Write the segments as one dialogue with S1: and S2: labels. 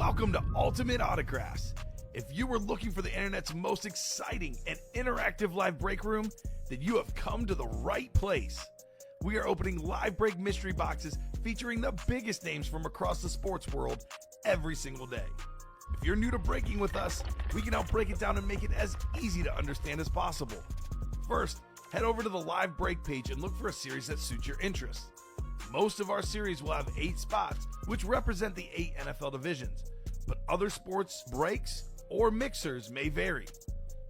S1: Welcome to Ultimate Autographs. If you were looking for the internet's most exciting and interactive live break room, then you have come to the right place. We are opening live break mystery boxes featuring the biggest names from across the sports world every single day. If you're new to breaking with us, we can help break it down and make it as easy to understand as possible. First, head over to the live break page and look for a series that suits your interests. Most of our series will have 8 spots, which represent the 8 NFL divisions, but other sports breaks or mixers may vary.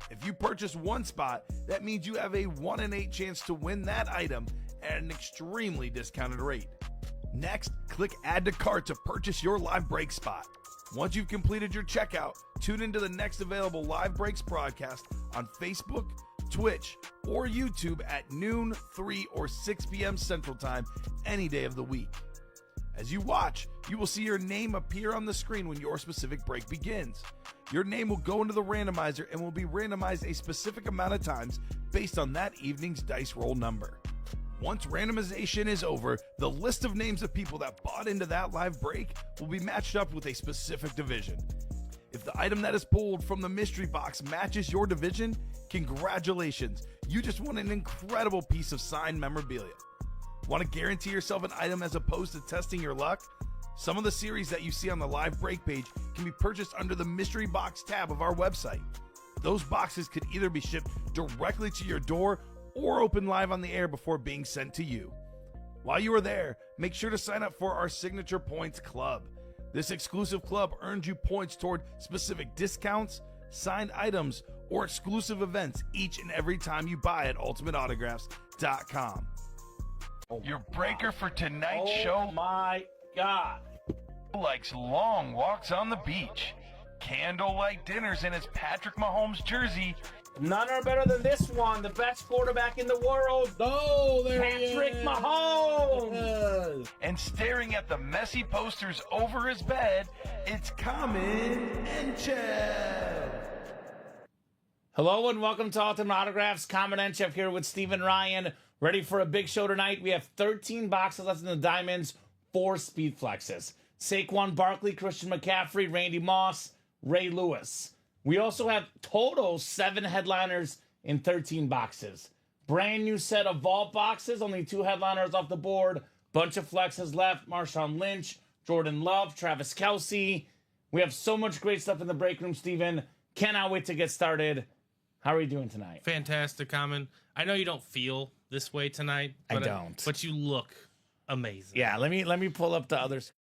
S1: If you purchase one spot, that means you have a 1 in 8 chance to win that item at an extremely discounted rate. Next, click Add to Cart to purchase your live break spot. Once you've completed your checkout, tune into the next available live breaks broadcast on Facebook, Twitch, or YouTube at noon, 3, or 6 p.m. Central Time any day of the week. As you watch, you will see your name appear on the screen when your specific break begins. Your name will go into the randomizer and will be randomized a specific amount of times based on that evening's dice roll number. Once randomization is over, the list of names of people that bought into that live break will be matched up with a specific division. If the item that is pulled from the mystery box matches your division, congratulations, you just won an incredible piece of signed memorabilia. Want to guarantee yourself an item as opposed to testing your luck? Some of the series that you see on the live break page can be purchased under the mystery box tab of our website. Those boxes could either be shipped directly to your door or open live on the air before being sent to you. While you are there, make sure to sign up for our Signature Points Club. This exclusive club earns you points toward specific discounts, signed items, or exclusive events each and every time you buy at ultimateautographs.com. Your breaker for tonight's show.
S2: Oh my God.
S1: Likes long walks on the beach, candlelight dinners in his Patrick Mahomes jersey,
S2: None are better than this one. The best quarterback in the world.
S3: Oh, there
S2: Patrick Mahomes.
S3: Yes.
S1: and staring at the messy posters over his bed, it's Kamen Entchev.
S2: Hello and welcome to Ultimate Autographs. Kamen Entchev here with Stephen Ryan. Ready for a big show tonight. We have 13 boxes left in the diamonds, 4 speed flexes. Saquon Barkley, Christian McCaffrey, Randy Moss, Ray Lewis. We also have total 7 headliners in 13 boxes. Brand new set of vault boxes, only 2 headliners off the board. Bunch of flexes left. Marshawn Lynch, Jordan Love, Travis Kelce. We have so much great stuff in the break room, Steven. Cannot wait to get started. How are you doing tonight?
S3: Fantastic, Kamen. I know you don't feel this way tonight. But
S2: I don't.
S3: But you look amazing.
S2: Yeah, let me pull up the others.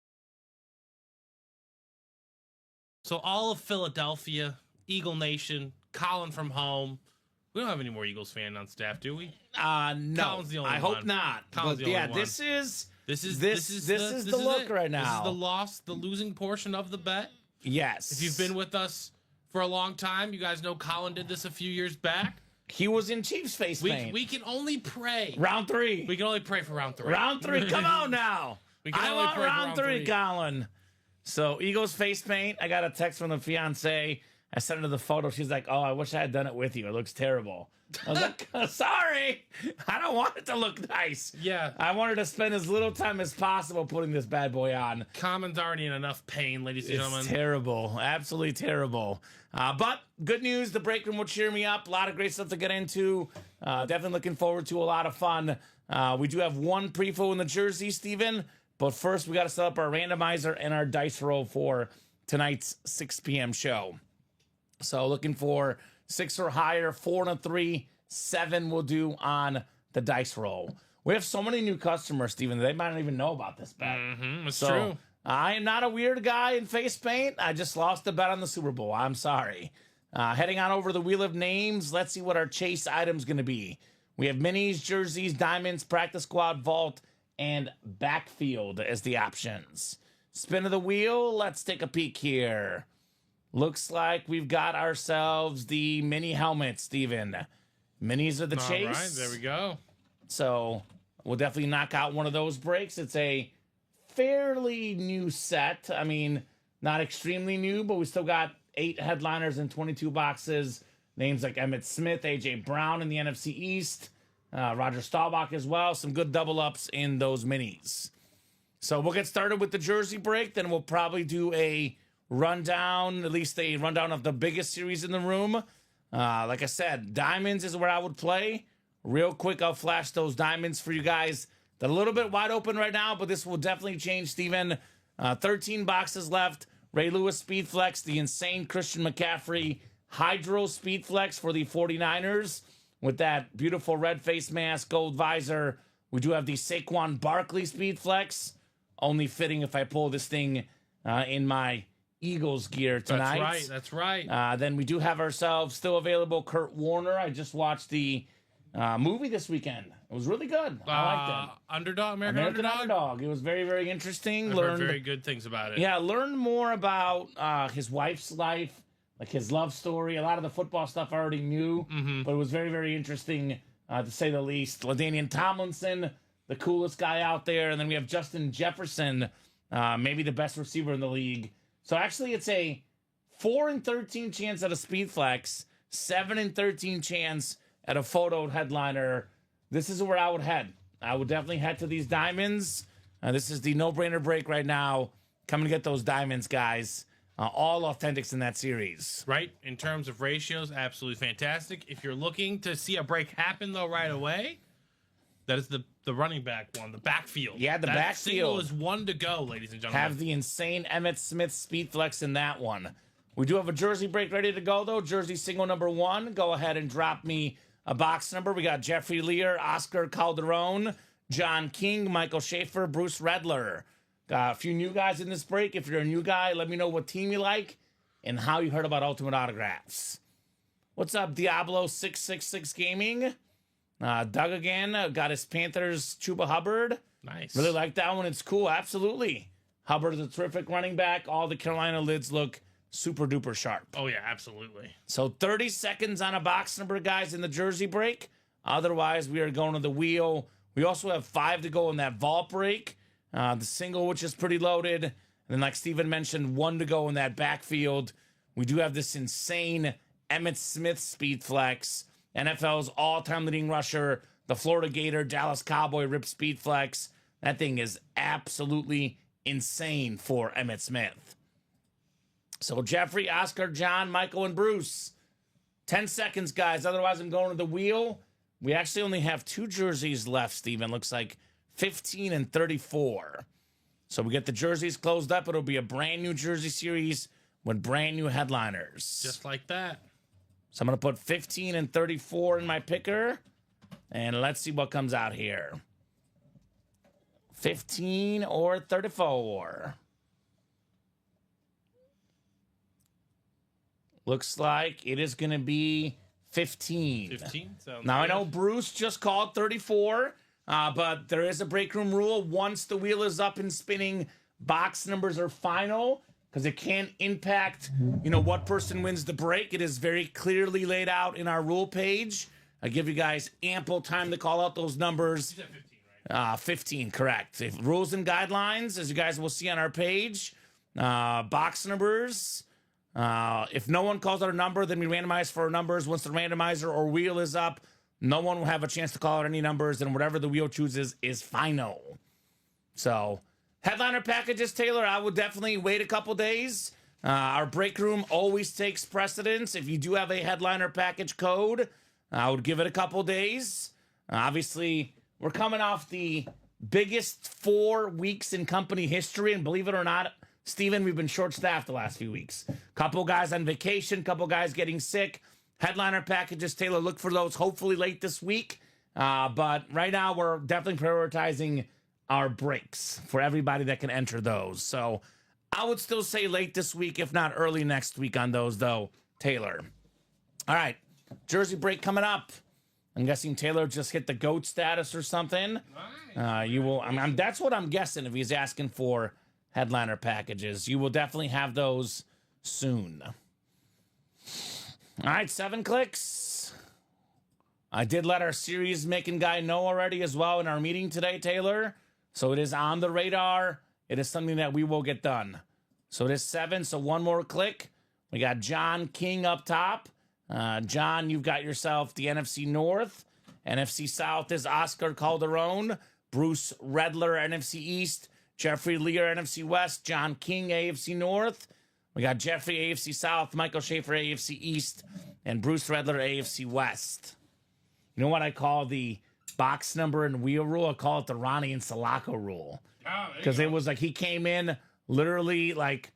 S3: So all of Philadelphia, Eagle Nation, Colin from home. We don't have any more Eagles fan on staff, do we?
S2: No.
S3: Colin's the only
S2: I
S3: one.
S2: hope not.
S3: Colin's
S2: But
S3: the
S2: yeah,
S3: only one.
S2: this is
S3: the
S2: look right now.
S3: This is the losing portion of the bet.
S2: Yes.
S3: If you've been with us for a long time, you guys know Colin did this a few years back.
S2: He was in Chiefs face paint.
S3: We can only pray.
S2: Round 3.
S3: We can only pray for round 3.
S2: Round 3. Come on now.
S3: We can
S2: I
S3: only
S2: want
S3: pray for
S2: round 3,
S3: 3.
S2: Colin. So Eagles face paint. I got a text from the fiance. I sent her the photo. She's like, "Oh, I wish I had done it with you. It looks terrible." I was like, "Sorry, I don't want it to look nice."
S3: Yeah.
S2: I wanted to spend as little time as possible putting this bad boy on.
S3: Colin's already in enough pain, ladies and gentlemen.
S2: It's terrible. Absolutely terrible. But good news. The break room will cheer me up. A lot of great stuff to get into. Definitely looking forward to a lot of fun. We do have one pre-fill in the jersey, Steven. But first, we got to set up our randomizer and our dice roll for tonight's 6 p.m. show. So looking for 6 or higher, 4 and a 3, 7 will do on the dice roll. We have so many new customers, Steven, they might not even know about this bet.
S3: It's true.
S2: I am not a weird guy in face paint. I just lost a bet on the Super Bowl. I'm sorry. Heading on over the Wheel of Names, let's see what our chase item's going to be. We have minis, jerseys, diamonds, practice squad, vault, and backfield as the options. Spin of the wheel, let's take a peek here. Looks like we've got ourselves the mini helmet, Steven. Minis are the chase.
S3: All right, there we go.
S2: So we'll definitely knock out one of those breaks. It's a fairly new set. I mean, not extremely new, but we still got 8 headliners and 22 boxes. Names like Emmitt Smith, A.J. Brown in the NFC East. Roger Staubach as well. Some good double ups in those minis. So we'll get started with the jersey break. Then we'll probably do a rundown, at least a rundown of the biggest series in the room. Like I said, diamonds is where I would play. Real quick, I'll flash those diamonds for you guys. They're a little bit wide open right now, but this will definitely change, Steven. 13 boxes left. Ray Lewis Speed Flex, the insane Christian McCaffrey Hydro Speed Flex for the 49ers with that beautiful red face mask, gold visor. We do have the Saquon Barkley Speed Flex. Only fitting if I pull this thing in my Eagles gear tonight.
S3: That's right.
S2: Then we do have ourselves still available Kurt Warner. I just watched the movie this weekend. It was really good. I liked it.
S3: American Underdog.
S2: It was very, very interesting.
S3: I've heard very good things about it.
S2: Yeah, learned more about his wife's life, like his love story. A lot of the football stuff I already knew, but it was very, very interesting to say the least. LaDainian Tomlinson, the coolest guy out there. And then we have Justin Jefferson, maybe the best receiver in the league. So actually it's a 4-13 chance at a speed flex, 7-13 chance at a photo headliner. This is where I would head. I would definitely head to these diamonds. This is the no-brainer break right now. Come and get those diamonds, guys. All authentics in that series.
S3: Right. In terms of ratios, absolutely fantastic. If you're looking to see a break happen, though, right away, that is the running back one, the backfield.
S2: Yeah, the
S3: that
S2: backfield.
S3: Single is one to go, ladies and gentlemen.
S2: Have the insane Emmitt Smith speed flex in that one. We do have a jersey break ready to go, though. Jersey single number 1. Go ahead and drop me a box number. We got Jeffrey Lear, Oscar Calderon, John King, Michael Schaefer, Bruce Redler. Got a few new guys in this break. If you're a new guy, let me know what team you like and how you heard about Ultimate Autographs. What's up, Diablo666 Gaming? Doug again. Got his Panthers Chuba Hubbard.
S3: Nice.
S2: Really like that one. It's cool. Absolutely. Hubbard is a terrific running back. All the Carolina lids look super duper sharp.
S3: Oh, yeah, absolutely.
S2: So 30 seconds on a box number, guys, in the jersey break. Otherwise, we are going to the wheel. We also have 5 to go in that vault break. The single, which is pretty loaded. And then, like Steven mentioned, 1 to go in that backfield. We do have this insane Emmitt Smith speed flex. NFL's all-time leading rusher, the Florida Gator, Dallas Cowboy rip speed flex. That thing is absolutely insane for Emmitt Smith. So Jeffrey, Oscar, John, Michael, and Bruce. 10 seconds, guys. Otherwise, I'm going to the wheel. We actually only have 2 jerseys left, Steven. Looks like 15 and 34. So we get the jerseys closed up. It'll be a brand new jersey series with brand new headliners.
S3: Just like that.
S2: So I'm going to put 15 and 34 in my picker. And let's see what comes out here. 15 or 34. Looks like it is going to be 15.
S3: 15?
S2: Now, I know Bruce just called 34, but there is a break room rule. Once the wheel is up and spinning, box numbers are final because it can't impact, what person wins the break. It is very clearly laid out in our rule page. I give you guys ample time to call out those numbers.
S3: You said 15, right?
S2: 15, correct. If rules and guidelines, as you guys will see on our page, box numbers. If no one calls out a number, then we randomize for numbers. Once the randomizer or wheel is up, no one will have a chance to call out any numbers, and whatever the wheel chooses is final. So, headliner packages, Taylor, I would definitely wait a couple days. Our break room always takes precedence. If you do have a headliner package code, I would give it a couple days. Obviously, we're coming off the biggest 4 weeks in company history, and believe it or not, Steven, we've been short-staffed the last few weeks. Couple guys on vacation, couple guys getting sick. Headliner packages, Taylor, look for those hopefully late this week. But right now, we're definitely prioritizing our breaks for everybody that can enter those. So I would still say late this week, if not early next week on those, though, Taylor. All right, jersey break coming up. I'm guessing Taylor just hit the GOAT status or something.
S3: Nice.
S2: You will. That's what I'm guessing if he's asking for headliner packages. You will definitely have those soon. All right, 7 clicks. I did let our series making guy know already as well in our meeting today, Taylor. So it is on the radar. It is something that we will get done. So it is 7, so 1 more click. We got John King up top. John, you've got yourself the NFC North. NFC South is Oscar Calderon. Bruce Redler, NFC East. Jeffrey Lear, NFC West. John King, AFC North. We got Jeffrey, AFC South, Michael Schaefer, AFC East, and Bruce Redler, AFC West. You know what I call the box number and wheel rule? I call it the Ronnie and Sulaco rule. Because it was like he came in literally like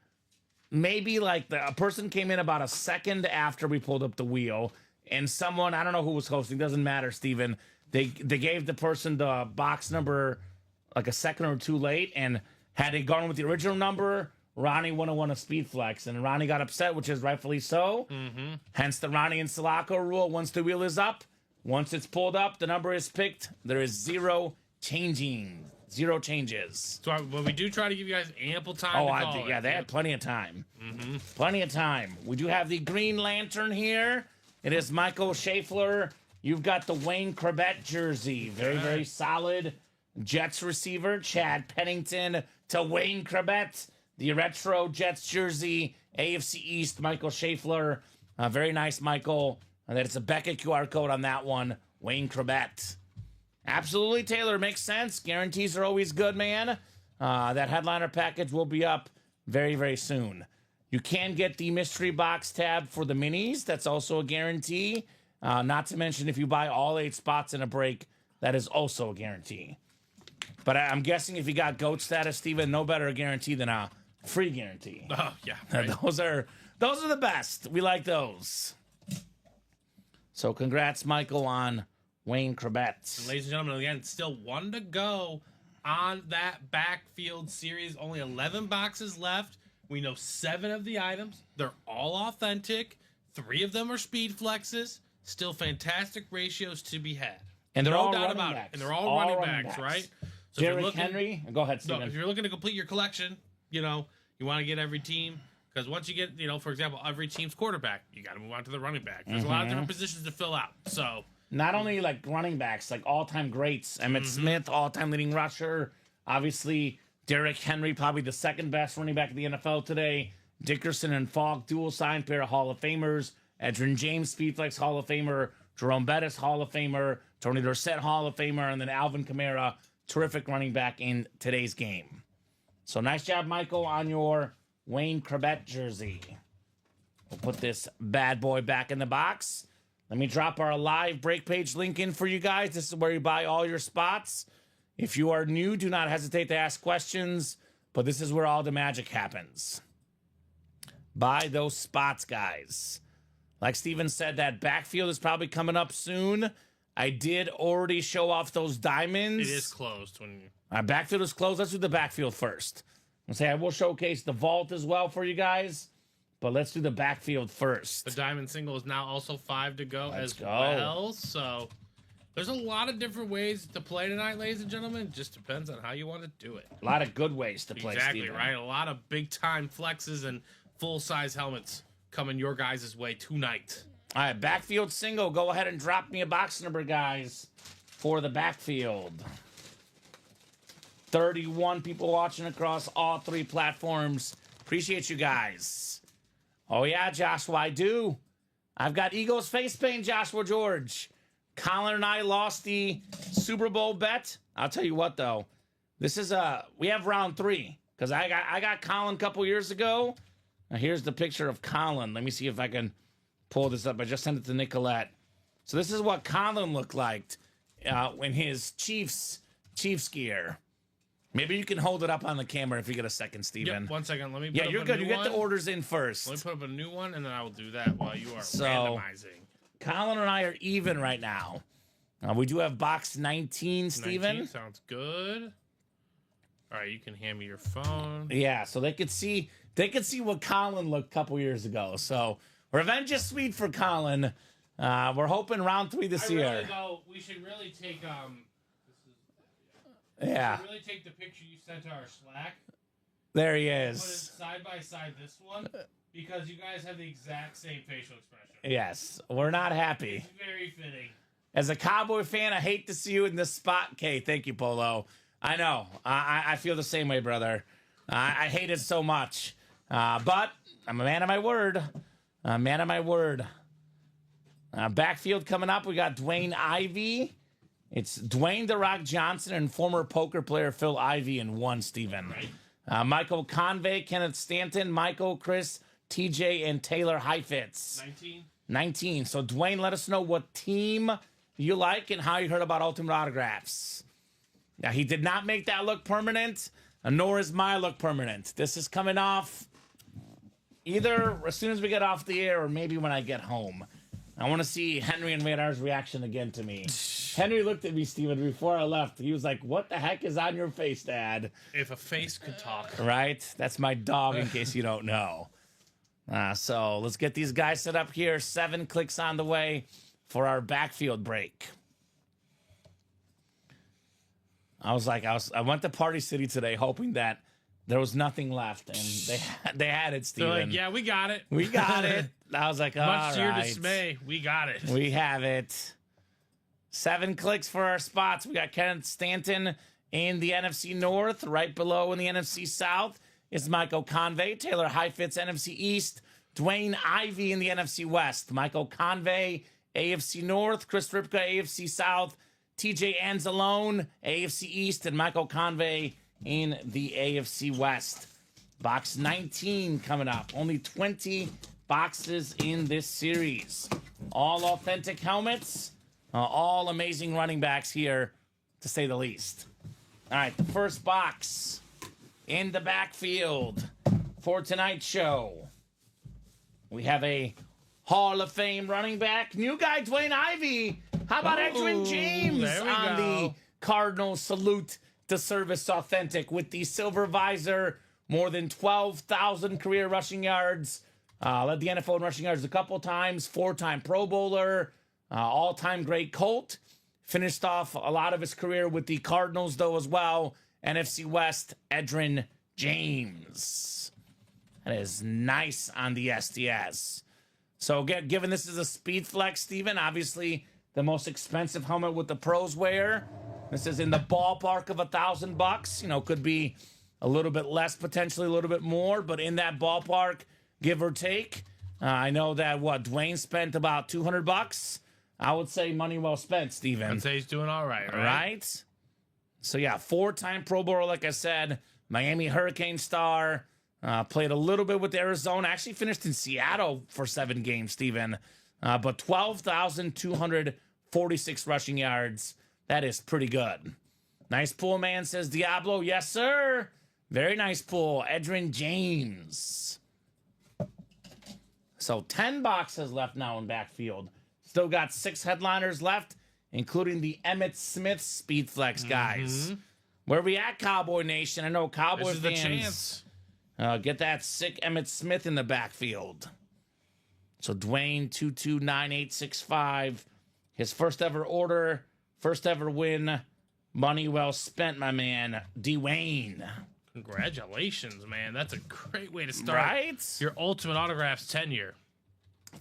S2: maybe like a person came in about a second after we pulled up the wheel, and someone, I don't know who was hosting, doesn't matter, Steven. They gave the person the box number like a second or two late, and had they gone with the original number, Ronnie would have won a speed flex, and Ronnie got upset, which is rightfully so. Mm-hmm. Hence the Ronnie and Sulaco rule. Once the wheel is up, once it's pulled up, the number is picked, there is zero changing. Zero changes.
S3: So but we do try to give you guys ample time to call
S2: yeah, they had plenty of time. Mm-hmm. Plenty of time. We do have the Green Lantern here. It is Michael Schaefer. You've got the Wayne Corbett jersey. Very, very solid. Jets receiver, Chad Pennington to Wayne Corbett. The retro Jets jersey, AFC East, Michael Schaefer. Very nice, Michael. And then it's a Beckett QR code on that one, Wayne Corbett. Absolutely, Taylor. Makes sense. Guarantees are always good, man. That headliner package will be up very, very soon. You can get the mystery box tab for the minis. That's also a guarantee. Not to mention, if you buy all 8 spots in a break, that is also a guarantee. But I'm guessing if you got GOAT status, Steven, no better a guarantee than a free guarantee.
S3: Oh, yeah. Right.
S2: Those are the best. We like those. So congrats, Michael, on Wayne Corbett.
S3: And ladies and gentlemen, again, still 1 to go on that backfield series. Only 11 boxes left. We know 7 of the items. They're all authentic. 3 of them are speed flexes. Still fantastic ratios to be had.
S2: And they're
S3: no
S2: all
S3: doubt
S2: running
S3: about
S2: backs.
S3: it. And they're all running backs, right? So
S2: Derrick Henry. Go ahead, Steven.
S3: No, if you're looking to complete your collection, you want to get every team. Because once you get, for example, every team's quarterback, you got to move on to the running back. There's a lot of different positions to fill out. So
S2: not only like running backs, like all-time greats. Emmitt Smith, all-time leading rusher. Obviously, Derrick Henry, probably the second best running back in the NFL today. Dickerson and Falk, dual sign pair of Hall of Famers. Edgerrin James, Speedflex Hall of Famer. Jerome Bettis, Hall of Famer. Tony Dorsett, Hall of Famer. And then Alvin Kamara, terrific running back in today's game. So nice job, Michael, on your Wayne Corbett jersey. We'll put this bad boy back in the box. Let me drop our live break page link in for you guys. This is where you buy all your spots. If you are new, do not hesitate to ask questions, but this is where all the magic happens. Buy those spots, guys. Like Steven said, that backfield is probably coming up soon. I did already show off those diamonds.
S3: it is closed when you.
S2: Our backfield is closed. Let's do the backfield first. I'll say I will showcase the vault as well for you guys, but let's do the backfield first.
S3: The diamond single is now also 5 to go
S2: Let's
S3: as
S2: go.
S3: well. So there's a lot of different ways to play tonight, ladies and gentlemen. Just depends on how you want to do it.
S2: A lot of good ways to play,
S3: Exactly,
S2: Steven.
S3: right? A lot of big-time flexes and full-size helmets coming your guys' way tonight.
S2: All right, backfield single. Go ahead and drop me a box number, guys, for the backfield. 31 people watching across all 3 platforms. Appreciate you guys. Oh, yeah, Joshua, I do. I've got Eagles face paint, Joshua George. Colin and I lost the Super Bowl bet. I'll tell you what, though. This is we have round 3, because I got Colin a couple years ago. Now, here's the picture of Colin. Let me see if I can pull this up. I just sent it to Nicolette. So this is what Colin looked like in his Chiefs gear. Maybe you can hold it up on the camera if you get a second, Steven.
S3: Yep, 1 second. Let me put
S2: Yeah,
S3: up
S2: you're
S3: a
S2: good.
S3: new
S2: You get
S3: one.
S2: the orders in first.
S3: Let me put up a new one, and then I will do that while you are
S2: So,
S3: randomizing.
S2: Colin and I are even right now. We do have box 19, Steven.
S3: 19 sounds good. All right, you can hand me your phone.
S2: Yeah, so they could see what Colin looked a couple years ago. So revenge is sweet for Colin. We're hoping round 3 this year.
S3: Really, though, we should really take
S2: Yeah,
S3: really take the picture you sent to our Slack.
S2: there he
S3: Put it
S2: is.
S3: side by side this one because you guys have the exact same facial expression.
S2: Yes, we're not happy.
S3: It's very fitting.
S2: As a Cowboy fan, I hate to see you in this spot. Okay, thank you, Polo. I know. I feel the same way, brother. I hate it so much. But I'm a man of my word. A man of my word. Backfield coming up. We got Dwayne Ivey. It's Dwayne "The Rock" Johnson and former poker player Phil Ivey in 1, Steven.
S3: Right.
S2: Michael Convey, Kenneth Stanton, Michael, Chris, TJ, and Taylor Heifetz. 19. So, Dwayne, let us know what team you like and how you heard about Ultimate Autographs. Now, he did not make that look permanent, nor is my look permanent. This is coming off either as soon as we get off the air or maybe when I get home. I want to see Henry and Radar's reaction again to me. Henry looked at me, Steven, before I left. He was like, what the heck is on your face, Dad?
S3: If a face could talk.
S2: Right? That's my dog, in case you don't know. So let's get these guys set up here. 7 clicks on the way for our backfield break. I went to Party City today hoping that there was nothing left, and they had it, Steven.
S3: They're like, yeah, we got it.
S2: We got it. I was like, all right.
S3: Much to your dismay, we got it.
S2: We have it. 7 clicks for our spots. We got Kenneth Stanton in the NFC North. Right below in the NFC South is Michael Convey. Taylor Heifetz, NFC East. Dwayne Ivey in the NFC West. Michael Convey, AFC North. Chris Ripka, AFC South. TJ Anzalone, AFC East. And Michael Convey in the AFC West. Box 19 coming up. Only 20 boxes in this series. All authentic helmets. All amazing running backs here, to say the least. All right, the first box in the backfield for tonight's show. We have a Hall of Fame running back. New guy, Dwayne Ivey. How about Edwin James on the Cardinals salute to service authentic with the silver visor, more than 12,000 career rushing yards. Led the NFL in rushing yards a couple times, 4-time Pro Bowler, all-time great Colt. Finished off a lot of his career with the Cardinals, though, as well. NFC West, Edwin James. That is nice on the SDS. So, given this is a speed flex, Steven, obviously the most expensive helmet with the pros wear. This is in the ballpark of $1,000. You know, could be a little bit less, potentially a little bit more, but in that ballpark, give or take. I know that Dwayne spent about $200. I would say money well spent, Steven.
S3: I'd say he's doing all right, right?
S2: Right? So, yeah, 4-time Pro Bowler, like I said. Miami Hurricane star. Played a little bit with Arizona. Actually finished in Seattle for 7 games, Steven. But 12,246 rushing yards. That is pretty good. Nice pull, man, says Diablo. Yes, sir. Very nice pull. Edwin James. So 10 boxes left now in backfield. Still got 6 headliners left, including the Emmitt Smith Speed Flex guys. Where we at, Cowboy Nation? I know Cowboy
S3: This is
S2: fans.
S3: the chance.
S2: Get that sick Emmitt Smith in the backfield. So Dwayne 229865. His first ever order, first ever win. Money well spent, my man. Dwayne.
S3: Congratulations, man. That's a great way to start
S2: Right?
S3: your Ultimate Autographs tenure.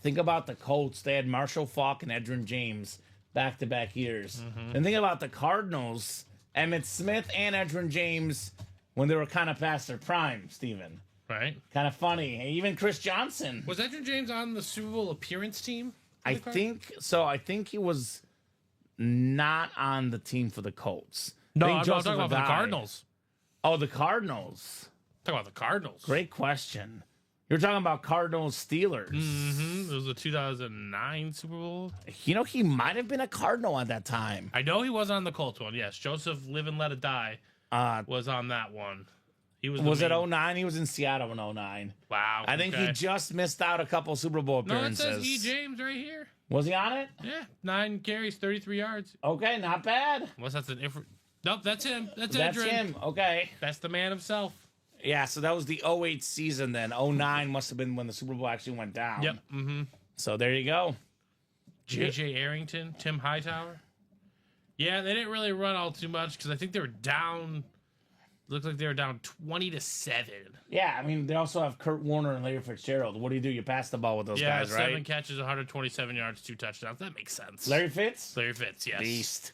S2: Think about the Colts. They had Marshall Faulk and Edwin James back-to-back years. And think about the Cardinals. Emmitt Smith and Edwin James when they were kind of past their prime, Steven.
S3: Right.
S2: Kind of funny. Even Chris Johnson.
S3: Was Edwin James on the Super Bowl appearance team?
S2: I think so. I think he was not on the team for the Colts.
S3: No,
S2: I think
S3: I'm
S2: Joseph
S3: talking about the
S2: Adai.
S3: Cardinals.
S2: Oh, the Cardinals.
S3: Talking about the Cardinals.
S2: Great question. You're talking about Cardinals Steelers.
S3: It was the 2009 Super Bowl.
S2: You know, he might have been a Cardinal at that time.
S3: I know he was on the Colts one. Yes, Joseph Live and Let It Die was on that one. He was.
S2: Was it 09? He was in Seattle in 09.
S3: Wow.
S2: I think he just missed out a couple Super Bowl
S3: No, it
S2: appearances.
S3: says E. James right here.
S2: Was he on it?
S3: Yeah, 9 carries, 33 yards.
S2: Okay, not bad.
S3: Unless that's an different. Nope, that's him. That's
S2: That's
S3: Edrin.
S2: him. Okay.
S3: That's the man himself.
S2: Yeah, so that was the 08 season then. 09 must have been when the Super Bowl actually went down.
S3: Yep. Mm-hmm.
S2: So there you go.
S3: J.J. Arrington, Tim Hightower. Yeah, they didn't really run all too much because I think they were down. Looked like they were down 20-7.
S2: Yeah, I mean, they also have Kurt Warner and Larry Fitzgerald. What do? You pass the ball with those guys, right?
S3: 7 catches, 127 yards, 2 touchdowns. That makes sense.
S2: Larry Fitz?
S3: Larry Fitz, yes.
S2: Beast.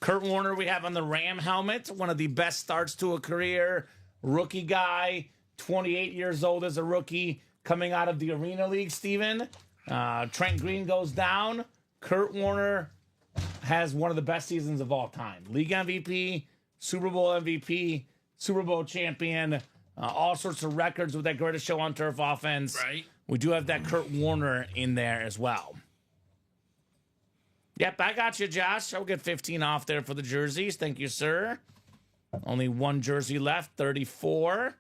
S2: Kurt Warner we have on the Ram helmet. One of the best starts to a career. Rookie guy, 28 years old as a rookie, coming out of the Arena League, Steven. Trent Green goes down. Kurt Warner has one of the best seasons of all time. League MVP, Super Bowl MVP, Super Bowl champion. all sorts of records with that greatest show on turf offense.
S3: Right.
S2: We do have that Kurt Warner in there as well. Yep, I got you, Josh. I'll get 15 off there for the jerseys. Thank you, sir. Only one jersey left, 34.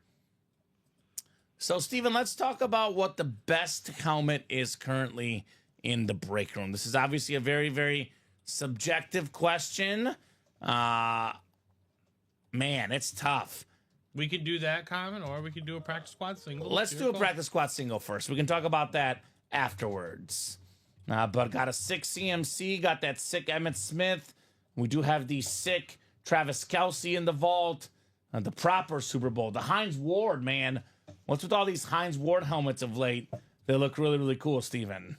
S2: So, Steven, let's talk about what the best helmet is currently in the break room. This is obviously a very, very subjective question. Man, it's tough.
S3: We could do that, Kamen, or we could do a practice squad single.
S2: Let's do a practice squad single first. We can talk about that afterwards. But got a sick CMC, got that sick Emmitt Smith. We do have the sick Travis Kelce in the vault. The proper Super Bowl. The Hines Ward, man. What's with all these Hines Ward helmets of late? They look really, really cool, Steven.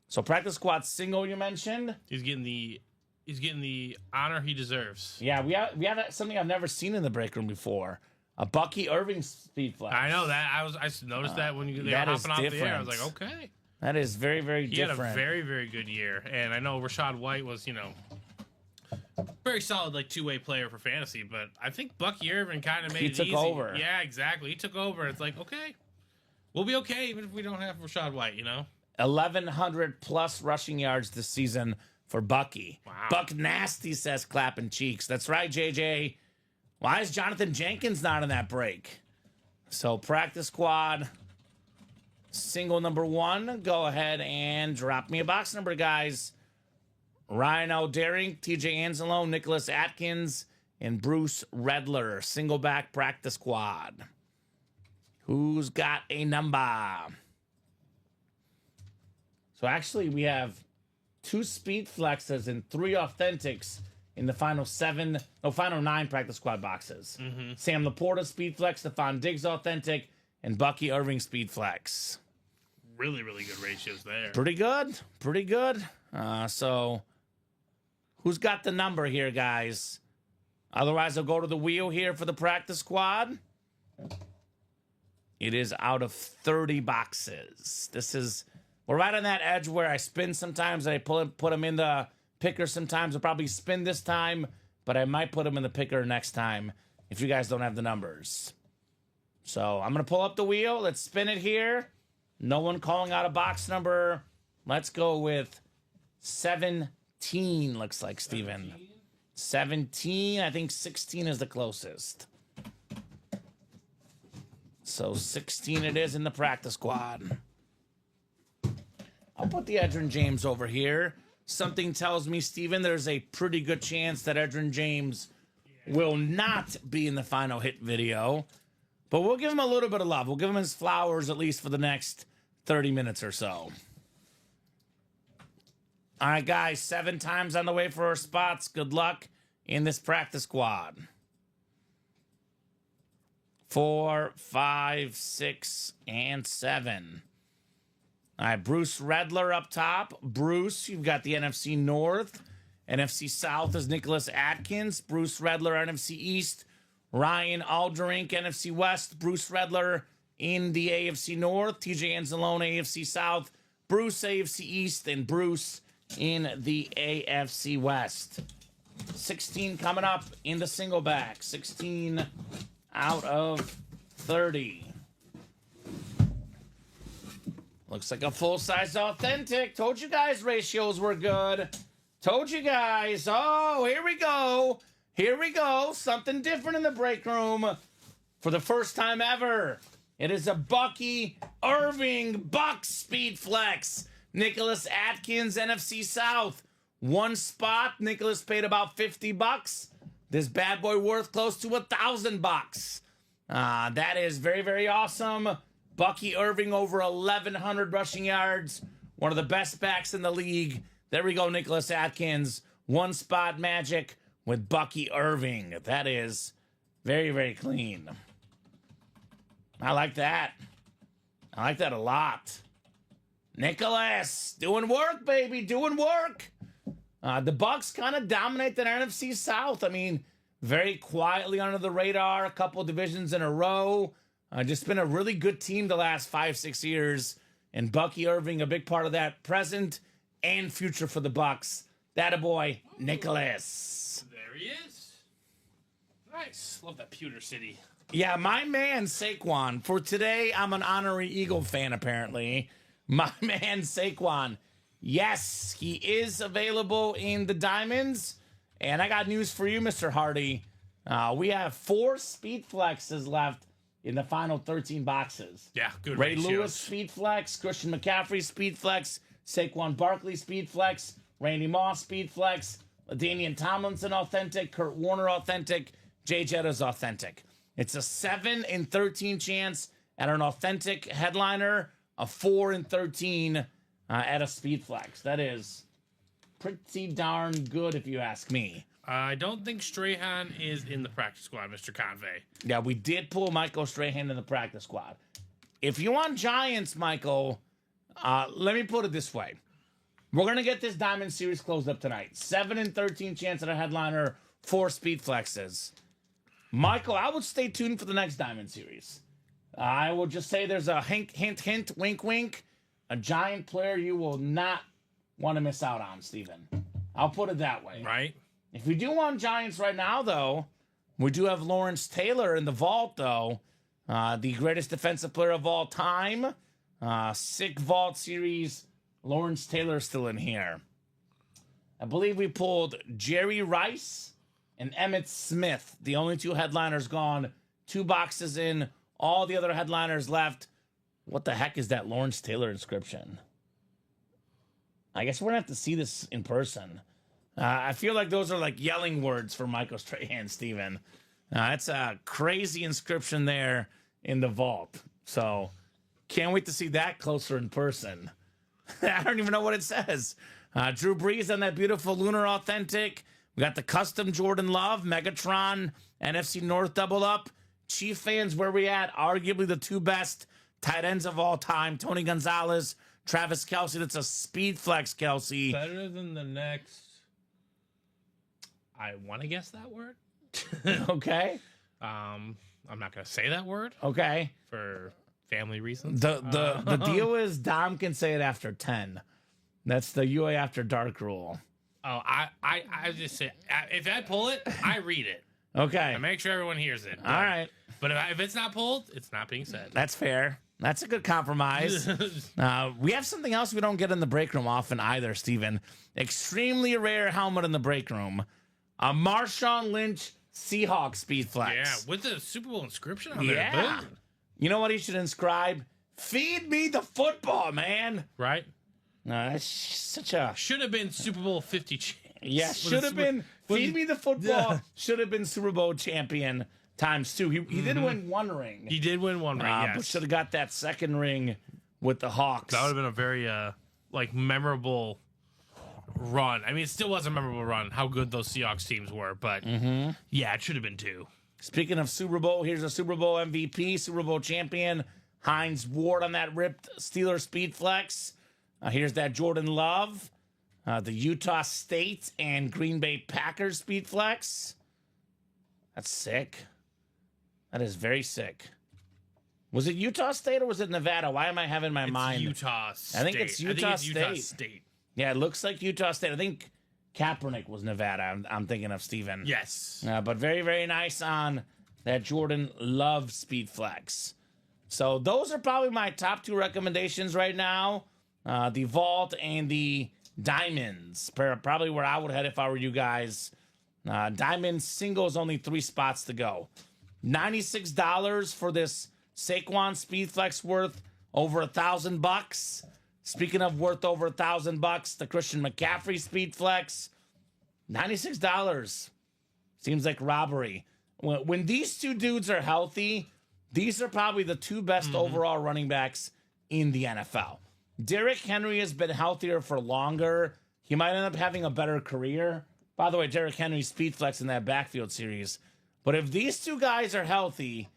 S2: So practice squad single you mentioned.
S3: He's getting the honor he deserves.
S2: Yeah, we have something I've never seen in the break room before. A Bucky Irving speed flex.
S3: I know that. I noticed that when they were hopping off the air. I was like, okay.
S2: That is very, very different.
S3: He had a very, very good year. And I know Rashad White was, very solid, two-way player for fantasy. But I think Bucky Irving kind of made it easy.
S2: He took over.
S3: Yeah, exactly. He took over. It's like, okay, we'll be okay even if we don't have Rashad White,
S2: 1,100 plus rushing yards this season for Bucky.
S3: Wow.
S2: Buck Nasty says clapping cheeks. That's right, JJ. Why is Jonathan Jenkins not in that break? So practice squad single number 1. Go ahead and drop me a box number, guys. Ryan O'Daring, TJ Anzalone, Nicholas Atkins, and Bruce Redler. Single back practice squad. Who's got a number? So actually we have 2 speed flexes and 3 authentics in the final 9 practice squad boxes.
S3: Mm-hmm.
S2: Sam Laporta speed flex, Stephon Diggs authentic, and Bucky Irving speed flex.
S3: Really, really good ratios there.
S2: Pretty good. Pretty good. So who's got the number here, guys? Otherwise, I'll go to the wheel here for the practice squad. It is out of 30 boxes. We're right on that edge where I spin sometimes. I put them in the picker sometimes. I'll probably spin this time, but I might put them in the picker next time if you guys don't have the numbers. So I'm going to pull up the wheel. Let's spin it here. No one calling out a box number. Let's go with 17, looks like, Steven. 17. I think 16 is the closest. So 16 it is in the practice squad. I'll put the Edgerrin James over here. Something tells me, Steven, there's a pretty good chance that Edgerrin James will not be in the final hit video. But we'll give him a little bit of love. We'll give him his flowers at least for the next 30 minutes or so. All right, guys, 7 times on the way for our spots. Good luck in this practice squad. 4, 5, 6, and 7. All right, Bruce Redler up top. Bruce, you've got the NFC North. NFC South is Nicholas Atkins. Bruce Redler, NFC East. Ryan Aldrink, NFC West. Bruce Redler in the AFC North. TJ Anzalone, AFC South. Bruce, AFC East. And Bruce in the AFC West. 16 coming up in the single back. 16 out of 30. Looks like a full-size authentic. Told you guys ratios were good. Told you guys. Oh, here we go. Here we go. Something different in the break room. For the first time ever, it is a Bucky Irving Bucks Speed Flex. Nicholas Atkins, NFC South. 1 spot. Nicholas paid about $50. This bad boy worth close to $1,000. That is very, very awesome. Bucky Irving over 1,100 rushing yards. One of the best backs in the league. There we go, Nicholas Atkins. 1 spot magic with Bucky Irving. That is very, very clean. I like that. I like that a lot. Nicholas, doing work, baby, doing work. The Bucks kind of dominate the NFC South. I mean, very quietly under the radar, a couple divisions in a row. Just been a really good team the last 5-6 years. And Bucky Irving, a big part of that present and future for the Bucks. That boy, Nicholas.
S3: There he is. Nice. Love that Pewter City
S2: Yeah, my man Saquon. For today, I'm an honorary Eagle fan, apparently. My man Saquon. Yes, he is available in the Diamonds. And I got news for you, Mr. Hardy. We have 4 speed flexes left in the final 13 boxes.
S3: Yeah, good
S2: Ray
S3: ratios.
S2: Lewis, speed flex. Christian McCaffrey, speed flex. Saquon Barkley, speed flex. Randy Moss, speed flex. LaDainian Tomlinson, authentic. Kurt Warner, authentic. Jay Jetta's authentic. It's a 7 in 13 chance at an authentic headliner, a 4 in 13 at a speed flex. That is pretty darn good if you ask me.
S3: I don't think Strahan is in the practice squad, Mr. Convey.
S2: Yeah, we did pull Michael Strahan in the practice squad. If you want Giants, Michael, let me put it this way. We're going to get this Diamond Series closed up tonight. 7 in 13 chance at a headliner, 4 speed flexes. Michael, I would stay tuned for the next Diamond Series. I will just say there's a hint, hint, hint, wink, wink. A Giant player you will not want to miss out on, Steven. I'll put it that way.
S3: Right?
S2: If we do want Giants right now, though, we do have Lawrence Taylor in the vault, though. The greatest defensive player of all time. Sick vault series. Lawrence Taylor still in here. I believe we pulled Jerry Rice and Emmitt Smith. The only 2 headliners gone. 2 boxes in. All the other headliners left. What the heck is that Lawrence Taylor inscription? I guess we're going to have to see this in person. I feel like those are like yelling words for Michael Strahan, Steven. That's a crazy inscription there in the vault. So can't wait to see that closer in person. I don't even know what it says. Drew Brees on that beautiful Lunar Authentic. We got the custom Jordan Love, Megatron, NFC North double up. Chief fans, where we at? Arguably the 2 best tight ends of all time. Tony Gonzalez, Travis Kelce. That's a speed flex, Kelce.
S3: Better than the next. I want to guess that word.
S2: Okay.
S3: I'm not going to say that word
S2: Okay.
S3: for family reasons.
S2: The deal is Dom can say it after 10. That's the UA After Dark rule.
S3: Oh, I just say, if I pull it, I read it.
S2: Okay.
S3: I make sure everyone hears it.
S2: All right.
S3: But if it's not pulled, it's not being said.
S2: That's fair. That's a good compromise. We have something else we don't get in the break room often either, Steven. Extremely rare helmet in the break room. A Marshawn Lynch Seahawks speed flex.
S3: Yeah, with the Super Bowl inscription on there.
S2: Yeah.
S3: Boom.
S2: You know what he should inscribe? Feed me the football, man.
S3: Right?
S2: That's such a...
S3: Should have been Super Bowl 50 chance.
S2: Yeah, should have been. Feed me the football. Should have been Super Bowl champion ×2. He did win 1 ring.
S3: He did win 1 ring, yes.
S2: But should have got that 2nd ring with the Hawks.
S3: That would have been a very memorable run. I mean, it still was a memorable run, how good those Seahawks teams were. But, yeah, it should have been 2.
S2: Speaking of Super Bowl, here's a Super Bowl MVP, Super Bowl champion, Hines Ward on that ripped Steelers speed flex. Here's that Jordan Love, the Utah State and Green Bay Packers speed flex. That's sick. That is very sick. Was it Utah State or was it Nevada? Why am I having my mind?
S3: Utah State.
S2: I think it's Utah
S3: Utah
S2: State.
S3: State.
S2: Yeah, it looks like Utah State. I think Kaepernick was Nevada. I'm thinking of Steven.
S3: Yes.
S2: But very, very nice on that Jordan Love speed flex. So those are probably my top 2 recommendations right now. The Vault and the Diamonds. Probably where I would head if I were you guys. Diamond singles, only 3 spots to go. $96 for this Saquon speed flex worth over $1,000. Speaking of worth over $1,000, the Christian McCaffrey speed flex, $96. Seems like robbery. When these 2 dudes are healthy, these are probably the 2 best overall running backs in the NFL. Derrick Henry has been healthier for longer. He might end up having a better career. By the way, Derrick Henry's speed flex in that backfield series. But if these 2 guys are healthy,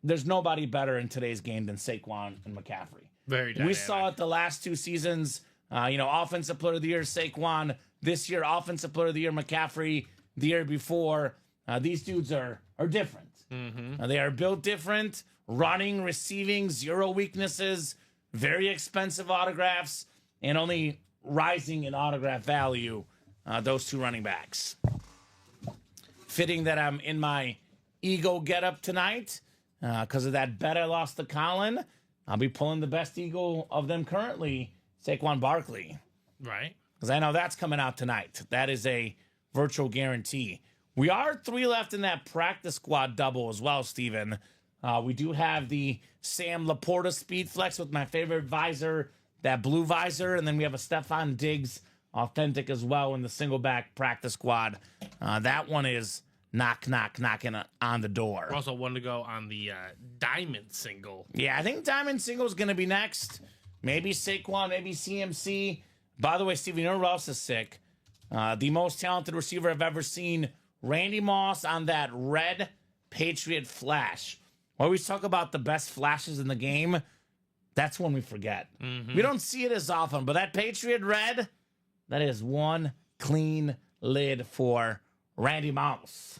S2: there's nobody better in today's game than Saquon and McCaffrey.
S3: Very dynamic.
S2: We saw it the last 2 seasons. Offensive player of the year, Saquon. This year, offensive player of the year, McCaffrey. The year before, these dudes are different. They are built different. Running, receiving, 0 weaknesses. Very expensive autographs. And only rising in autograph value. Those 2 running backs. Fitting that I'm in my Eagle get up tonight because of that bet I lost to Colin. I'll be pulling the best Eagle of them currently, Saquon Barkley.
S3: Right.
S2: Because I know that's coming out tonight. That is a virtual guarantee. We are 3 left in that practice squad double as well, Steven. We do have the Sam Laporta speed flex with my favorite visor, that blue visor. And then we have a Stephon Diggs authentic as well in the single back practice squad. That one is knocking on the door.
S3: We're also one to go on the diamond single.
S2: Yeah, I think diamond single is going to be next. Maybe Saquon, maybe CMC. By the way, Steven, you know who else is sick? The most talented receiver I've ever seen, Randy Moss on that red Patriot flash. We always talk about the best flashes in the game. That's when we forget. We don't see it as often, but that Patriot red, that is one clean lid for Randy Moss.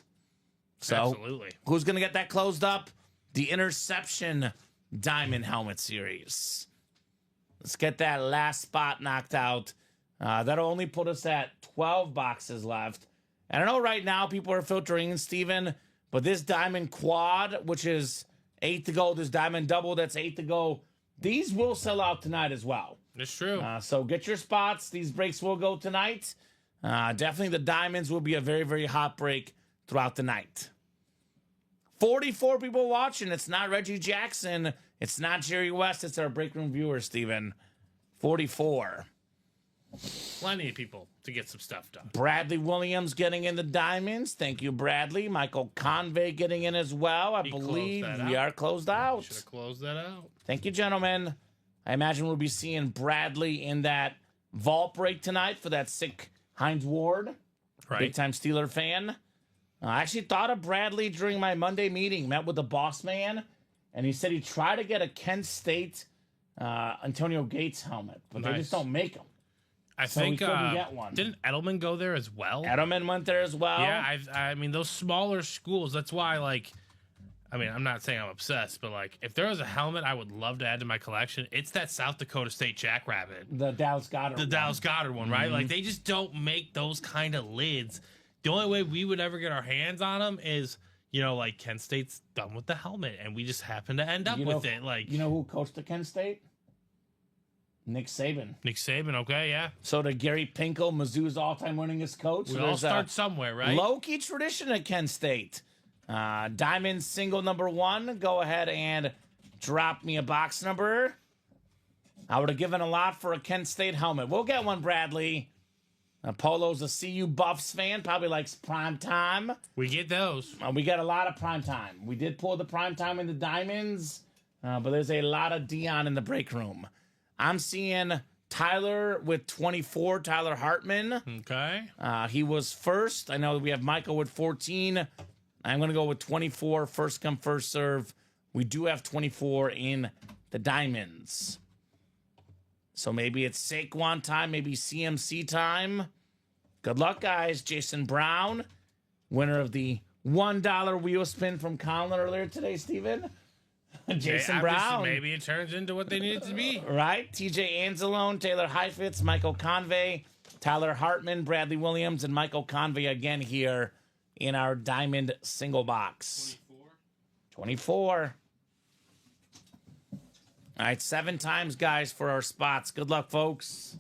S2: So,
S3: Absolutely.
S2: Who's going to get that closed up? The Interception Diamond Helmet Series. Let's get that last spot knocked out. That'll only put us at 12 boxes left. And I know right now people are filtering in, Steven, but this Diamond Quad, which is 8 to go, this Diamond Double, that's 8 to go, these will sell out tonight as well.
S3: It's true.
S2: So get your spots. These breaks will go tonight. Definitely the Diamonds will be a very, very hot break throughout the night. 44 people watching. It's not Reggie Jackson. It's not Jerry West. It's our break room viewers, Steven. 44.
S3: Plenty of people to get some stuff done.
S2: Bradley Williams getting in the Diamonds. Thank you, Bradley. Michael Convey getting in as well. I believe we are closed out.
S3: Should have closed that out.
S2: Thank you, gentlemen. I imagine we'll be seeing Bradley in that vault break tonight for that sick Hines Ward.
S3: Right.
S2: Big-time Steeler fan. I actually thought of Bradley during my Monday meeting. Met with the boss man, and he said he tried to get a Kent State Antonio Gates helmet, but they just don't make them.
S3: I think
S2: we couldn't get one.
S3: Didn't Edelman go there as well?
S2: Edelman went there as well.
S3: Yeah, I mean, those smaller schools, that's why, like, I mean, I'm not saying I'm obsessed, but, like, if there was a helmet I would love to add to my collection, it's that South Dakota State Jackrabbit.
S2: The Dallas Goddard
S3: The Dallas Goddard one, right? Like, they just don't make those kind of lids. The only way we would ever get our hands on them is, you know, like, Kent State's done with the helmet, and we just happen to end up with it. Like,
S2: you know who coached at Kent State? Nick Saban.
S3: Nick Saban, okay, yeah.
S2: So did Gary Pinkel, Mizzou's all-time winningest coach.
S3: We all start somewhere, right?
S2: Low-key tradition at Kent State. Diamond single number 1. Go ahead and drop me a box number. I would have given a lot for a Kent State helmet. We'll get one, Bradley. Polo's a CU Buffs fan. Probably likes prime time.
S3: We get those.
S2: We get a lot of prime time. We did pull the prime time in the Diamonds, but there's a lot of Dion in the break room. I'm seeing Tyler with 24, Tyler Hartman.
S3: Okay.
S2: He was first. I know we have Michael with 14. I'm going to go with 24, first come, first serve. We do have 24 in the Diamonds. So maybe it's Saquon time, maybe CMC time. Good luck, guys. Jason Brown, winner of the $1 wheel spin from Colin earlier today, Steven. Jason Brown.
S3: Maybe it turns into what they need it to be.
S2: Right. TJ Anzalone, Taylor Heifetz, Michael Convey, Tyler Hartman, Bradley Williams, and Michael Convey again here in our Diamond single box. 24. All right, 7 times, guys, for our spots. Good luck, folks.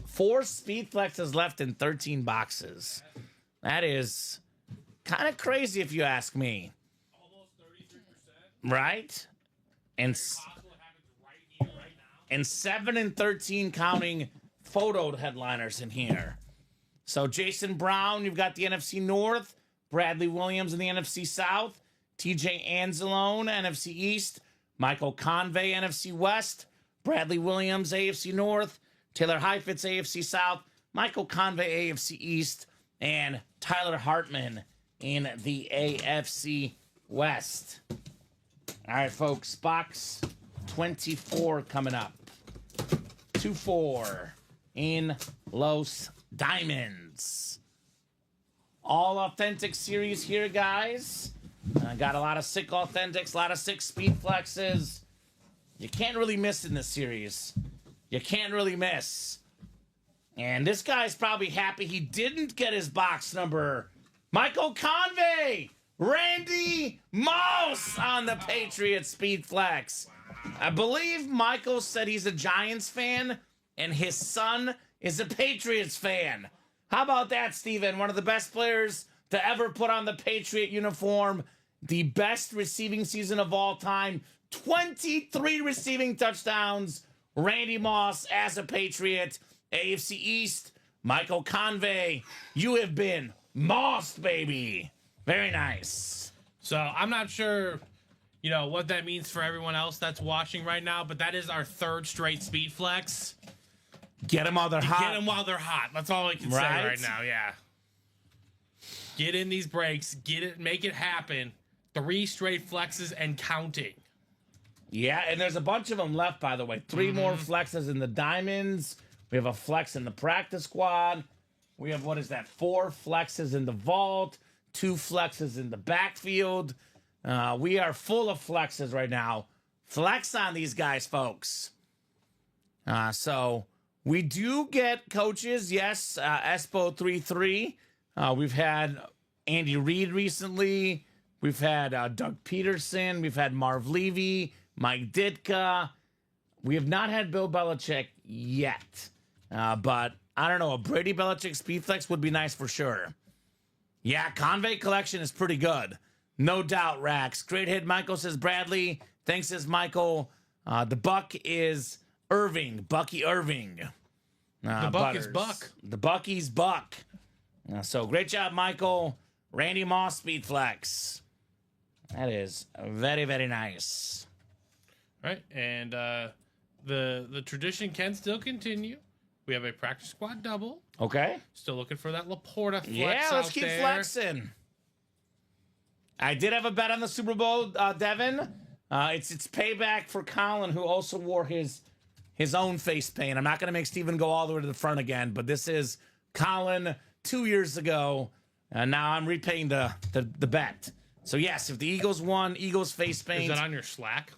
S2: 4 speed flexes left in 13 boxes. That is kind of crazy if you ask me. Right? And 7 and 13 counting photo headliners in here. So Jason Brown, you've got the NFC North. Bradley Williams in the NFC South. TJ Anzalone, NFC East. Michael Convey, NFC West. Bradley Williams, AFC North. Taylor Heifetz, AFC South. Michael Convey, AFC East. And Tyler Hartman in the AFC West. All right, folks, box 24 coming up. 2-4 in Los Diamonds. All authentic series here, guys. Got a lot of sick authentics, a lot of sick speed flexes. You can't really miss in this series. You can't really miss. And this guy's probably happy he didn't get his box number Michael Convey, Randy Moss on the Patriots Speed Flex. I believe Michael said he's a Giants fan and his son is a Patriots fan. How about that, Steven? One of the best players to ever put on the Patriot uniform. The best receiving season of all time. 23 receiving touchdowns. Randy Moss as a Patriot. AFC East, Michael Convey. You have been mossed, baby. Very nice.
S3: So I'm not sure, what that means for everyone else that's watching right now, but that is our third straight speed flex.
S2: Get them while they're hot.
S3: Get them while they're hot. That's all I can say right now. Yeah. Get in these breaks. Get it. Make it happen. 3 straight flexes and counting.
S2: Yeah, and there's a bunch of them left, by the way. 3 more flexes in the diamonds. We have a flex in the practice squad. We have, 4 flexes in the vault. 2 flexes in the backfield. We are full of flexes right now. Flex on these guys, folks. So we do get coaches. Yes, Espo33. We've had Andy Reid recently. We've had Doug Peterson. We've had Marv Levy, Mike Ditka. We have not had Bill Belichick yet. But I don't know. A Brady Belichick speed flex would be nice for sure. Yeah, Convey collection is pretty good. No doubt, Rax. Great hit, Michael, says Bradley. Thanks, says Michael. The buck is Irving. Bucky Irving.
S3: The buck is Buck.
S2: The Bucky's Buck. So great job, Michael. Randy Moss speed flex. That is very, very nice.
S3: Right, and the tradition can still continue. We have a practice squad double.
S2: Okay.
S3: Still looking for that Laporta flex.
S2: Yeah, let's keep flexing. I did have a bet on the Super Bowl, Devin. It's payback for Colin, who also wore his own face paint. I'm not going to make Steven go all the way to the front again, but this is Colin 2 years ago, and now I'm repaying the bet. So yes, if the Eagles won, Eagles face paint.
S3: Is that on your Slack?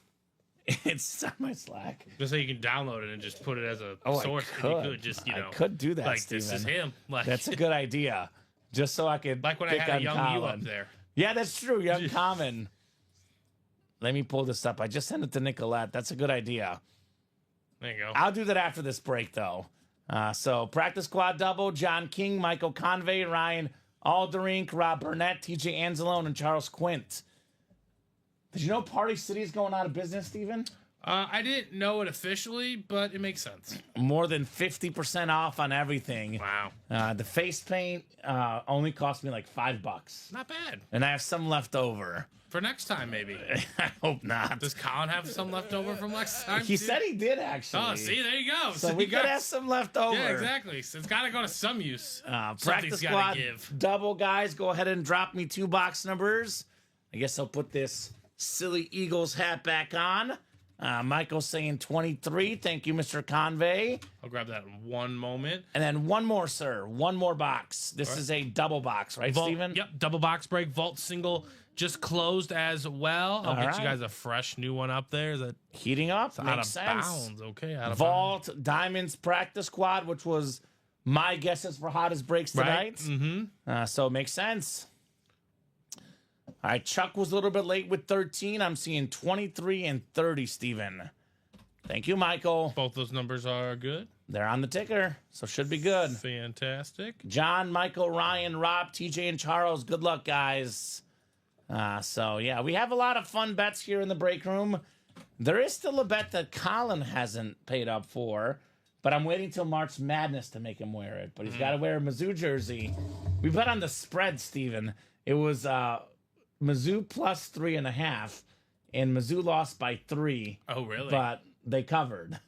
S2: It's on my Slack.
S3: Just so you can download it and just put it as a source.
S2: I could.
S3: You could just,
S2: I could do that,
S3: like,
S2: Steven.
S3: this is him. Like,
S2: That's a good idea. Just so I could
S3: like when I
S2: pick
S3: had a
S2: on
S3: young
S2: Colin.
S3: you up there.
S2: Yeah, that's true. Young Common. Let me pull this up. I just sent it to Nicolette. That's a good idea.
S3: There you go.
S2: I'll do that after this break, though. So practice squad double: John King, Michael Convey, Ryan Alderink, Rob Burnett, TJ Anzalone, and Charles Quint. Did you know Party City is going out of business, Steven?
S3: I didn't know it officially, but it makes sense.
S2: More than 50% off on everything.
S3: Wow.
S2: The face paint only cost me like $5.
S3: Not bad.
S2: And I have some left over.
S3: For next time, maybe.
S2: I hope not.
S3: Does Colin have some left over from next time?
S2: He said he did, actually.
S3: Oh, see, there you go.
S2: So we could have some left over.
S3: Yeah, exactly. So it's got to go to some use.
S2: Practice squad double, guys. Go ahead and drop me 2 box numbers. I guess I'll put this silly Eagles hat back on. Michael saying 23. Thank you, Mr. Convey.
S3: I'll grab that in one moment.
S2: And then one more, sir. One more box. This is a double box, right,
S3: Vault,
S2: Steven?
S3: Yep, double box break. Vault single just closed as well. I'll get you guys a fresh new one up there. Is that
S2: heating up?
S3: out of
S2: Makes sense.
S3: bounds. Okay, out of
S2: Vault,
S3: bounds.
S2: Diamonds, Practice Squad, which was my guesses for hottest breaks tonight.
S3: Right? Mm-hmm.
S2: So it makes sense. All right, Chuck was a little bit late with 13. I'm seeing 23 and 30, Steven. Thank you, Michael.
S3: Both those numbers are good.
S2: They're on the ticker, so should be good.
S3: Fantastic.
S2: John, Michael, Ryan, Rob, TJ, and Charles. Good luck, guys. So, yeah, we have a lot of fun bets here in the break room. There is still a bet that Colin hasn't paid up for, but I'm waiting till March Madness to make him wear it. But he's got to wear a Mizzou jersey. We bet on the spread, Steven. It was Mizzou plus 3.5, and Mizzou lost by 3.
S3: Oh, really?
S2: But they covered.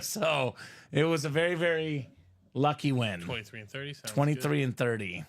S2: So it was a very, very lucky win.
S3: 23 and 30.
S2: 23 and 30.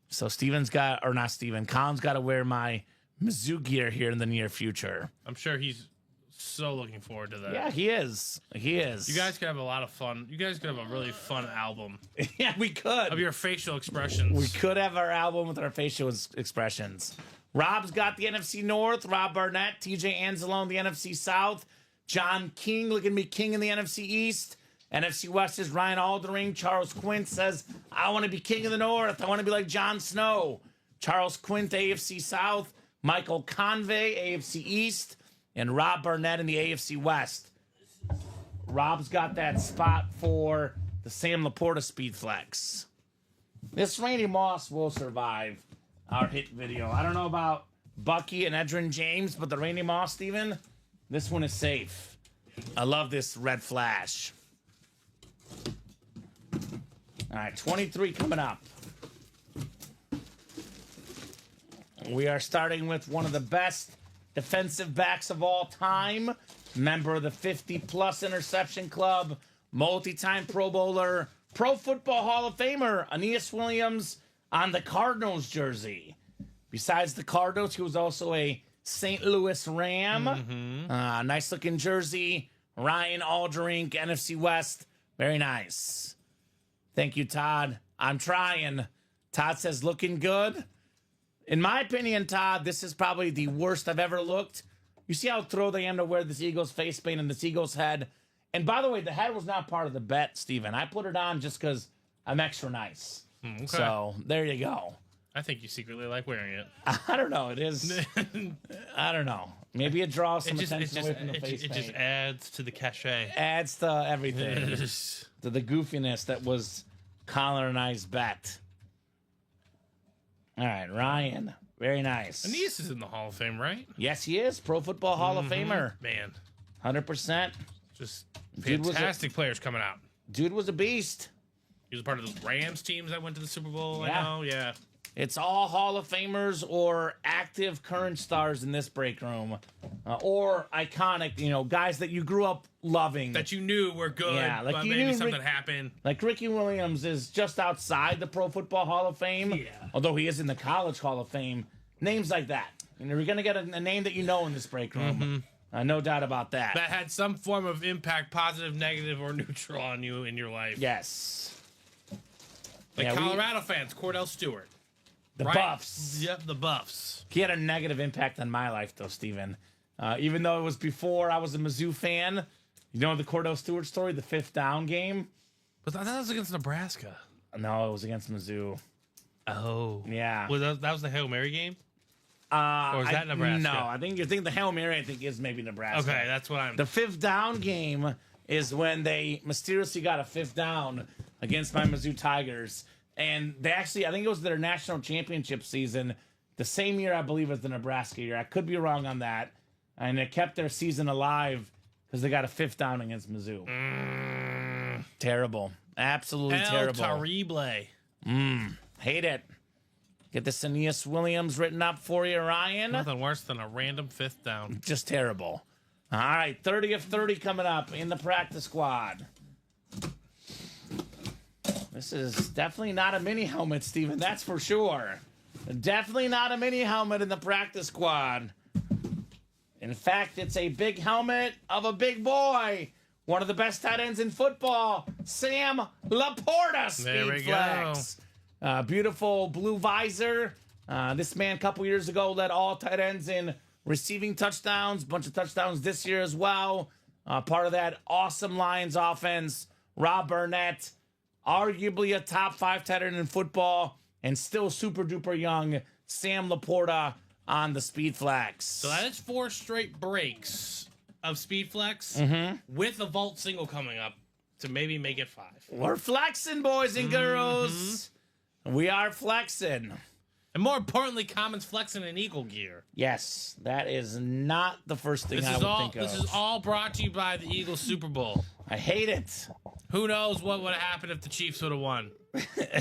S2: So Steven's got, or not Steven, Colin's got to wear my Mizzou gear here in the near future.
S3: I'm sure he's so looking forward to that.
S2: Yeah, he is. He is.
S3: You guys could have a lot of fun. You guys could have a really fun album
S2: Yeah, we could.
S3: of your facial expressions.
S2: We could have our album with our facial expressions. Rob's got the NFC North. Rob Barnett, TJ Anzalone, the NFC South. John King, look at me, king in the NFC East. NFC West is Ryan Aldering. Charles Quint says, I want to be king of the North. I want to be like Jon Snow. Charles Quint, AFC South. Michael Convey, AFC East. And Rob Burnett in the AFC West. Rob's got that spot for the Sam Laporta Speed Flex. This Randy Moss will survive our hit video. I don't know about Bucky and Edrin James, but the Randy Moss, Steven, this one is safe. I love this red flash. All right, 23 coming up. We are starting with one of the best defensive backs of all time, member of the 50-plus interception club, multi-time Pro Bowler, Pro Football Hall of Famer, Aeneas Williams on the Cardinals jersey. Besides the Cardinals, he was also a St. Louis Ram. Nice-looking jersey. Ryan Aldering, NFC West. Very nice. Thank you, Todd. I'm trying. Todd says, looking good. In my opinion, Todd, this is probably the worst I've ever looked. You see how thrilled I am to wear this Eagles face paint and this Eagles head? And by the way, the head was not part of the bet, Steven. I put it on just because I'm extra nice.
S3: Okay.
S2: So, there you go.
S3: I think you secretly like wearing it.
S2: I don't know. It is. I don't know. Maybe it draws some attention away from the face
S3: It
S2: paint.
S3: just adds to the cachet.
S2: Adds to everything. To the goofiness that was Colin and I's bet. All right, Ryan. Very nice.
S3: Aeneas is in the Hall of Fame, right?
S2: Yes, he is. Pro Football Hall of Famer.
S3: Man,
S2: 100%.
S3: just
S2: Dude was
S3: fantastic players coming out.
S2: Dude was a beast.
S3: He was part of the Rams teams that went to the Super Bowl.
S2: Yeah.
S3: I know, yeah.
S2: It's all Hall of Famers or active current stars in this break room. Or iconic, guys that you grew up loving.
S3: That you knew were good,
S2: Yeah, like
S3: but
S2: you
S3: maybe
S2: knew
S3: something happened.
S2: Like Ricky Williams is just outside the Pro Football Hall of Fame.
S3: Yeah.
S2: Although he is in the College Hall of Fame. Names like that. You're going to get a name that you know in this break room. No doubt about that.
S3: That had some form of impact, positive, negative, or neutral on you in your life.
S2: Yes.
S3: Like
S2: Yeah,
S3: Colorado fans, Cordell Stewart.
S2: The
S3: Right?
S2: Buffs.
S3: Yep, the Buffs.
S2: He had a negative impact on my life, though, Steven. Even though it was before I was a Mizzou fan. You know the Cordell Stewart story, the 5th down game?
S3: But I thought that was against Nebraska.
S2: No, it was against Mizzou.
S3: Oh.
S2: Yeah.
S3: Was that was the Hail Mary game?
S2: Or
S3: was that Nebraska?
S2: No, I think the Hail Mary, I think, is maybe Nebraska.
S3: Okay, that's what I'm...
S2: The 5th down game is when they mysteriously got a 5th down against my Mizzou Tigers. And they actually, I think it was their national championship season, the same year, I believe, as the Nebraska year. I could be wrong on that. And it kept their season alive because they got a 5th down against Mizzou. Terrible. Absolutely terrible.
S3: Terrible.
S2: Hate it. Get the Aeneas Williams written up for you, Ryan.
S3: Nothing worse than a random 5th down.
S2: Just terrible. All right, 30 of 30 coming up in the practice squad. This is definitely not a mini helmet, Steven. That's for sure. Definitely not a mini helmet in the practice squad. In fact, it's a big helmet of a big boy. One of the best tight ends in football, Sam Laporta.
S3: There we
S2: Speed Flex. Beautiful blue visor. This man a couple years ago led all tight ends in receiving touchdowns. Bunch of touchdowns this year as well. Part of that awesome Lions offense. Rob Burnett, arguably a top 5 tight end in football, and still super duper young Sam Laporta on the Speed Flex.
S3: So that is 4 straight breaks of Speed Flex with a vault single coming up to maybe make it 5.
S2: We're flexing, boys and girls. We are flexing.
S3: And more importantly, Kamen's flexing in Eagle gear.
S2: Yes, that is not the first thing I would think of.
S3: This is all brought to you by the Eagles Super Bowl.
S2: I hate it.
S3: Who knows what would have happened if the Chiefs would have won?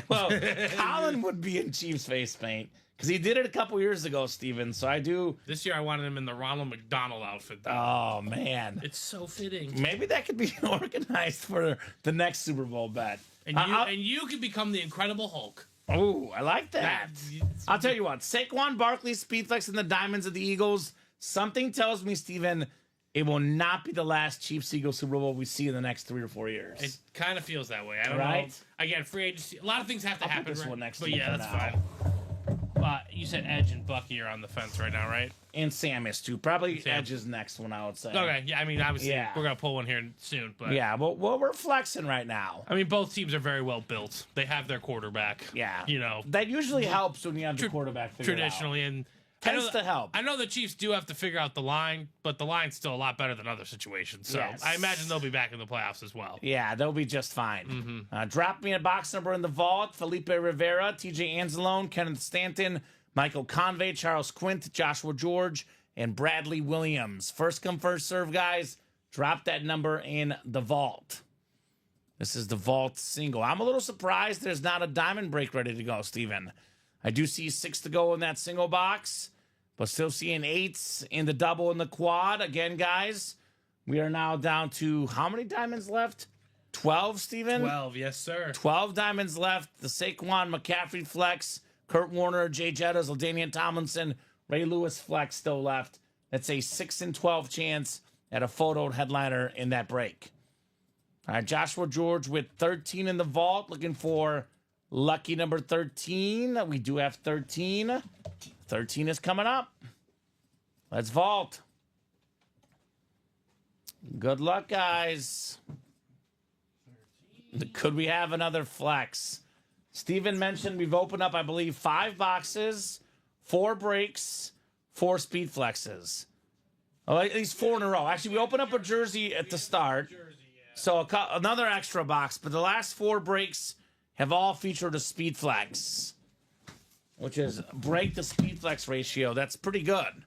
S2: Well, Colin would be in Chiefs face paint because he did it a couple years ago, Steven. So I do.
S3: This year I wanted him in the Ronald McDonald outfit. Though.
S2: Oh, man.
S3: It's so fitting.
S2: Maybe that could be organized for the next Super Bowl bet.
S3: And you could become the Incredible Hulk.
S2: Oh, I like that. I'll tell you what. Saquon Barkley, Speedflex, and the Diamonds of the Eagles. Something tells me, Steven, it will not be the last Chiefs-Eagles Super Bowl we see in the next 3 or 4 years.
S3: It kind of feels that way. I don't
S2: Right?
S3: know. Again, free agency. A lot of things have to
S2: I'll put
S3: happen.
S2: this
S3: right?
S2: one next
S3: but
S2: to you
S3: yeah,
S2: for
S3: that's
S2: now.
S3: fine. said Edge and Bucky are on the fence right now, right?
S2: And Sam is too. Probably
S3: Sam.
S2: Edge is next one, I would say.
S3: Okay, yeah, I mean, obviously,
S2: Yeah.
S3: we're going to pull one here soon, but...
S2: Yeah, well, we're flexing right now.
S3: I mean, both teams are very well built. They have their quarterback.
S2: Yeah.
S3: You know,
S2: That usually helps when you have the quarterback figured
S3: traditionally, and
S2: Tends to help.
S3: I know the Chiefs do have to figure out the line, but the line's still a lot better than other situations. So
S2: Yes.
S3: I imagine they'll be back in the playoffs as well.
S2: Yeah, they'll be just fine. Drop me a box number in the vault. Felipe Rivera, TJ Anzalone, Kenneth Stanton, Michael Convey, Charles Quint, Joshua George, and Bradley Williams. First come, first serve, guys. Drop that number in the vault. This is the vault single. I'm a little surprised there's not a diamond break ready to go, Steven. I do see 6 to go in that single box, but still seeing 8s in the double and the quad. Again, guys, we are now down to how many diamonds left? 12, Steven?
S3: 12, yes, sir.
S2: 12 diamonds left. The Saquon McCaffrey flex, Kurt Warner, Jay Jettas, LaDainian Tomlinson, Ray Lewis flex still left. That's a 6 in 12 chance at a photo headliner in that break. All right, Joshua George with 13 in the vault, looking for lucky number 13. We do have 13. 13 is coming up. Let's vault. Good luck, guys. Could we have another flex? Steven mentioned we've opened up, I believe, 5 boxes, 4 breaks, 4 speed flexes. Oh, at least 4 in a row. Actually, we opened up a jersey at the start. So another extra box, but the last 4 breaks have all featured a speed flex, which is break the speed flex ratio. That's pretty good.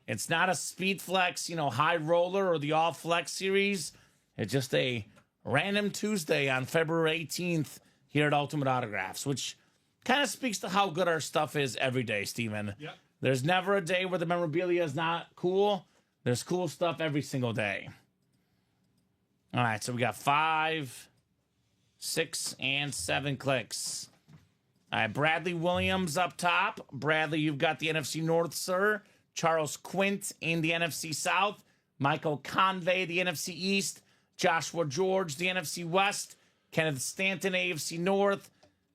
S2: It's not a speed flex, high roller or the all flex series. It's just a random Tuesday on February 18th here at Ultimate Autographs, which kind of speaks to how good our stuff is every day, Steven.
S3: Yep.
S2: There's never a day where the memorabilia is not cool. There's cool stuff every single day. All right, so we got 5, 6, and 7 clicks. All right, Bradley Williams up top. Bradley, you've got the NFC North, sir. Charles Quint in the NFC South. Michael Convey, the NFC East. Joshua George, the NFC West. Kenneth Stanton, AFC North.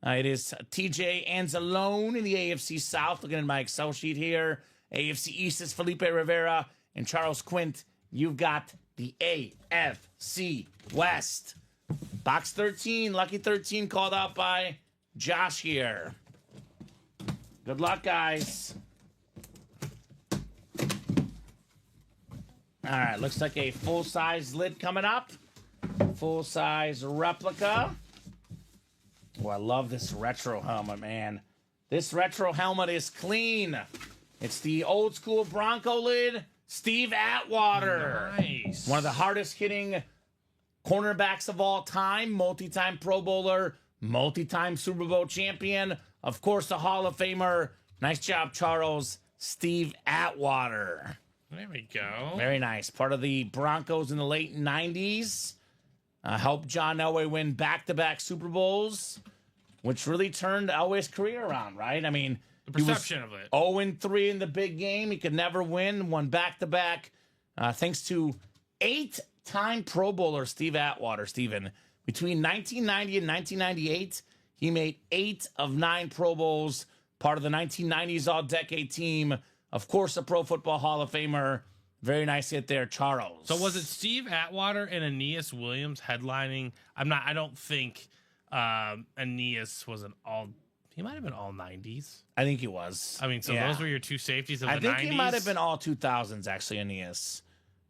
S2: It is TJ Anzalone in the AFC South. Looking at my Excel sheet here. AFC East is Felipe Rivera. And Charles Quint, you've got the AFC West. Box 13, lucky 13 called out by Josh here. Good luck, guys. All right, looks like a full-size lid coming up. Full-size replica. Oh, I love this retro helmet, man. This retro helmet is clean. It's the old-school Bronco lid. Steve Atwater.
S3: Nice.
S2: One of the hardest hitting cornerbacks of all time. Multi-time Pro Bowler. Multi-time Super Bowl champion. Of course, a Hall of Famer. Nice job, Charles. Steve Atwater.
S3: There we go.
S2: Very nice. Part of the Broncos in the late 90s. Helped John Elway win back-to-back Super Bowls, which really turned Elway's career around, right? I mean,
S3: The perception of it.
S2: 0-3 in the big game. He could never win. Won back-to-back. Thanks to 8-time Pro Bowler Steve Atwater, Steven. Between 1990 and 1998, he made 8 of 9 Pro Bowls. Part of the 1990s All-Decade team. Of course, a Pro Football Hall of Famer. Very nice hit there, Charles.
S3: So was it Steve Atwater and Aeneas Williams headlining? I don't think Aeneas was an all. He might have been all 90s.
S2: I think he was.
S3: I mean, so
S2: Yeah.
S3: those were your 2 safeties of the 90s?
S2: I think he might have been all 2000s, actually, Aeneas.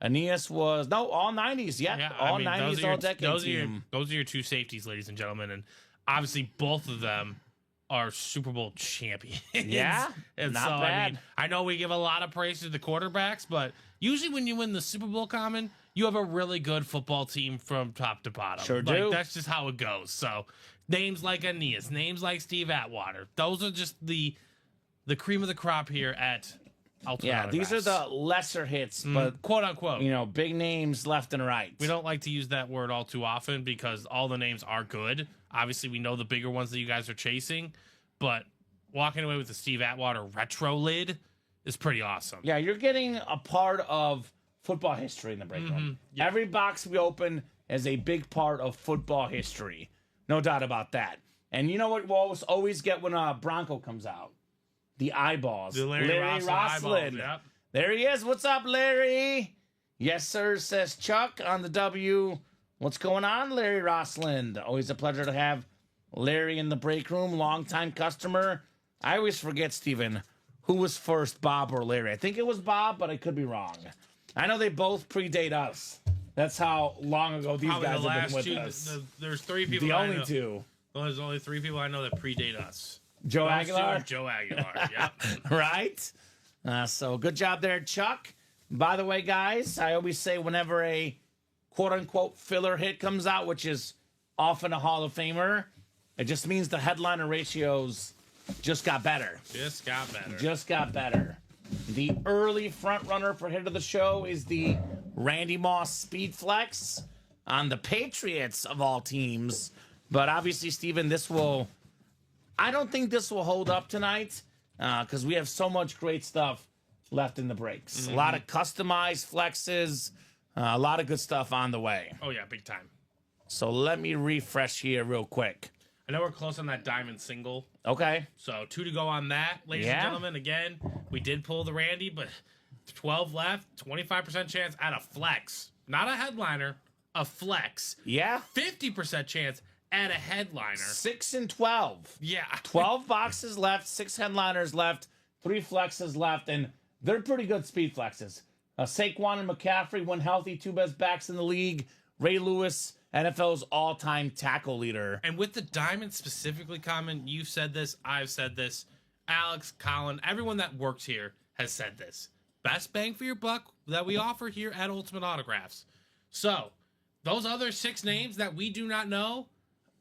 S2: Aeneas was, no, all 90s. Yep.
S3: Yeah,
S2: all
S3: I mean,
S2: 90s, all decade team.
S3: Those are your 2 safeties, ladies and gentlemen. And obviously, both of them are Super Bowl champions.
S2: Yeah,
S3: and
S2: not
S3: so,
S2: bad.
S3: I mean, I know we give a lot of praise to the quarterbacks, but usually when you win the Super Bowl, Common, you have a really good football team from top to bottom.
S2: Sure
S3: like,
S2: do.
S3: That's just how it goes. So names like Aeneas, names like Steve Atwater, those are just the cream of the crop here at Ultimate
S2: Yeah,
S3: Autographs.
S2: these are the lesser hits, but,
S3: quote unquote.
S2: big names left and right.
S3: We don't like to use that word all too often because all the names are good. Obviously, we know the bigger ones that you guys are chasing, but walking away with the Steve Atwater retro lid is pretty awesome.
S2: Yeah, you're getting a part of football history in the break room.
S3: Yep.
S2: Every box we open is a big part of football history. No doubt about that. And you know what we'll always get when a Bronco comes out? the eyeballs.
S3: The Larry Rossland eyeballs, yep.
S2: There he is. What's up, Larry? Yes, sir, says Chuck on the W. What's going on, Larry Rossland? Always a pleasure to have Larry in the break room. Longtime customer. I always forget, Steven, who was first, Bob or Larry. I think it was Bob, but I could be wrong. I know they both predate us. That's how long ago these
S3: Probably
S2: guys
S3: the
S2: have been
S3: last
S2: with
S3: two.
S2: us.
S3: There's 3 people.
S2: The
S3: I
S2: only
S3: know.
S2: 2.
S3: Well, there's only 3 people I know that predate us.
S2: Joe
S3: Those two
S2: Aguilar?
S3: are Joe Aguilar. Yep.
S2: Right? So good job there, Chuck. By the way, guys, I always say whenever a quote-unquote filler hit comes out, which is often a Hall of Famer, it just means the headliner ratios just got better.
S3: Just got better.
S2: Just got better. The early front runner for hit of the show is the Randy Moss Speed Flex on the Patriots of all teams. But obviously, Steven, I don't think this will hold up tonight because we have so much great stuff left in the breaks. A lot of customized flexes, a lot of good stuff on the way.
S3: Oh, yeah, big time.
S2: So let me refresh here real quick.
S3: I know we're close on that diamond single.
S2: Okay.
S3: So 2 to go on that, ladies and gentlemen. Again, we did pull the Randy, but 12 left, 25% chance at a flex. Not a headliner, a flex.
S2: Yeah.
S3: 50% chance at a headliner.
S2: 6 and 12.
S3: Yeah.
S2: 12 boxes left, 6 headliners left, 3 flexes left, and they're pretty good speed flexes. Saquon and McCaffrey, when healthy, 2 best backs in the league. Ray Lewis, NFL's all-time tackle leader.
S3: And with the diamond specifically, Kamen, you've said this, I've said this, Alex, Colin, everyone that works here has said this. Best bang for your buck that we offer here at Ultimate Autographs. So, those other 6 names that we do not know,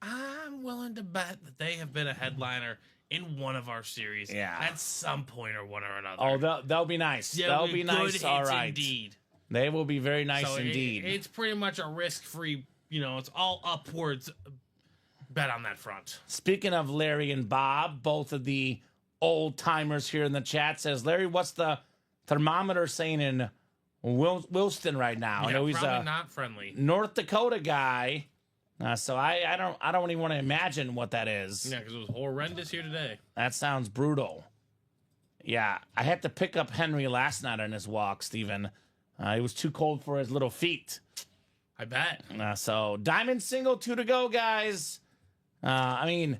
S3: I'm willing to bet that they have been a headliner in one of our series at some point or one or another.
S2: Oh, they'll be nice.
S3: Yeah,
S2: they'll be nice,
S3: hits
S2: all right.
S3: Indeed.
S2: They will be very nice
S3: So
S2: indeed.
S3: It's pretty much a risk-free, it's all upwards bet on that front.
S2: Speaking of Larry and Bob, both of the old-timers here in the chat, says, Larry, what's the thermometer saying in Wilston right now? I know he's
S3: probably not friendly.
S2: North Dakota guy. So I don't even want to imagine what that is.
S3: Yeah, because it was horrendous here today.
S2: That sounds brutal. Yeah, I had to pick up Henry last night on his walk, Steven. It was too cold for his little feet.
S3: I bet.
S2: So diamond single, 2 to go, guys. I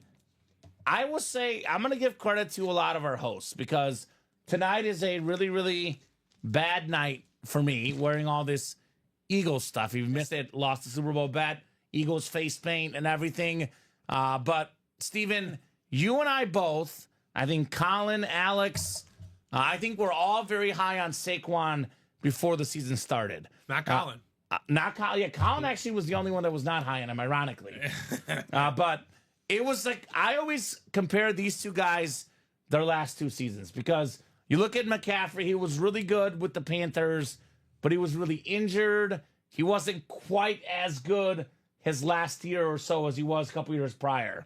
S2: will say I'm going to give credit to a lot of our hosts because tonight is a really, really bad night for me wearing all this Eagles stuff. If you missed it, lost the Super Bowl bet. Eagles face paint and everything. But, Steven, you and I both, I think Colin, Alex, I think we're all very high on Saquon before the season started.
S3: Not Colin.
S2: Not Colin. Yeah, Colin actually was the only one that was not high on him, ironically. But it was like, I always compare these 2 guys their last 2 seasons because you look at McCaffrey, he was really good with the Panthers, but he was really injured. He wasn't quite as good his last year or so as he was a couple years prior.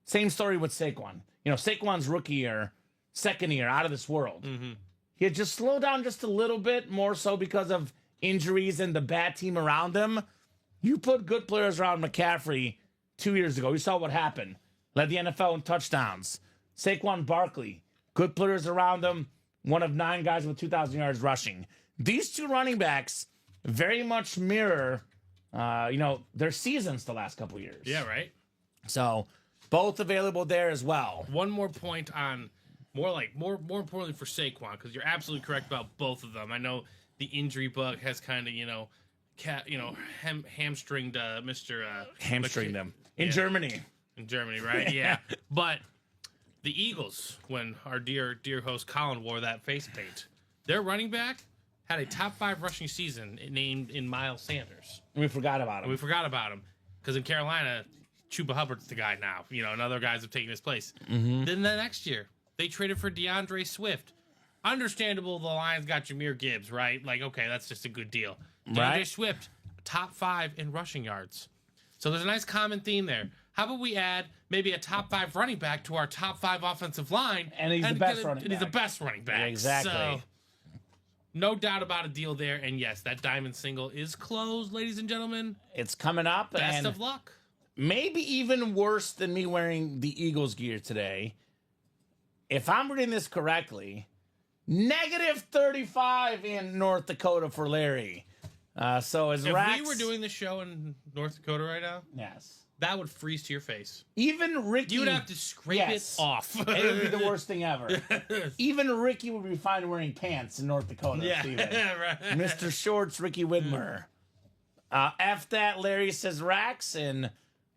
S2: Same story with Saquon. Saquon's rookie year, second year, out of this world.
S3: Mm-hmm.
S2: He had just slowed down just a little bit, more so because of injuries and the bad team around him. You put good players around McCaffrey 2 years ago. You saw what happened. Led the NFL in touchdowns. Saquon Barkley, good players around him. One of 9 guys with 2,000 yards rushing. These 2 running backs very much mirror their seasons the last couple years.
S3: Yeah, right.
S2: So both available there as well.
S3: One more point on more importantly for Saquon, because you're absolutely correct about both of them. I know the injury bug has kind of hamstringed Mr.
S2: Hamstring them in Germany.
S3: In Germany, right? Yeah. But the Eagles, when our dear host Colin wore that face paint, their running back had a top 5 rushing season named in Miles Sanders.
S2: And we forgot about him.
S3: And we forgot about him because in Carolina, Chuba Hubbard's the guy now. And other guys have taken his place.
S2: Mm-hmm.
S3: Then the next year, they traded for DeAndre Swift. Understandable, the Lions got Jahmyr Gibbs, right? Like, okay, that's just a good deal. DeAndre
S2: Right.
S3: Swift, top 5 in rushing yards. So there's a nice common theme there. How about we add maybe a top 5 running back to our top 5 offensive line?
S2: And he's the best running back.
S3: He's the best running back.
S2: Yeah, exactly.
S3: So, no doubt about a deal there. And yes, that diamond single is closed, ladies and gentlemen.
S2: It's coming up.
S3: Best
S2: and
S3: of luck.
S2: maybe even worse than me wearing the Eagles gear today. if I'm reading this correctly, negative 35 in North Dakota for Larry. So as
S3: If
S2: Rax,
S3: we were doing the show in North Dakota right now,
S2: yes,
S3: that would freeze to your face.
S2: even Ricky,
S3: You would have to scrape
S2: yes.
S3: it off.
S2: It would be the worst thing ever. Even Ricky would be fine wearing pants in North Dakota.
S3: Yeah,
S2: Steven.
S3: right.
S2: Mr. Shorts, Ricky Widmer. F that, Larry says Rax, and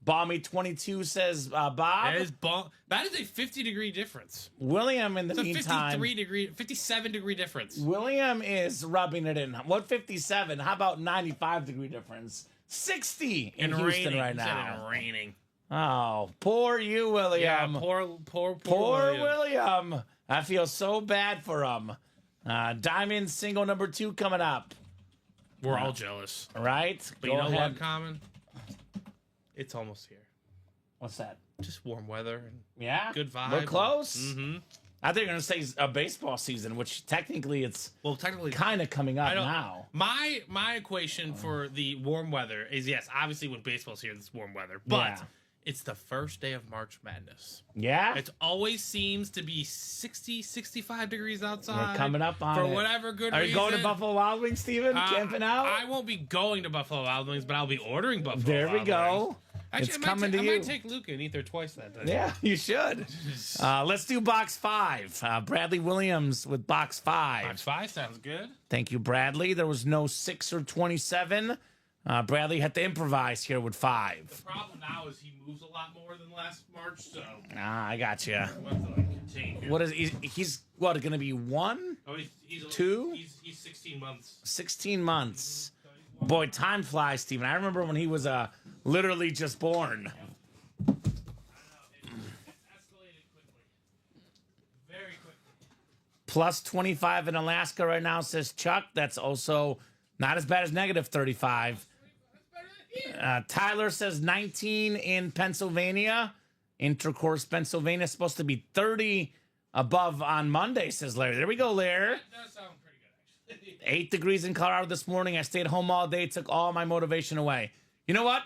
S2: Balmy22 says Bob.
S3: That is a 50-degree difference.
S2: William, in the
S3: It's a
S2: meantime,
S3: 57-degree difference.
S2: William is rubbing it in. What 57? How about 95-degree difference? 60 in Houston
S3: raining.
S2: right
S3: Instead
S2: now.
S3: of raining.
S2: Oh, poor you, William.
S3: Yeah, poor
S2: William. I feel so bad for him. Diamond single number 2 coming up.
S3: We're all jealous.
S2: Right?
S3: But
S2: Go
S3: you know
S2: ahead.
S3: what, Common? It's almost here.
S2: What's that?
S3: Just warm weather and
S2: Yeah?
S3: good vibes.
S2: We're close.
S3: Mm-hmm.
S2: I think you're going to say a baseball season, which technically it's
S3: Well, technically,
S2: kind of coming up
S3: I don't.
S2: now.
S3: My equation for the warm weather is yes, obviously when baseball's here, it's warm weather, but
S2: Yeah.
S3: it's the first day of March Madness.
S2: Yeah?
S3: It always seems to be 60, 65 degrees outside.
S2: We're coming up on
S3: for
S2: it.
S3: whatever good
S2: Are
S3: reason.
S2: you going to Buffalo Wild Wings, Steven? Camping out?
S3: I won't be going to Buffalo Wild Wings, but I'll be ordering Buffalo
S2: There
S3: Wild
S2: we go.
S3: Wings. Actually,
S2: It's
S3: I might
S2: coming to
S3: I
S2: you.
S3: might take Luca and eat there twice that day.
S2: Yeah, you should. Let's do box 5. Bradley Williams with box 5.
S3: Box 5 sounds good.
S2: Thank you, Bradley. There was no 6 or 27. Bradley had to improvise here with 5.
S3: The problem now is he moves a lot more than last March, so
S2: I got you.
S3: I'm going to like contain him.
S2: What is he's what going to be 1?
S3: Oh, he's
S2: 2?
S3: He's 16 months.
S2: 16 months. Boy, time flies, Steven. I remember when he was literally just born.
S3: It's escalated quickly. Very quickly.
S2: Plus 25 in Alaska right now, says Chuck. That's also not as bad as negative 35. Tyler says 19 in Pennsylvania. Intercourse, Pennsylvania. Supposed to be 30 above on Monday, says Larry. There we go, Larry.
S3: That does sound pretty good, actually.
S2: 8 degrees in Colorado this morning. I stayed home all day. Took all my motivation away. You know what?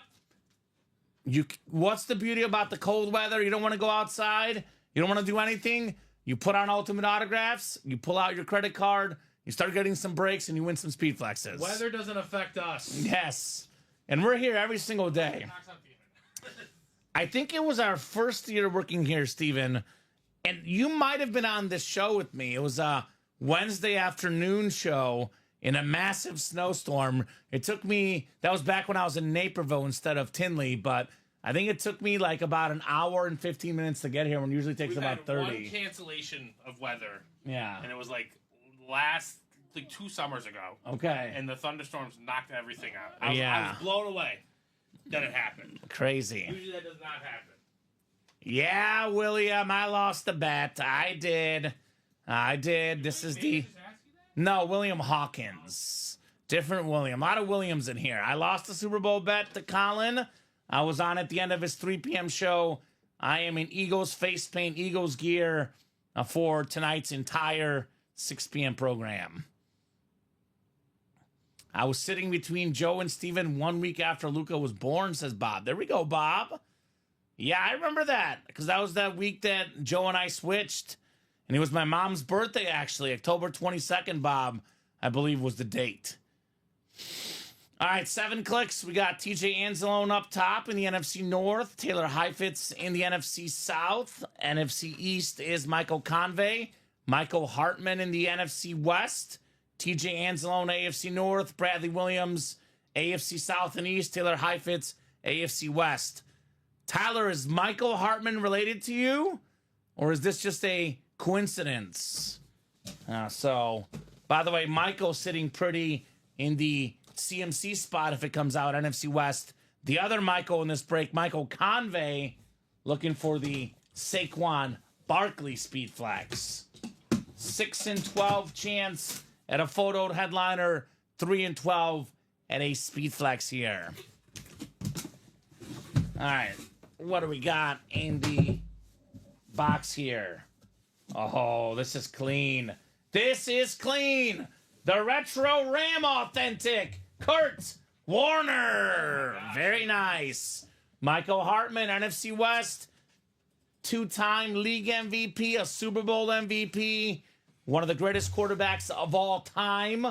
S2: What's the beauty about the cold weather? You don't want to go outside. You don't want to do anything. You put on Ultimate Autographs. You pull out your credit card. You start getting some breaks, and you win some speed flexes.
S3: Weather doesn't affect us.
S2: Yes. And we're here every single day.
S3: Knocks out the internet.
S2: I think it was our first year working here, Steven. And you might have been on this show with me. It was a Wednesday afternoon show in a massive snowstorm. It took me, that was back when I was in Naperville instead of Tinley, but I think it took me like about an hour and 15 minutes to get here, when it usually takes
S3: We've
S2: about
S3: had
S2: 30.
S3: one cancellation of weather,
S2: Yeah.
S3: and it was like 2 summers ago,
S2: Okay.
S3: and the thunderstorms knocked everything out. I was blown away that it happened.
S2: Crazy.
S3: Usually that does not happen.
S2: Yeah, William, I lost the bet. I did. This is the...
S3: Just ask you that?
S2: No, William Hawkins. Different William. A lot of Williams in here. I lost the Super Bowl bet to Colin. I was on at the end of his 3 p.m. show. I am in Eagles face paint, Eagles gear for tonight's entire 6 p.m. program. I was sitting between Joe and Steven 1 week after Luca was born, says Bob. There we go, Bob. Yeah, I remember that, because that was that week that Joe and I switched. And it was my mom's birthday, actually. October 22nd, Bob, I believe was the date. All right, 7 clicks. We got TJ Anzalone up top in the NFC North. Taylor Heifetz in the NFC South. NFC East is Michael Convey. Michael Hartman in the NFC West. TJ Anzalone, AFC North. Bradley Williams, AFC South and East. Taylor Heifetz, AFC West. Tyler, is Michael Hartman related to you? Or is this just a coincidence? By the way, Michael's sitting pretty in the CMC spot if it comes out, NFC West. The other Michael in this break, Michael Convey, looking for the Saquon Barkley speed flex. 6 and 12 chance at a photo headliner, 3 and 12 at a speed flex here. All right, what do we got in the box here? Oh, this is clean. This is clean. The Retro Ram Authentic. Kurt Warner. Very nice. Michael Hartman, NFC West. two-time league MVP, a Super Bowl MVP, one of the greatest quarterbacks of all time.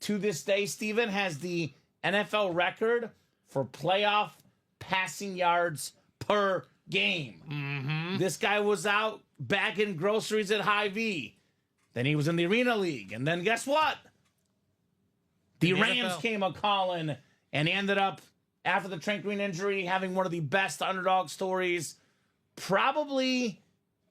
S2: To this day, Steven has the NFL record for playoff passing yards per game.
S3: Mm-hmm.
S2: This guy was out bagging groceries at Hy-Vee. Then he was in the Arena League. And then guess what? The Rams
S3: NFL
S2: came a-calling, and he ended up, after the Trent Green injury, having one of the best underdog stories. Probably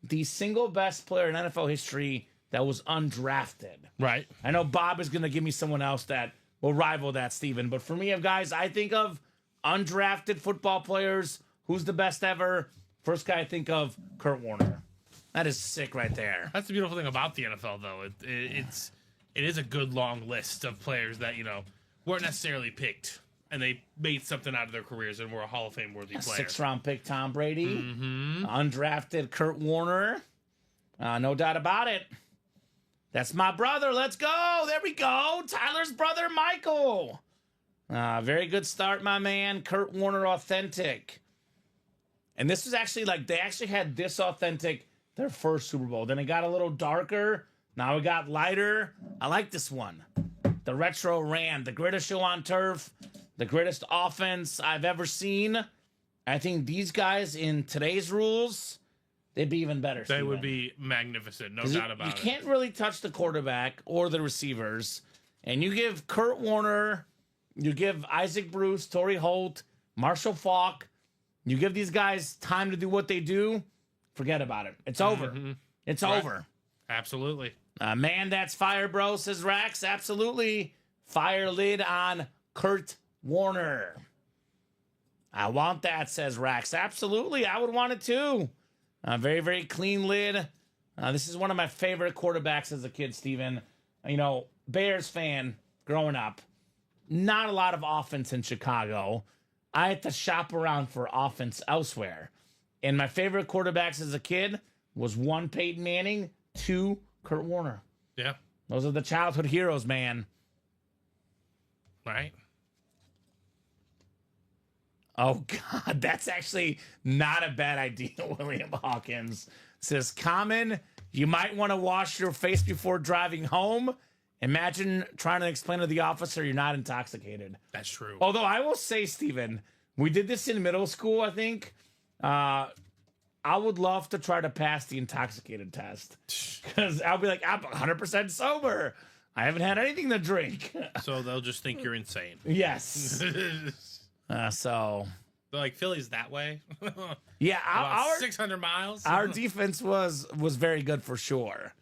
S2: the single best player in NFL history that was undrafted.
S3: Right.
S2: I know Bob is going to give me someone else that will rival that, Steven. But for me, guys, I think of undrafted football players. Who's the best ever? First guy I think of, Kurt Warner. That is sick right there.
S3: That's the beautiful thing about the NFL, though. It is a good long list of players that, weren't necessarily picked, and they made something out of their careers and were a Hall of Fame worthy player.
S2: 6th-round pick Tom Brady.
S3: Mm-hmm.
S2: Undrafted Kurt Warner. No doubt about it. That's my brother. Let's go. There we go. Tyler's brother, Michael. Very good start, my man. Kurt Warner authentic. And this was actually they actually had this authentic their first Super Bowl. Then it got a little darker. Now it got lighter. I like this one. The retro Rand, the greatest show on turf, the greatest offense I've ever seen. I think these guys in today's rules, they'd be even better.
S3: They would be magnificent, no doubt about it.
S2: You can't really touch the quarterback or the receivers. And you give Kurt Warner, you give Isaac Bruce, Torrey Holt, Marshall Faulk, you give these guys time to do what they do, forget about it. It's over.
S3: Mm-hmm.
S2: It's
S3: Right.
S2: over.
S3: Absolutely.
S2: Man, that's fire, bro, says Rax. Absolutely. Fire lid on Kurt Warner. I want that, says Rax. Absolutely. I would want it too. Very, very clean lid. This is one of my favorite quarterbacks as a kid, Steven. Bears fan growing up. Not a lot of offense in Chicago. I had to shop around for offense elsewhere. And my favorite quarterbacks as a kid was 1, Peyton Manning, 2, Kurt Warner.
S3: Yeah.
S2: Those are the childhood heroes, man.
S3: Right.
S2: Oh, God, that's actually not a bad idea, William Hawkins. Says, Kamen, you might want to wash your face before driving home. Imagine trying to explain to the officer you're not intoxicated.
S3: That's true.
S2: Although I will say, Steven, we did this in middle school, I think. I would love to try to pass the intoxicated test. Because I'll be like, I'm 100% sober. I haven't had anything to drink.
S3: So they'll just think you're insane.
S2: Yes. So...
S3: Like Philly's that way.
S2: Yeah,
S3: About
S2: our
S3: 600 miles.
S2: Our defense was very good for sure.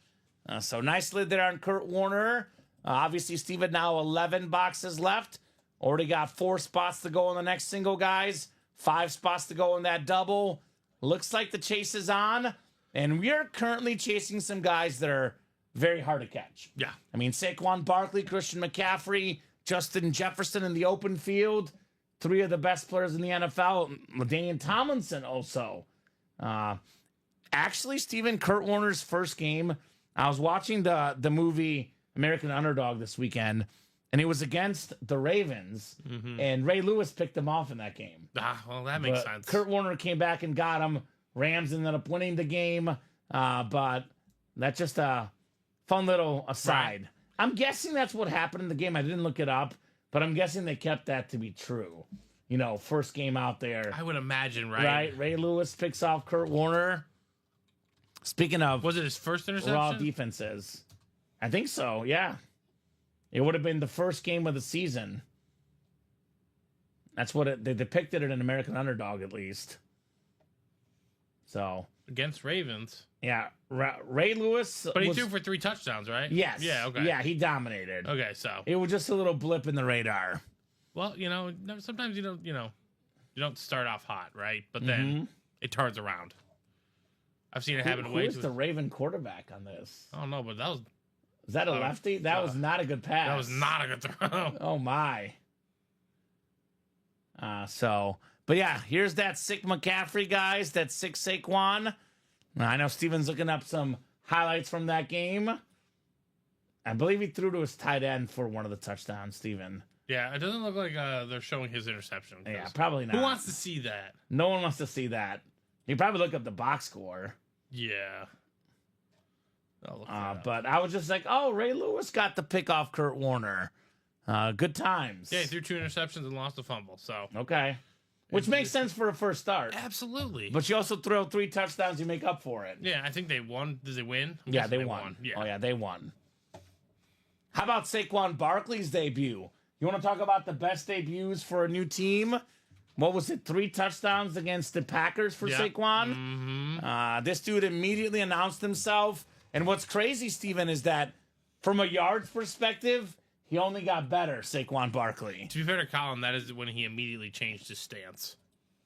S2: So nice lid there on Kurt Warner. Obviously, Steven, now 11 boxes left. Already got 4 spots to go in the next single, guys. 5 spots to go in that double. Looks like the chase is on. And we are currently chasing some guys that are very hard to catch.
S3: Yeah.
S2: I mean, Saquon Barkley, Christian McCaffrey, Justin Jefferson in the open field. 3 of the best players in the NFL. LaDainian Tomlinson also. Actually, Steven, Kurt Warner's first game, I was watching the movie American Underdog this weekend, and it was against the Ravens, and Ray Lewis picked him off in that game.
S3: Well, that makes
S2: But
S3: sense.
S2: Kurt Warner came back and got him. Rams ended up winning the game, but that's just a fun little aside.
S3: Right.
S2: I'm guessing that's what happened in the game. I didn't look it up, but I'm guessing they kept that to be true. First game out there.
S3: I would imagine, right?
S2: Right? Ray Lewis picks off Kurt Warner. Speaking of...
S3: Was it his first interception?
S2: raw defenses. I think so, yeah. It would have been the first game of the season. That's what they depicted it in American Underdog, at least. So...
S3: Against Ravens.
S2: Yeah, Ray Lewis...
S3: But he threw for 3 touchdowns, right?
S2: Yes.
S3: Yeah, okay.
S2: Yeah, he dominated.
S3: Okay, so.
S2: It was just a little blip in the radar.
S3: Well, sometimes you don't start off hot, right? But then it turns around. I've seen it happen
S2: Who
S3: way
S2: is
S3: too.
S2: the Raven quarterback on this?
S3: I don't know, but that was
S2: Is that a lefty? That was not a good pass.
S3: that was not a good throw.
S2: Oh, my. But yeah, here's that sick McCaffrey, guys. That sick Saquon. I know Steven's looking up some highlights from that game. I believe he threw to his tight end for one of the touchdowns, Steven.
S3: Yeah, it doesn't look like they're showing his interception.
S2: Yeah, probably not.
S3: Who wants to see that?
S2: No one wants to see that. You probably look up the box score.
S3: Yeah. I'll look that up.
S2: But I was just like, oh, Ray Lewis got the pick off Kurt Warner. Good times.
S3: Yeah, he threw 2 interceptions and lost a fumble. So
S2: Okay. Which makes sense for a first start.
S3: absolutely.
S2: But you also throw 3 touchdowns, you make up for it.
S3: Yeah, I think they won. Did they win? I'm
S2: Yeah,
S3: guessing
S2: they won.
S3: Yeah.
S2: Oh, yeah, they won. How about Saquon Barkley's debut? You want to talk about the best debuts for a new team? What was it? 3 touchdowns against the Packers for Saquon?
S3: Mm-hmm.
S2: This dude immediately announced himself. And what's crazy, Steven, is that from a yards perspective, he only got better, Saquon Barkley.
S3: To be fair to Colin, that is when he immediately changed his stance.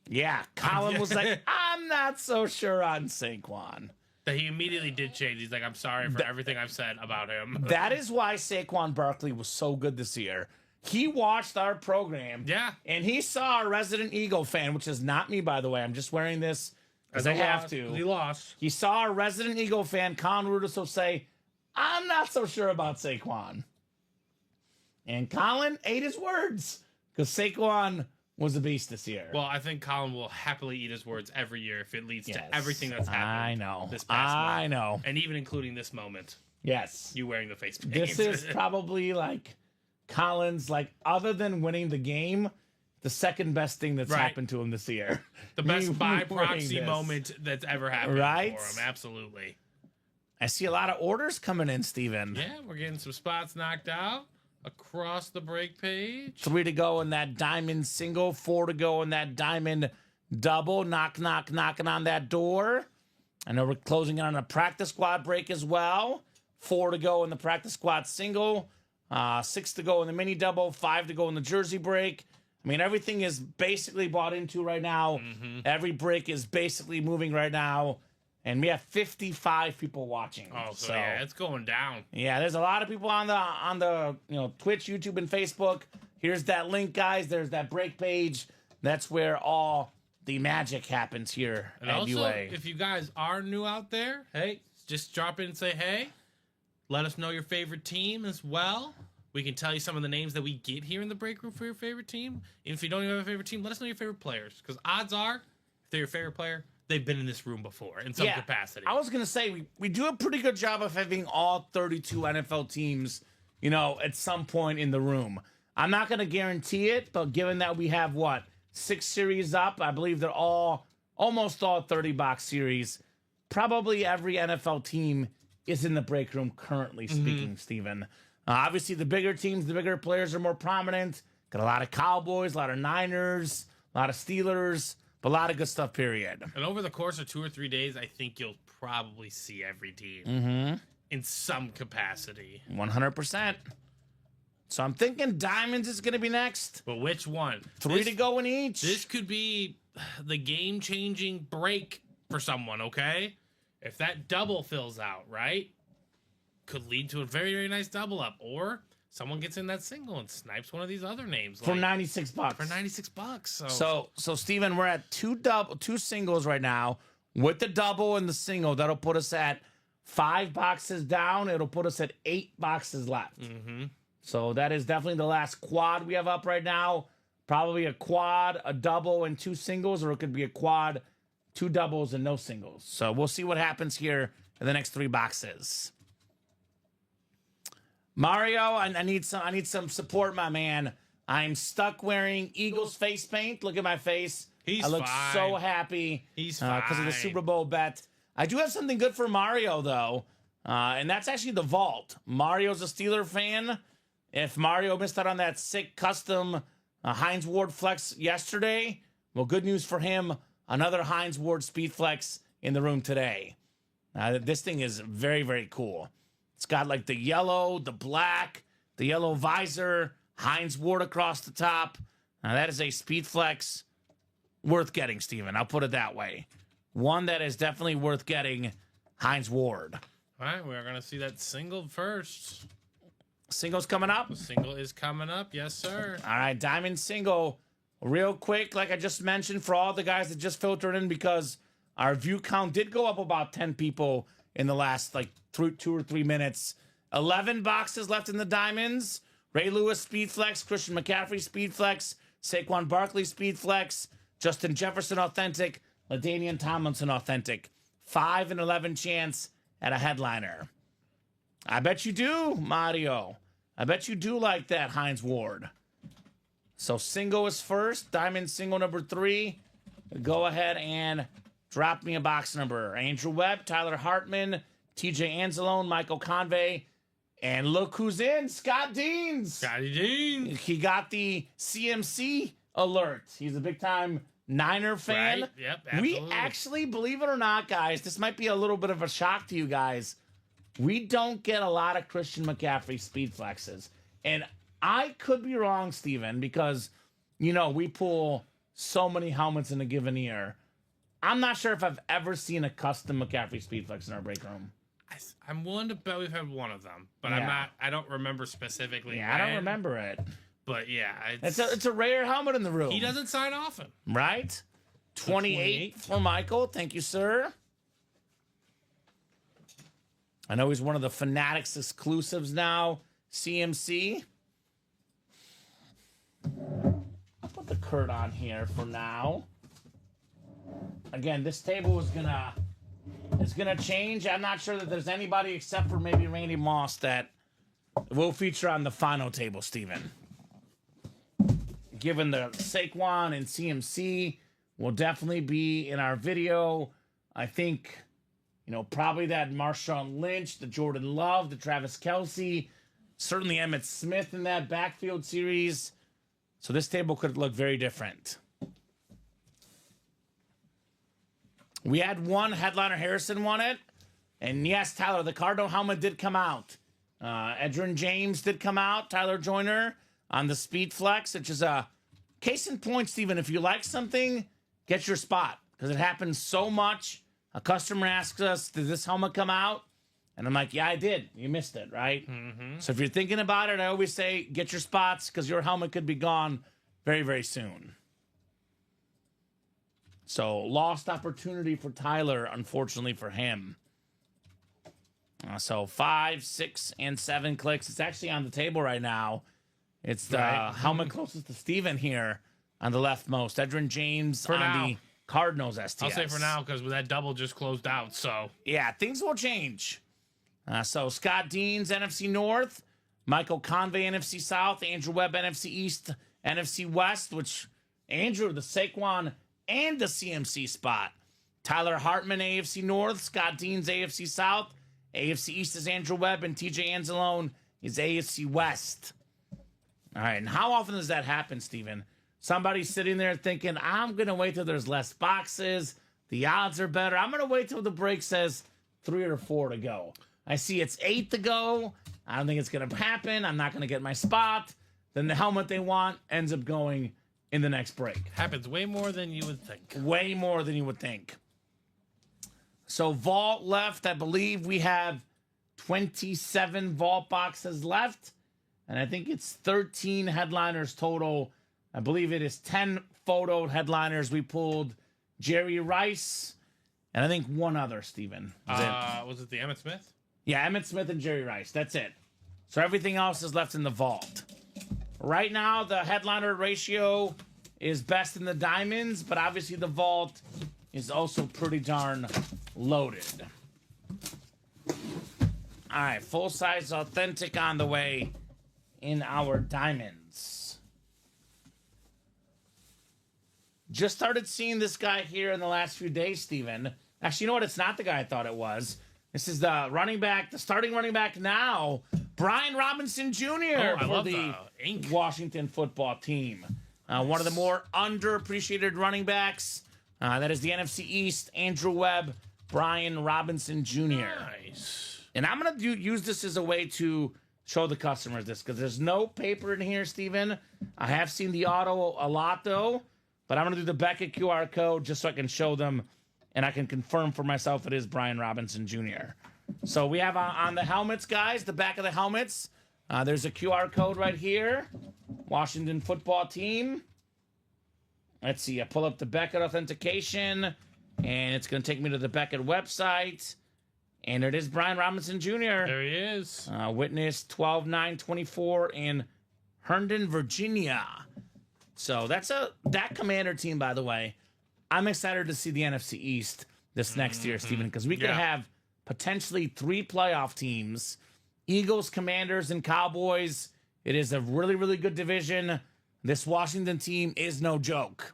S2: Yeah, Colin was like, I'm not so sure on Saquon.
S3: That he immediately did change. He's like, I'm sorry for everything I've said about him.
S2: That is why Saquon Barkley was so good this year. He watched our program.
S3: Yeah.
S2: And he saw a resident Eagle fan, which is not me, by the way. I'm just wearing this because I have to.
S3: He lost.
S2: He saw a resident Eagle fan, Colin Rudiso, say, I'm not so sure about Saquon. And Colin ate his words because Saquon was a beast this year.
S3: Well, I think Colin will happily eat his words every year if it leads
S2: Yes.
S3: to everything that's happened.
S2: I know.
S3: This past month.
S2: I know.
S3: And even including this moment,
S2: Yes.
S3: you wearing the face paint.
S2: This is probably like Colin's, like, other than winning the game, the second best thing that's
S3: Right.
S2: happened to him this year.
S3: the best
S2: Me
S3: by
S2: winning
S3: proxy
S2: this.
S3: moment that's ever happened
S2: Right?
S3: for him. Absolutely.
S2: I see a lot of orders coming in, Steven.
S3: Yeah, we're getting some spots knocked out across the break page.
S2: 3 to go in that diamond single, 4 to go in that diamond double. Knock, knock, knocking on that door. I know we're closing in on a practice squad break as well. 4 to go in the practice squad single. 6 to go in the mini double. 5 to go in the jersey break. I mean, everything is basically bought into right now. Every break is basically moving right now. And we have 55 people watching.
S3: Oh, so yeah, it's going down.
S2: Yeah, there's a lot of people on the Twitch, YouTube, and Facebook. Here's that link, guys. There's that break page. That's where all the magic happens here
S3: And
S2: at
S3: also,
S2: UA.
S3: if you guys are new out there, hey, just drop in and say hey. Let us know your favorite team as well. We can tell you some of the names that we get here in the break room for your favorite team. And if you don't even have a favorite team, let us know your favorite players. Because odds are, if they're your favorite player, they've been in this room before in some capacity.
S2: I was going to say, we do a pretty good job of having all 32 NFL teams, at some point in the room. I'm not going to guarantee it, but given that we have, 6 series up, I believe they're almost all 30-box series. Probably every NFL team is in the break room currently speaking, Steven. Obviously, the bigger teams, the bigger players are more prominent. Got a lot of Cowboys, a lot of Niners, a lot of Steelers, but a lot of good stuff, period.
S3: And over the course of 2 or 3 days, I think you'll probably see every team in some capacity.
S2: 100%. So I'm thinking Diamonds is going to be next.
S3: But which one?
S2: 3 to go in each.
S3: This could be the game-changing break for someone, okay? If that double fills out, right? Could lead to a very, very nice double up. Or someone gets in that single and snipes one of these other names.
S2: For $96.
S3: For $96.
S2: So Steven, we're at two singles right now. With the double and the single, that'll put us at 5 boxes down. It'll put us at 8 boxes left. So that is definitely the last quad we have up right now. Probably a quad, a double, and 2 singles, or it could be a quad, 2 doubles, and no singles. So we'll see what happens here in the next 3 boxes. Mario, I need some support, my man. I'm stuck wearing Eagles face paint. Look at my face. I look
S3: fine.
S2: so happy.
S3: He's
S2: because of the
S3: fine.
S2: Super Bowl bet. I do have something good for Mario, though, and that's actually the vault. Mario's a Steeler fan. If Mario missed out on that sick custom Heinz Ward Flex yesterday, well, good news for him. Another Heinz Ward Speed Flex in the room today. This thing is very, very cool. It's got like the yellow, the black, the yellow visor, Heinz Ward across the top. Now, that is a Speed Flex worth getting, Steven. I'll put it that way. One that is definitely worth getting, Heinz Ward.
S3: All right, we're going to see that single first.
S2: Single's coming up.
S3: The single is coming up. Yes, sir.
S2: All right, Diamond Single. Real quick, like I just mentioned, for all the guys that just filtered in, because our view count did go up about 10 people in the last, 2 or 3 minutes. 11 boxes left in the Diamonds. Ray Lewis Speed Flex, Christian McCaffrey Speed Flex, Saquon Barkley Speed Flex, Justin Jefferson Authentic, LaDainian Tomlinson authentic. 5 and 11 chance at a headliner. I bet you do, Mario. I bet you do like that, Heinz Ward. So single is first. Diamond single number 3. Go ahead and drop me a box number. Andrew Webb, Tyler Hartman, TJ Anzalone, Michael Convey, and look who's in, Scott Deans.
S3: Scotty Dean.
S2: He got the CMC alert. He's a big-time Niner fan.
S3: Right. Yep, absolutely.
S2: We actually, believe it or not, guys, this might be a little bit of a shock to you guys. We don't get a lot of Christian McCaffrey speed flexes. And I could be wrong, Steven, because, you know, we pull so many helmets in a given year. I'm not sure if I've ever seen a custom McCaffrey speed flex in our break room.
S3: I'm willing to bet we've had one of them, but
S2: Yeah.
S3: I don't remember specifically.
S2: Yeah, I don't remember it.
S3: But yeah,
S2: It's a rare helmet in the room.
S3: he doesn't sign often.
S2: Right? 28 for Michael. Thank you, sir. I know he's one of the Fanatics exclusives now. CMC. I'll put the Kurt on here for now. Again, this table is gonna change. I'm not sure that there's anybody except for maybe Randy Moss that will feature on the final table, Steven. Given the Saquon and CMC will definitely be in our video. I think, you know, probably that Marshawn Lynch, the Jordan Love, the Travis Kelce, certainly Emmitt Smith in that backfield series. So this table could look very different. We had one, Headliner Harrison won it. And yes, Tyler, the Cardinal helmet did come out. Edgerrin James did come out, Tyler Joyner, on the Speed Flex, which is a case in point, Steven. If you like something, get your spot. Because it happens so much. A customer asks us, did this helmet come out? And I'm like, yeah, I did. You missed it, right? Mm-hmm. So if you're thinking about it, I always say, get your spots, because your helmet could be gone very, very soon. So, lost opportunity for Tyler, unfortunately for him. So, 5, 6, and 7 clicks. It's actually on the table right now. It's the helmet closest to Steven here on the leftmost. Edgerrin James
S3: For
S2: on
S3: now.
S2: the Cardinals STS.
S3: I'll say for now because that double just closed out. So
S2: Yeah, things will change. So, Scott Deans, NFC North. Michael Convey, NFC South. Andrew Webb, NFC East. NFC West, which Andrew, the Saquon and the CMC spot. Tyler Hartman, AFC North. Scott Deans, AFC South. AFC East is Andrew Webb, and TJ Anzalone is AFC West. All right, and how often does that happen, Steven? Somebody's sitting there thinking, I'm going to wait till there's less boxes. The odds are better. I'm going to wait till the break says 3 or 4 to go. I see it's 8 to go. I don't think it's going to happen. I'm not going to get my spot. Then the helmet they want ends up going in the next break.
S3: happens way more than you would think.
S2: Way more than you would think. So vault left, I believe we have 27 vault boxes left. And I think it's 13 headliners total. I believe it is 10 photo headliners. We pulled Jerry Rice and I think one other, Steven.
S3: Was it the Emmitt Smith?
S2: Yeah, Emmitt Smith and Jerry Rice. That's it. So everything else is left in the vault. Right now, the headliner ratio is best in the diamonds, but obviously the vault is also pretty darn loaded. All right, full-size authentic on the way in our diamonds. Just started seeing this guy here in the last few days, Steven. Actually, you know what? It's not the guy I thought it was. This is the running back, the starting running back now, Brian Robinson Jr. for the Washington football team. One of the more underappreciated running backs. That is the NFC East, Andrew Webb, Brian Robinson Jr.
S3: Nice.
S2: And I'm going to use this as a way to show the customers this, because there's no paper in here, Steven. I have seen the auto a lot, though, but I'm going to do the Beckett QR code just so I can show them and I can confirm for myself it is Brian Robinson Jr. So we have on the helmets, guys, the back of the helmets, there's a QR code right here. Washington football team. Let's see, I pull up the Beckett authentication, and it's going to take me to the Beckett website. And it is Brian Robinson Jr.
S3: There he is.
S2: Witness 12/9/24 in Herndon, Virginia. So that's that Commander team, by the way. I'm excited to see the NFC East this next year, Steven, because we could have potentially 3 playoff teams, Eagles, Commanders, and Cowboys. It is a really, really good division. This Washington team is no joke.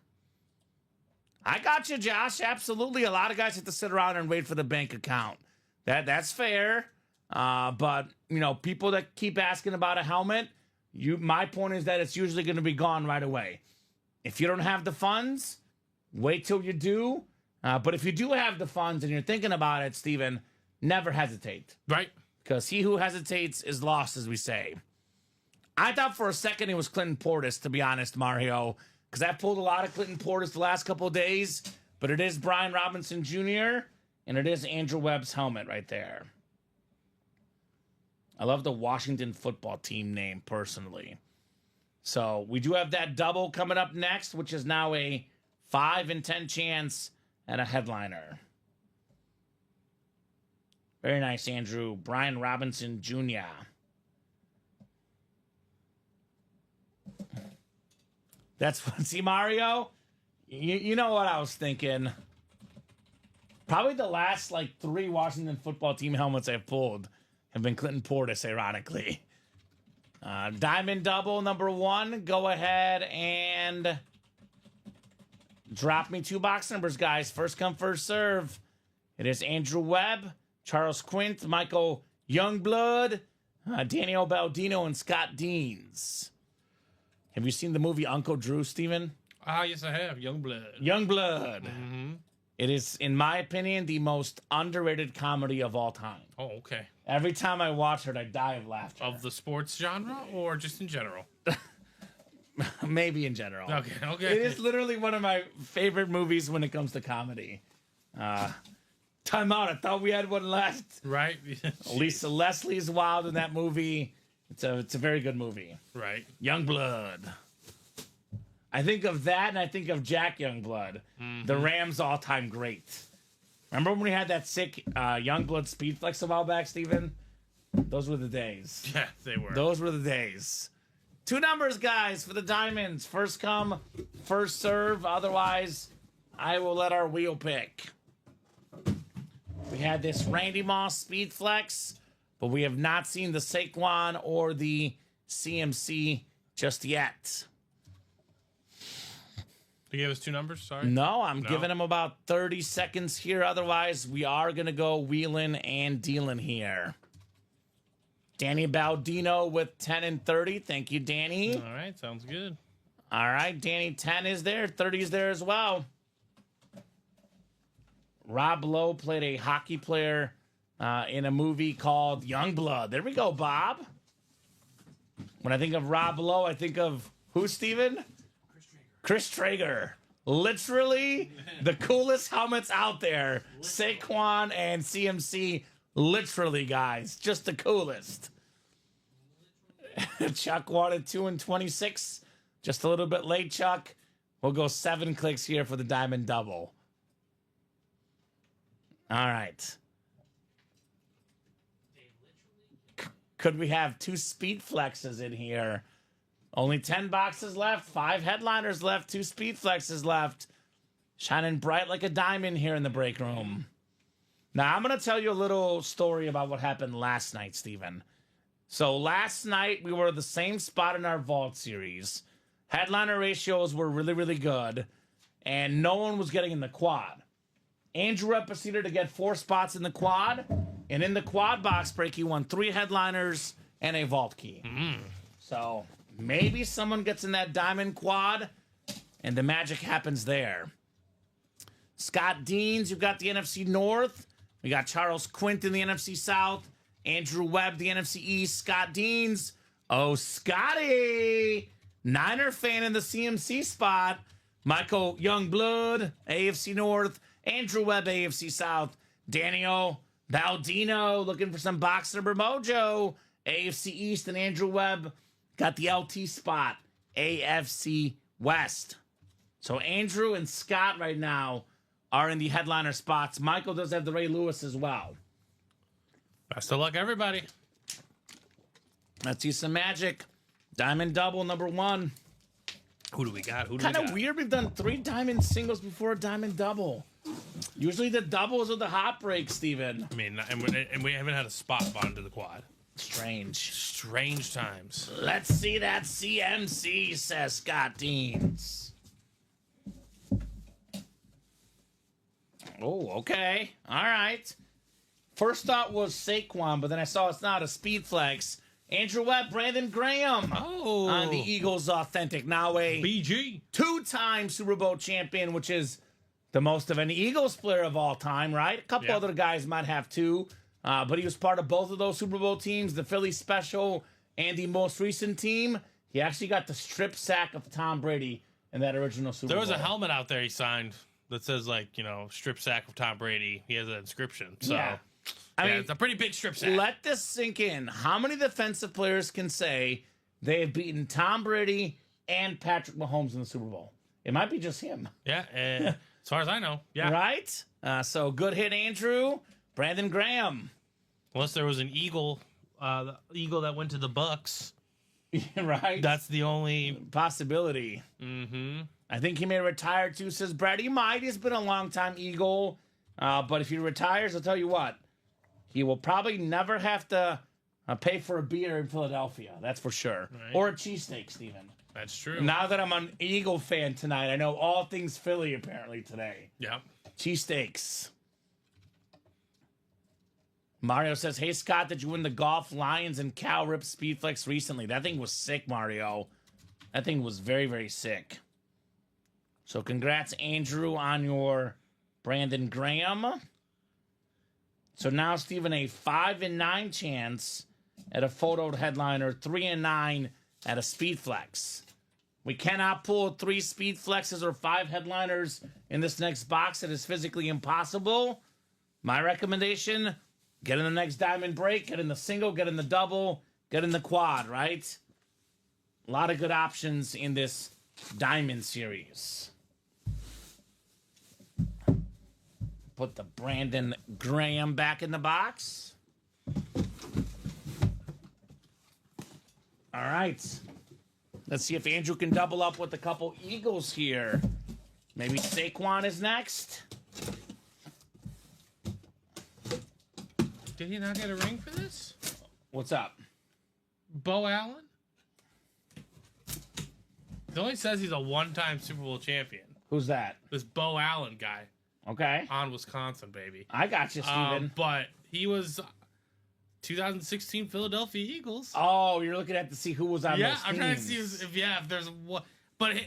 S2: I got you, Josh. Absolutely. A lot of guys have to sit around and wait for the bank account. That's fair. But, you know, people that keep asking about a helmet, my point is that it's usually going to be gone right away. If you don't have the funds, wait till you do. But if you do have the funds and you're thinking about it, Steven, never hesitate.
S3: Right.
S2: Because he who hesitates is lost, as we say. I thought for a second it was Clinton Portis, to be honest, Mario. Because I've pulled a lot of Clinton Portis the last couple of days. But it is Brian Robinson Jr. and it is Andrew Webb's helmet right there. I love the Washington football team name, personally. So we do have that double coming up next, which is now a 5 in 10 chance at a headliner. Very nice, Andrew. Brian Robinson Jr. That's what, see, Mario? You know what I was thinking. Probably the last, 3 Washington football team helmets I've pulled have been Clinton Portis, ironically. Diamond double, number 1. Go ahead and drop me 2 box numbers, guys. First come, first serve. It is Andrew Webb, Charles Quint, Michael Youngblood, Daniel Baldino, and Scott Deans. Have you seen the movie Uncle Drew, Steven?
S3: Yes, I have. Youngblood.
S2: Youngblood.
S3: Mm-hmm.
S2: It is, in my opinion, the most underrated comedy of all time.
S3: Oh, okay.
S2: Every time I watch it, I die of laughter.
S3: Of the sports genre or just in general?
S2: Maybe in general.
S3: Okay.
S2: It is literally one of my favorite movies when it comes to comedy. Time out. I thought we had one left.
S3: Right.
S2: Lisa Leslie's wild in that movie. It's a very good movie.
S3: Right.
S2: Youngblood. I think of that, and I think of Jack Youngblood, the Rams' all-time great. Remember when we had that sick Youngblood speed flex a while back, Steven? Those were the days.
S3: Yeah, they were.
S2: Those were the days. 2 numbers, guys, for the Diamonds. First come, first serve. Otherwise, I will let our wheel pick. We had this Randy Moss speed flex, but we have not seen the Saquon or the CMC just yet.
S3: You gave us 2 numbers? Sorry.
S2: No, I'm giving him about 30 seconds here. Otherwise, we are going to go wheeling and dealing here. Danny Baldino with 10 and 30. Thank you, Danny.
S3: All right, sounds good.
S2: All right, Danny, 10 is there. 30 is there as well. Rob Lowe played a hockey player in a movie called Youngblood. There we go, Bob. When I think of Rob Lowe, I think of who, Steven? Chris Traeger. Literally the coolest helmets out there. Saquon and CMC. Literally, guys. Just the coolest. Chuck wanted 2 and 26. Just a little bit late, Chuck. We'll go 7 clicks here for the diamond double. All right. Could we have 2 speed flexes in here? Only 10 boxes left, 5 headliners left, 2 speed flexes left. Shining bright like a diamond here in the break room. Now, I'm going to tell you a little story about what happened last night, Steven. So last night, we were the same spot in our Vault series. Headliner ratios were really, really good. And no one was getting in the quad. Andrew Rep proceeded to get 4 spots in the quad. And in the quad box break, he won 3 headliners and a Vault key. So maybe someone gets in that diamond quad, and the magic happens there. Scott Deans, you've got the NFC North. We got Charles Quint in the NFC South. Andrew Webb, the NFC East. Scott Deans. Oh, Scotty. Niner fan in the CMC spot. Michael Youngblood, AFC North. Andrew Webb, AFC South. Daniel Baldino, looking for some box number mojo. AFC East, and Andrew Webb got the LT spot, AFC West. So Andrew and Scott right now are in the headliner spots. Michael does have the Ray Lewis as well.
S3: Best of luck, everybody.
S2: Let's see some magic. Diamond double, number 1.
S3: Who do we got?
S2: Kind of weird. We've done 3 diamond singles before a diamond double. Usually the doubles are the hot break, Steven.
S3: I mean, and we haven't had a spot bond to the quad. Strange times.
S2: Let's see that CMC, says Scott Deans. Oh, okay. All right. First thought was Saquon, but then I saw it's not a speed flex. Andrew Webb, Brandon Graham on the Eagles Authentic. Now a
S3: BG.
S2: 2-time Super Bowl champion, which is the most of any Eagles player of all time, right? A couple other guys might have 2, but he was part of both of those Super Bowl teams, the Philly Special and the most recent team. He actually got the strip sack of Tom Brady in that original Super Bowl.
S3: There was a helmet out there he signed that says, like, you know, strip sack of Tom Brady. He has an inscription. So, I mean, it's a pretty big strip sack.
S2: Let this sink in. How many defensive players can say they have beaten Tom Brady and Patrick Mahomes in the Super Bowl? It might be just him.
S3: Yeah, as far as I know. Yeah.
S2: Right? So good hit, Andrew. Brandon Graham.
S3: Unless there was an eagle, the eagle that went to the Bucks.
S2: Right?
S3: That's the only
S2: possibility.
S3: Mm-hmm.
S2: I think he may retire too, says Brad. He might. He's been a long-time Eagle. But if he retires, I'll tell you what. He will probably never have to pay for a beer in Philadelphia. That's for sure. Right. Or a cheesesteak, Steven.
S3: That's true.
S2: Now that I'm an Eagle fan tonight, I know all things Philly apparently today.
S3: Yep.
S2: Cheesesteaks. Mario says, hey, Scott, did you win the Golf Lions and Cal Rip Speedflex recently? That thing was sick, Mario. That thing was very, very sick. So congrats, Andrew, on your Brandon Graham. So now, Steven, a 5-9 chance at a photoed headliner, 3-9 at a Speedflex. We cannot pull 3 Speedflexes or 5 headliners in this next box. It is physically impossible. My recommendation, get in the next diamond break, get in the single, get in the double, get in the quad, right? A lot of good options in this diamond series. Put the Brandon Graham back in the box. All right. Let's see if Andrew can double up with a couple Eagles here. Maybe Saquon is next.
S3: Did he not get a ring for this?
S2: What's up?
S3: Bo Allen? It only says he's a 1-time Super Bowl champion.
S2: Who's that?
S3: This Bo Allen guy.
S2: Okay.
S3: On Wisconsin, baby.
S2: I got you, Steven.
S3: But he was 2016 Philadelphia Eagles.
S2: Oh, you're looking at to see who was on those teams.
S3: Yeah, I'm trying to see if there's what. But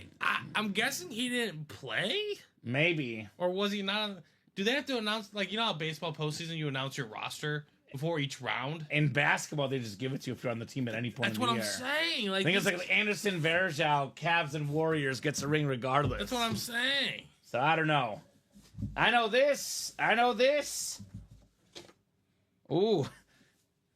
S3: I'm guessing he didn't play?
S2: Maybe.
S3: Or was he not on... Do they have to announce, like, you know how baseball postseason, you announce your roster before each round?
S2: In basketball, they just give it to you if you're on the team at any point
S3: That's
S2: in the year.
S3: That's what I'm saying. Like,
S2: I think it's like Anderson Varejao, Cavs and Warriors gets a ring regardless.
S3: That's what I'm saying.
S2: So I don't know. I know this. Ooh.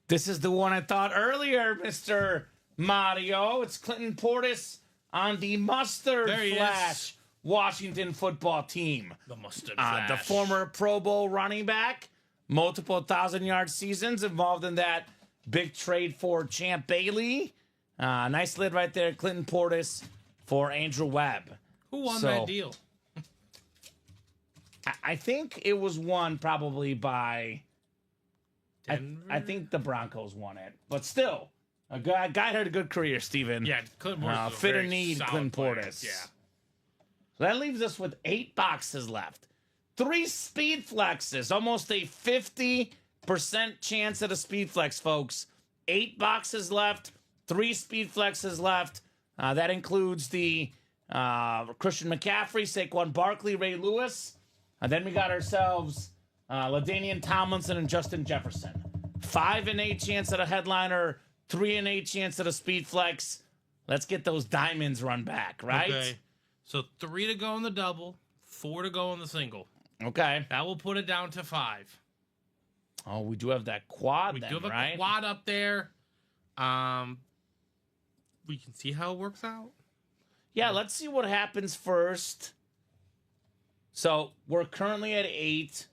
S2: This is the one I thought earlier, Mr. Mario. It's Clinton Portis on the Mustard Flash Washington football team.
S3: The Mustard Flash.
S2: The former Pro Bowl running back. Multiple 1,000-yard seasons involved in that big trade for Champ Bailey. Nice lid right there. Clinton Portis for Andrew Webb.
S3: Who won that deal?
S2: I think it was won probably by... I think the Broncos won it. But still, a guy had a good career, Steven.
S3: Yeah, Clinton Portis.
S2: Fit or need Clinton Portis.
S3: Yeah.
S2: So that leaves us with 8 boxes left. 3 speed flexes. Almost a 50% chance at a speed flex, folks. 8 boxes left. 3 speed flexes left. That includes the Christian McCaffrey, Saquon Barkley, Ray Lewis. And then we got ourselves LaDainian Tomlinson and Justin Jefferson. 5-8 chance at a headliner, 3-8 chance at a speed flex. Let's get those diamonds run back, right?
S3: Okay. So 3 to go in the double, 4 to go in the single.
S2: Okay.
S3: That will put it down to 5.
S2: Oh, we do have that quad
S3: we
S2: then,
S3: do have
S2: right?
S3: a quad up there. We can see how it works out.
S2: Yeah, let's see what happens first. So we're currently at 8.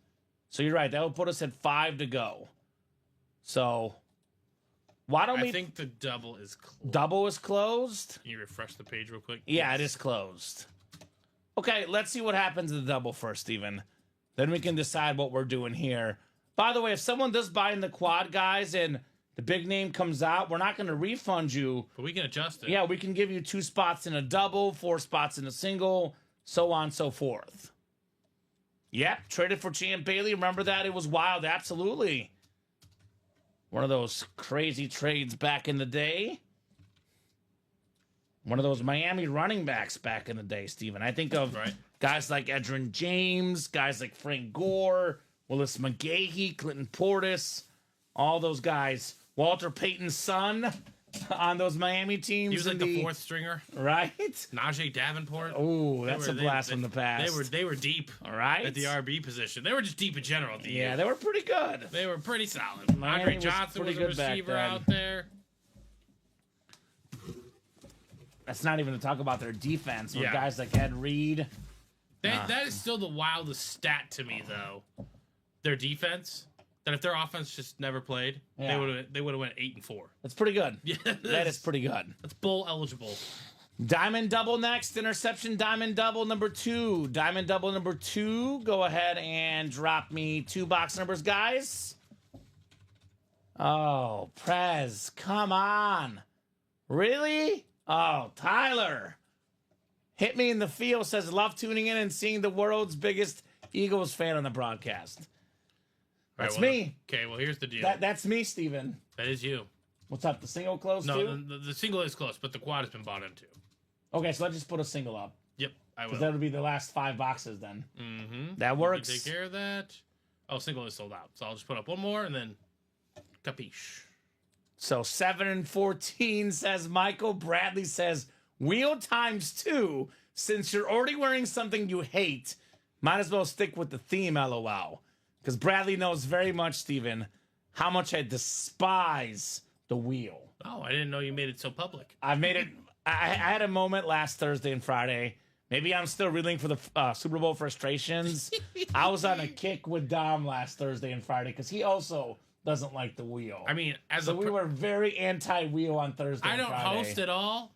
S2: So you're right. That will put us at 5 to go. So Why don't we...
S3: I think the double is closed.
S2: Double is closed?
S3: Can you refresh the page real quick?
S2: Yeah, it is closed. Okay, let's see what happens in the double first, Steven. Then we can decide what we're doing here. By the way, if someone does buy in the quad, guys, and the big name comes out, we're not going to refund you.
S3: But we can adjust it.
S2: Yeah, we can give you 2 spots in a double, 4 spots in a single, so on and so forth. Yep, traded for Champ Bailey. Remember that? It was wild, absolutely. One of those crazy trades back in the day. One of those Miami running backs back in the day, Steven. I think of guys like Edgerrin James, guys like Frank Gore, Willis McGahee, Clinton Portis, all those guys. Walter Payton's son on those Miami teams.
S3: He was like the 4th stringer.
S2: Right?
S3: Najee Davenport.
S2: Oh, that's a blast from the past.
S3: They were deep.
S2: All right.
S3: At the RB position. They were just deep in general.
S2: Yeah, they were pretty good.
S3: They were pretty solid.
S2: Miami
S3: Andre
S2: was
S3: Johnson was
S2: pretty
S3: a
S2: good back
S3: receiver
S2: then.
S3: out there.
S2: That's not even to talk about their defense with
S3: Yeah.
S2: guys like Ed Reed.
S3: That is still the wildest stat to me, though. Their defense. That if their offense just never played,
S2: Yeah.
S3: they would have went 8-4.
S2: That's pretty good.
S3: Yeah,
S2: That is pretty good.
S3: That's bowl eligible.
S2: Diamond double next. Interception diamond double number 2. Diamond double number 2. Go ahead and drop me 2 box numbers, guys. Oh, Prez. Come on. Really? Oh, Tyler. Hit me in the field says, love tuning in and seeing the world's biggest Eagles fan on the broadcast. That's me.
S3: Okay, well, here's the deal.
S2: That's me, Steven.
S3: That is you.
S2: What's up? The single closed too?
S3: No, the single is close, but the quad has been bought into.
S2: Okay, so let's just put a single up.
S3: Yep, I will.
S2: Because that would be the last 5 boxes then.
S3: Mm-hmm.
S2: That works.
S3: Take care of that. Oh, single is sold out. So I'll just put up one more and then capiche.
S2: So 7 and 14 says Michael. Bradley says wheel times 2. Since you're already wearing something you hate, might as well stick with the theme, LOL. Because Bradley knows very much, Steven, how much I despise the wheel.
S3: Oh, I didn't know you made it so public.
S2: I've made it. I had a moment last Thursday and Friday. Maybe I'm still reeling for the Super Bowl frustrations. I was on a kick with Dom last Thursday and Friday because he also doesn't like the wheel.
S3: I mean,
S2: we were very anti-wheel on Thursday.
S3: I don't
S2: and Friday.
S3: host at all.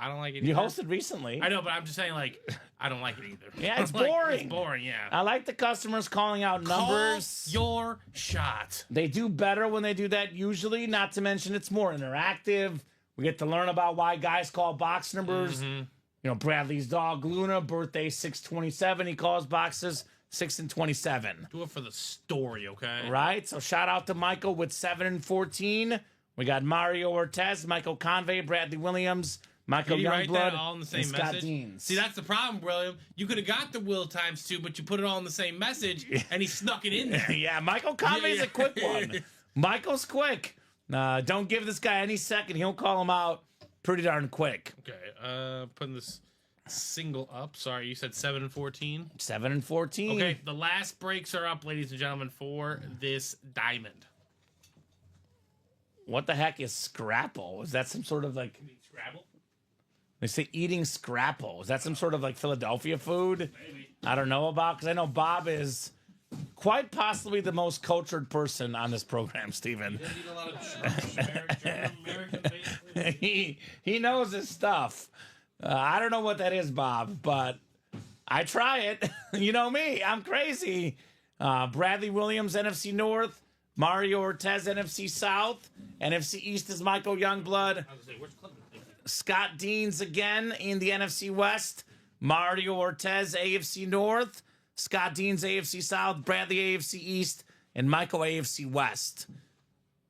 S3: I don't like it.
S2: You
S3: either.
S2: hosted recently.
S3: I know, but I'm just saying, like, I don't like it either.
S2: Yeah, it's
S3: Like,
S2: boring.
S3: it's boring, yeah.
S2: I like the customers calling out numbers.
S3: Call your shot.
S2: They do better when they do that usually, not to mention it's more interactive. We get to learn about why guys call box numbers.
S3: Mm-hmm.
S2: You know, Bradley's dog, Luna, birthday 6/27. He calls boxes 6 and 27.
S3: Do it for the story, okay?
S2: Right? So shout out to Michael with 7 and 14. We got Mario Ortez, Michael Convey, Bradley Williams, Michael
S3: Did you write
S2: Youngblood,
S3: that all in the same
S2: and Scott
S3: message?
S2: Deans.
S3: See, that's the problem, William. You could have got the will times 2, but you put it all in the same message, and he snuck it in there.
S2: Yeah, Michael Convey's
S3: Yeah.
S2: a quick one. Michael's quick. Don't give this guy any second. He'll call him out pretty darn quick.
S3: Okay, putting this single up. Sorry, you said 7 and 14?
S2: 7 and 14.
S3: Okay, the last breaks are up, ladies and gentlemen, for this diamond.
S2: What the heck is Scrapple? Is that some sort of like...
S3: Scrabble?
S2: They say eating Scrapple. Is that some sort of like Philadelphia food?
S3: Maybe.
S2: I don't know about, because I know Bob is quite possibly the most cultured person on this program, Steven.
S3: He doesn't eat a lot of American
S2: he knows his stuff. I don't know what that is, Bob, but I try it. You know me. I'm crazy. Bradley Williams, NFC North. Mario Ortez, NFC South. NFC East is Michael Youngblood.
S3: I was going to say, where's Clinton?
S2: Scott Deans again in the NFC West. Mario Ortez, AFC North. Scott Deans, AFC South. Bradley, AFC East. And Michael, AFC West.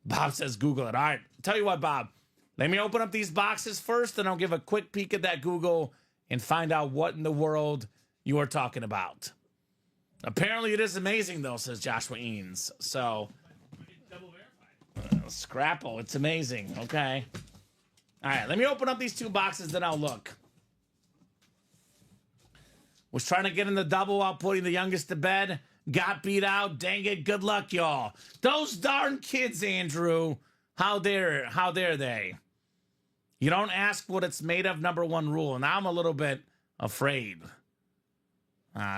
S2: Bob says Google it. All right. Tell you what, Bob. Let me open up these boxes first, and I'll give a quick peek at that Google and find out what in the world you are talking about. Apparently it is amazing, though, says Joshua Eanes. So,
S3: Double verified.
S2: Scrapple, it's amazing. Okay. All right, let me open up these 2 boxes, then I'll look. Was trying to get in the double while putting the youngest to bed. Got beat out. Dang it. Good luck, y'all. Those darn kids, Andrew. How dare they? You don't ask what it's made of, number 1 rule. Now I'm a little bit afraid.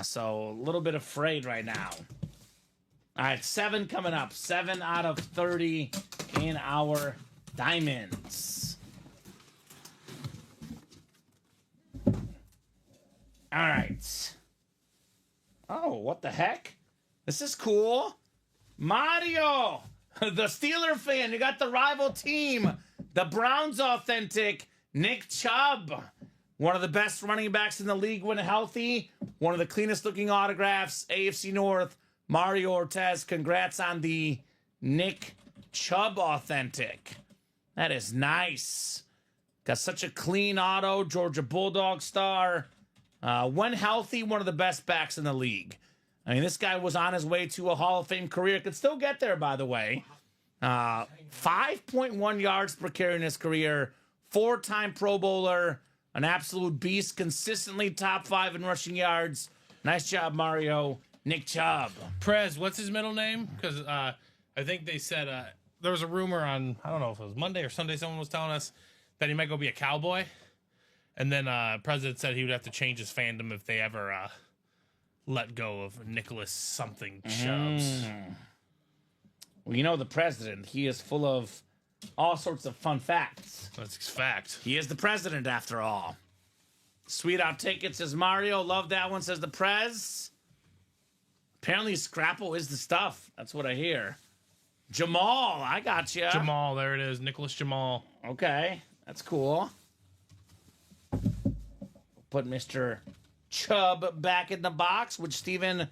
S2: So a little bit afraid right now. All right, 7 coming up. 7 out of 30 in our diamonds. All right. Oh, what the heck? This is cool. Mario, the Steeler fan. You got the rival team. The Browns authentic. Nick Chubb. One of the best running backs in the league when healthy. One of the cleanest looking autographs. AFC North. Mario Ortiz. Congrats on the Nick Chubb authentic. That is nice. Got such a clean auto. Georgia Bulldog star. When healthy, one of the best backs in the league. I mean, this guy was on his way to a Hall of Fame career. Could still get there, by the way. 5.1 yards per carry in his career. 4-time Pro Bowler. An absolute beast. Consistently top 5 in rushing yards. Nice job, Mario. Nick Chubb.
S3: Prez, what's his middle name? Because I think they said there was a rumor on, I don't know if it was Monday or Sunday, someone was telling us that he might go be a cowboy. And then President said he would have to change his fandom if they ever let go of Nicholas something Chubbs.
S2: Well, you know the president. He is full of all sorts of fun facts.
S3: That's a fact.
S2: He is the president, after all. Sweet out ticket, says Mario. Love that one, says the Prez. Apparently, Scrapple is the stuff. That's what I hear. Jamal, I got you.
S3: Jamal, there it is. Nicholas Jamal.
S2: Okay, that's cool. Put Mr. Chubb back in the box, which Steven,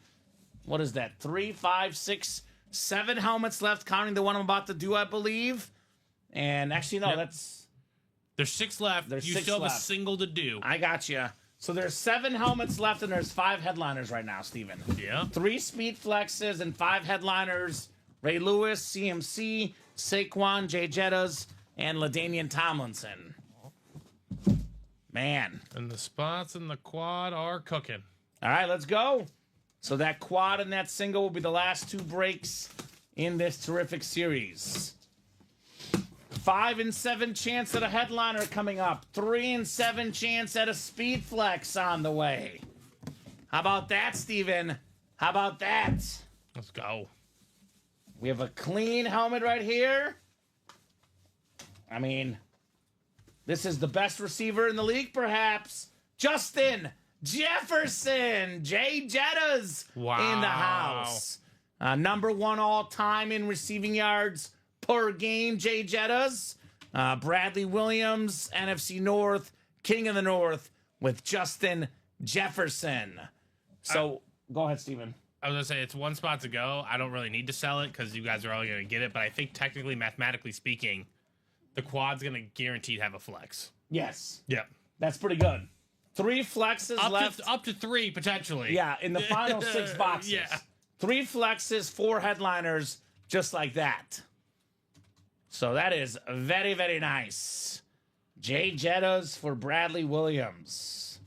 S2: what is that? 3, 5, 6, 7 helmets left, counting the one I'm about to do, I believe. And actually, no, that's...
S3: There's 6 left.
S2: There's
S3: you
S2: 6
S3: still have
S2: left.
S3: a single to do.
S2: I got you. So there's 7 helmets left, and there's 5 headliners right now, Steven.
S3: Yeah.
S2: 3 speed flexes and 5 headliners. Ray Lewis, CMC, Saquon, Jay Jettas, and LaDainian Tomlinson. Man.
S3: And the spots in the quad are cooking.
S2: All right, let's go. So that quad and that single will be the last 2 breaks in this terrific series. 5 and 7 chance at a headliner coming up. 3 and 7 chance at a speed flex on the way. How about that, Steven? How about that?
S3: Let's go.
S2: We have a clean helmet right here. I mean, this is the best receiver in the league, perhaps. Justin Jefferson. Jay Jettas in the house. Number 1 all-time in receiving yards per game, Jay Jettas. Bradley Williams, NFC North, King of the North, with Justin Jefferson. So, go ahead, Steven.
S3: I was going to say, it's 1 spot to go. I don't really need to sell it because you guys are all going to get it. But I think technically, mathematically speaking, the quad's going to guaranteed have a flex.
S2: Yes.
S3: Yep.
S2: That's pretty good. 3 flexes left.
S3: Up to 3, potentially.
S2: Yeah, in the final 6 boxes.
S3: Yeah.
S2: 3 flexes, 4 headliners, just like that. So that is very, very nice. Jay Jettas for Bradley Williams.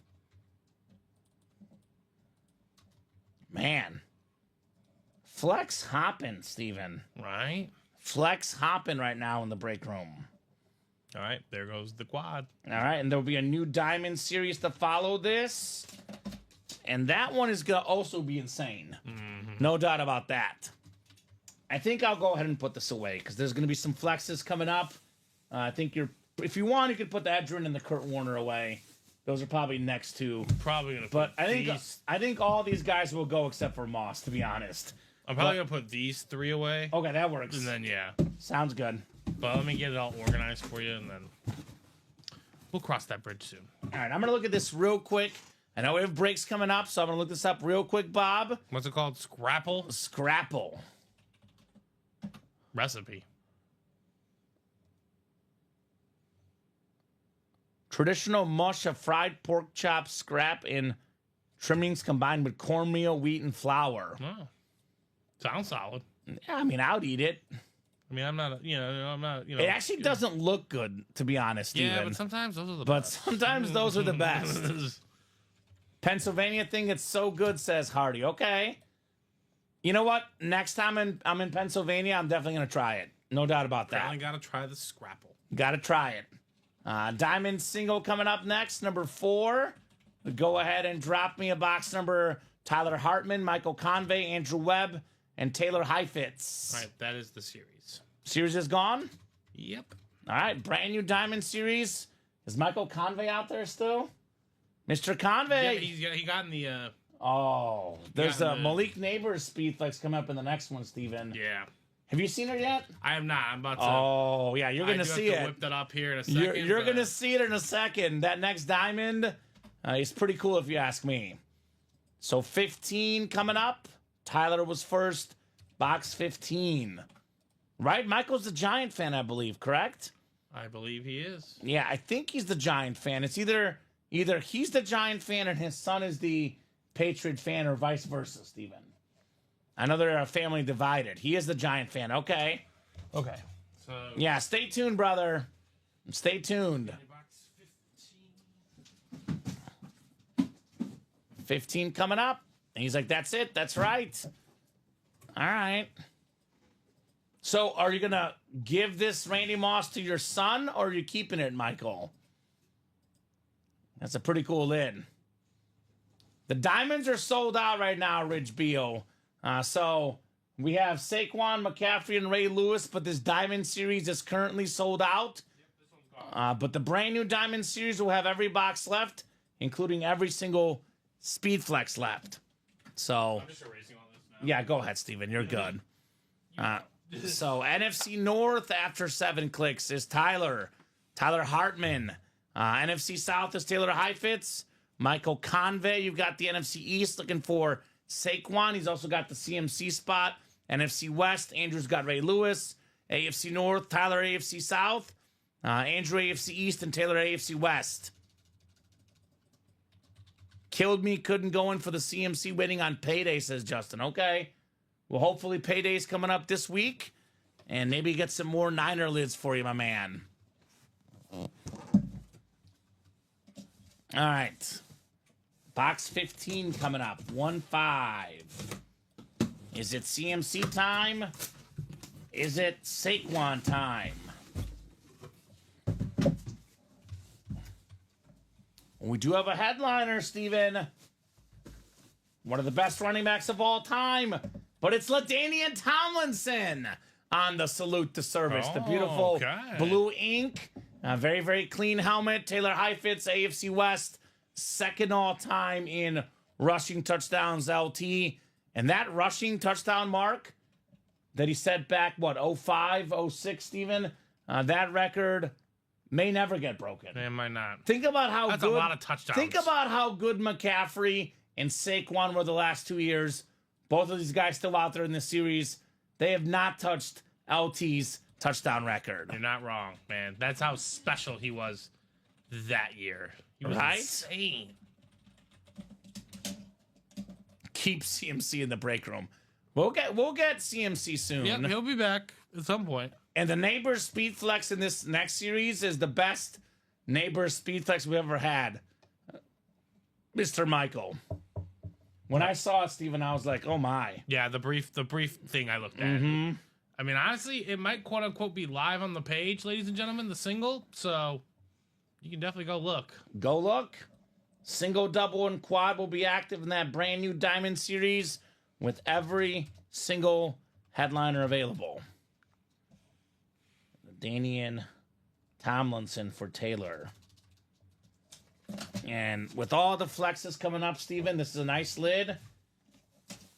S2: Man. Flex hopping, Steven.
S3: Right.
S2: Flex hopping right now in the break room.
S3: All right, there goes the quad.
S2: All right, and there'll be a new Diamond series to follow this. And that one is going to also be insane. Mm-hmm. No doubt about that. I think I'll go ahead and put this away because there's going to be some flexes coming up. I think if you want, you could put the Edgerrin and the Kurt Warner away. Those are probably next 2.
S3: Probably going to
S2: But I think all these guys will go except for Moss, to be honest.
S3: I'm probably going to put these 3 away.
S2: Okay, that works.
S3: And then, yeah.
S2: Sounds good.
S3: But let me get it all organized for you, and then we'll cross that bridge soon.
S2: All right, I'm going to look at this real quick. I know we have breaks coming up, so I'm going to look this up real quick, Bob.
S3: What's it called? Scrapple?
S2: Scrapple.
S3: Recipe.
S2: Traditional mush of fried pork chops, scrap, and trimmings combined with cornmeal, wheat, and flour.
S3: Oh. Sounds solid.
S2: Yeah, I mean, I'd eat it.
S3: I mean, I'm not.
S2: It actually doesn't look good, to be honest.
S3: Yeah,
S2: even.
S3: but sometimes those are the
S2: But
S3: best.
S2: sometimes those are the best. Pennsylvania thing, it's so good, says Hardy. Okay. You know what? Next time I'm in Pennsylvania, I'm definitely going to try it. No doubt about that.
S3: Definitely got to try the Scrapple.
S2: Got to try it. Diamond single coming up next, number 4. Go ahead and drop me a box number. Tyler Hartman, Michael Convey, Andrew Webb, and Taylor Heifetz.
S3: All right, that is the series.
S2: Series is gone?
S3: Yep.
S2: All right, brand new Diamond Series. Is Michael Convey out there still? Mr. Convey.
S3: Yeah, he got in the.
S2: Oh, there's a
S3: got in the-
S2: Malik Neighbors speed flex coming up in the next one, Steven.
S3: Yeah.
S2: Have you seen her yet?
S3: I am not. I'm about to.
S2: Oh, yeah, you're going to see it.
S3: Whip that up here in a second.
S2: You're going to see it in a second. That next diamond is pretty cool if you ask me. So 15 coming up. Tyler was first. Box 15. Right? Michael's the Giant fan, I believe, correct?
S3: I believe he is.
S2: Yeah, I think he's the Giant fan. It's either he's the Giant fan and his son is the Patriot fan or vice versa, Steven. I know they're a family divided. He is the Giant fan. Okay.
S3: So
S2: Yeah, stay tuned, brother. Stay tuned.
S3: box
S2: 15 coming up. And he's like, that's it. That's right. All right. So are you going to give this Randy Moss to your son or are you keeping it, Michael? That's a pretty cool lid. The diamonds are sold out right now, Ridge Beal. So we have Saquon, McCaffrey, and Ray Lewis, but this Diamond Series is currently sold out. But the brand new Diamond Series will have every box left, including every single Speed Flex left. So,
S3: I'm just erasing all this now.
S2: yeah, go ahead, Steven. You're good. So NFC North after 7 clicks is Tyler Hartman. NFC South is Taylor Heifetz. Michael Convey. You've got the NFC East looking for Saquon. He's also got the CMC spot. NFC West, Andrew's got Ray Lewis. AFC North, Tyler AFC South. Andrew AFC East and Taylor AFC West. Killed me, couldn't go in for the CMC waiting on payday, says Justin. Okay. Well, hopefully payday's coming up this week. And maybe get some more Niner lids for you, my man. All right. Box 15 coming up. 1-5. Is it CMC time? Is it Saquon time? We do have a headliner, Steven. One of the best running backs of all time. But it's LaDainian Tomlinson on the salute to service. The beautiful blue ink. Very, very clean helmet. Taylor Heifetz, AFC West. Second all-time in rushing touchdowns, LT. And that rushing touchdown mark that he set back, 05, 06, Steven? That record may never get broken.
S3: It might not.
S2: Think about how
S3: That's
S2: good,
S3: a lot of touchdowns.
S2: Think about how good McCaffrey and Saquon were the last 2 years. Both of these guys still out there in the series. They have not touched LT's touchdown record.
S3: You're not wrong, man. That's how special he was that year. He was
S2: Right?
S3: insane.
S2: Keep CMC in the break room. We'll get CMC soon.
S3: Yep, he'll be back at some point.
S2: And the Neighbors Speed Flex in this next series is the best Neighbors Speed Flex we've ever had. Mr. Michael. When I saw it, Steven, I was like, oh my.
S3: Yeah, the brief thing I looked at.
S2: Mm-hmm.
S3: I mean, honestly, it might quote unquote be live on the page, ladies and gentlemen, the single. So you can definitely go look.
S2: Go look. Single, double, and quad will be active in that brand new Diamond Series with every single headliner available. Danian Tomlinson for Taylor. And with all the flexes coming up, Steven, this is a nice lid.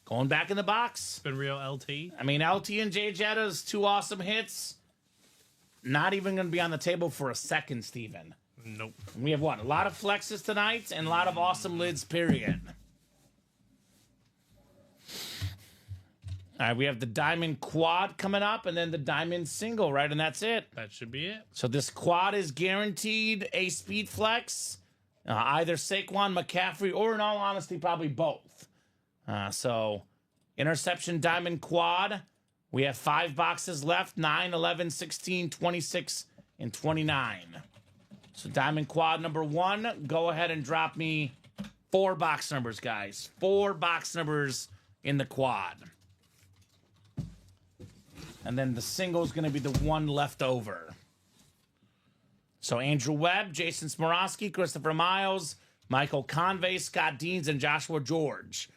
S2: Going back in the box.
S3: It's been real LT.
S2: I mean, LT and Jay Jetta's 2 awesome hits. Not even going to be on the table for a second, Steven.
S3: Nope.
S2: We have what? A lot of flexes tonight and a lot of awesome lids, period. All right, we have the Diamond Quad coming up and then the Diamond Single, right? And that's it.
S3: That should be it.
S2: So this quad is guaranteed a speed flex. Either Saquon, McCaffrey, or in all honesty, probably both. So interception Diamond Quad. We have 5 boxes left, 9, 11, 16, 26, and 29. So Diamond Quad number 1, go ahead and drop me 4 box numbers, guys. 4 box numbers in the quad. And then the single is going to be the one left over. So Andrew Webb, Jason Smorosky, Christopher Miles, Michael Convey, Scott Deans, and Joshua George.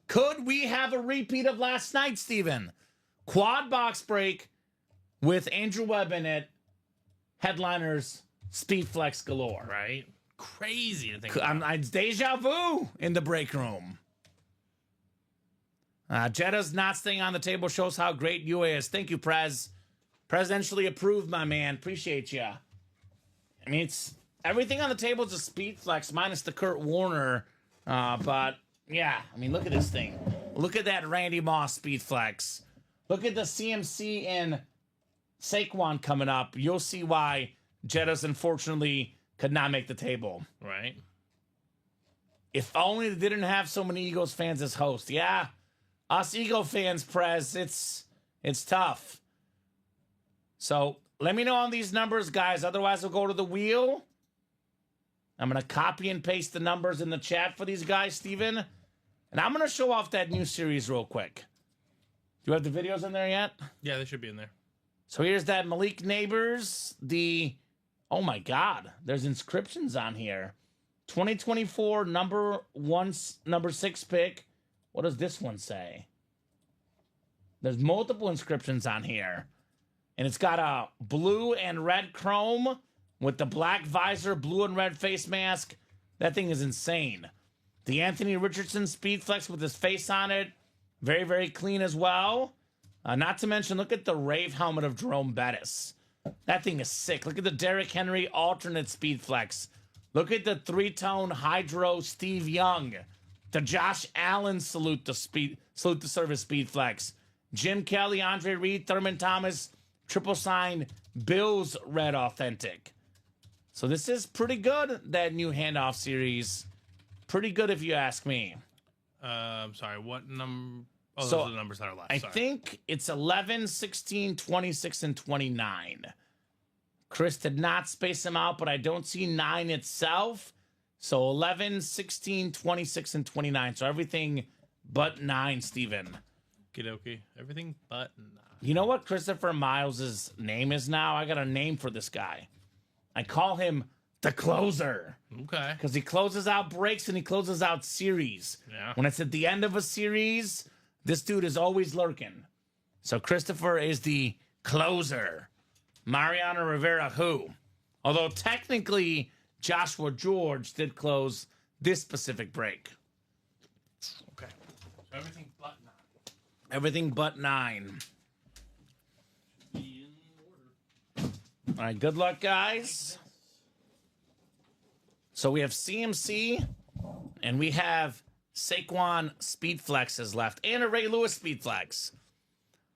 S2: Could we have a repeat of last night, Steven? Quad box break with Andrew Webb in it. headliners, speed flex galore.
S3: Right? Crazy to think
S2: It's deja vu in the break room. Jetta's not staying on the table shows how great UA is. Thank you, Prez. Presidentially approved, my man. Appreciate you. I mean, it's everything on the table is a speed flex minus the Kurt Warner. But yeah, I mean, look at this thing. Look at that Randy Moss speed flex. Look at the CMC and Saquon coming up. You'll see why Jetta's unfortunately could not make the table.
S3: Right?
S2: If only they didn't have so many Eagles fans as hosts. Yeah. Us Eagle fans, Prez, it's tough. So let me know on these numbers, guys. Otherwise, we'll go to the wheel. I'm going to copy and paste the numbers in the chat for these guys, Steven. And I'm going to show off that new series real quick. Do you have the videos in there yet?
S3: Yeah, they should be in there.
S2: So here's that Malik Neighbors. Oh my God, there's inscriptions on here. 2024 number 6 pick. What does this one say? There's multiple inscriptions on here. And it's got a blue and red chrome with the black visor, blue and red face mask. That thing is insane. The Anthony Richardson Speed Flex with his face on it. Very, very clean as well. Not to mention, look at the Rave helmet of Jerome Bettis. That thing is sick. Look at the Derrick Henry alternate Speed Flex. Look at the 3-tone Hydro Steve Young. The Josh Allen salute the service Speed Flex. Jim Kelly, Andre Reed, Thurman Thomas, triple sign, Bills Red Authentic. So this is pretty good, that new handoff series. Pretty good if you ask me.
S3: I'm sorry, what number? Oh,
S2: So,
S3: those are the numbers that are left.
S2: I
S3: Sorry.
S2: think it's 11, 16, 26, and 29. Chris did not space them out, but I don't see 9 itself. So 11, 16, 26, and 29. So everything but 9, Steven.
S3: Okie everything but 9.
S2: You know what Christopher Miles' name is now? I got a name for this guy. I call him the closer.
S3: Okay.
S2: Because he closes out breaks and he closes out series.
S3: Yeah.
S2: When it's at the end of a series, this dude is always lurking. So Christopher is the closer. Mariano Rivera, who? Although technically Joshua George did close this specific break.
S3: Okay. So everything but 9.
S2: Everything but 9.
S3: Be in order.
S2: All right, good luck, guys. So we have CMC, and we have Saquon Speed Flexes left, and a Ray Lewis Speed Flex.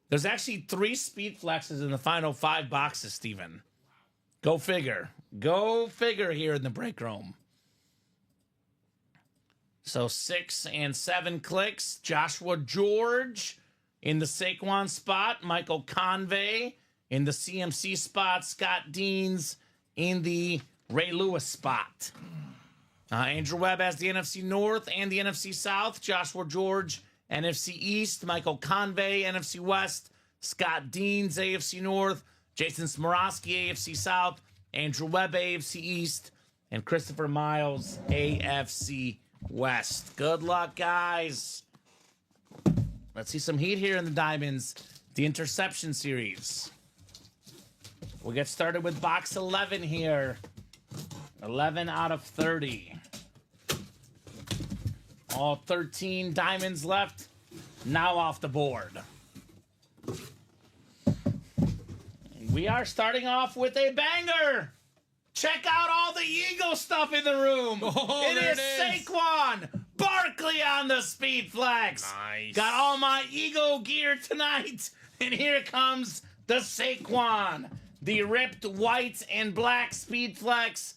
S2: There's actually 3 Speed Flexes in the final 5 boxes, Steven. Go figure. Go figure here in the break room. So 6 and 7 clicks. Joshua George in the Saquon spot. Michael Convey in the CMC spot. Scott Deans in the Ray Lewis spot. Andrew Webb has the NFC North and the NFC South. Joshua George, NFC East. Michael Convey, NFC West. Scott Deans, AFC North. Jason Smorosky, AFC South. Andrew Webb, AFC East. And Christopher Miles, AFC West. Good luck, guys. Let's see some heat here in the Diamonds. The Interception Series. We'll get started with box 11 here. 11 out of 30. All 13 diamonds left. Now off the board. We are starting off with a banger. Check out all the Eagle stuff in the room.
S3: Oh,
S2: it is Saquon Barkley on the Speed Flex.
S3: Nice.
S2: Got all my Eagle gear tonight. And here comes the Saquon. The ripped white and black Speed Flex.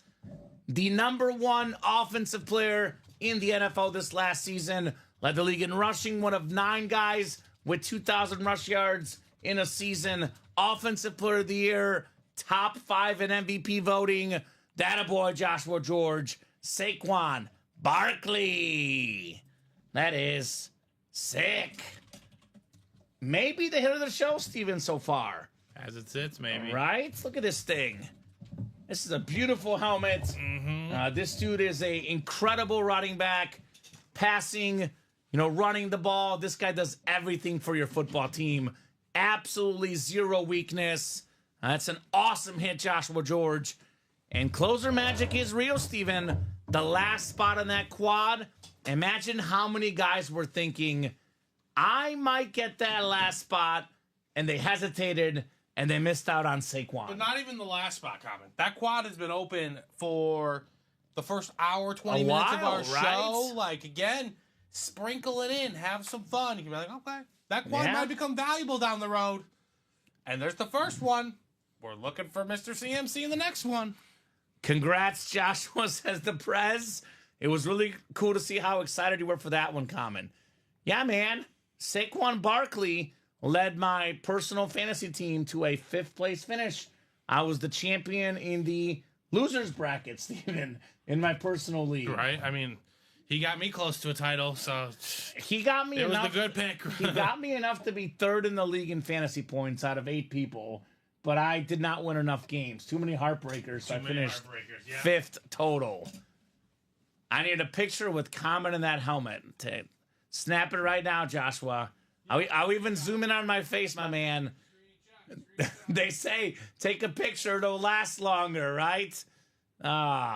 S2: The #1 offensive player in the NFL this last season. Led the league in rushing, one of 9 guys with 2,000 rush yards in a season. Offensive player of the year, top 5 in MVP voting. That boy, Joshua George. Saquon Barkley. That is sick. Maybe the hit of the show, Steven, so far.
S3: As it sits, maybe.
S2: Right? Look at this thing. This is a beautiful helmet. This dude is a incredible running back, passing, running the ball. This guy does everything for your football team. Absolutely zero weakness. That's an awesome hit, Joshua George. And closer magic is real, Steven. The last spot on that quad. Imagine how many guys were thinking, I might get that last spot, and they hesitated, and they missed out on Saquon.
S3: But not even the last spot, Kamen. That quad has been open for the first hour, 20 minutes of our show. Like, again, sprinkle it in. Have some fun. You can be like, okay, that quad might become valuable down the road. And there's the first one. We're looking for Mr. CMC in the next one.
S2: Congrats, Joshua, says the Prez. It was really cool to see how excited you were for that one, Kamen. Yeah, man. Saquon Barkley led my personal fantasy team to a 5th place finish. I was the champion in the losers bracket, Steven, in my personal league.
S3: Right? I mean, he got me close to a title, so
S2: he got me enough.
S3: It was the good pick.
S2: He got me enough to be 3rd in the league in fantasy points out of 8 people, but I did not win enough games. Too many heartbreakers, so I finished 5th total. I need a picture with Kamen in that helmet. Snap it right now, Joshua. I'll even zoom in on my face, my man. They say take a picture, it'll last longer, right? Right?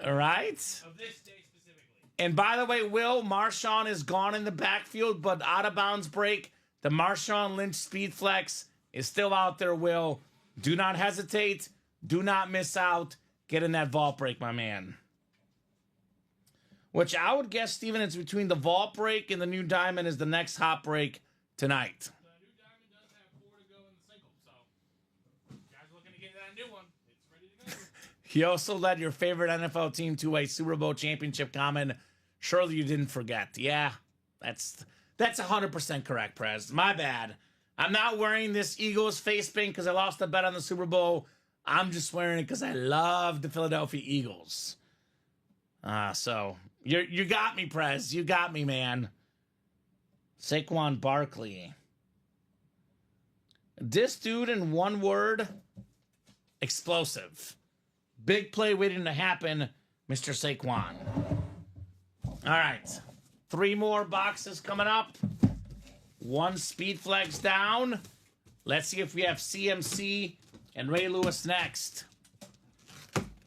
S3: Of this day specifically.
S2: And by the way, Will, Marshawn is gone in the backfield, but out of bounds break, the Marshawn Lynch speed flex is still out there, Will. Do not hesitate. Do not miss out. Get in that vault break, my man. Which I would guess, Steven, it's between the vault break and the new diamond is the next hot break tonight.
S3: The new diamond does have 4 to go in the single, so you guys looking to get that new one, it's ready to go.
S2: He also led your favorite NFL team to a Super Bowl championship, Kamen. Surely you didn't forget. Yeah, that's 100% correct, Prez. My bad. I'm not wearing this Eagles face paint because I lost a bet on the Super Bowl. I'm just wearing it because I love the Philadelphia Eagles. So you got me, Prez. You got me, man. Saquon Barkley. This dude, in one word, explosive. Big play waiting to happen, Mr. Saquon. All right. 3 more boxes coming up. 1 speed flex down. Let's see if we have CMC and Ray Lewis next.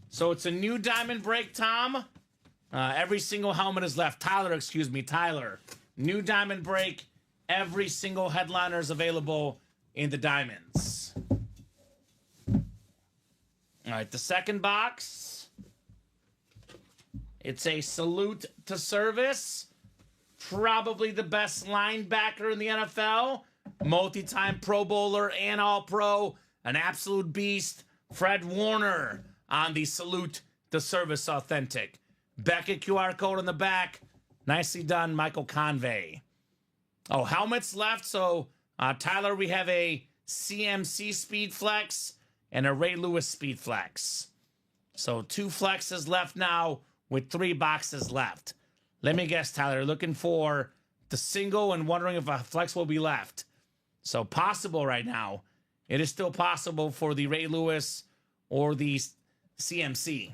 S2: So it's a new diamond break, Tom. Every single helmet is left. Tyler. New diamond break. Every single headliner is available in the diamonds. All right, the second box. It's a salute to service. Probably the best linebacker in the NFL. Multi-time Pro Bowler and All-Pro. An absolute beast. Fred Warner on the salute to service authentic. Beckett QR code on the back. Nicely done, Michael Convey. Oh, helmets left. So, Tyler, we have a CMC Speed Flex and a Ray Lewis Speed Flex. So 2 flexes left now with 3 boxes left. Let me guess, Tyler, looking for the single and wondering if a flex will be left. So possible right now. It is still possible for the Ray Lewis or the CMC.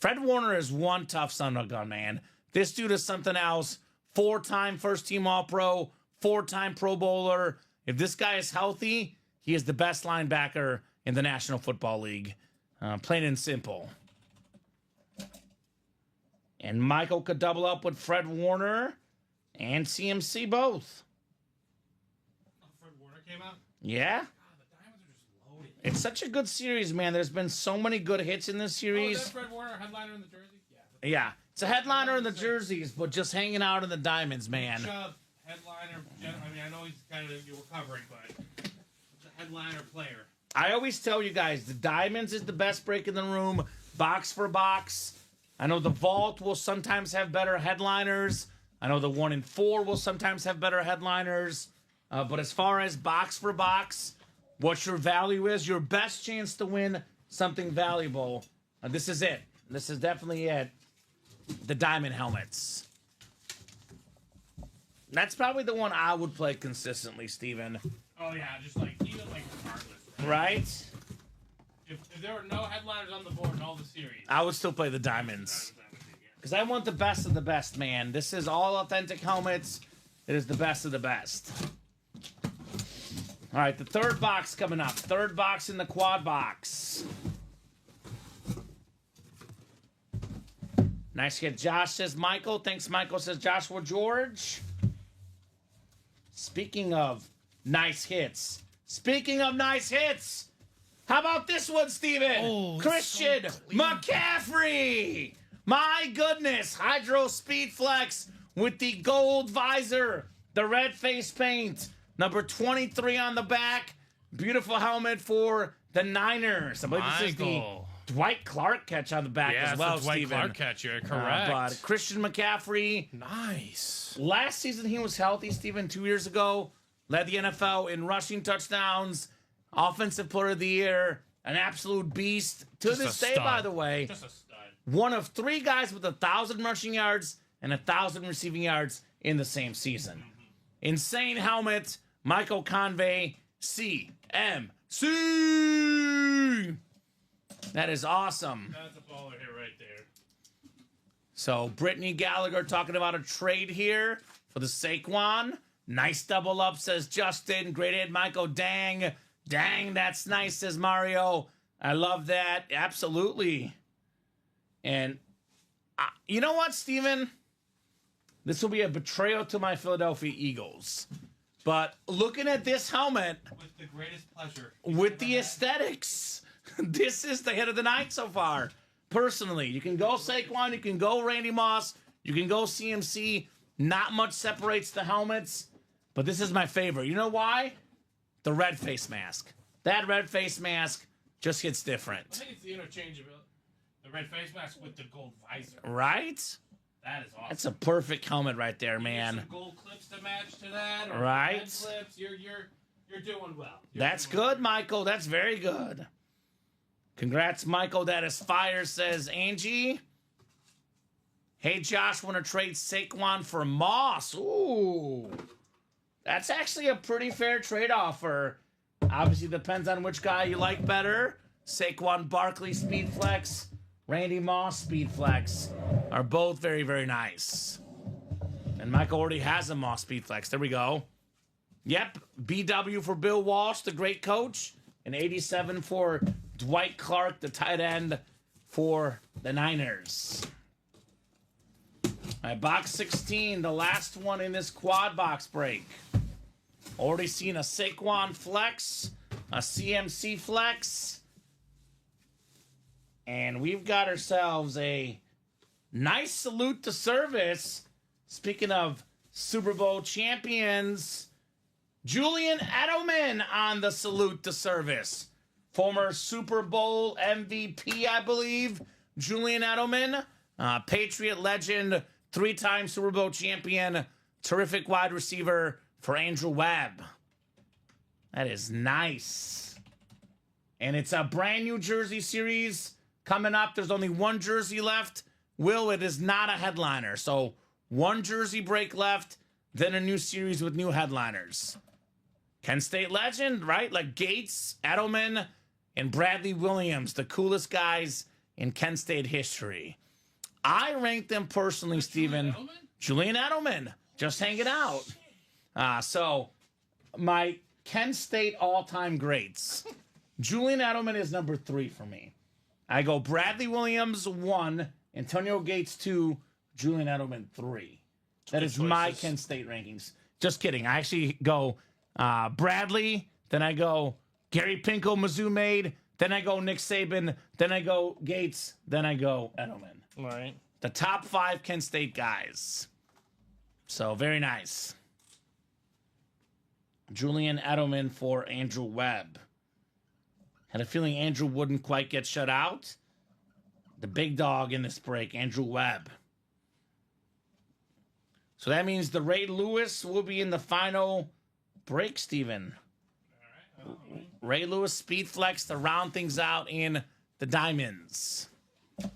S2: Fred Warner is one tough son of a gun, man. This dude is something else. 4-time first-team All-Pro, 4-time Pro Bowler. If this guy is healthy, he is the best linebacker in the National Football League. Plain and simple. And Michael could double up with Fred Warner and CMC both.
S3: Fred Warner came out?
S2: Yeah.
S3: God, the diamonds are just loaded.
S2: It's such a good series, man. There's been so many good hits in this series.
S3: Oh, is that Fred Warner, headliner in the jersey? Yeah.
S2: Yeah. It's a headliner in the jerseys, but just hanging out in the diamonds, man.
S3: Chubb, headliner. I mean, I know he's kind of recovering, but it's a headliner player.
S2: I always tell you guys, the diamonds is the best break in the room, box for box. I know the vault will sometimes have better headliners. I know the 1 in 4 will sometimes have better headliners. But as far as box for box, what your value is, your best chance to win something valuable, this is it. This is definitely it. The diamond helmets. That's probably the one I would play consistently, Steven.
S3: Oh, yeah, just like, even like regardless.
S2: Right?
S3: If there were no headliners on the board in all the series,
S2: I would still play the diamonds. Because I want the best of the best, man. This is all authentic helmets. It is the best of the best. All right, the third box coming up. Third box in the quad box. Nice hit, Josh, says Michael. Thanks, Michael, says Joshua George. Speaking of nice hits. How about this one, Steven?
S3: Oh,
S2: Christian
S3: so clean.
S2: McCaffrey. My goodness. Hydro Speed Flex with the gold visor, the red face paint. Number 23 on the back. Beautiful helmet for the Niners. I believe this is the Dwight Clark catch on the back as well,
S3: it's the Dwight
S2: Steven.
S3: Clark catch, you're correct.
S2: But Christian McCaffrey.
S3: Nice.
S2: Last season he was healthy, Steven, 2 years ago. Led the NFL in rushing touchdowns. Offensive player of the year. An absolute beast. To this day, by the way.
S3: Just a stud.
S2: One of 3 guys with 1,000 rushing yards and 1,000 receiving yards in the same season. Insane helmet. Michael Convey, CMC. That is awesome.
S3: That's a baller here right there.
S2: So Brittany Gallagher talking about a trade here for the Saquon. Nice double up, says Justin. Great hit, Michael. Dang, that's nice, says Mario. I love that. Absolutely. And you know what, Steven? This will be a betrayal to my Philadelphia Eagles. But looking at this helmet,
S3: With the greatest pleasure.
S2: with the aesthetics, this is the hit of the night so far. Personally, you can go Saquon, you can go Randy Moss, you can go CMC. Not much separates the helmets, but this is my favorite. You know why? The red face mask. That red face mask just hits different.
S3: I think it's the interchangeability. The red face mask with the gold visor.
S2: Right?
S3: That is awesome.
S2: That's a perfect helmet right there, man.
S3: Some gold clips to match to that. Or
S2: Right.
S3: red clips. You're doing well.
S2: That's good, Michael. That's very good. Congrats, Michael. That is fire, says Angie. Hey, Josh, want to trade Saquon for Moss? Ooh. That's actually a pretty fair trade offer. Obviously, depends on which guy you like better. Saquon Barkley, Speed Flex. Randy Moss, Speed Flex. Are both very, very nice. And Michael already has a Moss Speed Flex. There we go. Yep. BW for Bill Walsh, the great coach. And 87 for Dwight Clark, the tight end for the Niners. All right, box 16, the last one in this quad box break. Already seen a Saquon Flex, a CMC Flex. And we've got ourselves a nice salute to service. Speaking of Super Bowl champions, Julian Edelman on the salute to service. Former Super Bowl MVP, I believe. Julian Edelman, Patriot legend, 3-time Super Bowl champion, terrific wide receiver for Andrew Webb. That is nice. And it's a brand new jersey series coming up. There's only one jersey left. Will, it is not a headliner. So one jersey break left, then a new series with new headliners. Kent State legend, right? Like Gates, Edelman, and Bradley Williams, the coolest guys in Kent State history. I rank them personally, Steven. Julian Edelman, just hanging out. So my Kent State all-time greats. Julian Edelman is number 3 for me. I go Bradley Williams 1, Antonio Gates 2, Julian Edelman 3. That is my Kent State rankings. Just kidding. I actually go Bradley, then I go Gary Pinkel, Mizzou made, then I go Nick Saban, then I go Gates, then I go Edelman.
S3: Right.
S2: The top 5 Kent State guys. So very nice. Julian Edelman for Andrew Webb. Had a feeling Andrew wouldn't quite get shut out. The big dog in this break, Andrew Webb. So that means the Ray Lewis will be in the final break, Steven.
S3: All right.
S2: Ray Lewis Speed Flex to round things out in the diamonds.
S3: That's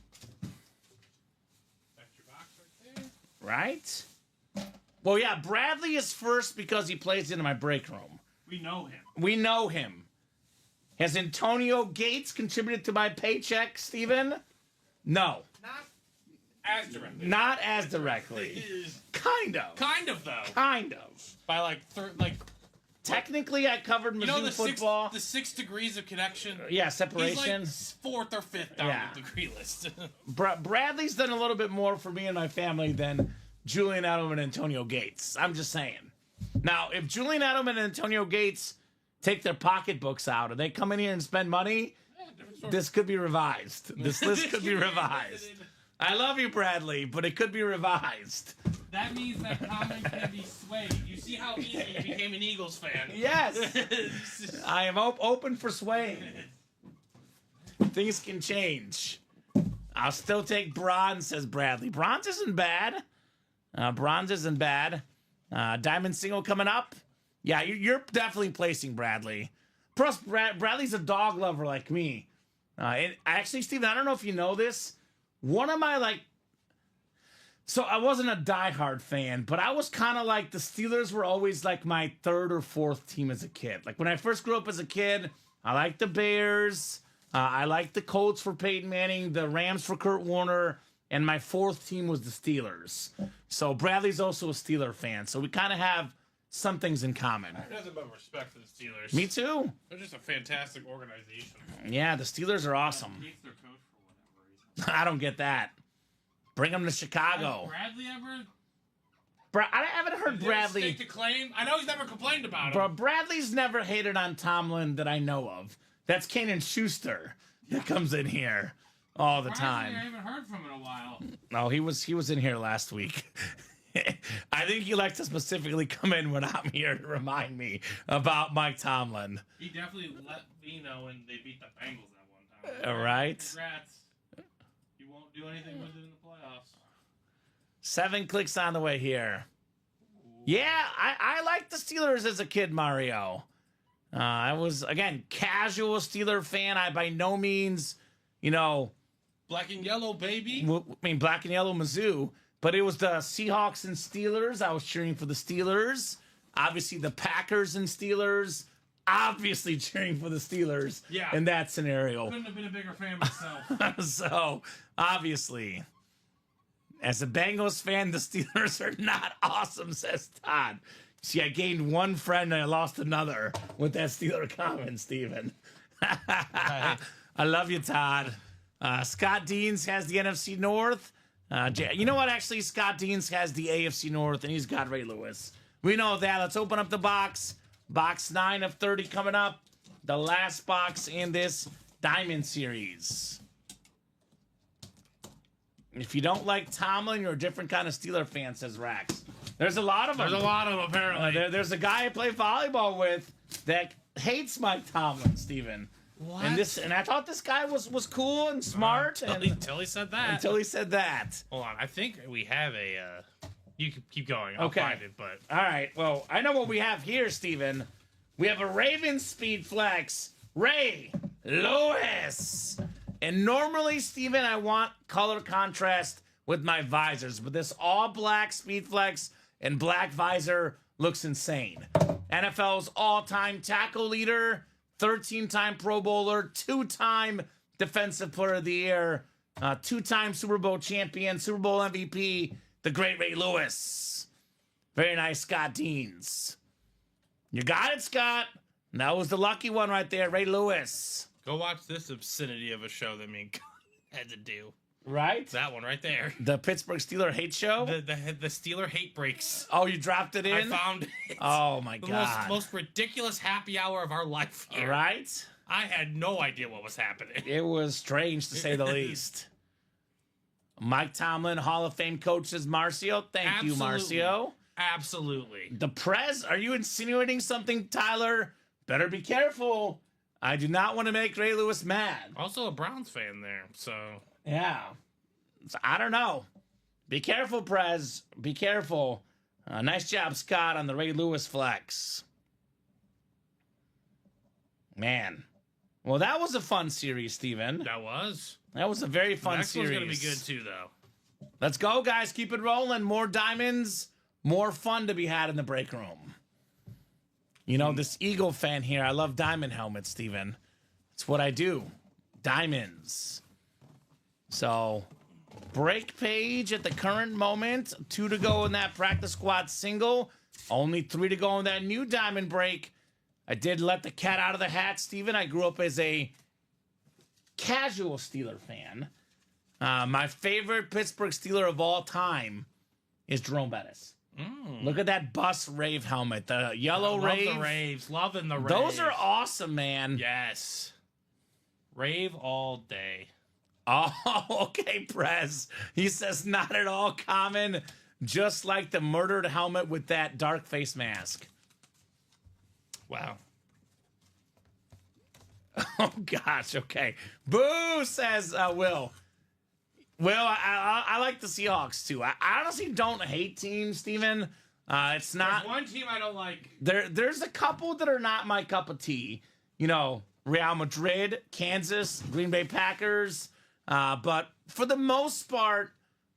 S3: your box right there.
S2: Right? Well, yeah, Bradley is first because he plays in my break room.
S3: We know him.
S2: We know him. Has Antonio Gates contributed to my paycheck, Steven? No.
S3: Not as directly.
S2: Not as directly. Kind of.
S3: Kind of though.
S2: Kind of.
S3: By like
S2: technically I covered Mizzou football.
S3: The 6 degrees of connection.
S2: Yeah, separation.
S3: He's like 4th or 5th down the degree list.
S2: Bradley's done a little bit more for me and my family than Julian Edelman and Antonio Gates. I'm just saying. Now, if Julian Edelman and Antonio Gates take their pocketbooks out and they come in here and spend money, this could be revised. This list could be revised. I love you, Bradley, but it could be revised.
S3: That means that Kamen can be swayed. You see how easy you became an Eagles fan.
S2: Yes. I am open for swaying. Things can change. I'll still take bronze, says Bradley. Bronze isn't bad. Diamond single coming up. Yeah, you're definitely placing Bradley. Plus, Bradley's a dog lover like me. And actually, Steven, I don't know if you know this. One of my, so I wasn't a diehard fan, but I was kind of like, the Steelers were always like my 3rd or 4th team as a kid. Like when I first grew up as a kid, I liked the Bears. I liked the Colts for Peyton Manning, the Rams for Kurt Warner, and my 4th team was the Steelers. So Bradley's also a Steeler fan. So we kind of have some things in common.
S3: I have nothing but respect for the Steelers.
S2: Me too.
S3: They're just a fantastic organization.
S2: Yeah, the Steelers are awesome.
S3: Hates their coach for whatever reason.
S2: I don't get that. Bring them to Chicago.
S3: Has Bradley ever?
S2: I haven't heard Bradley.
S3: Stake to claim? I know he's never complained about him.
S2: Bro, Bradley's never hated on Tomlin that I know of. That's Kanan Schuster that comes in here all the time.
S3: I haven't heard from him in a while.
S2: No, he was in here last week. I think he likes to specifically come in when I'm here to remind me about Mike Tomlin.
S3: He definitely let me know when they beat the Bengals that one time.
S2: All right.
S3: Congrats. You won't do anything with it in the playoffs.
S2: 7 clicks on the way here. Yeah, I liked the Steelers as a kid, Mario. I was, again, casual Steeler fan. I by no means,
S3: Black and yellow, baby.
S2: Black and yellow Mizzou. But it was the Seahawks and Steelers. I was cheering for the Steelers. Obviously, the Packers and Steelers. Obviously cheering for the Steelers in that scenario.
S3: Couldn't have been a bigger fan myself.
S2: So, obviously, as a Bengals fan, the Steelers are not awesome, says Todd. See, I gained one friend and I lost another with that Steeler comment, Steven. I love you, Todd. Scott Deans has the NFC North. You know what? Actually, Scott Deans has the AFC North, and he's got Ray Lewis. We know that. Let's open up the box. Box 9 of 30 coming up. The last box in this Diamond Series. If you don't like Tomlin, you're a different kind of Steeler fan, says Rax. There's a lot of them.
S3: There's a lot of them, apparently.
S2: There's a guy I play volleyball with that hates Mike Tomlin, Steven.
S3: What?
S2: And I thought this guy was cool and smart.
S3: Until he said that.
S2: Until he said that.
S3: Hold on. I think we have a... You can keep going. I'll find it, but...
S2: All right. Well, I know what we have here, Steven. We have a Raven Speed Flex. Ray Lewis. And normally, Steven, I want color contrast with my visors. But this all-black Speed Flex and black visor looks insane. NFL's all-time tackle leader, 13-time Pro Bowler, 2-time Defensive Player of the Year, 2-time Super Bowl champion, Super Bowl MVP, the great Ray Lewis. Very nice, Scott Deans. You got it, Scott. That was the lucky one right there, Ray Lewis.
S3: Go watch this obscenity of a show that me and Colin had to do.
S2: Right?
S3: That one right there.
S2: The Pittsburgh Steeler hate show?
S3: The Steeler hate breaks.
S2: Oh, you dropped it in?
S3: I found it.
S2: Oh, my God.
S3: The most ridiculous happy hour of our life here.
S2: Right?
S3: I had no idea what was happening.
S2: It was strange, to say the least. Mike Tomlin, Hall of Fame coach, says Marcio. Thank you, Marcio.
S3: Absolutely.
S2: The Prez, are you insinuating something, Tyler? Better be careful. I do not want to make Ray Lewis mad.
S3: Also a Browns fan there, so...
S2: Yeah. So, I don't know. Be careful, Prez. Be careful. Nice job, Scott, on the Ray Lewis flex. Man. Well, that was a fun series, Steven.
S3: That was.
S2: That was a very fun
S3: Next
S2: series.
S3: Next one's going to be good, too, though.
S2: Let's go, guys. Keep it rolling. More diamonds. More fun to be had in the break room. You know, this Eagle fan here, I love diamond helmets, Steven. It's what I do. Diamonds. So, break page at the current moment. 2 to go in that practice squad single. Only 3 to go in that new diamond break. I did let the cat out of the hat, Steven. I grew up as a casual Steeler fan. My favorite Pittsburgh Steeler of all time is Jerome Bettis. Look at that bus rave helmet, the yellow rave.
S3: Love the raves. Loving the raves.
S2: Those are awesome, man.
S3: Yes. Rave all day.
S2: Oh, okay, Prez. He says not at all common, just like the murdered helmet with that dark face mask.
S3: Wow.
S2: Oh, gosh, okay. Boo, says Will. Well, I like the Seahawks, too. I honestly don't hate teams, Steven. It's not...
S3: There's one team I don't like.
S2: There's a couple that are not my cup of tea. You know, Real Madrid, Kansas, Green Bay Packers. But for the most part,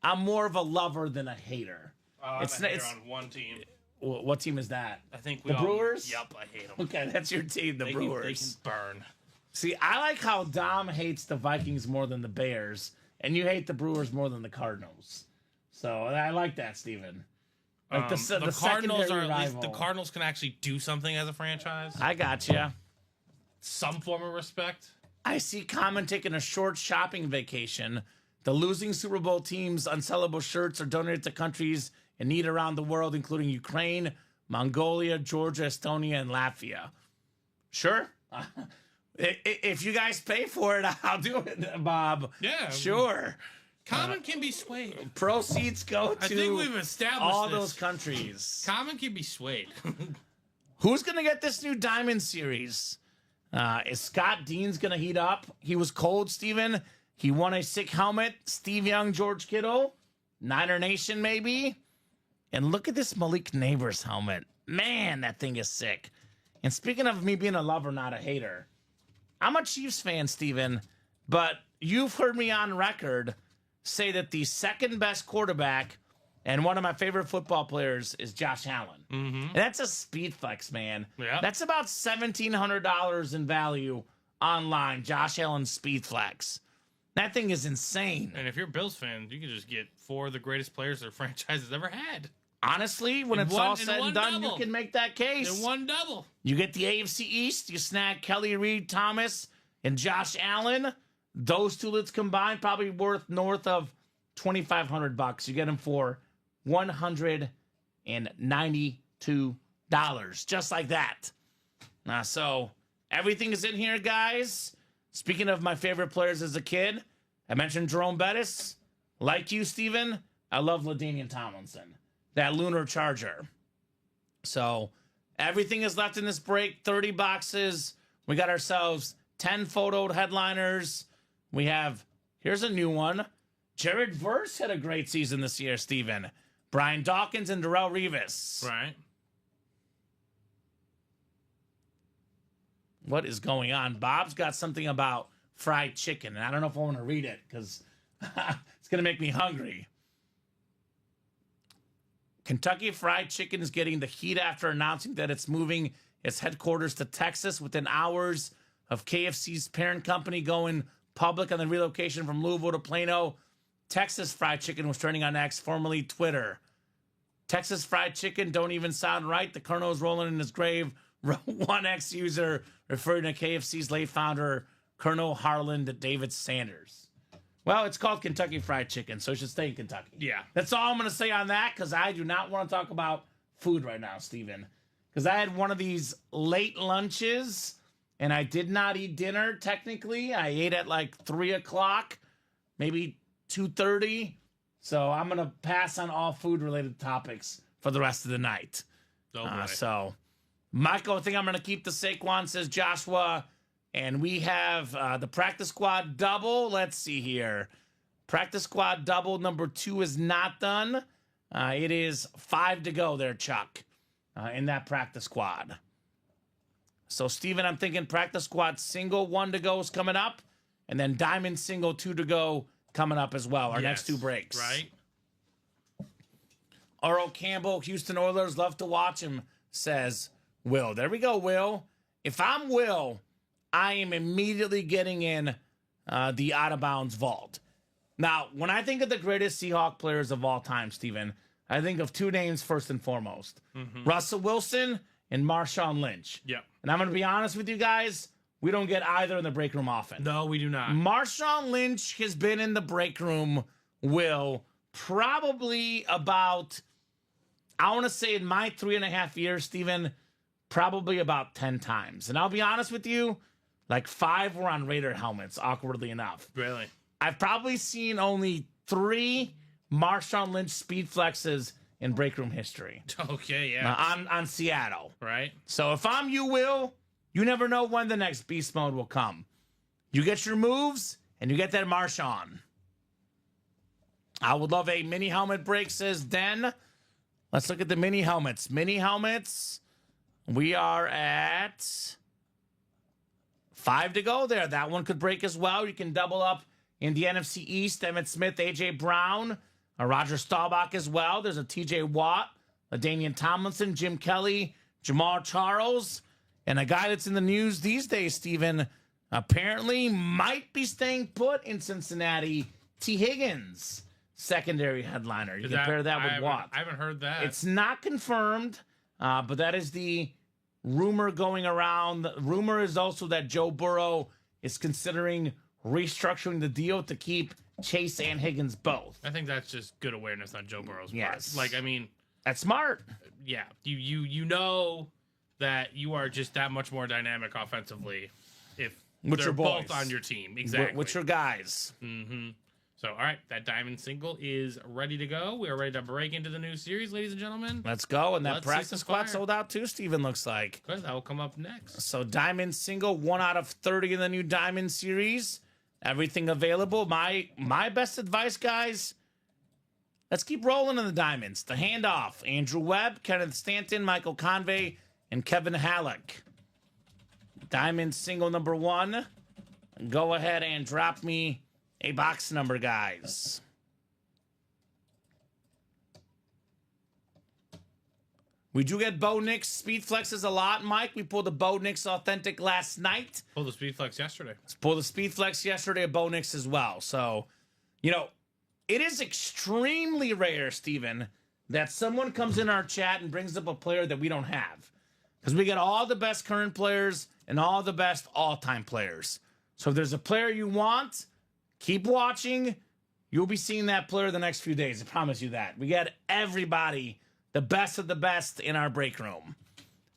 S2: I'm more of a lover than a hater.
S3: I'm a hater on one team.
S2: What team is that?
S3: I think
S2: the Brewers?
S3: Yep, I hate them.
S2: Okay, that's your team, the Brewers.
S3: They can burn.
S2: See, I like how Dom hates the Vikings more than the Bears, and you hate the Brewers more than the Cardinals. So I like that, Steven. Like
S3: the Cardinals are at least
S2: rival.
S3: the Cardinals can actually do something as a franchise.
S2: I gotcha.
S3: Some form of respect.
S2: I see Kamen taking a short shopping vacation. The losing Super Bowl team's unsellable shirts are donated to countries in need around the world, including Ukraine, Mongolia, Georgia, Estonia, and Latvia. Sure. If you guys pay for it, I'll do it, Bob.
S3: Yeah.
S2: Sure.
S3: Kamen can be swayed.
S2: Proceeds go to
S3: I think we've established
S2: all
S3: this.
S2: those countries.
S3: Kamen can be swayed.
S2: Who's going to get this new Diamond Series? Is Scott Dean's going to heat up? He was cold, Steven. He won a sick helmet. Steve Young, George Kittle. Niner Nation, maybe. And look at this Malik Neighbors helmet. Man, that thing is sick. And speaking of me being a lover, not a hater, I'm a Chiefs fan, Steven, but you've heard me on record say that the second best quarterback and one of my favorite football players is Josh Allen. And that's a speed flex, man.
S3: Yeah.
S2: That's about $1,700 in value online, Josh Allen's speed flex. That thing is insane.
S3: And if you're a Bills fan, you can just get 4 of the greatest players their franchise has ever had.
S2: Honestly, when it's all said and done, you can make that case.
S3: In one double.
S2: You get the AFC East, you snag Kelly Reed Thomas and Josh Allen. Those two lids combined probably worth north of $2,500. You get them for $192, just like that. So everything is in here, guys. Speaking of my favorite players as a kid, I mentioned Jerome Bettis. Like you, Steven, I love LaDainian Tomlinson, that Lunar Charger. So everything is left in this break. 30 boxes. We got ourselves 10 photoed headliners. We have, here's a new one. Jared Verse had a great season this year, Steven. Brian Dawkins and Darrell Revis.
S3: Right.
S2: What is going on? Bob's got something about fried chicken, and I don't know if I want to read it because it's going to make me hungry. Kentucky Fried Chicken is getting the heat after announcing that it's moving its headquarters to Texas within hours of KFC's parent company going public on the relocation from Louisville to Plano. Texas Fried Chicken was trending on X, formerly Twitter. Texas Fried Chicken don't even sound right. The Colonel's rolling in his grave. One X user referring to KFC's late founder, Colonel Harlan David Sanders. Well, it's called Kentucky Fried Chicken, so it should stay in Kentucky.
S3: Yeah.
S2: That's all I'm going to say on that, because I do not want to talk about food right now, Steven. Because I had one of these late lunches, and I did not eat dinner, technically. I ate at like 3 o'clock, maybe 2:30. So I'm going to pass on all food-related topics for the rest of the night. So, Michael, I think I'm going to keep the Saquon, says Joshua. And we have the practice squad double. Let's see here. Practice squad double number 2 is not done. It is 5 to go there, Chuck, in that practice squad. So, Steven, I'm thinking practice squad single 1 to go is coming up. And then diamond single 2 to go coming up as well. Our next 2 breaks.
S3: Right.
S2: R.O. Campbell, Houston Oilers, love to watch him, says Will. There we go, Will. If I'm Will, I am immediately getting in the out of bounds vault. Now, when I think of the greatest Seahawk players of all time, Steven, I think of 2 names first and foremost. Russell Wilson and Marshawn Lynch.
S3: Yep.
S2: And I'm going to be honest with you guys, we don't get either in the break room often.
S3: No, we do not.
S2: Marshawn Lynch has been in the break room, Will, probably about, I want to say in my 3.5 years, Steven, probably about 10 times. And I'll be honest with you, like 5 were on Raider helmets, awkwardly enough.
S3: Really?
S2: I've probably seen only 3 Marshawn Lynch speed flexes in break room history.
S3: Okay, yeah.
S2: On Seattle.
S3: Right.
S2: So if I'm you, Will, you never know when the next beast mode will come. You get your moves, and you get that Marshawn. I would love a mini helmet break, says Den. Let's look at the mini helmets. Mini helmets, we are at 5 to go there. That one could break as well. You can double up in the NFC East. Emmitt Smith, A.J. Brown, Roger Staubach as well. There's a T.J. Watt, LaDainian Tomlinson, Jim Kelly, Jamal Charles, and a guy that's in the news these days, Steven, apparently might be staying put in Cincinnati, T. Higgins, secondary headliner. You compare that with Watt.
S3: I haven't heard that.
S2: It's not confirmed, but that is the rumor going around. The rumor is also that Joe Burrow is considering restructuring the deal to keep Chase and Higgins both.
S3: I think that's just good awareness on Joe Burrow's
S2: Yes.
S3: part. Like, I mean,
S2: That's smart.
S3: yeah, you know that you are just that much more dynamic offensively if
S2: With
S3: they're
S2: your boys.
S3: both on your team. Exactly.
S2: With your guys.
S3: Mm-hmm. So, all right, that diamond single is ready to go. We are ready to break into the new series, ladies and gentlemen.
S2: Let's go. And that
S3: Let's see
S2: practice
S3: some
S2: squad
S3: fire.
S2: sold out too, Steven, looks like.
S3: Good, that will come up next.
S2: So Diamond single, 1 out of 30 in the new Diamond series. Everything available. My best advice, guys, let's keep rolling in the Diamonds. The handoff. Andrew Webb, Kenneth Stanton, Michael Convey, and Kevin Halleck. Diamond single number 1. Go ahead and drop me a box number, guys. We do get Bo Nix speed flexes a lot, Mike. We pulled the Bo Nix Authentic last night.
S3: Pulled the speed flex yesterday.
S2: Let's pull the speed flex yesterday of Bo Nix as well. So, you know, it is extremely rare, Steven, that someone comes in our chat and brings up a player that we don't have. Because we get all the best current players and all the best all-time players. So if there's a player you want, keep watching. You'll be seeing that player the next few days. I promise you that. We got everybody, the best of the best in our break room.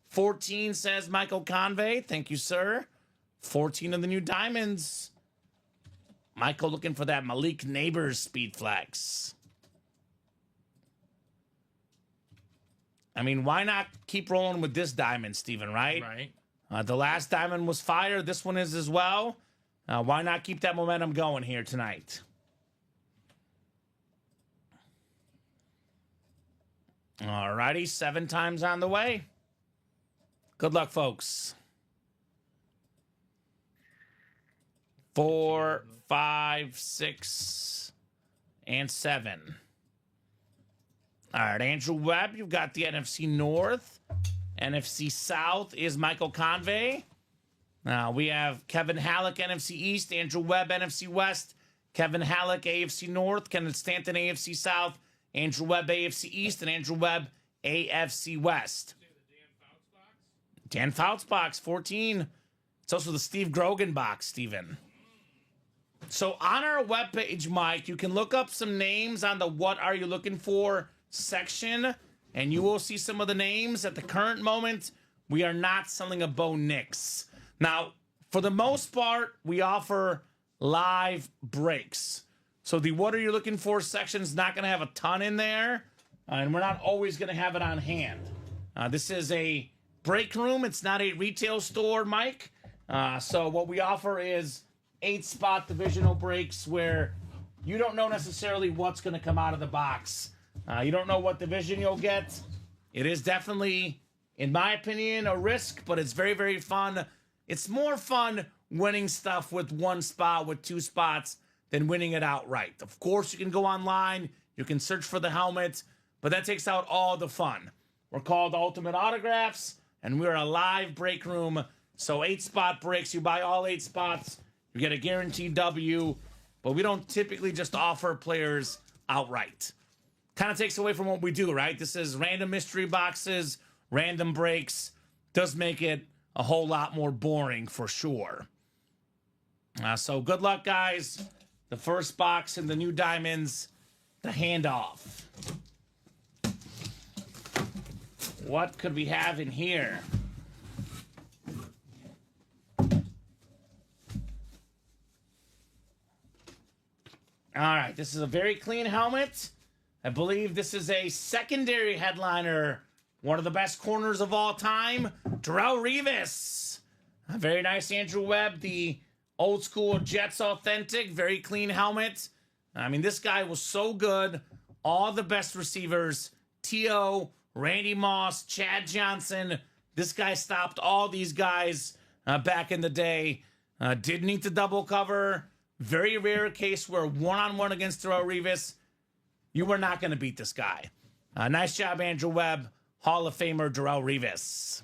S2: 14 says Michael Convey. Thank you, sir. 14 of the new diamonds. Michael looking for that Malik Neighbors speed flex. I mean, why not keep rolling with this diamond, Steven, right?
S3: Right.
S2: The last diamond was fire. This one is as well. Why not keep that momentum going here tonight? All righty, 7 times on the way. Good luck, folks. 4, 5, 6, and 7. All right, Andrew Webb, you've got the NFC North. NFC South is Michael Convey. We have Kevin Halleck, NFC East. Andrew Webb, NFC West. Kevin Halleck, AFC North. Kenneth Stanton, AFC South. Andrew Webb, AFC East. And Andrew Webb, AFC West. Dan Fouts box, 14. It's also the Steve Grogan box, Steven. So on our webpage, Mike, you can look up some names on the What Are You Looking For section, and you will see some of the names. At the current moment, we are not selling a Bo Nix. Now, for the most part, we offer live breaks. So the What Are You Looking For section is not going to have a ton in there, and we're not always going to have it on hand. This is a break room. It's not a retail store, Mike. So what we offer is 8-spot divisional breaks where you don't know necessarily what's going to come out of the box. You don't know what division you'll get. It is definitely, in my opinion, a risk, but it's very, very fun. It's more fun winning stuff with 1 spot, with 2 spots, than winning it outright. Of course, you can go online. You can search for the helmet, but that takes out all the fun. We're called Ultimate Autographs, and we're a live break room. So 8-spot breaks. You buy all 8 spots, you get a guaranteed W, but we don't typically just offer players outright. Kind of takes away from what we do, right? This is random mystery boxes, random breaks. Does make it a whole lot more boring for sure. So good luck, guys. The first box in the new diamonds, the handoff. What could we have in here? All right, this is a very clean helmet. I believe this is a secondary headliner. One of the best corners of all time, Darrelle Revis. A very nice Andrew Webb, the old school Jets authentic, very clean helmet. I mean, this guy was so good. All the best receivers, T.O., Randy Moss, Chad Johnson. This guy stopped all these guys back in the day. Didn't need to double cover. Very rare case where one-on-one against Darrelle Revis, you were not going to beat this guy. Nice job, Andrew Webb. Hall of Famer Darrelle Revis.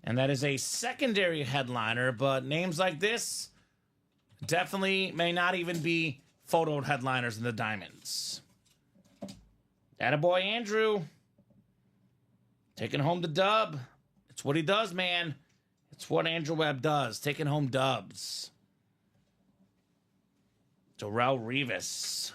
S2: And that is a secondary headliner, but names like this definitely may not even be photo headliners in the diamonds. Attaboy, Andrew. Taking home the dub. It's what he does, man. It's what Andrew Webb does, taking home dubs. Darrelle Revis.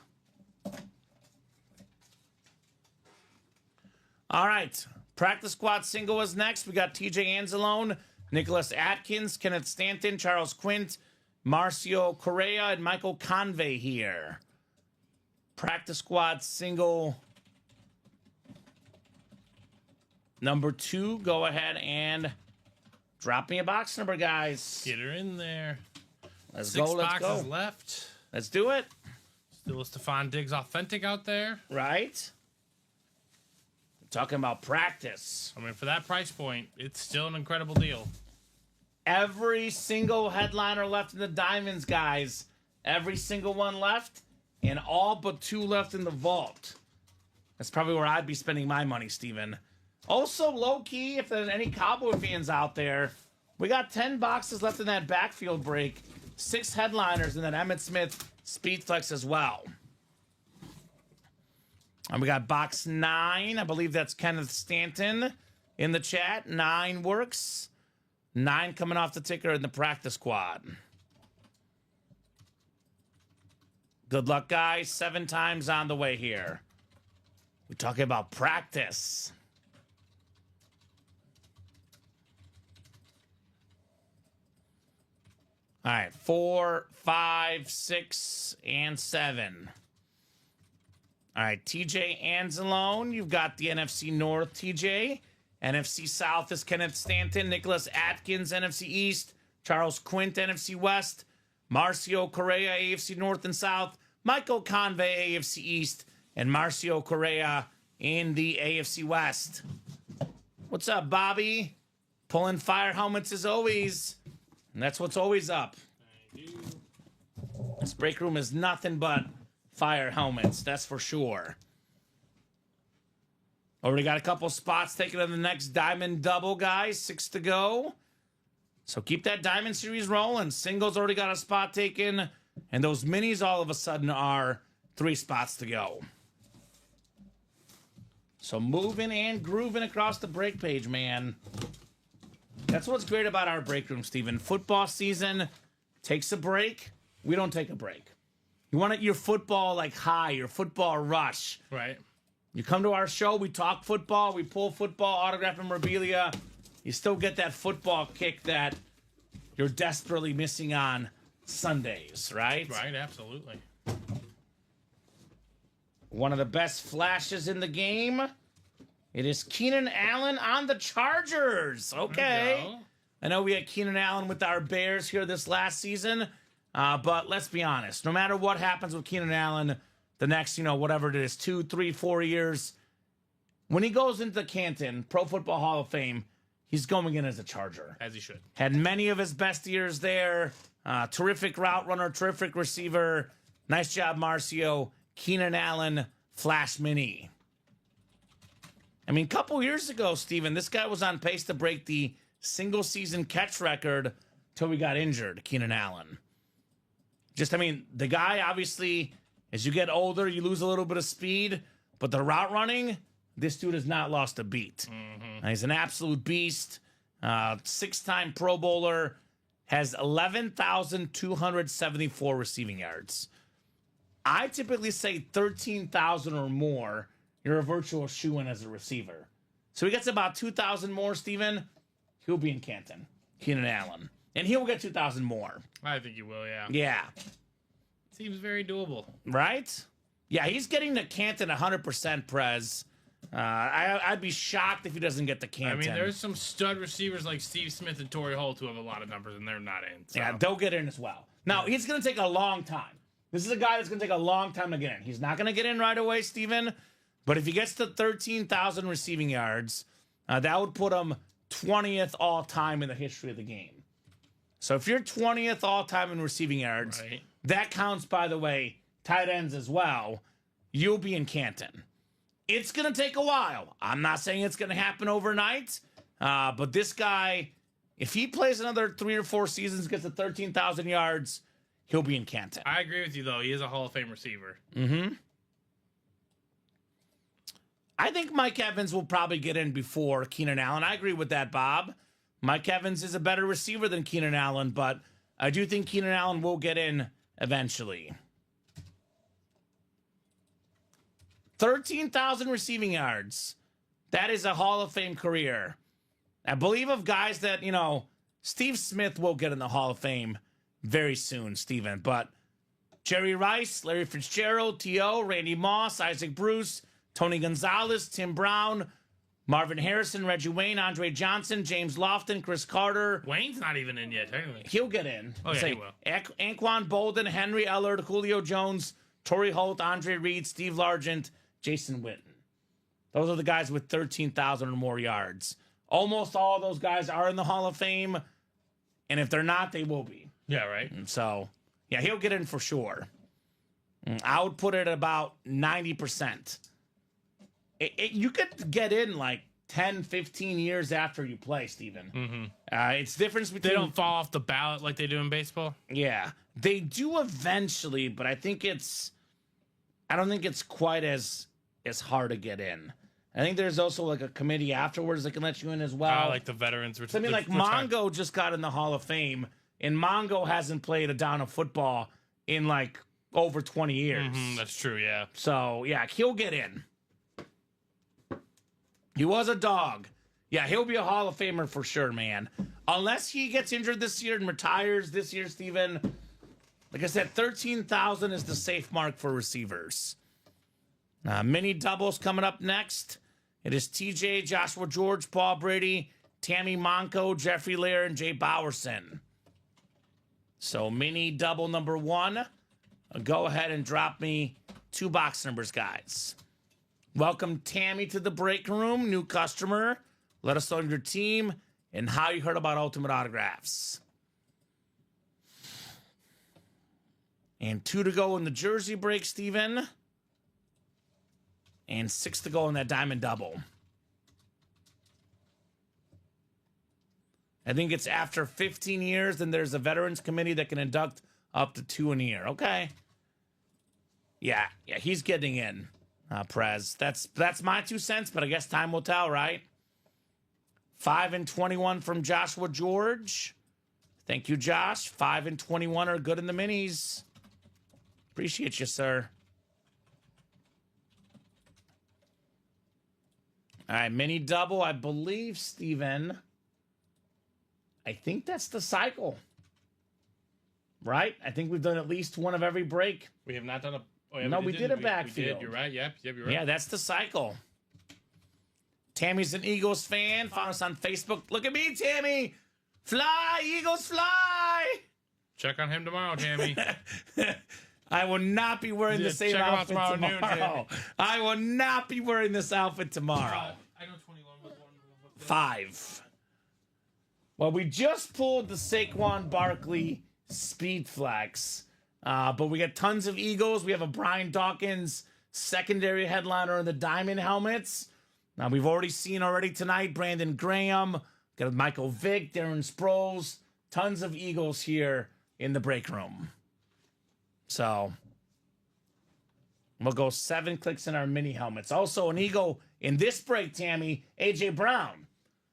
S2: All right. Practice squad single is next. We got TJ Anzalone, Nicholas Atkins, Kenneth Stanton, Charles Quint, Marcio Correa, and Michael Convey here. Practice squad single number 2. Go ahead and drop me a box number, guys.
S3: Get her in there.
S2: Let's
S3: 6
S2: go. Let's
S3: boxes
S2: go.
S3: left.
S2: Let's do it.
S3: Still a Stephon Diggs authentic out there.
S2: Right? Talking about practice.
S3: I mean, for that price point, it's still an incredible deal.
S2: Every single headliner left in the diamonds, guys. Every single one left, and all but 2 left in the vault. That's probably where I'd be spending my money, Steven. Also, low-key, if there's any Cowboy fans out there, we got 10 boxes left in that backfield break. 6 headliners, and then Emmitt Smith Speedflex as well. And we got box 9. I believe that's Kenneth Stanton in the chat. 9 works. 9 coming off the ticker in the practice squad. Good luck, guys. 7 times on the way here. We're talking about practice. All right, 4, 5, 6, and 7. All right, TJ Anzalone, you've got the NFC North, TJ. NFC South is Kenneth Stanton, Nicholas Atkins, NFC East, Charles Quint, NFC West, Marcio Correa, AFC North and South, Michael Convey, AFC East, and Marcio Correa in the AFC West. What's up, Bobby? Pulling fire helmets as always. And that's what's always up. This break room is nothing but fire helmets, that's for sure. Already got a couple spots taken on the next Diamond Double, guys. 6 to go. So keep that Diamond Series rolling. Singles already got a spot taken. And those minis all of a sudden are 3 spots to go. So moving and grooving across the break page, man. That's what's great about our break room, Steven. Football season takes a break. We don't take a break. You want your football like high, your football rush.
S3: Right.
S2: You come to our show, we talk football, we pull football, autograph memorabilia. You still get that football kick that you're desperately missing on Sundays, right?
S3: Right, absolutely.
S2: One of the best flashes in the game. It is Keenan Allen on the Chargers. Okay. I know we had Keenan Allen with our Bears here this last season, but let's be honest. No matter what happens with Keenan Allen, the next, whatever it is, 2, 3, 4 years, when he goes into Canton, Pro Football Hall of Fame, he's going in as a Charger.
S3: As he should.
S2: Had many of his best years there. Terrific route runner, terrific receiver. Nice job, Marcio. Keenan Allen, Flash Mini. I mean, a couple years ago, Steven, this guy was on pace to break the single-season catch record till he got injured, Keenan Allen. The guy, obviously, as you get older, you lose a little bit of speed, but the route running, this dude has not lost a beat. Mm-hmm. He's an absolute beast. 6-time Pro Bowler, has 11,274 receiving yards. I typically say 13,000 or more, you're a virtual shoo-in as a receiver. So he gets about 2,000 more, Steven. He'll be in Canton. Keenan Allen. And he'll get 2,000 more.
S3: I think you will, yeah.
S2: Yeah.
S3: Seems very doable.
S2: Right? Yeah, he's getting to Canton 100%, Prez. I'd be shocked if he doesn't get the Canton.
S3: I mean, there's some stud receivers like Steve Smith and Torrey Holt who have a lot of numbers, and they're not in. So.
S2: Yeah, they'll get in as well. Now, he's going to take a long time. This is a guy that's going to take a long time to get in. He's not going to get in right away, Steven. But if he gets to 13,000 receiving yards, that would put him 20th all-time in the history of the game. So if you're 20th all-time in receiving yards,
S3: right.
S2: That counts, by the way, tight ends as well. You'll be in Canton. It's going to take a while. I'm not saying it's going to happen overnight, but this guy, if he plays another 3 or 4 seasons, gets to 13,000 yards, he'll be in Canton.
S3: I agree with you, though. He is a Hall of Fame receiver.
S2: Mm-hmm. I think Mike Evans will probably get in before Keenan Allen. I agree with that, Bob. Mike Evans is a better receiver than Keenan Allen, but I do think Keenan Allen will get in eventually. 13,000 receiving yards. That is a Hall of Fame career. I believe of guys that, Steve Smith will get in the Hall of Fame very soon, Steven. But Jerry Rice, Larry Fitzgerald, T.O., Randy Moss, Isaac Bruce, Tony Gonzalez, Tim Brown, Marvin Harrison, Reggie Wayne, Andre Johnson, James Lofton, Chris Carter.
S3: Wayne's not even in yet, technically.
S2: He'll get in.
S3: Oh, yeah, he will.
S2: Anquan Bolden, Henry Ellard, Julio Jones, Torrey Holt, Andre Reed, Steve Largent, Jason Witten. Those are the guys with 13,000 or more yards. Almost all of those guys are in the Hall of Fame, and if they're not, they will be.
S3: Yeah, right.
S2: And so, yeah, he'll get in for sure. I would put it at about 90%. You could get in like 10, 15 years after you play, Steven.
S3: Mm-hmm.
S2: It's difference between...
S3: They don't fall off the ballot like they do in baseball?
S2: Yeah. They do eventually, but I don't think it's quite as hard to get in. I think there's also like a committee afterwards that can let you in as well.
S3: Like the veterans.
S2: Something like Mongo just got in the Hall of Fame, and Mongo hasn't played a down of football in like over 20 years.
S3: Mm-hmm, that's true, yeah.
S2: So, yeah, he'll get in. He was a dog. Yeah, he'll be a Hall of Famer for sure, man. Unless he gets injured this year and retires this year, Steven. Like I said, 13,000 is the safe mark for receivers. Mini doubles coming up next. It is TJ, Joshua George, Paul Brady, Tammy Monco, Jeffrey Lair, and Jay Bowerson. So mini double number 1. Go ahead and drop me 2 box numbers, guys. Welcome Tammy to the break room, new customer. Let us know your team and how you heard about Ultimate Autographs. And 2 to go in the jersey break, Steven. And 6 to go in that diamond double. I think it's after 15 years, then there's a veterans committee that can induct up to 2 in a year. Okay. Yeah, he's getting in, Prez. That's my 2 cents, but I guess time will tell, right? 5 and 21 from Joshua George. Thank you, Josh. 5 and 21 are good in the minis. Appreciate you, sir. All right, mini double, I believe, Steven. I think that's the cycle. Right? I think we've done at least one of every break.
S3: We have not done a... Oh,
S2: yeah, we did a backfield.
S3: We did, you're right. Yep, you're right.
S2: Yeah, that's the cycle. Tammy's an Eagles fan. Found us on Facebook. Look at me, Tammy. Fly, Eagles, fly.
S3: Check on him tomorrow, Tammy.
S2: I will not be wearing the same outfit tomorrow.
S3: Noon,
S2: I will not be wearing this outfit tomorrow.
S3: I know 21 was one.
S2: 5. Well, we just pulled the Saquon Barkley Speed Flex, but we got tons of Eagles. We have a Brian Dawkins secondary headliner in the diamond helmets. Now, we've already seen tonight Brandon Graham, got Michael Vick, Darren Sproles, tons of Eagles here in the break room. So we'll go 7 clicks in our mini helmets. Also, an Eagle in this break, Tammy, A.J. Brown.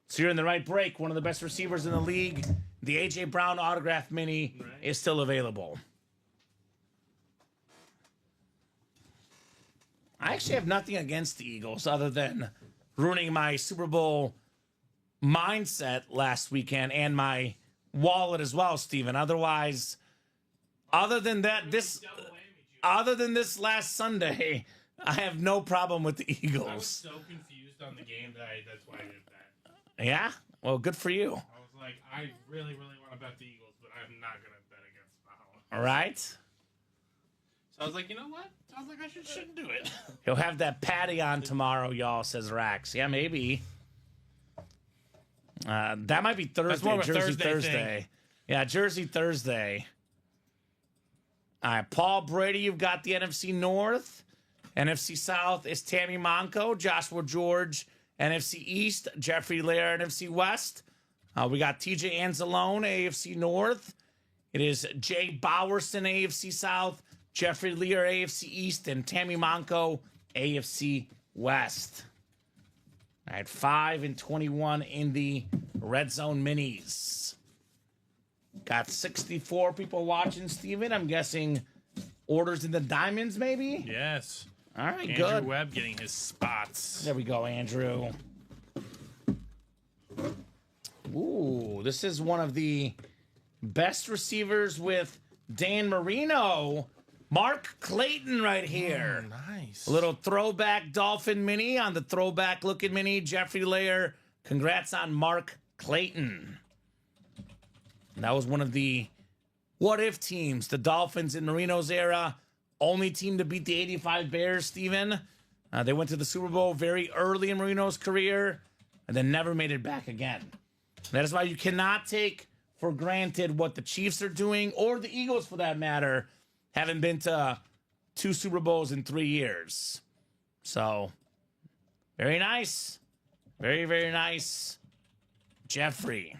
S2: So you're in the right break. One of the best receivers in the league. The A.J. Brown autograph mini is still available. I actually have nothing against the Eagles other than ruining my Super Bowl mindset last weekend and my wallet as well, Steven. Otherwise, other than this last Sunday, I have no problem with the Eagles.
S3: I was so confused on the game that's why I did that.
S2: Yeah? Well, good for you.
S3: I was like, I really, really want to bet the Eagles, but I'm not going to bet against Mahomes.
S2: All right.
S3: So I was like, you know what? I was like, I shouldn't do it.
S2: He'll have that patty on tomorrow, y'all, says Rax. Yeah, maybe. That might be Thursday.
S3: more of a
S2: Jersey
S3: Thursday thing.
S2: Yeah, Jersey Thursday. All right, Paul Brady, you've got the NFC North. NFC South is Tammy Monco, Joshua George. NFC East, Jeffrey Lair, NFC West. We got TJ Anzalone, AFC North. It is Jay Bowerson, AFC South. Jeffrey Lear, AFC East. And Tammy Monco, AFC West. All right, 5 and 21 in the Red Zone Minis. Got 64 people watching, Steven. I'm guessing orders in the diamonds, maybe?
S3: Yes.
S2: All right,
S3: Andrew
S2: good.
S3: Webb getting his spots.
S2: There we go, Andrew. Ooh, this is one of the best receivers with Dan Marino. Mark Clayton right here.
S3: Nice.
S2: A little throwback Dolphin mini on the throwback looking mini. Jeffrey Lair. Congrats on Mark Clayton. And that was one of the what-if teams. The Dolphins in Marino's era. Only team to beat the 85 Bears, Steven. They went to the Super Bowl very early in Marino's career and then never made it back again. That is why you cannot take for granted what the Chiefs are doing, or the Eagles for that matter, haven't been to 2 Super Bowls in 3 years. So, very nice. Very, very nice. Jeffrey.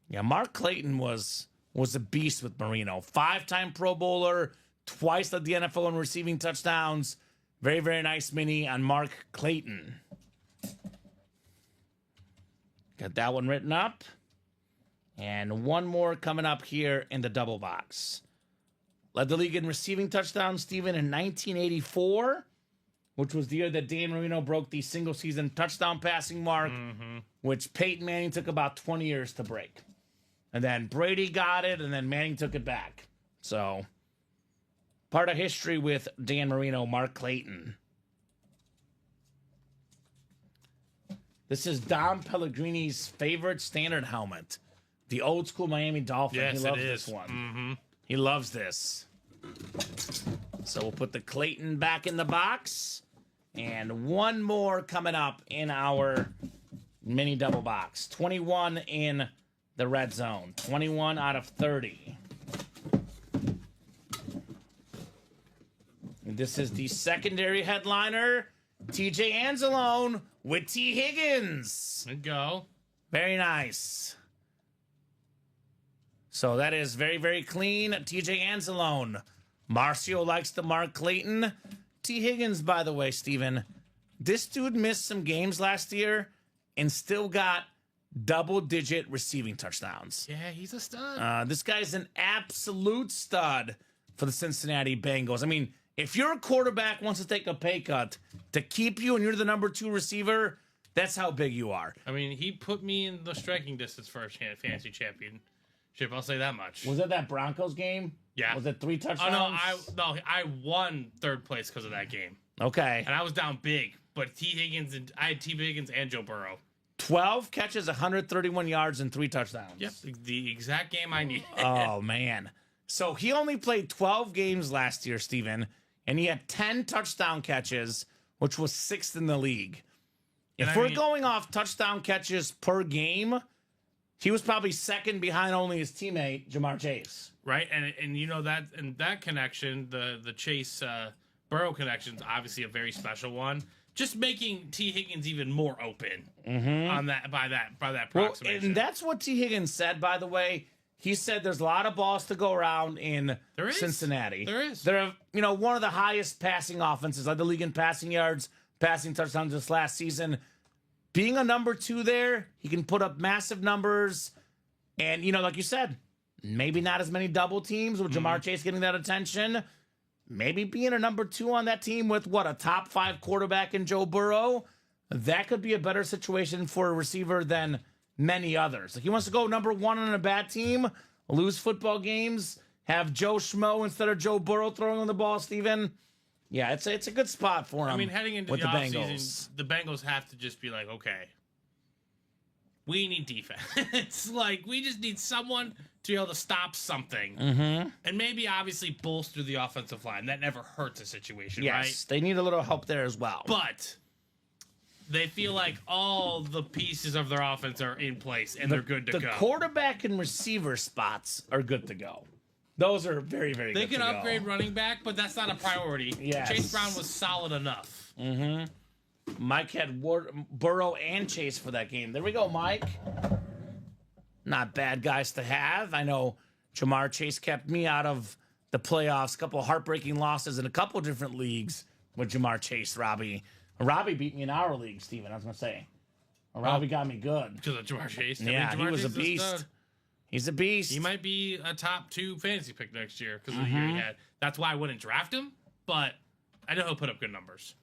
S2: Yeah, Mark Clayton was a beast with Marino. 5-time Pro Bowler, twice led the NFL in receiving touchdowns. Very, very nice mini on Mark Clayton. Got that one written up. And one more coming up here in the double box. Led the league in receiving touchdowns, Steven, in 1984, which was the year that Dan Marino broke the single-season touchdown passing mark, which Peyton Manning took about 20 years to break. And then Brady got it, and then Manning took it back. So, part of history with Dan Marino, Mark Clayton. This is Dom Pellegrini's favorite standard helmet. The old school Miami Dolphin.
S3: Yes,
S2: he loves
S3: it is.
S2: this one. He loves this. So we'll put the Clayton back in the box. And one more coming up in our mini double box. 21 in the red zone. 21 out of 30. And this is the secondary headliner. TJ Anzalone with T. Higgins.
S3: There you go.
S2: Very nice. So that is very, very clean. TJ Anzalone. Marcio likes the Mark Clayton. T. Higgins, by the way, Steven. This dude missed some games last year and still got double-digit receiving touchdowns.
S3: Yeah, he's a stud.
S2: This guy's an absolute stud for the Cincinnati Bengals. I mean, if your quarterback wants to take a pay cut to keep you and you're the number 2 receiver, that's how big you are.
S3: I mean, he put me in the striking distance for a fantasy championship. I'll say that much.
S2: Was it that Broncos game?
S3: Yeah.
S2: Was it 3 touchdowns?
S3: Oh, no, I won 3rd place because of that game.
S2: Okay.
S3: And I was down big, but I had T. Higgins and Joe Burrow.
S2: 12 catches, 131 yards, and 3 touchdowns.
S3: Yep, the exact game I needed.
S2: Oh, man. So he only played 12 games last year, Steven, and he had 10 touchdown catches, which was 6th in the league. If we're going off touchdown catches per game, he was probably 2nd behind only his teammate, Jamar Chase.
S3: Right, and you know that, and that connection, the Chase Burrow connection is obviously a very special one. Just making T. Higgins even more open on that by that approximation.
S2: Well, and that's what T. Higgins said, by the way. He said there's a lot of balls to go around in Cincinnati.
S3: There is.
S2: They're, one of the highest passing offenses, led the league in passing yards, passing touchdowns this last season. being a number 2 there, he can put up massive numbers. And, like you said, maybe not as many double teams with Jamar Chase getting that attention. Maybe being a number 2 on that team with, a top 5 quarterback in Joe Burrow. That could be a better situation for a receiver than many others. Like, he wants to go number 1 on a bad team, lose football games, have Joe Schmo instead of Joe Burrow throwing on the ball, Steven. Yeah, it's a good spot for him.
S3: I mean, heading into the offseason, the Bengals have to just be like, okay, we need defense. It's like, we just need someone to be able to stop something.
S2: Mm-hmm.
S3: And maybe, obviously, bolster the offensive line. That never hurts a situation,
S2: yes,
S3: right?
S2: They need a little help there as well.
S3: But they feel like all the pieces of their offense are in place, and they're good to go.
S2: The quarterback and receiver spots are good to go. Those are very, very good to go.
S3: They can upgrade running back, but that's not a priority.
S2: Yes.
S3: Chase Brown was solid enough.
S2: Mm-hmm. Mike had Burrow and Chase for that game. There we go, Mike. Not bad guys to have. I know Jamar Chase kept me out of the playoffs. A couple of heartbreaking losses in a couple of different leagues with Jamar Chase, Robbie. Robbie beat me in our league, Steven, I was going to say. Robbie got me good.
S3: Because of Jamar Chase?
S2: Yeah, he was a beast. He's a beast.
S3: He might be a top 2 fantasy pick next year because of the year he had. That's why I wouldn't draft him, but I know he'll put up good numbers.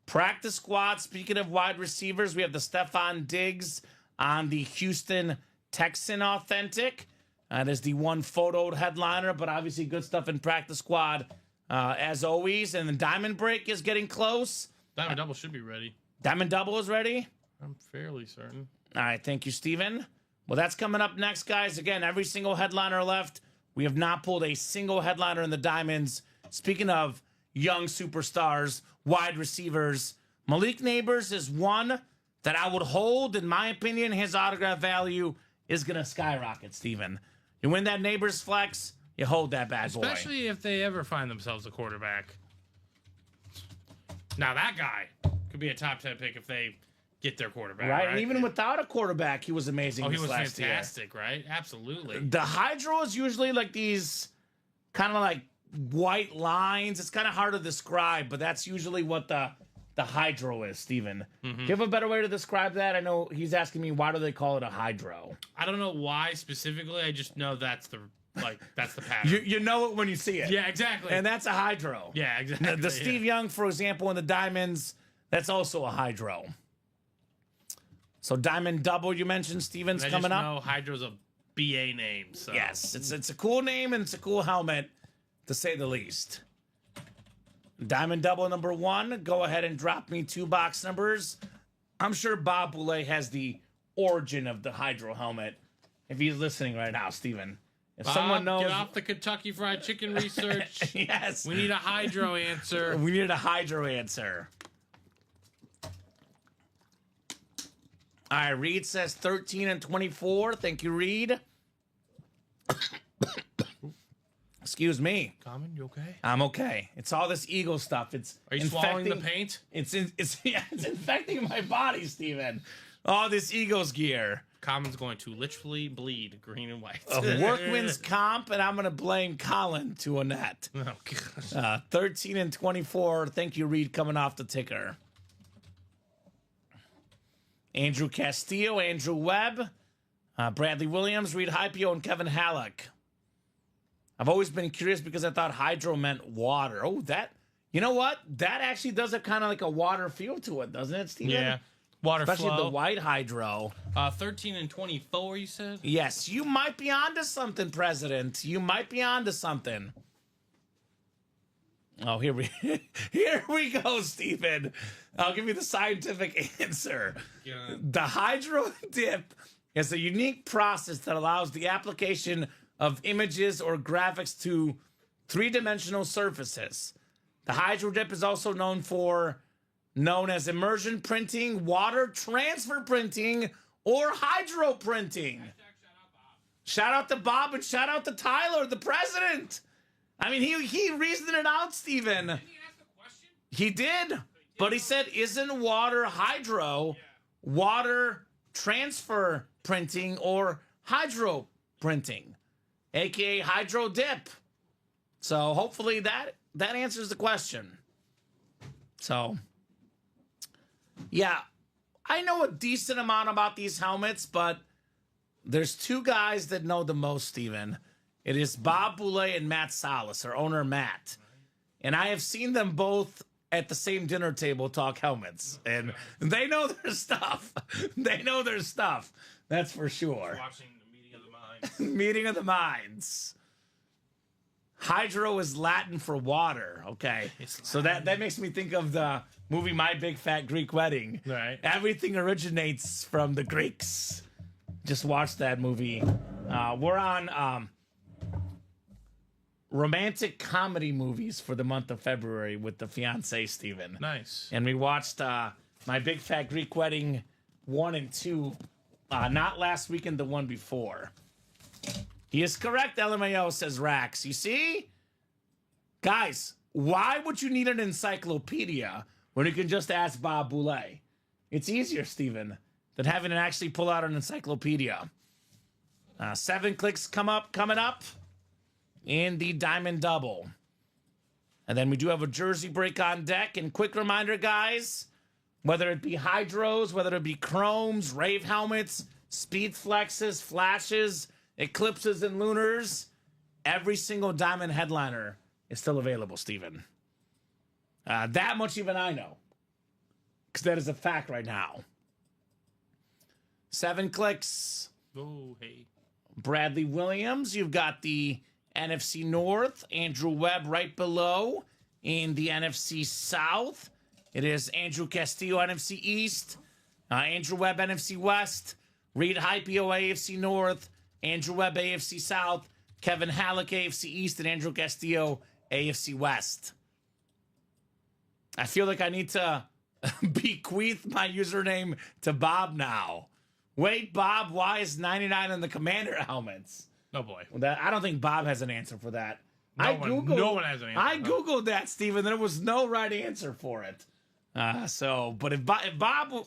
S2: Practice squad. Speaking of wide receivers, we have the Stephon Diggs on the Houston Texan Authentic. That is the one photoed headliner, but obviously good stuff in practice squad as always. And the Diamond Break is getting close.
S3: Diamond Double should be ready.
S2: Diamond Double is ready?
S3: I'm fairly certain.
S2: All right, thank you, Steven. Well, that's coming up next, guys. Again, every single headliner left. We have not pulled a single headliner in the Diamonds. Speaking of young superstars, wide receivers, Malik Neighbors is one that I would hold. In my opinion, his autograph value is going to skyrocket, Steven. You win that Neighbors flex, you hold that bad boy.
S3: Especially if they ever find themselves a quarterback. Now, that guy could be a top 10 pick if they get their quarterback.
S2: Right, and even without a quarterback, he was amazing.
S3: Oh, he was
S2: last
S3: fantastic,
S2: year.
S3: Right? Absolutely.
S2: The hydro is usually like these kind of like white lines. It's kind of hard to describe, but that's usually what the hydro is, Steven. Do you have a better way to describe that? I know he's asking me, why do they call it a hydro?
S3: I don't know why specifically. I just know that's the pattern.
S2: You know it when you see it.
S3: Yeah, exactly.
S2: And that's a hydro.
S3: Yeah, exactly.
S2: The Steve Young, for example, in the Diamonds, that's also a hydro. So Diamond Double, you mentioned, Steven's coming up.
S3: No, Hydro's a BA name. So.
S2: Yes, it's a cool name and it's a cool helmet, to say the least. Diamond Double number 1. Go ahead and drop me 2 box numbers. I'm sure Bob Boulay has the origin of the Hydro helmet. If he's listening right now, Steven. If
S3: Bob,
S2: someone knows,
S3: get off the Kentucky Fried Chicken research.
S2: Yes.
S3: We need a Hydro answer.
S2: We need a Hydro answer. All right, Reed says 13 and 24. Thank you, Reed. Excuse me.
S3: Kamen, you okay?
S2: I'm okay. It's all this Eagle stuff.
S3: Are you swallowing the paint?
S2: It's infecting my body, Steven. All this Eagles gear.
S3: Kamen's going to literally bleed green and white.
S2: A workman's comp, and I'm going to blame Colin to Annette.
S3: Oh, gosh.
S2: 13 and 24. Thank you, Reed, coming off the ticker. Andrew Castillo, Andrew Webb, Bradley Williams, Reed Hypio, and Kevin Halleck. I've always been curious because I thought hydro meant water. Oh, you know what? That actually does have kind of like a water feel to it, doesn't it, Steven?
S3: Yeah. Water
S2: Especially
S3: flow.
S2: the white hydro.
S3: 13 and 24, you said?
S2: Yes, you might be onto something, President. You might be onto something. Oh, here we go, Steven. I'll give you the scientific answer.
S3: Yeah.
S2: The hydro dip is a unique process that allows the application of images or graphics to three-dimensional surfaces. The hydro dip is also known as immersion printing, water transfer printing, or hydro printing. Shout out to Bob and shout out to Tyler, the president. I mean, he reasoned it out, Steven.
S3: Didn't he ask a question?
S2: He did, but he said, isn't water hydro, water transfer printing, or hydro printing, aka hydro dip? So hopefully that answers the question. So, yeah, I know a decent amount about these helmets, but there's two guys that know the most, Steven. It is Bob Boulay and Matt Salas, our owner Matt. And I have seen them both at the same dinner table talk helmets. And they know their stuff. They know their stuff. That's for sure.
S3: Watching the meeting of the minds.
S2: Meeting of the minds. Hydro is Latin for water. Okay. So that makes me think of the movie My Big Fat Greek Wedding.
S3: Right.
S2: Everything originates from the Greeks. Just watch that movie. We're on romantic comedy movies for the month of February with the fiance Steven.
S3: Nice.
S2: And we watched My Big Fat Greek Wedding 1 and 2. Not last weekend, the one before. He is correct, LMAO, says Rax. You see? Guys, why would you need an encyclopedia when you can just ask Bob Boulay? It's easier, Steven, than having to actually pull out an encyclopedia. 7 clicks coming up in the Diamond Double. And then we do have a jersey break on deck. And quick reminder, guys, whether it be Hydros, whether it be Chromes, Rave Helmets, Speed Flexes, Flashes, Eclipses, and Lunars, every single Diamond headliner is still available, Steven. That much even I know. Because that is a fact right now. 7 clicks.
S3: Oh, hey.
S2: Bradley Williams, you've got the NFC North. Andrew Webb right below in the NFC South. It is Andrew Castillo, NFC East. Andrew Webb, NFC West. Reed Hypio, AFC North. Andrew Webb, AFC South. Kevin Halleck, AFC East. And Andrew Castillo, AFC West. I feel like I need to bequeath my username to Bob now. Wait, Bob, why is 99 on the Commander helmets?
S3: Oh, boy.
S2: I don't think Bob has an answer for that.
S3: No one has an answer.
S2: I Googled that, Steven. There was no right answer for it. But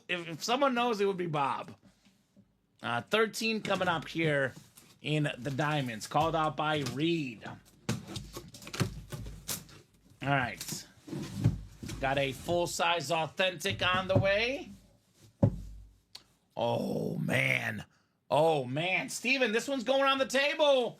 S2: if someone knows, it would be Bob. 13 coming up here in the Diamonds, called out by Reed. All right. Got a full-size authentic on the way. Oh, man. Steven, this one's going on the table.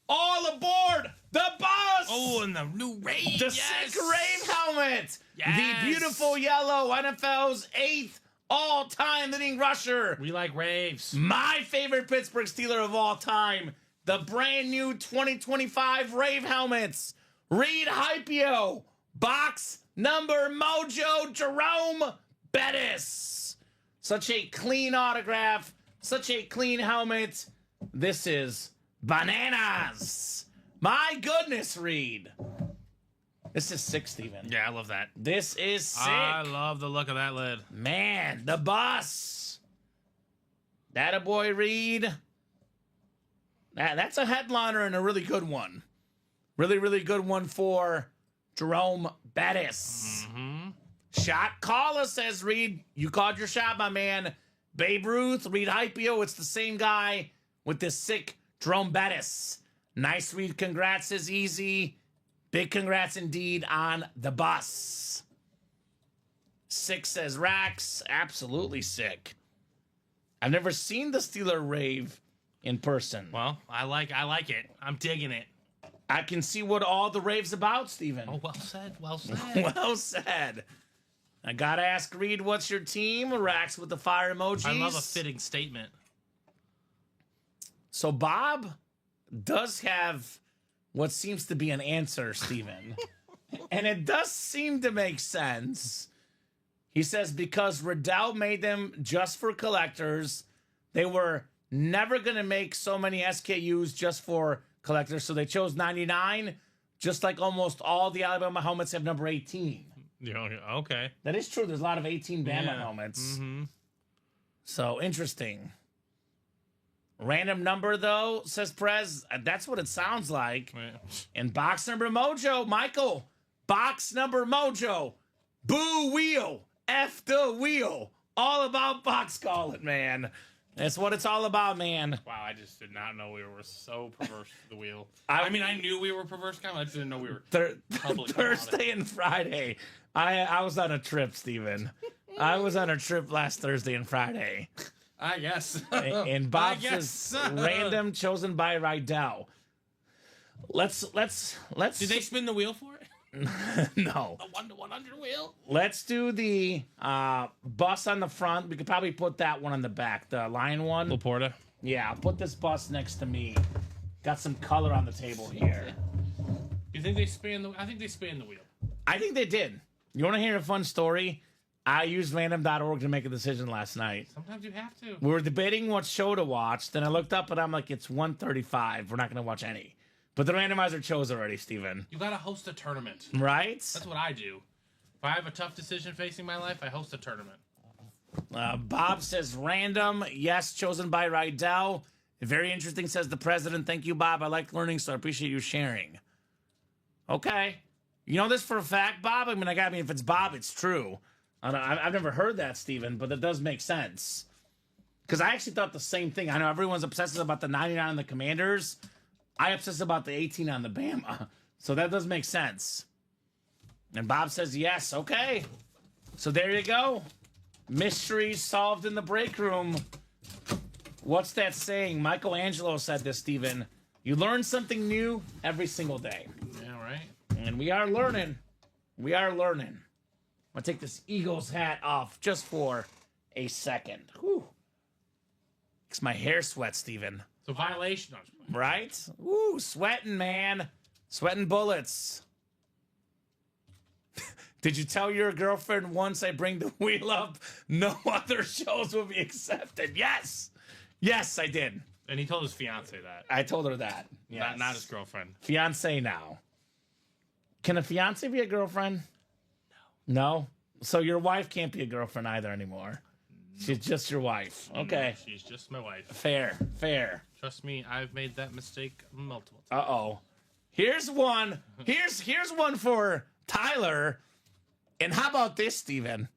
S2: All aboard the bus.
S3: Oh, and the new Rave.
S2: The sick Rave helmet.
S3: Yes.
S2: The beautiful yellow, NFL's 8th all-time leading rusher.
S3: We like Raves.
S2: My favorite Pittsburgh Steeler of all time. The brand new 2025 Rave helmets. Reed Hypio. Box number Mojo Jerome Bettis. Such a clean autograph. Such a clean helmet. This is bananas. My goodness, Reed. This is sick, Steven.
S3: Yeah, I love that.
S2: This is sick.
S3: I love the look of that lid.
S2: Man, the bus. That a boy, Reed. That's a headliner and a really good one. Really, really good one for Jerome Bettis.
S3: Mm-hmm.
S2: Shot caller, says Reed. You called your shot, my man. Babe Ruth, Reed Hypio. It's the same guy with this sick Jerome Bettis. Nice, Reed. Congrats is easy. Big congrats indeed on the bus. 6 says Rax. Absolutely sick. I've never seen the Steeler Rave in person.
S3: Well, I like it. I'm digging it.
S2: I can see what all the rave's about, Steven.
S3: Oh, well said. Well said.
S2: Well said. I gotta ask Reed, what's your team? Rax with the fire emojis.
S3: I love a fitting statement.
S2: So Bob does have what seems to be an answer, Steven. And it does seem to make sense. He says because Riddell made them just for collectors, they were never going to make so many SKUs just for collectors, so they chose 99, just like almost all the Alabama helmets have number 18.
S3: Yeah, okay.
S2: That is true. There's a lot of 18 Bama helmets.
S3: Mm-hmm.
S2: So, interesting. Random number, though, says Prez. That's what it sounds like.
S3: Yeah.
S2: And box number Mojo, Michael. Box number Mojo. Boo wheel. F the wheel. All about box calling, man. That's what it's all about, man.
S3: Wow, I just did not know we were so perverse to the wheel. I mean, I knew we were perverse, kind of. I just didn't know we were public about
S2: Thursday and Friday. I was on a trip, Steven. I was on a trip last Thursday and Friday.
S3: I guess.
S2: And Bob
S3: I guess.
S2: says random chosen by Rydell. Let's.
S3: Did they spin the wheel for it?
S2: No.
S3: A 1-to-100 wheel?
S2: Let's do the bus on the front. We could probably put that one on the back, the lion one.
S3: Laporta.
S2: Yeah, I'll put this bus next to me. Got some color on the table here.
S3: You think they span the? I think they span the wheel.
S2: I think they did. You want to hear a fun story? I used random.org to make a decision last night.
S3: Sometimes you have to.
S2: We were debating what show to watch. Then I looked up and I'm like, it's 1:35. We're not going to watch any. But the randomizer chose already, Steven.
S3: You got to host a tournament.
S2: Right?
S3: That's what I do. If I have a tough decision facing my life, I host a tournament.
S2: Bob says random. Yes, chosen by Rydell. Very interesting, says the president. Thank you, Bob. I like learning, so I appreciate you sharing. Okay. You know this for a fact, Bob? I mean, if it's Bob, it's true. I've never heard that, Steven, but that does make sense. Because I actually thought the same thing. I know everyone's obsessed about the 99 on the Commanders. I obsess about the 18 on the Bama. So that does make sense. And Bob says yes. Okay. So there you go. Mystery solved in the break room. What's that saying? Michelangelo said this, Steven. You learn something new every single day.
S3: Yeah, right.
S2: And we are learning. We are learning. I'm going to take this Eagles hat off just for a second. Whew. Makes my hair sweat, Steven.
S3: It's a violation.
S2: Right? Ooh, sweating, man. Sweating bullets. Did you tell your girlfriend once I bring the wheel up, no other shows will be accepted? Yes. Yes, I did.
S3: And he told his fiance that.
S2: I told her that. Yes.
S3: Not his girlfriend.
S2: Fiance now. Can a fiance be a girlfriend? No. So your wife can't be a girlfriend either anymore. No. She's just your wife. Okay.
S3: No, she's just my wife.
S2: Fair.
S3: Trust me, I've made that mistake multiple times.
S2: Uh-oh. Here's one. Here's one for Tyler. And how about this, Steven?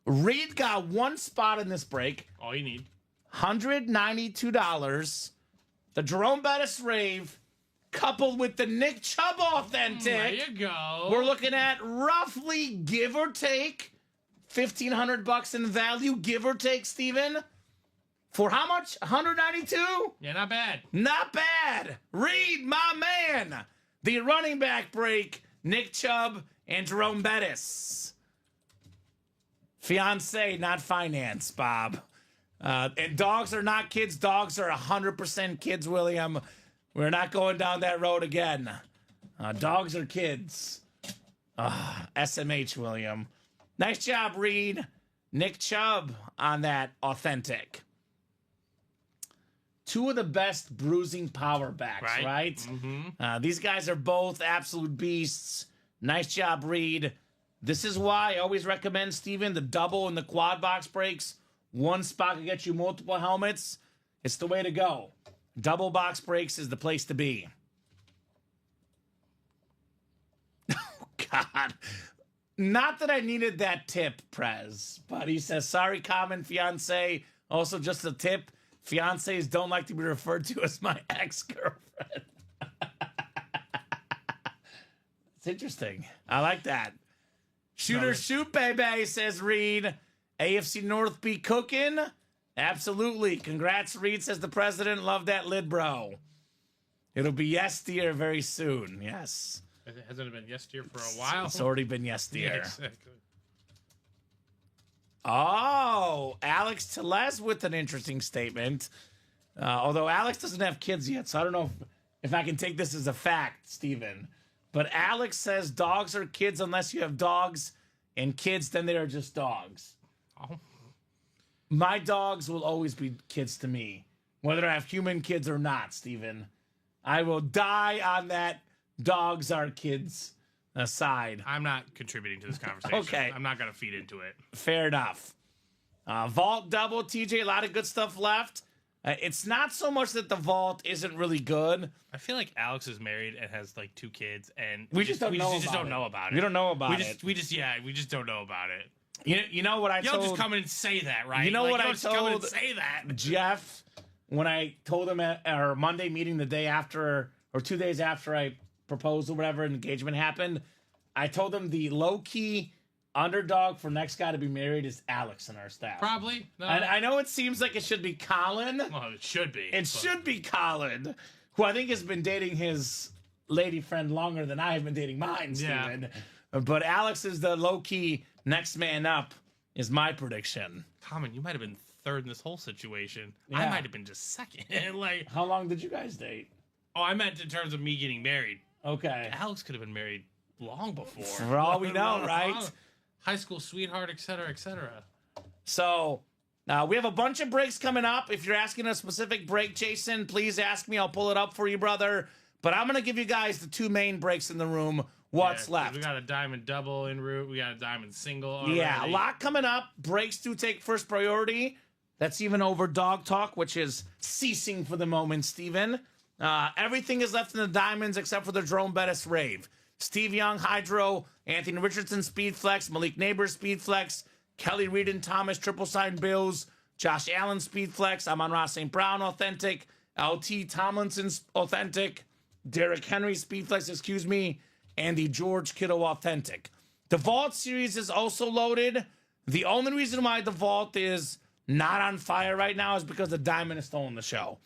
S2: Reed got one spot in this break.
S3: All you need.
S2: $192. The Jerome Bettis rave, coupled with the Nick Chubb authentic.
S3: There you go.
S2: We're looking at roughly, give or take, $1,500 in value, give or take, Steven. For how much? 192?
S3: Yeah, not bad.
S2: Not bad. Reed, my man. The running back break, Nick Chubb and Jerome Bettis. Fiance, not finance, Bob. And dogs are not kids. Dogs are 100% kids, William. We're not going down that road again. Dogs are kids. SMH, William. Nice job, Reed. Nick Chubb on that authentic. Two of the best bruising power backs, right?
S3: Mm-hmm.
S2: These guys are both absolute beasts. Nice job, Reed. This is why I always recommend, Steven, the double and the quad box breaks. One spot can get you multiple helmets. It's the way to go. Double box breaks is the place to be. Oh, God. Not that I needed that tip, Prez. But he says, sorry, Kamen fiance. Also, just a tip. Fiancés don't like to be referred to as my ex-girlfriend. It's interesting. I like that. Shooter shoot, baby, says Reed. AFC North be cooking? Absolutely. Congrats, Reed, says the president. Love that lid, bro. It'll be yes, dear, very soon. Yes.
S3: Hasn't it been yes, dear, for a while?
S2: It's already been yes, dear.
S3: Yeah, exactly.
S2: Oh, Alex Tellez with an interesting statement. Although Alex doesn't have kids yet, so I don't know if I can take this as a fact, Steven. But Alex says dogs are kids unless you have dogs, and kids, then they are just dogs.
S3: Oh.
S2: My dogs will always be kids to me, whether I have human kids or not, Steven. I will die on that dogs are kids side.
S3: I'm not contributing to this conversation.
S2: Okay.
S3: I'm not going to feed into it.
S2: Fair enough. Vault double, TJ, a lot of good stuff left. It's not so much that the vault isn't really good.
S3: I feel like Alex is married and has like 2 kids, and
S2: we just don't know
S3: about it.
S2: We don't know about it.
S3: We just don't know about it.
S2: You know what I told...
S3: You'll just come in and say that, right?
S2: You know what I
S3: just come in and
S2: told
S3: say that.
S2: Jeff when I told him at our Monday meeting the day after, or 2 days after I proposed or whatever engagement happened? I told him the low-key underdog for next guy to be married is Alex in our staff.
S3: Probably. No.
S2: And I know it seems like it should be Colin.
S3: Well, it should be.
S2: It should be Colin, who I think has been dating his lady friend longer than I have been dating mine, Steven. Yeah. But Alex is the low-key next man up, is my prediction.
S3: Kamen, you might have been third in this whole situation.
S2: Yeah.
S3: I might have been just second. Like,
S2: how long did you guys date?
S3: Oh, I meant in terms of me getting married.
S2: Okay.
S3: Alex could have been married long before.
S2: For all we know, right?
S3: High school sweetheart, etc., etc.
S2: So, we have a bunch of breaks coming up. If you're asking a specific break, Jason, please ask me. I'll pull it up for you, brother. But I'm going to give you guys the 2 main breaks in the room. What's left?
S3: We got a diamond double en route. We got a diamond single already.
S2: Yeah, a lot coming up. Breaks do take first priority. That's even over dog talk, which is ceasing for the moment, Steven. Everything is left in the diamonds except for the Jerome Bettis Rave. Steve Young, Hydro, Anthony Richardson, Speed Flex, Malik Neighbors, Speed Flex, Kelly Reed and Thomas, Triple Sign Bills, Josh Allen, Speed Flex, Amon Ross St. Brown, Authentic, LT Tomlinson, Authentic, Derrick Henry, Speed Flex, and the George Kittle Authentic. The Vault series is also loaded. The only reason why the Vault is not on fire right now is because the Diamond is still in the show.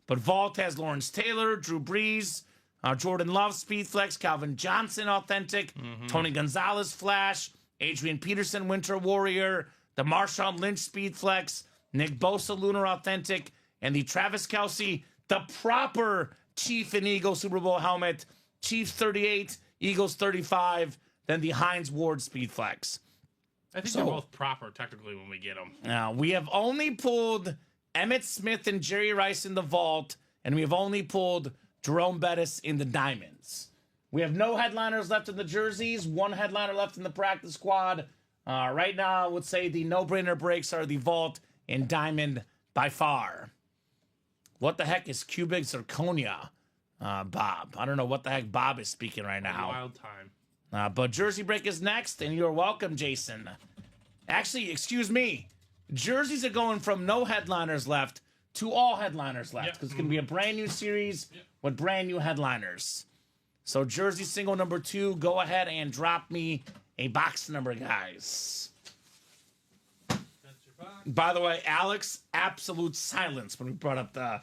S2: But Vault has Lawrence Taylor, Drew Brees, Jordan Love, Speed Flex, Calvin Johnson, Authentic, Tony Gonzalez, Flash, Adrian Peterson, Winter Warrior, the Marshawn Lynch, Speed Flex, Nick Bosa, Lunar Authentic, and the Travis Kelce, the proper Chief and Eagles Super Bowl helmet, Chiefs 38, Eagles 35, then the Hines Ward Speed Flex.
S3: I think they're both proper technically when we get them.
S2: Now, we have only pulled Emmitt Smith and Jerry Rice in the Vault, and we have only pulled Jerome Bettis in the Diamonds. We have no headliners left in the jerseys, 1 headliner left in the practice squad. Right now, I would say the no-brainer breaks are the Vault and Diamond by far. What the heck is cubic zirconia, Bob? I don't know what the heck Bob is speaking right now.
S3: Wild time.
S2: But jersey break is next, and you're welcome, Jason. Actually, excuse me. Jerseys are going from no headliners left to all headliners left, because it's going to be a brand new series with brand new headliners. So jersey single number 2, go ahead and drop me a box number, guys.
S3: That's your box.
S2: By the way, Alex, absolute silence when we brought up the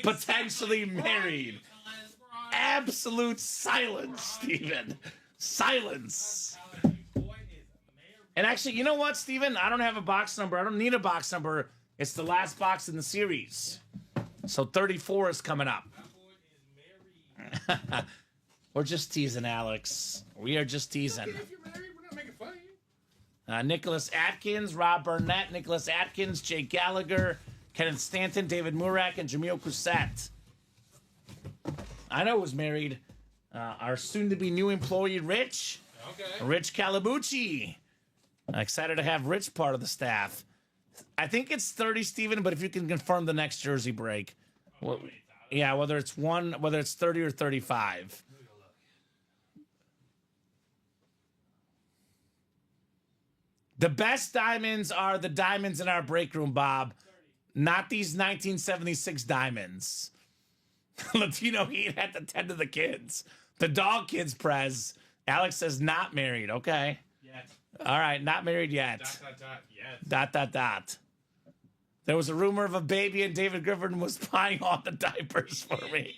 S2: potentially married. Absolute silence, Steven. Silence. And actually, you know what, Steven? I don't have a box number. I don't need a box number. It's the last box in the series. So 34 is coming up. We're just teasing, Alex. We are just teasing.
S3: Okay, if you're married, we're not making fun of you.
S2: Nicholas Atkins, Rob Burnett, Nicholas Atkins, Jake Gallagher, Kenneth Stanton, David Murak, and Jamil Cousette. I know who's married. Our soon-to-be new employee, Rich.
S3: Okay.
S2: Rich Calabucci. Excited to have Rich part of the staff. I think it's 30, Steven, but if you can confirm the next jersey break. Yeah, whether it's 30 or 35. The best diamonds are the diamonds in our break room, Bob. Not these 1976 diamonds. Latino Heat had to tend to the kids. The dog kids, Prez. Alex says not married. Okay.
S3: Yet.
S2: All right, not married yet.
S3: Yet.
S2: There was a rumor of a baby and David Griffin was buying all the diapers for me.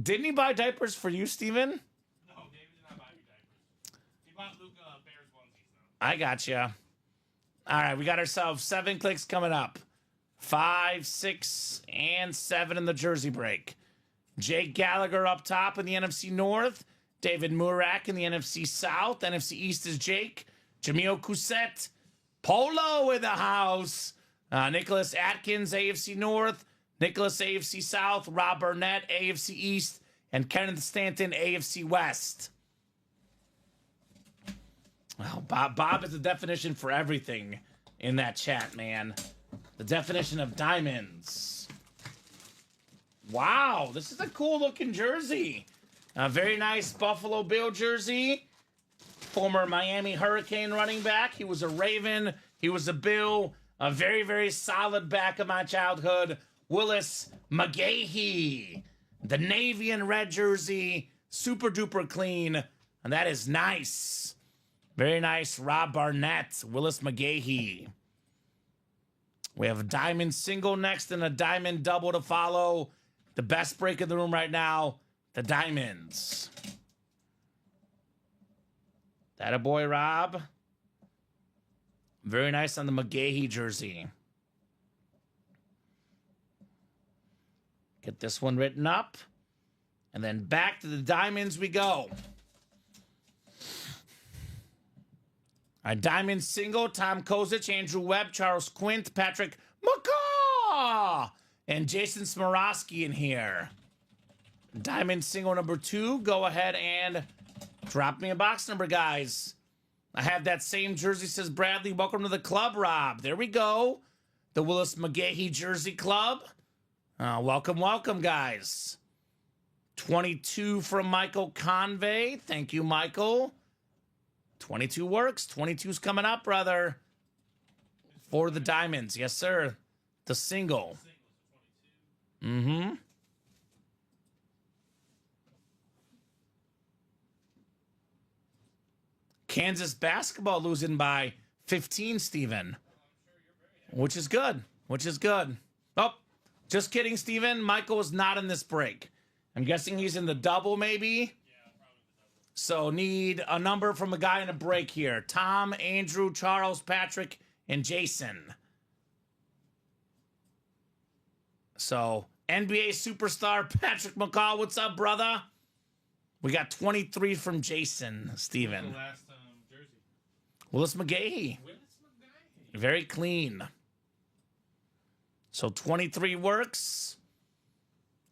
S2: Didn't he buy diapers for you, Steven?
S3: No, David did not buy me diapers. He bought Luca Bears onesies, though.
S2: I got you. All right, we got ourselves 7 clicks coming up. 5, 6, and 7 in the jersey break. Jake Gallagher up top in the NFC North. David Murak in the NFC South. NFC East is Jake. Jamil Cousette. Polo in the house. Nicholas Atkins, AFC North. Nicholas, AFC South. Rob Burnett, AFC East. And Kenneth Stanton, AFC West. Well, Bob is the definition for everything in that chat, man. The definition of diamonds. Wow, this is a cool looking jersey. A very nice Buffalo Bill jersey. Former Miami Hurricane running back. He was a Raven. He was a Bill. A very, very solid back of my childhood. Willis McGahee. The navy and red jersey. Super duper clean. And that is nice. Very nice. Rob Barnett, Willis McGahee. We have a diamond single next and a diamond double to follow. The best break in the room right now, the diamonds. That a boy, Rob. Very nice on the McGahee jersey. Get this one written up. And then back to the diamonds we go. A diamond single, Tom Kozic, Andrew Webb, Charles Quint, Patrick McCaw, and Jason Smarowski in here. Diamond single number 2. Go ahead and drop me a box number, guys. I have that same jersey, says Bradley. Welcome to the club, Rob. There we go. The Willis McGahee Jersey Club. Welcome, welcome, guys. 22 from Michael Convey. Thank you, Michael. 22 works. 22's coming up, brother. For the diamonds. Yes, sir. The single. Mm-hmm. Kansas basketball losing by 15, Steven. Which is good. Which is good. Oh, just kidding, Steven. Michael is not in this break. I'm guessing he's in the double, maybe. So need a number from a guy in a break here. Tom, Andrew, Charles, Patrick, and Jason. So NBA superstar Patrick McCaw, what's up, brother? We got 23 from Jason, Steven.
S3: The last jersey.
S2: Willis McGahee. Very clean. So 23 works.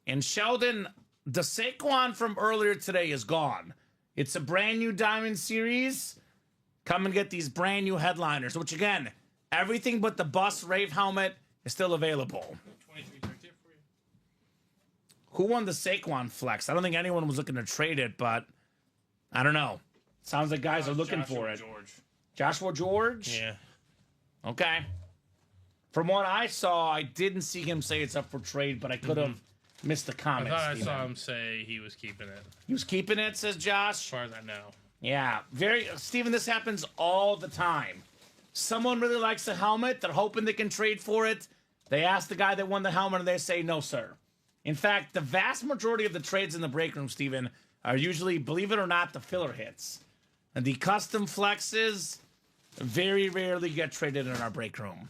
S2: And Sheldon, the Saquon from earlier today is gone. It's a brand new Diamond Series. Come and get these brand new headliners, which again, everything but the bus rave helmet is still available.
S3: 23 right there for you.
S2: Who won the Saquon flex? I don't think anyone was looking to trade it, but I don't know. Sounds like guys are looking for it. Joshua George?
S3: Yeah.
S2: Okay. From what I saw, I didn't see him say it's up for trade, but I could have missed the
S3: I
S2: comments.
S3: thought I saw him say he was keeping it.
S2: He was keeping it, says Josh.
S3: As far as I know.
S2: Yeah, Steven, this happens all the time. Someone really likes a helmet. They're hoping they can trade for it. They ask the guy that won the helmet, and they say, no, sir. In fact, the vast majority of the trades in the break room, Steven, are usually, believe it or not, the filler hits. And the custom flexes very rarely get traded in our break room.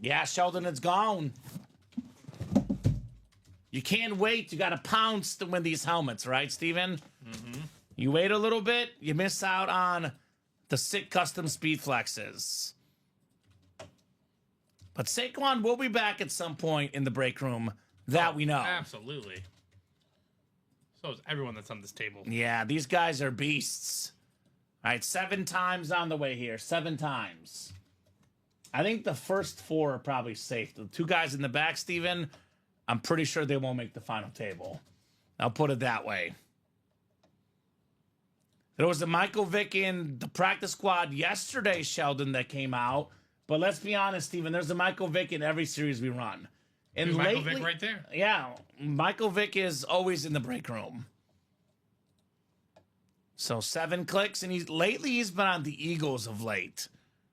S2: Yeah, Sheldon, it's gone. You can't wait. You got to pounce to win these helmets, right, Steven? Mm-hmm. You wait a little bit, you miss out on the sick custom speed flexes. But Saquon will be back at some point in the break room. That we know.
S3: Absolutely. So is everyone that's on this table.
S2: Yeah, these guys are beasts. All right, 7 times on the way here. 7 times. I think the first 4 are probably safe. The 2 guys in the back, Steven, I'm pretty sure they won't make the final table. I'll put it that way. There was a Michael Vick in the practice squad yesterday, Sheldon, that came out. But let's be honest, Steven, there's a Michael Vick in every series we run. And
S3: There's Michael Vick right there.
S2: Yeah, Michael Vick is always in the break room. So 7 clicks, and lately he's been on the Eagles of late.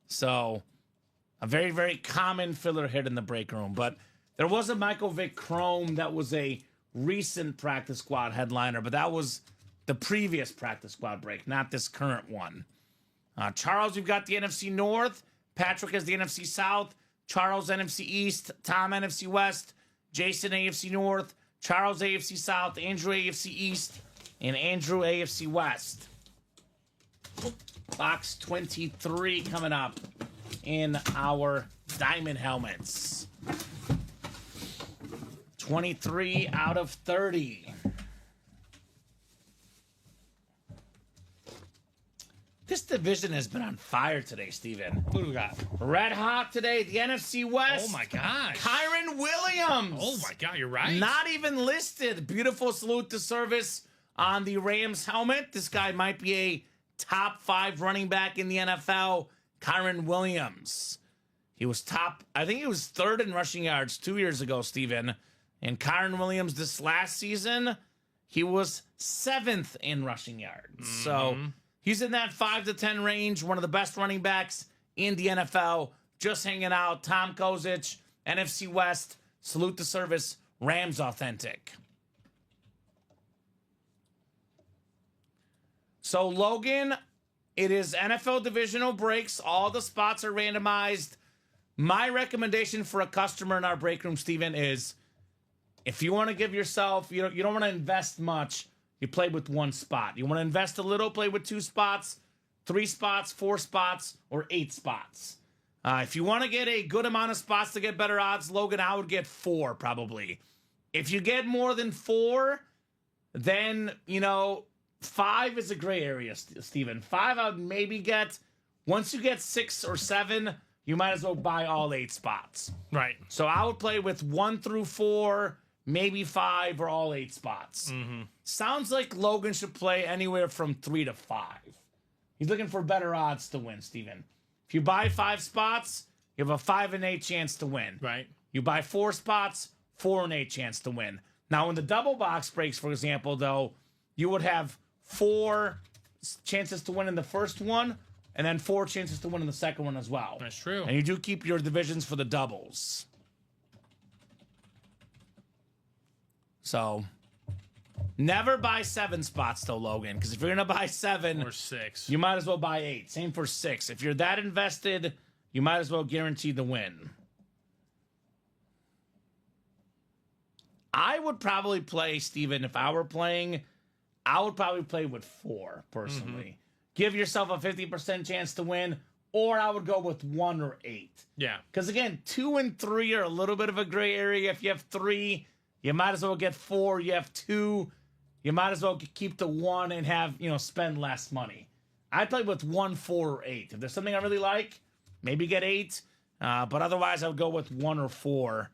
S2: So a very, very common filler hit in the break room. But there was a Michael Vick Chrome that was a recent practice squad headliner, but that was the previous practice squad break, not this current one. Charles, we've got the NFC North. Patrick has the NFC South. Charles, NFC East. Tom, NFC West. Jason, AFC North. Charles, AFC South. Andrew, AFC East. And Andrew, AFC West. Box 23 coming up in our diamond helmets. 23 out of 30. This division has been on fire today, Steven.
S3: Who do we got?
S2: Red hot today, the NFC West.
S3: Oh, my gosh.
S2: Kyron Williams.
S3: Oh, my God, you're right.
S2: Not even listed. Beautiful salute to service on the Rams helmet. This guy might be a top 5 running back in the NFL. Kyron Williams. He was I think he was 3rd in rushing yards 2 years ago, Steven. And Kyron Williams this last season, he was 7th in rushing yards. So he's in that 5 to 10 range, one of the best running backs in the NFL. Just hanging out. Tom Kozic, NFC West, salute the service, Rams authentic. So, Logan, it is NFL divisional breaks. All the spots are randomized. My recommendation for a customer in our break room, Steven, is if you want to give yourself, you don't want to invest much, you play with one spot. You want to invest a little, play with 2 spots, 3 spots, 4 spots, or 8 spots. If you want to get a good amount of spots to get better odds, Logan, I would get 4 probably. If you get more than 4, then, 5 is a gray area, Steven. 5 I would maybe get. Once you get 6 or 7, you might as well buy all 8 spots.
S3: Right.
S2: So I would play with 1 through 4, maybe 5, or all 8 spots. Sounds like Logan should play anywhere from 3 to 5. He's looking for better odds to win, Steven. If you buy 5 spots, you have a 5 and 8 chance to win.
S3: Right.
S2: You buy 4 spots, 4 and 8 chance to win. Now, in the double box breaks, for example, though, you would have 4 chances to win in the first one, and then 4 chances to win in the second one as well.
S3: That's true.
S2: And you do keep your divisions for the doubles. So, never buy 7 spots, though, Logan, because if you're going to buy 7...
S3: Or 6.
S2: You might as well buy 8. Same for 6. If you're that invested, you might as well guarantee the win. I would probably play, Steven, if I were playing, I would probably play with 4, personally. Give yourself a 50% chance to win, or I would go with 1 or 8.
S3: Yeah.
S2: Because, again, 2 and 3 are a little bit of a gray area. If you have 3, you might as well get 4. You have 2, you might as well keep the 1 and have, spend less money. I'd play with 1, 4, or 8. If there's something I really like, maybe get 8. But otherwise, I would go with 1 or 4.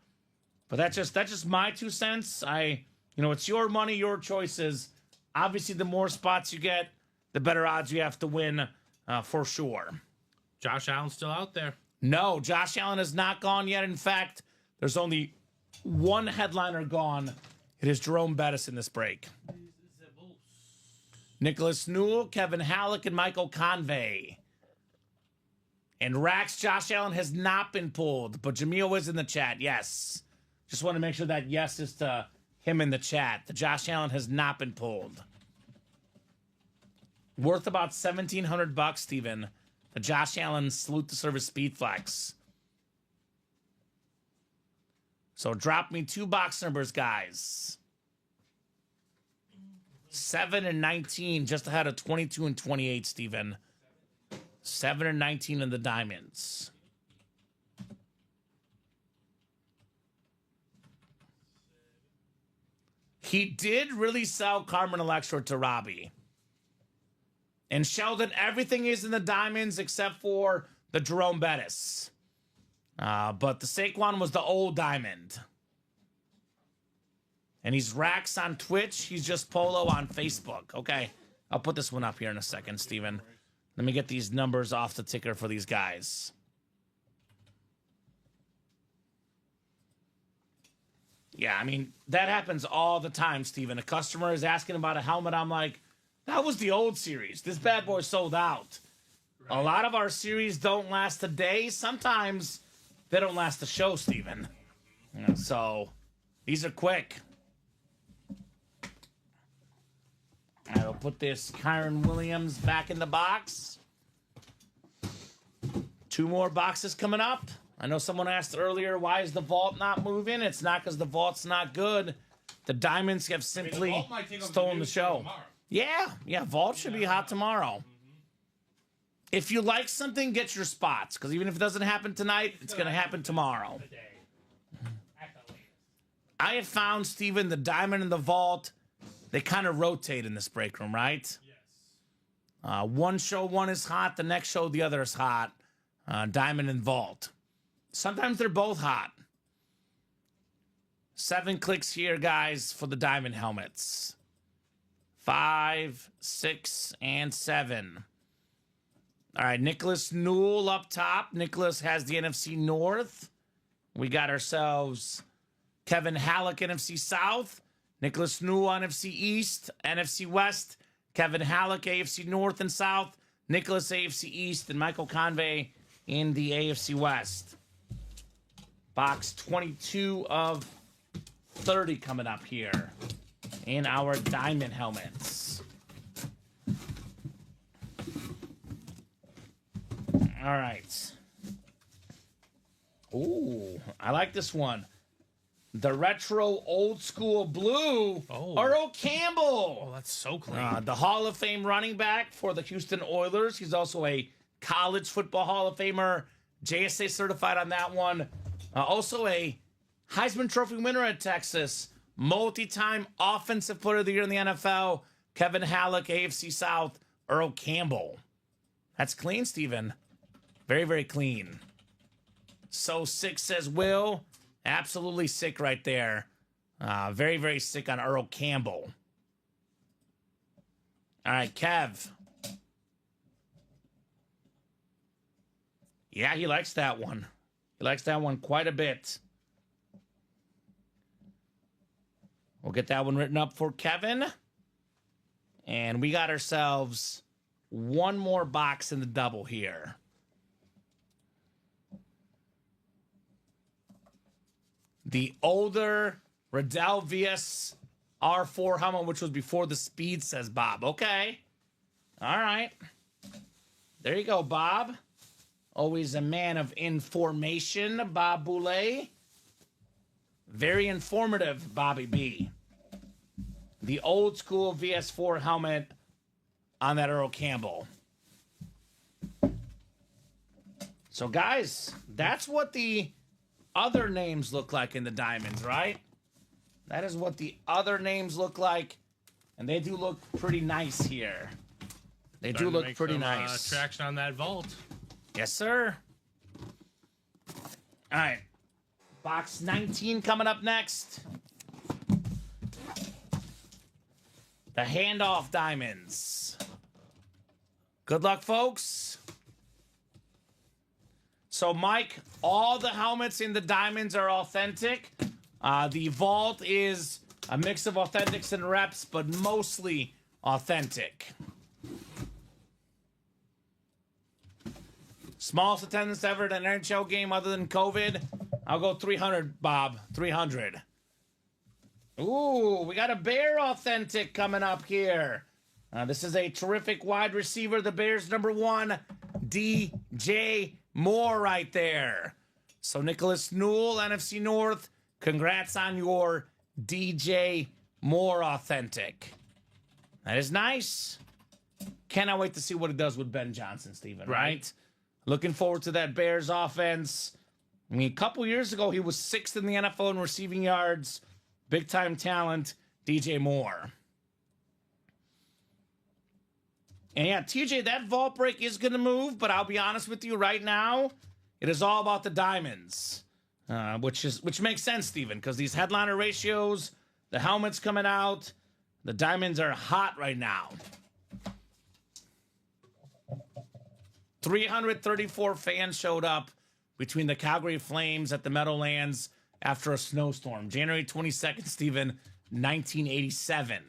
S2: But that's just my 2 cents. It's your money, your choices. Obviously, the more spots you get, the better odds you have to win, for sure.
S3: Josh Allen's still out there.
S2: No, Josh Allen is not gone yet. In fact, there's only one headliner gone. It is Jerome Bettis in this break. Nicholas Newell, Kevin Halleck, and Michael Convey. And Rax, Josh Allen has not been pulled, but Jameel is in the chat. Yes. Just want to make sure that yes is to him in the chat. The Josh Allen has not been pulled. Worth about $1,700, Steven. The Josh Allen Salute to Service Speed Flex. So drop me 2 box numbers, guys. 7 and 19, just ahead of 22 and 28, Steven. 7 and 19 in the diamonds. He did really sell Carmen Electra to Robbie. And Sheldon, everything is in the diamonds except for the Jerome Bettis. But the Saquon was the old diamond. And he's Rax on Twitch. He's just Polo on Facebook. Okay, I'll put this one up here in a second, Steven. Let me get these numbers off the ticker for these guys. Yeah, I mean, that happens all the time, Steven. A customer is asking about a helmet. I'm like, that was the old series. This bad boy sold out. Right. A lot of our series don't last a day. Sometimes they don't last a show, Steven. So these are quick. I'll put this Kyron Williams back in the box. 2 more boxes coming up. I know someone asked earlier, why is the vault not moving? It's not because the vault's not good. The diamonds have simply stolen the show. Yeah, vault should be hot tomorrow. If you like something, get your spots, because even if it doesn't happen tonight, it's going to happen tomorrow. I have found, Steven, the diamond and the vault, they kind of rotate in this break room, right? Yes. One show one is hot, the next show the other is hot. Diamond and vault. Sometimes they're both hot. 7 clicks here, guys, for the diamond helmets. 5, 6, and 7. All right, Nicholas Newell up top. Nicholas has the NFC North. We got ourselves Kevin Halleck, NFC South. Nicholas Newell, NFC East, NFC West, Kevin Halleck, AFC North and South, Nicholas, AFC East, and Michael Convey in the AFC West. Box 22 of 30 coming up here in our diamond helmets. All right. Ooh, I like this one. The retro old school blue, Earl Campbell.
S3: Oh, that's so clean.
S2: The Hall of Fame running back for the Houston Oilers. He's also a college football Hall of Famer, JSA certified on that one. Also a Heisman Trophy winner at Texas, multi-time Offensive Player of the Year in the NFL, Kevin Halleck, AFC South, Earl Campbell. That's clean, Steven. Very, very clean. So sick, says Will. Absolutely sick right there. Very, very sick on Earl Campbell. All right, Kev. Yeah, he likes that one. He likes that one quite a bit. We'll get that one written up for Kevin. And we got ourselves one more box in the double here. The older Riddell VS R4 helmet, which was before the speed, says Bob. Okay. All right. There you go, Bob. Always a man of information, Bob Boulay. Very informative, Bobby B. The old school VS4 helmet on that Earl Campbell. So, guys, that's what the other names look like in the diamonds, right? That is what the other names look like, and they do look pretty nice here. They do look pretty nice.
S3: Traction on that vault.
S2: Yes, sir. All right. Box 19 coming up next. The handoff diamonds. Good luck, folks. So, Mike, all the helmets in the diamonds are authentic. The vault is a mix of authentics and reps, but mostly authentic. Smallest attendance ever at an NHL game other than COVID. I'll go 300, Bob. 300. Ooh, we got a Bear authentic coming up here. This is a terrific wide receiver. The Bears #1, DJ Moore right there. So Nicholas Newell, NFC North, congrats on your DJ Moore authentic. That is nice. Cannot wait to see what it does with Ben Johnson, Steven, right? Looking forward to that Bears offense. I mean, a couple years ago, he was 6th in the NFL in receiving yards. Big-time talent, DJ Moore. And yeah, TJ, that vault break is going to move, but I'll be honest with you right now, it is all about the diamonds, which makes sense, Steven, because these headliner ratios, the helmets coming out, the diamonds are hot right now. 334 fans showed up between the Calgary Flames at the Meadowlands after a snowstorm. January 22nd, Steven, 1987.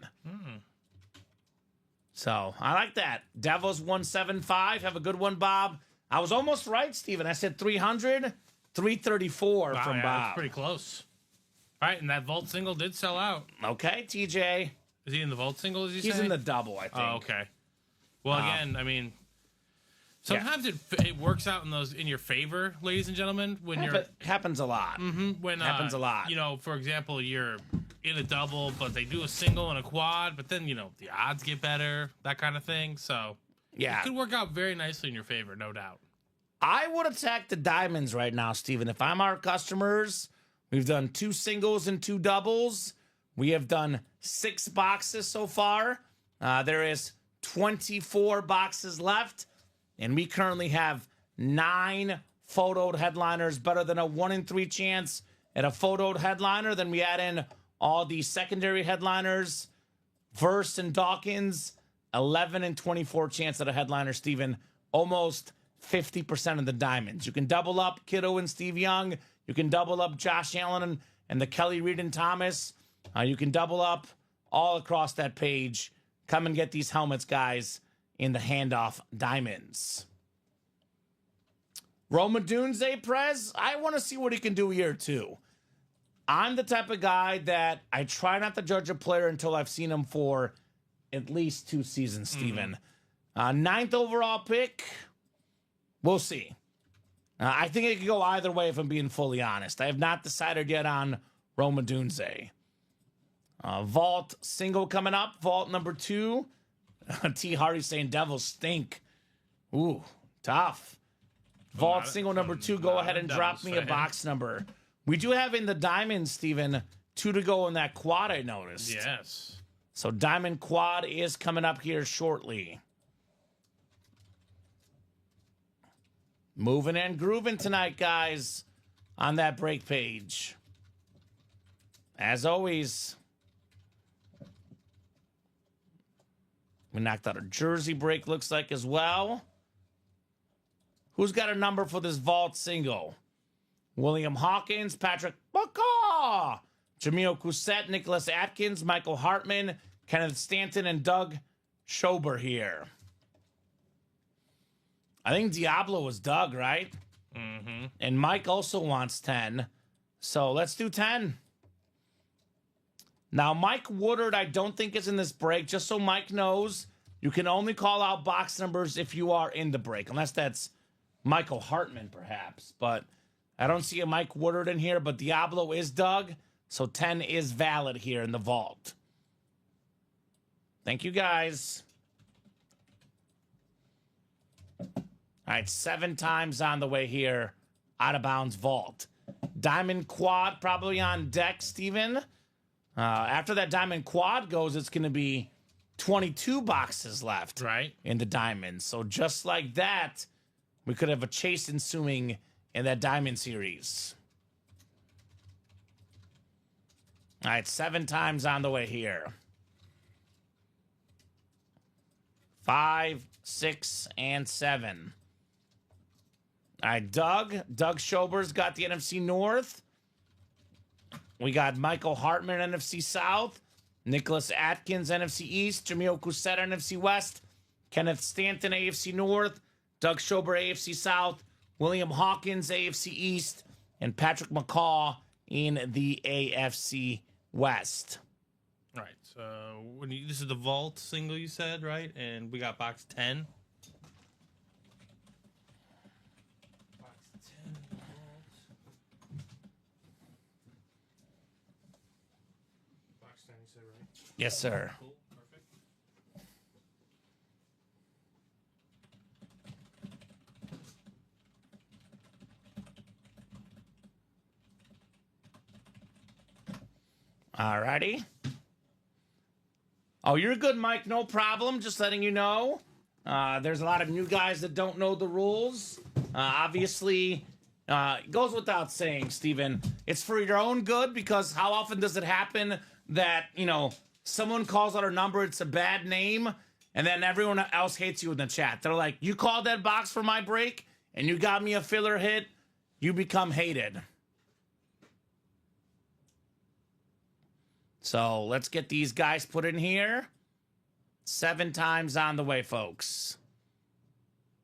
S2: So, I like that. Devils 175. Have a good one, Bob. I was almost right, Steven. I said 300. 334 from Bob.
S3: That's pretty close. All right, and that vault single did sell out.
S2: Okay, TJ.
S3: Is he in the vault single, as you say?
S2: He's in the double, I think.
S3: Oh, okay. Well, again, I mean, sometimes it works out in your favor, ladies and gentlemen. When
S2: happens a lot.
S3: When
S2: happens a lot.
S3: You know, for example, you're in a double, but they do a single and a quad, but then the odds get better, that kind of thing. So it could work out very nicely in your favor, no doubt.
S2: I would attack the diamonds right now, Steven. If I'm our customers, we've done 2 singles and 2 doubles. We have done 6 boxes so far. There is 24 boxes left. And we currently have 9 photoed headliners, better than a 1 in 3 chance at a photoed headliner. Then we add in all the secondary headliners, Verse and Dawkins, 11 and 24 chance at a headliner, Steven. Almost 50% of the diamonds. You can double up Kiddo and Steve Young. You can double up Josh Allen and the Kelly Reed and Thomas. You can double up all across that page. Come and get these helmets, guys, in the handoff diamonds. Roma Dunze, Prez, I want to see what he can do here, too. I'm the type of guy that I try not to judge a player until I've seen him for at least 2 seasons, Steven. 9th overall pick, we'll see. I think it could go either way, if I'm being fully honest. I have not decided yet on Roma Dunze. Vault single coming up. Vault number 2. T. Hardy saying Devils stink. Ooh, tough. Vault single number 2. Go ahead and drop me a box number. We do have in the diamond, Steven, 2 to go in that quad, I noticed.
S3: Yes.
S2: So diamond quad is coming up here shortly. Moving and grooving tonight, guys, on that break page. As always, we knocked out a jersey break, looks like, as well. Who's got a number for this vault single? William Hawkins, Patrick Baca, Jamil Cousset, Nicholas Atkins, Michael Hartman, Kenneth Stanton, and Doug Schober here. I think Diablo was Doug, right?
S3: Mm-hmm.
S2: And Mike also wants 10. So let's do 10. Now, Mike Woodard, I don't think is in this break. Just so Mike knows, you can only call out box numbers if you are in the break, unless that's Michael Hartman, perhaps. But I don't see a Mike Woodard in here, but Diablo is Doug, so 10 is valid here in the vault. Thank you, guys. All right, 7 times on the way here. Out of bounds vault. Diamond quad probably on deck, Steven. After that diamond quad goes, it's going to be 22 boxes left in the diamonds. So just like that, we could have a chase ensuing in that diamond series. All right, 7 times on the way here. 5, 6, and 7. All right, Doug Schober's got the NFC North. We got Michael Hartman, NFC South. Nicholas Atkins, NFC East. Jamil Cousset, NFC West. Kenneth Stanton, AFC North. Doug Schober, AFC South. William Hawkins, AFC East. And Patrick McCaw in the AFC West.
S3: All right, so this is the vault single you said, right? And we got box 10.
S2: Yes, sir.
S3: Cool. Perfect.
S2: All righty. Oh, you're good, Mike. No problem. Just letting you know. There's a lot of new guys that don't know the rules. Obviously, it goes without saying, Steven. It's for your own good, because how often does it happen that, someone calls out a number, it's a bad name, and then everyone else hates you in the chat. They're like, you called that box for my break, and you got me a filler hit, you become hated. So let's get these guys put in here. 7 times on the way, folks.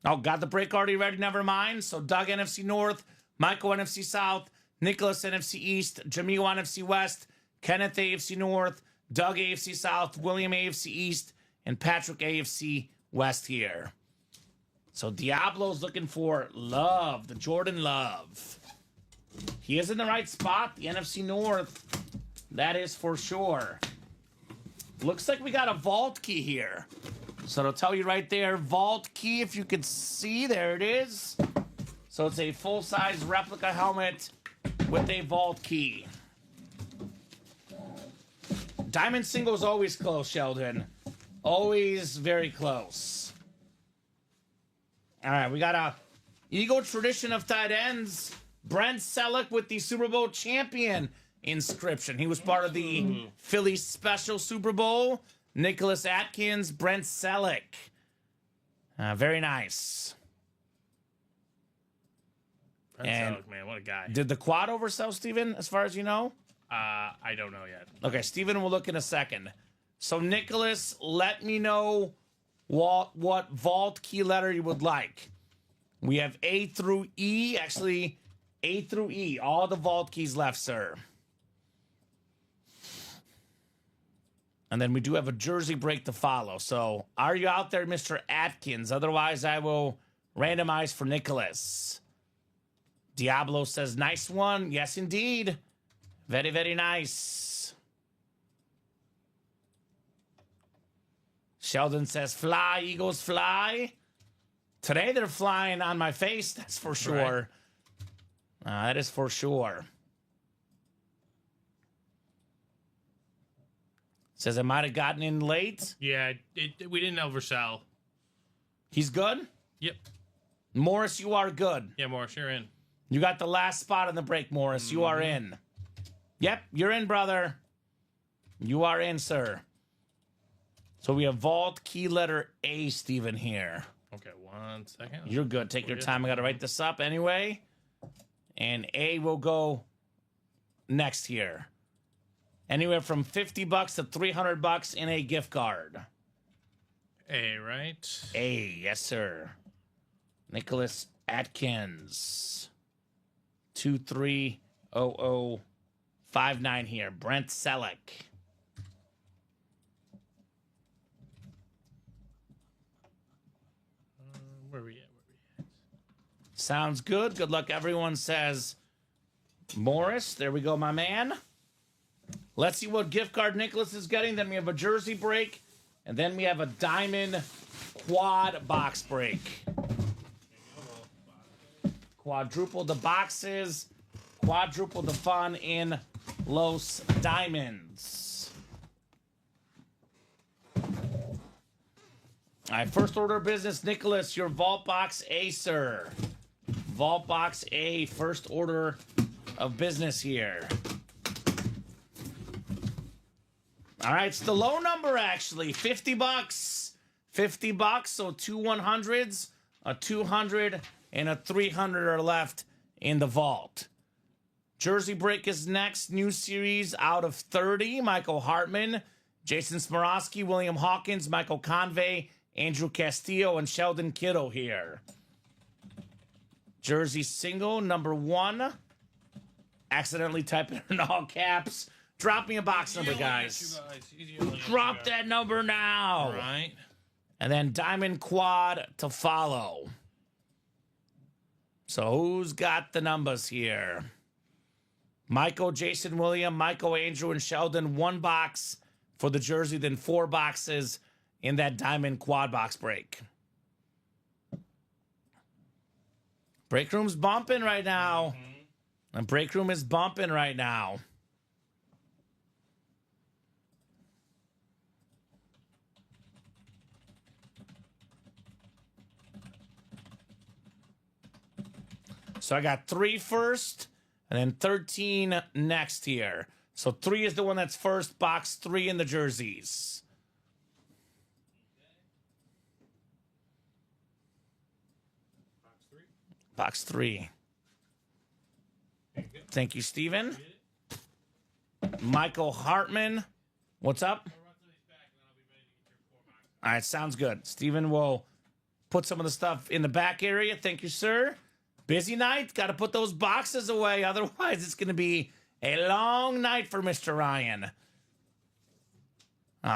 S2: Oh, got the break already ready? Never mind. So Doug, NFC North. Michael, NFC South. Nicholas, NFC East. Jamil, NFC West. Kenneth, AFC North. Doug, AFC South. William, AFC East. And Patrick, AFC West here. So Diablo's looking for Love, the Jordan Love. He is in the right spot, the NFC North. That is for sure. Looks like we got a vault key here. So it'll tell you right there, vault key, if you could see, there it is. So it's a full-size replica helmet with a vault key. Diamond single is always close, Sheldon. Always very close. All right, we got a Eagle tradition of tight ends. Brent Selleck with the Super Bowl champion inscription. He was part of the Philly special Super Bowl. Nicholas Atkins, Brent Selleck. Very nice.
S3: Brent Selleck, man, what a guy.
S2: Did the quad oversell, Steven, as far as you know?
S3: I don't know yet.
S2: Okay, Steven will look in a second. So, Nicholas, let me know what vault key letter you would like. We have A through E. Actually, A through E. All the vault keys left, sir. And then we do have a jersey break to follow. So, are you out there, Mr. Atkins? Otherwise, I will randomize for Nicholas. Diablo says, nice one. Yes, indeed. Very, very nice. Sheldon says, fly, Eagles, fly. Today they're flying on my face, that's for sure. Right. That is for sure. Says I might have gotten in late.
S3: Yeah, we didn't oversell.
S2: He's good?
S3: Yep.
S2: Morris, you are good.
S3: Yeah, Morris, you're in.
S2: You got the last spot on the break, Morris. You are in. Yep, you're in, brother. You are in, sir. So we have vault key letter A, Steven, here.
S3: Okay, 1 second.
S2: You're good. Take your time. I got to write this up anyway. And A will go next here. Anywhere from $50 to $300 in a gift card.
S3: A, right?
S2: A, yes, sir. Nicholas Atkins. 230059 here. Brent Selleck.
S3: Where are we at?
S2: Sounds good. Good luck, everyone, says Morris. There we go, my man. Let's see what gift card Nicholas is getting. Then we have a jersey break. And then we have a diamond quad box break. Quadruple the boxes. Quadruple the fun in Los Diamonds. All right, first order of business, Nicholas, your Vault Box A, sir. Vault Box A, first order of business here. All right, it's the low number, actually. $50. $50, so 2 100s, a 200, and a 300 are left in the vault. Jersey break is next. New series out of 30. Michael Hartman, Jason Smarowski, William Hawkins, Michael Convey, Andrew Castillo, and Sheldon Kittle here. Jersey single, number 1. Accidentally typed it in all caps. Drop me a box number, guys. Drop that number now.
S3: All right.
S2: And then diamond quad to follow. So who's got the numbers here? Michael, Jason, William, Michael, Andrew, and Sheldon. 1 box for the jersey, then 4 boxes in that diamond quad box break. Break room's bumping right now. And break room is bumping right now. So I got 3 first, and then 13 next here. So 3 is the one that's first, box 3 in the jerseys. Box 3. Thank you, Steven. Michael Hartman. What's up? All right, sounds good. Steven will put some of the stuff in the back area. Thank you, sir. Busy night. Got to put those boxes away. Otherwise, it's going to be a long night for Mr. Ryan.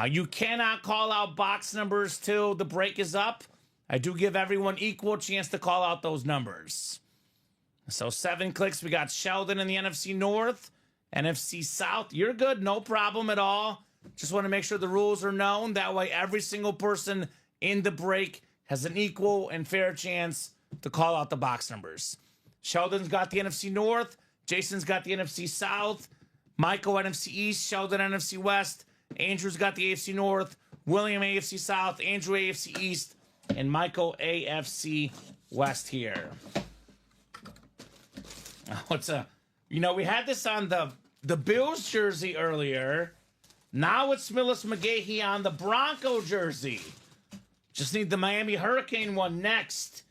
S2: You cannot call out box numbers till the break is up. I do give everyone equal chance to call out those numbers. So 7 clicks. We got Sheldon in the NFC North, NFC South. You're good. No problem at all. Just want to make sure the rules are known. That way every single person in the break has an equal and fair chance to call out the box numbers. Sheldon's got the NFC North. Jason's got the NFC South. Michael, NFC East. Sheldon, NFC West. Andrew's got the AFC North. William, AFC South. Andrew, AFC East. And Michael, AFC West here. We had this on the Bills jersey earlier. Now it's Millis McGahee on the Bronco jersey. Just need the Miami Hurricane one next.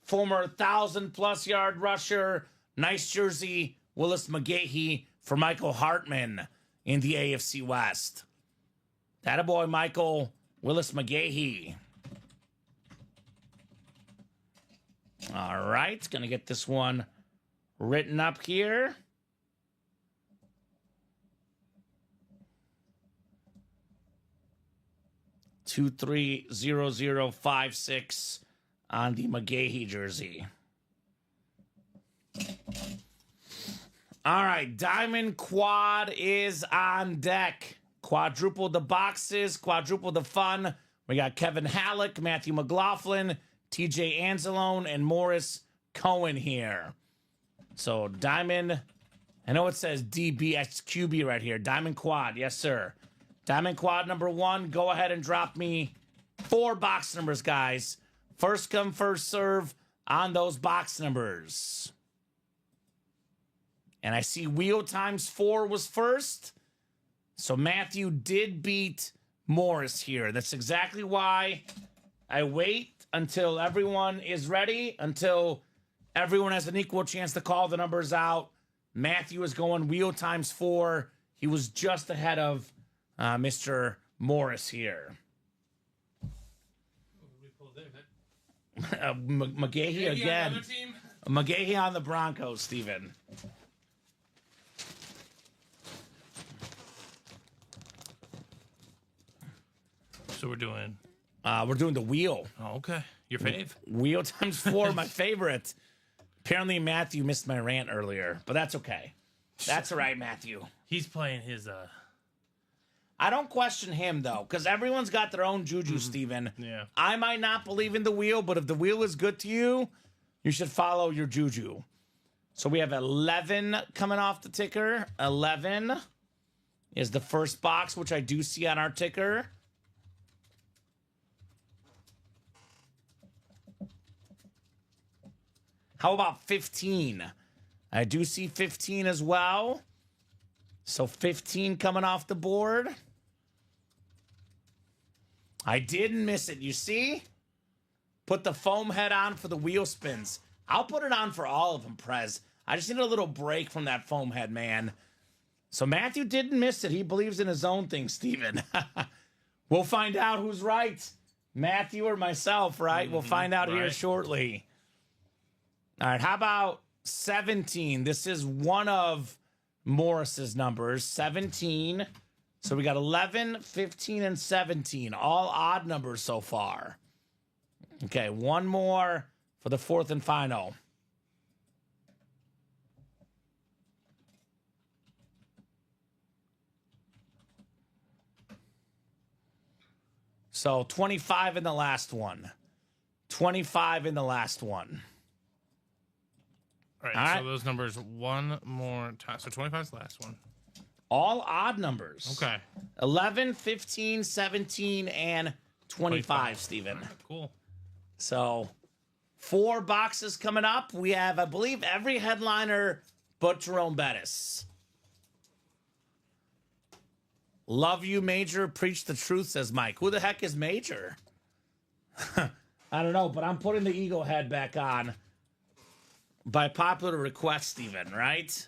S2: Former 1,000+ yard rusher. Nice jersey. Willis McGahee for Michael Hartman in the AFC West. That boy, Michael Willis McGahee. All right, gonna get this one written up here. (230056) on the McGahee jersey. All right, Diamond Quad is on deck. Quadruple the boxes, quadruple the fun. We got Kevin Halleck, Matthew McLaughlin, TJ Anzalone, and Morris Cohen here. So Diamond, I know it says DBXQB right here. Diamond Quad, yes sir. Diamond Quad number 1, go ahead and drop me 4 box numbers, guys. First come, first serve on those box numbers. And I see wheel times 4 was first. So Matthew did beat Morris here. That's exactly why I wait until everyone is ready, until everyone has an equal chance to call the numbers out. Matthew is going wheel times 4. He was just ahead of Mr. Morris here. McGahee again. McGahee on the Broncos, Steven.
S3: So we're doing
S2: the wheel.
S3: Oh, okay. Your fave?
S2: Wheel times 4, my favorite. Apparently Matthew missed my rant earlier, but that's okay. That's all right, Matthew.
S3: He's playing his
S2: I don't question him though, because everyone's got their own juju, Steven.
S3: Yeah.
S2: I might not believe in the wheel, but if the wheel is good to you, you should follow your juju. So we have 11 coming off the ticker. 11 is the first box, which I do see on our ticker. How about 15? I do see 15 as well. So 15 coming off the board. I didn't miss it, you see? Put the foam head on for the wheel spins. I'll put it on for all of them, Prez. I just need a little break from that foam head, man. So Matthew didn't miss it. He believes in his own thing, Steven. We'll find out who's right. Matthew or myself, right? We'll find out here shortly. All right, how about 17? This is one of Morris's numbers, 17. So we got 11, 15, and 17. All odd numbers so far. Okay, one more for the 4th and final. So 25 in the last one. 25 in the last one.
S3: All right, so those numbers one more time. So 25 is the last one.
S2: All odd numbers.
S3: Okay.
S2: 11, 15, 17, and 25, Steven.
S3: Right, cool.
S2: So 4 boxes coming up. We have, I believe, every headliner but Jerome Bettis. Love you, Major. Preach the truth, says Mike. Who the heck is Major? I don't know, but I'm putting the eagle head back on. By popular request, Steven, right?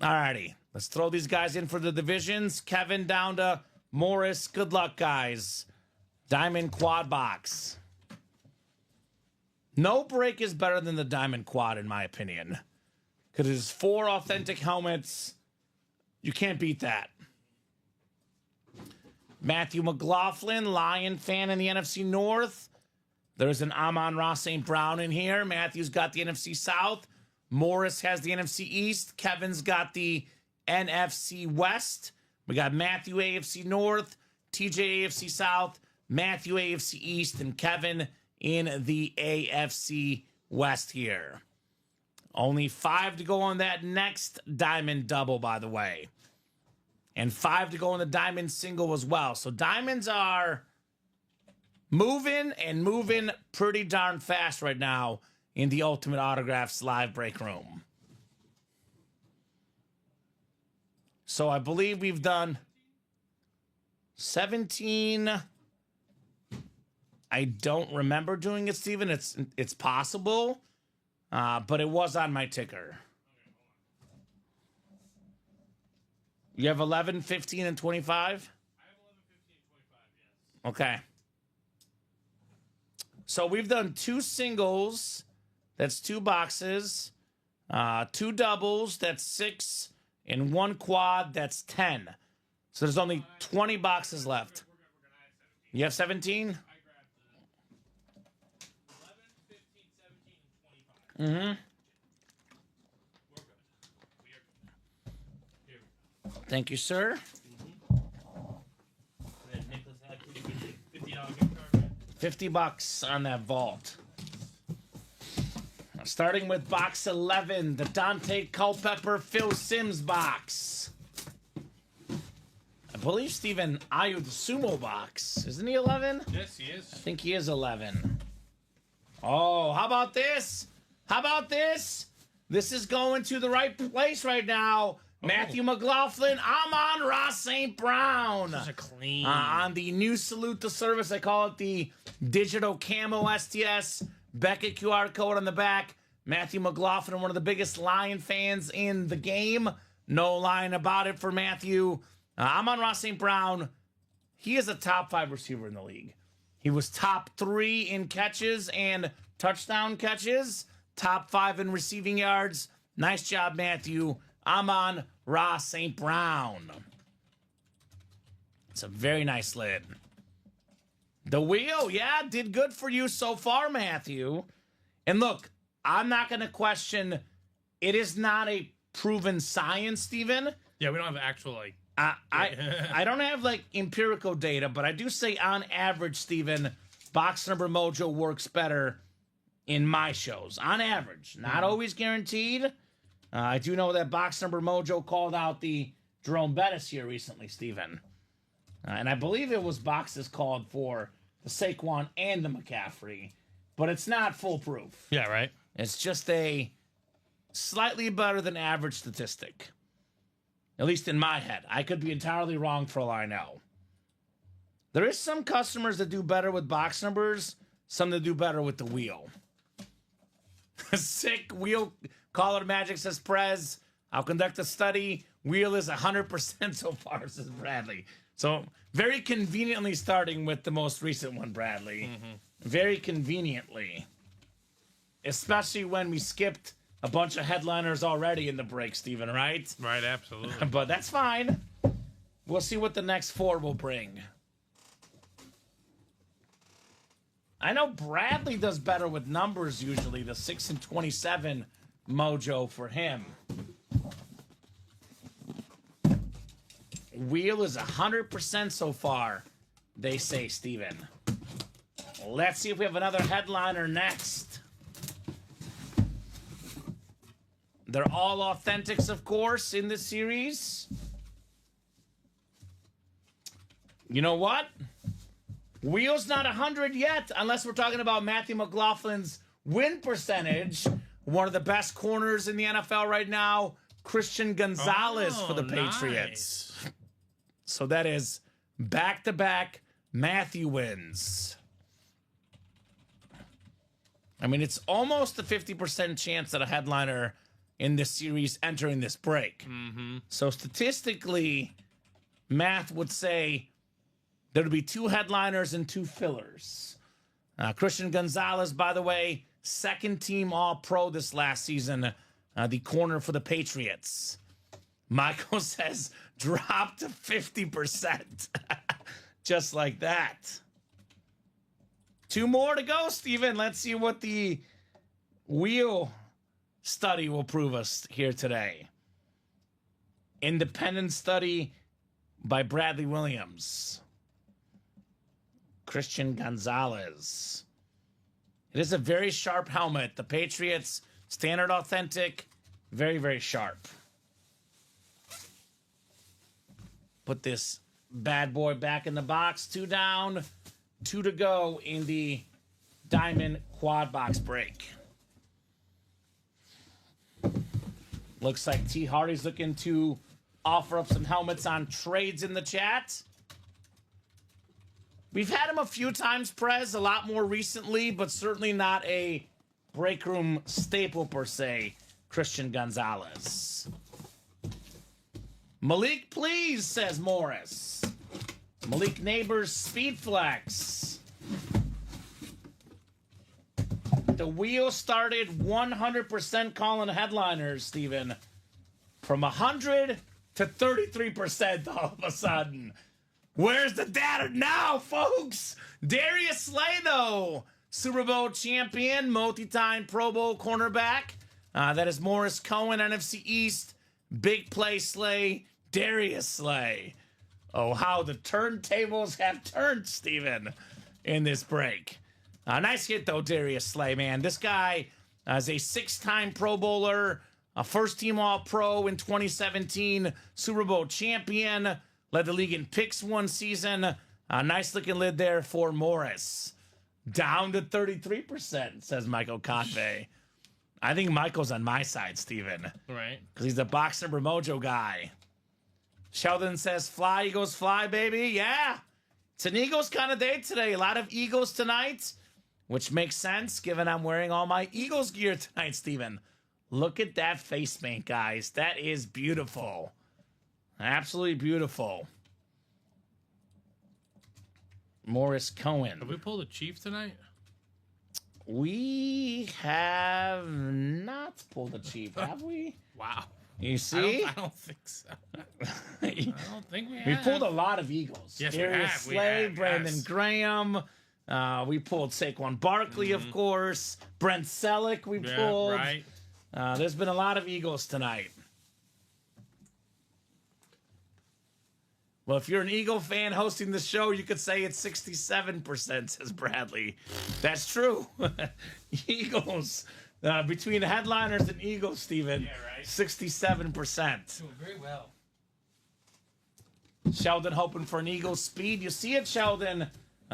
S2: Alrighty. Let's throw these guys in for the divisions. Kevin down to Morris. Good luck, guys. Diamond Quad box. No break is better than the Diamond Quad, in my opinion. Because it's 4 authentic helmets. You can't beat that. Matthew McLaughlin, Lion fan in the NFC North. There's an Amon-Ra St. Brown in here. Matthew's got the NFC South. Morris has the NFC East. Kevin's got the NFC West. We got Matthew AFC North, TJ AFC South, Matthew AFC East, and Kevin in the AFC West here. Only 5 to go on that next Diamond double, by the way. And 5 to go on the Diamond single as well. So Diamonds are moving pretty darn fast right now in the Ultimate Autographs live break room. So I believe we've done 17. I don't remember doing it, Steven. It's possible, but it was on my ticker. You have 11, 15, and 25?
S3: I have 11, 15, and 25, yes.
S2: Okay. So we've done 2 singles. That's 2 boxes. 2 doubles. That's 6. And 1 quad. That's 10. So there's only 20 boxes left.
S3: We're gonna have 17.
S2: You have 17?
S3: I grabbed 11, 15, 17, and 25.
S2: Mm-hmm.
S3: We're good. We are good. Here we go.
S2: Thank you, sir.
S3: And Nicholas had $50 gift card.
S2: 50 bucks on that vault. Now, starting with box 11, the Dante Culpepper Phil Simms box. I believe Stephen Ayu, the sumo box. Isn't he 11?
S3: Yes, he is.
S2: I think he is 11. Oh, how about this? How about this? This is going to the right place right now. Matthew McLaughlin, Amon Ross St. Brown.
S3: Such a clean.
S2: On the new Salute to Service, I call it the Digital Camo STS. Beckett QR code on the back. Matthew McLaughlin, one of the biggest Lion fans in the game. No lying about it for Matthew. Amon Ross St. Brown, he is a top 5 receiver in the league. He was top 3 in catches and touchdown catches. Top 5 in receiving yards. Nice job, Matthew. Amon Ross St. Brown. It's a very nice lid. The wheel, yeah, did good for you so far, Matthew. And look, I'm not going to question. It is not a proven science, Steven.
S3: Yeah, we don't have actual, like...
S2: I don't have, like, empirical data, but I do say on average, Steven, box number mojo works better in my shows. On average. Not always guaranteed. I do know that box number mojo called out the Jerome Bettis here recently, Steven. And I believe it was boxes called for the Saquon and the McCaffrey. But it's not foolproof.
S3: Yeah, right?
S2: It's just a slightly better than average statistic. At least in my head. I could be entirely wrong for all I know. There is some customers that do better with box numbers, some that do better with the wheel. Sick wheel. Caller Magic says, Prez, I'll conduct a study. Wheel is 100% so far, says Bradley. So very conveniently starting with the most recent one, Bradley. Very conveniently. Especially when we skipped a bunch of headliners already in the break, Steven, right?
S3: Right, absolutely.
S2: But that's fine. We'll see what the next 4 will bring. I know Bradley does better with numbers usually. The 6 and 27 mojo for him. Wheel is 100% so far, they say, Steven. Let's see if we have another headliner next. They're all authentics, of course, in this series. You know what? Wheel's not 100 yet, unless we're talking about Matthew McLaughlin's win percentage. One of the best corners in the NFL right now, Christian Gonzalez for the Patriots.
S3: Nice.
S2: So that is back-to-back Matthew wins. I mean, it's almost a 50% chance that a headliner in this series entering this break. So statistically, math would say there would be 2 headliners and 2 fillers. Christian Gonzalez, by the way, 2nd team All-Pro this last season, the corner for the Patriots. Michael says, drop to 50%. Just like that. 2 more to go, Steven. Let's see what the wheel study will prove us here today. Independent study by Bradley Williams. Christian Gonzalez. It is a very sharp helmet. The Patriots, standard authentic, very, very sharp. Put this bad boy back in the box. 2 down, 2 to go in the Diamond Quad Box break. Looks like T. Hardy's looking to offer up some helmets on trades in the chat. We've had him a few times, Prez, a lot more recently, but certainly not a break room staple per se, Christian Gonzalez. Malik, please, says Morris. Malik Neighbors Speed Flex. The wheel started 100% calling headliners, Steven. From 100 to 33% all of a sudden. Where's the data now, folks? Darius Slay, though. Super Bowl champion, multi-time Pro Bowl cornerback. That is Morris Cohen, NFC East. Big play Slay, Darius Slay. Oh, how the turntables have turned, Steven, in this break. Nice hit, though, Darius Slay, man. This guy is a 6-time Pro Bowler, a first-team All-Pro in 2017, Super Bowl champion, led the league in picks one season. Nice-looking lid there for Morris. Down to 33%, says Michael Convey. I think Michael's on my side, Steven.
S3: Right.
S2: Because he's a box number mojo guy. Sheldon says, fly, Eagles, fly, baby. Yeah. It's an Eagles kind of day today. A lot of Eagles tonight, which makes sense given I'm wearing all my Eagles gear tonight, Steven. Look at that face paint, guys. That is beautiful. Absolutely beautiful. Morris Cohen.
S3: Have we pulled a Chief tonight?
S2: We have not pulled a Chief, have we?
S3: Wow.
S2: You see?
S3: I don't think so. I don't think we have.
S2: We pulled a lot of Eagles.
S3: Yes,
S2: Darius
S3: we have.
S2: Slay, Brandon
S3: Yes.
S2: Graham. We pulled Saquon Barkley, of course. Brent Selleck we pulled.
S3: Right.
S2: There's been a lot of Eagles tonight. Well, if you're an Eagle fan hosting the show, you could say it's 67%, says Bradley. That's true. Eagles. Between headliners and Eagles, Steven, 67%.
S3: Doing very well.
S2: Sheldon hoping for an Eagles speed. You see it, Sheldon.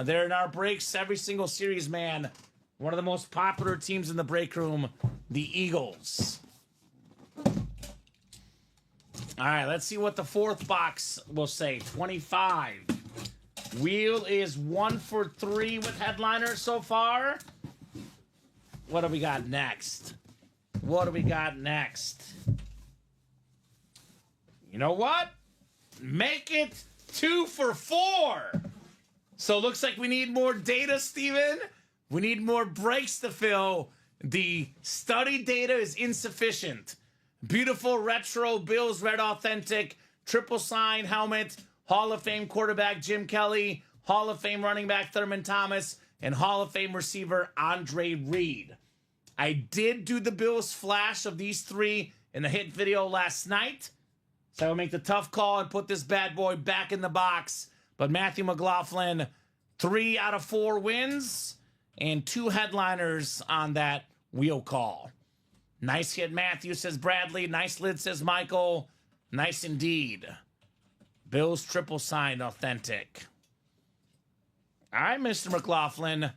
S2: They're in our breaks every single series, man. One of the most popular teams in the break room, the Eagles. All right, let's see what the fourth box will say. 25. Wheel is 1 for 3 with headliners so far. What do we got next? What do we got next? You know what? Make it 2 for 4. So it looks like we need more data, Steven. We need more breaks to fill. The study data is insufficient. Beautiful retro Bills Red Authentic, triple sign helmet, Hall of Fame quarterback Jim Kelly, Hall of Fame running back Thurman Thomas, and Hall of Fame receiver Andre Reed. I did do the Bills flash of these three in the hit video last night. So I will make the tough call and put this bad boy back in the box. But Matthew McLaughlin, 3 out of 4 wins and 2 headliners on that wheel call. Nice hit, Matthew, says Bradley. Nice lid, says Michael. Nice indeed. Bills triple signed authentic. All right, Mr. McLaughlin.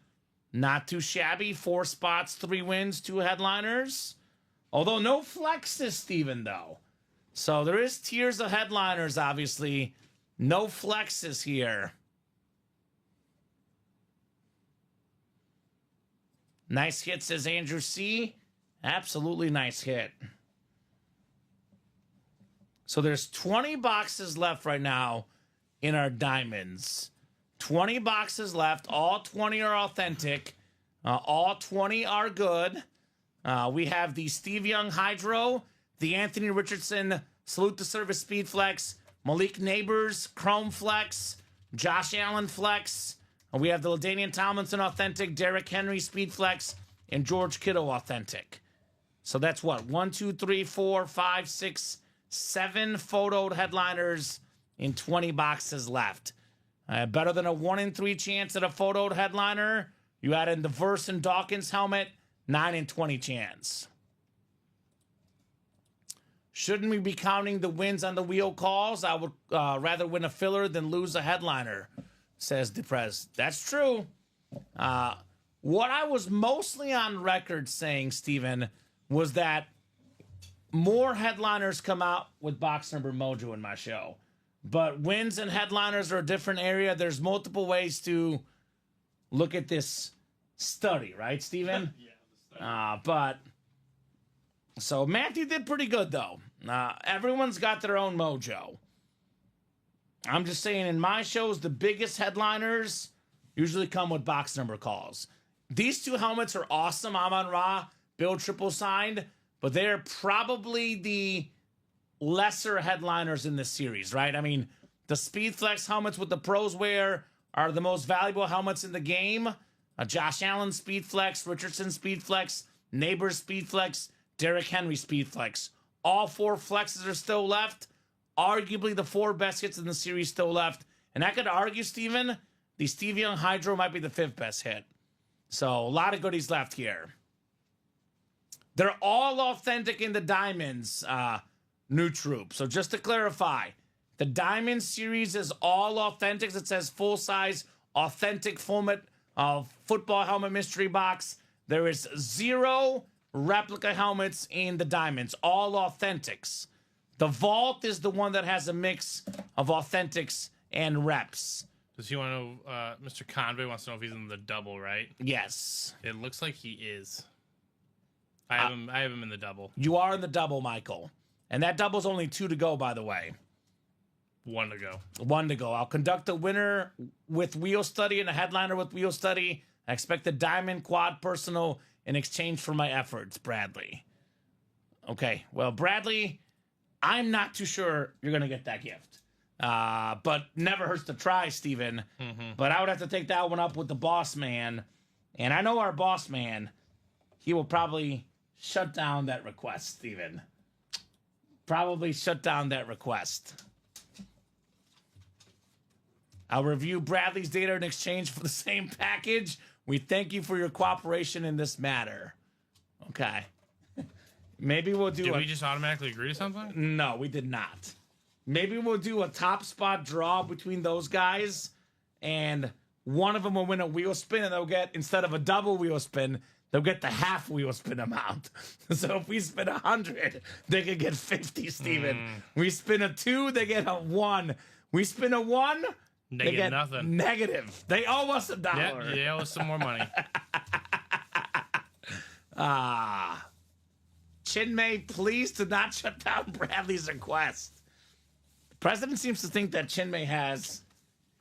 S2: Not too shabby. 4 spots, 3 wins, 2 headliners. Although no flexes, Steven, though. So there is tiers of headliners, obviously. No flexes here. Nice hit, says Andrew C. Absolutely nice hit. So there's 20 boxes left right now in our diamonds. 20 boxes left. All 20 are authentic. All 20 are good. We have the Steve Young Hydro, the Anthony Richardson Salute to Service Speed Flex, Malik Neighbors Chrome Flex, Josh Allen Flex. We have the LaDainian Tomlinson Authentic, Derrick Henry Speed Flex, and George Kittle Authentic. So that's what? 1, 2, 3, 4, 5, 6, 7 photoed headliners in 20 boxes left. Better than a 1 in 3 chance at a photoed headliner. You add in the Verse and Dawkins helmet, 9 in 20 chance. Shouldn't we be counting the wins on the wheel calls? I would rather win a filler than lose a headliner, says DePrez. That's true. What I was mostly on record saying, Steven, was that more headliners come out with box number mojo in my show. But wins and headliners are a different area. There's multiple ways to look at this study, right, Steven?
S3: Yeah.
S2: But so Matthew did pretty good, though. Everyone's got their own mojo. I'm just saying, in my shows, the biggest headliners usually come with box number calls. These two helmets are awesome. Amon Ra, Bill Triple signed, but they're probably the lesser headliners in this series, right? I mean, the Speedflex helmets with the pros wear are the most valuable helmets in the game. Josh Allen Speedflex, Richardson Speedflex, Neighbors Speedflex, Derrick Henry Speedflex. All 4 flexes are still left. Arguably the 4 best hits in the series still left. And I could argue, Steven, the Steve Young Hydro might be the 5th best hit. So a lot of goodies left here. They're all authentic in the Diamonds, new troop. So just to clarify, the Diamond series is all authentic. It says full-size, authentic football helmet mystery box. There is 0 replica helmets in the Diamonds, all authentics. The Vault is the one that has a mix of authentics and reps.
S3: Does he want to know, Mr. Convey wants to know if he's in the double, right?
S2: Yes.
S3: It looks like he is. I have him in the double.
S2: You are in the double, Michael. And that double's only 2 to go, by the way.
S3: 1 to go.
S2: 1 to go. I'll conduct a winner with wheel study and a headliner with wheel study. I expect a Diamond Quad Personal in exchange for my efforts, Bradley. Okay, well, Bradley, I'm not too sure you're going to get that gift. But never hurts to try, Steven. But I would have to take that one up with the boss man. And I know our boss man, he will probably shut down that request, Steven. Probably shut down that request. I'll review Bradley's data in exchange for the same package. We thank you for your cooperation in this matter. Okay. Maybe we'll do
S3: Did we just automatically agree to something?
S2: No, we did not. Maybe we'll do a top spot draw between those guys, and one of them will win a wheel spin, and they'll get, instead of a double wheel spin, they'll get the half wheel spin amount. So if we spin 100, they could get 50, Steven. We spin a 2, they get a 1. We spin a 1, they get
S3: nothing.
S2: Negative. They owe us $1.
S3: Yeah, they owe us some more money.
S2: Chinmay, please do not shut down Bradley's request. The president seems to think that Chinmay has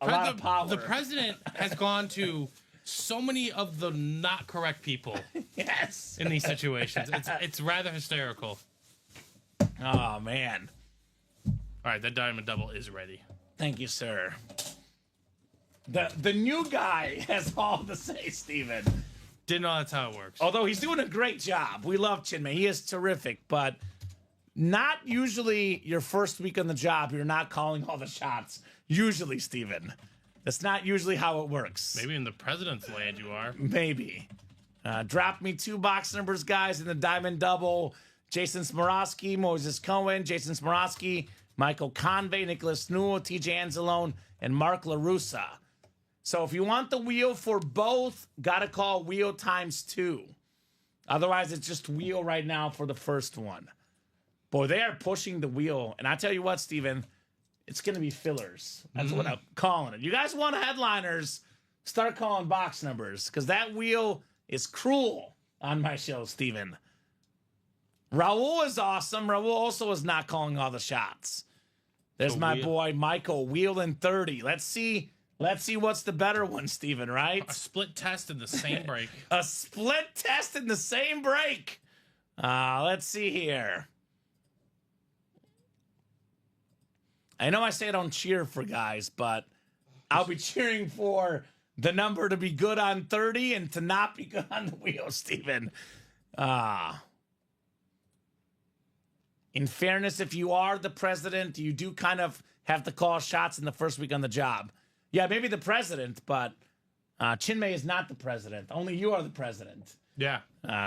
S2: a lot of power.
S3: The president has gone to so many of the not correct people
S2: Yes.
S3: in these situations. It's rather hysterical.
S2: Oh, man.
S3: All right, that diamond double is ready.
S2: Thank you, sir. The new guy has all to say, Steven.
S3: Didn't know that's how it works.
S2: Although he's doing a great job. We love Chinmay. He is terrific, but not usually your first week on the job, you're not calling all the shots. Usually, Steven. That's not usually how it works.
S3: Maybe in the president's land you are.
S2: Maybe. Drop me 2 box numbers, guys, in the diamond double. Jason Smorosky, Moses Cohen, Jason Smorosky, Michael Convey, Nicholas Newell, TJ Anzalone, and Mark LaRussa. So if you want the wheel for both, got to call wheel ×2. Otherwise, it's just wheel right now for the first one. Boy, they are pushing the wheel. And I tell you what, Steven, it's going to be fillers. That's what I'm calling it. You guys want headliners, start calling box numbers, because that wheel is cruel on my show, Steven. Raul is awesome. Raul also is not calling all the shots. There's my boy, Michael, wheel in 30. Let's see what's the better one, Steven, right?
S3: A split test in the same break.
S2: A split test in the same break. Let's see here. I know I say I don't cheer for guys, but I'll be cheering for the number to be good on 30 and to not be good on the wheel, Steven. In fairness, if you are the president, you do kind of have to call shots in the first week on the job. Yeah, maybe the president, but Chinmay is not the president. Only you are the president.
S3: Yeah.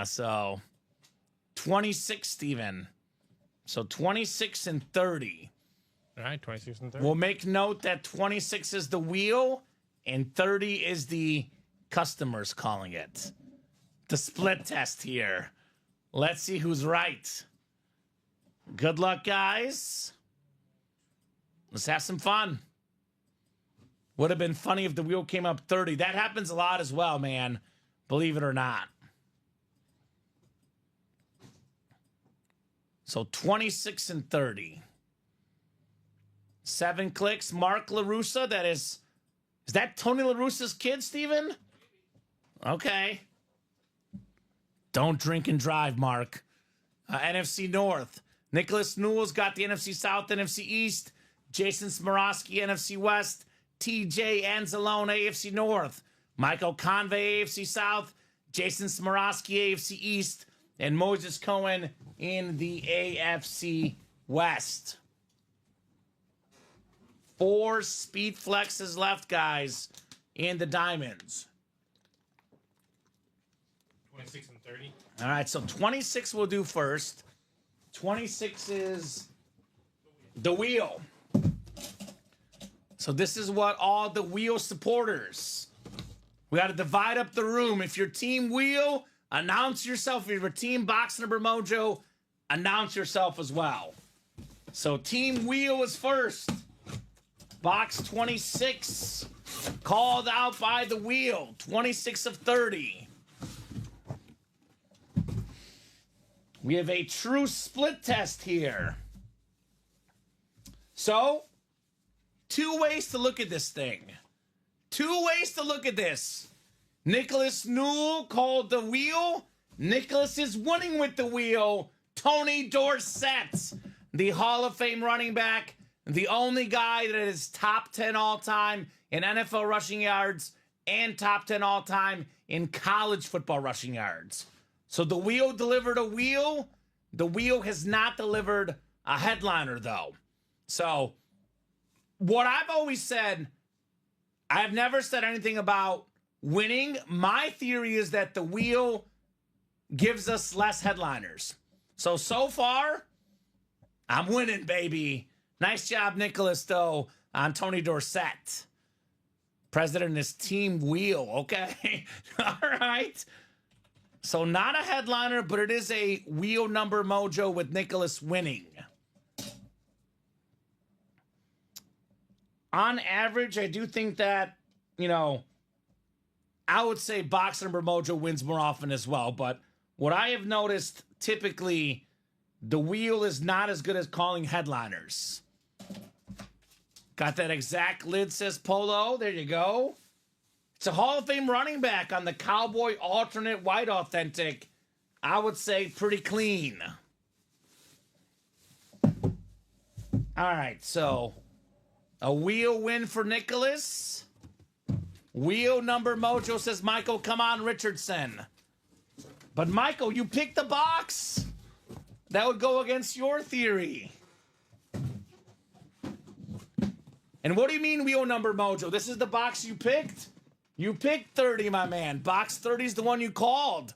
S2: So 26, Steven. So 26 and 30.
S3: All right, 26 and 30.
S2: We'll make note that 26 is the wheel and 30 is the customers calling it. The split test here. Let's see who's right. Good luck, guys. Let's have some fun. Would have been funny if the wheel came up 30. That happens a lot as well, man. Believe it or not. So 26 and 30. 7 clicks. Mark LaRussa, is that Tony LaRussa's kid, Steven? Okay. Don't drink and drive, Mark. NFC North. Nicholas Newell's got the NFC South, NFC East. Jason Smorosky, NFC West. TJ Anzalone, AFC North. Michael Convey, AFC South. Jason Smorosky, AFC East. And Moses Cohen in the AFC West. 4 speed flexes left, guys, in the diamonds.
S3: 26 and 30.
S2: All right, so 26 we'll do first. 26 is the wheel. So this is what all the wheel supporters. We got to divide up the room. If you're team wheel, announce yourself. If you're team box number mojo, announce yourself as well. So team wheel is first. Box 26, called out by the wheel, 26 of 30. We have a true split test here. So, 2 ways to look at this thing. 2 ways to look at this. Nicholas Newell called the wheel. Nicholas is winning with the wheel. Tony Dorsett, the Hall of Fame running back, the only guy that is top 10 all-time in NFL rushing yards and top 10 all-time in college football rushing yards. So the wheel delivered a wheel. The wheel has not delivered a headliner, though. So what I've always said, I've never said anything about winning. My theory is that the wheel gives us less headliners. So far, I'm winning, baby. Nice job, Nicholas, though, on Tony Dorsett. President is team wheel, okay? All right. So not a headliner, but it is a wheel number mojo with Nicholas winning. On average, I do think that, I would say box number mojo wins more often as well. But what I have noticed, typically, the wheel is not as good as calling headliners. Got that exact lid, says Polo. There you go. It's a Hall of Fame running back on the Cowboy alternate white authentic. I would say pretty clean. All right, so a wheel win for Nicholas. Wheel number mojo, says Michael. Come on, Richardson. But Michael, you picked the box. That would go against your theory. And what do you mean wheel number mojo? This is the box you picked? You picked 30, my man. Box 30 is the one you called.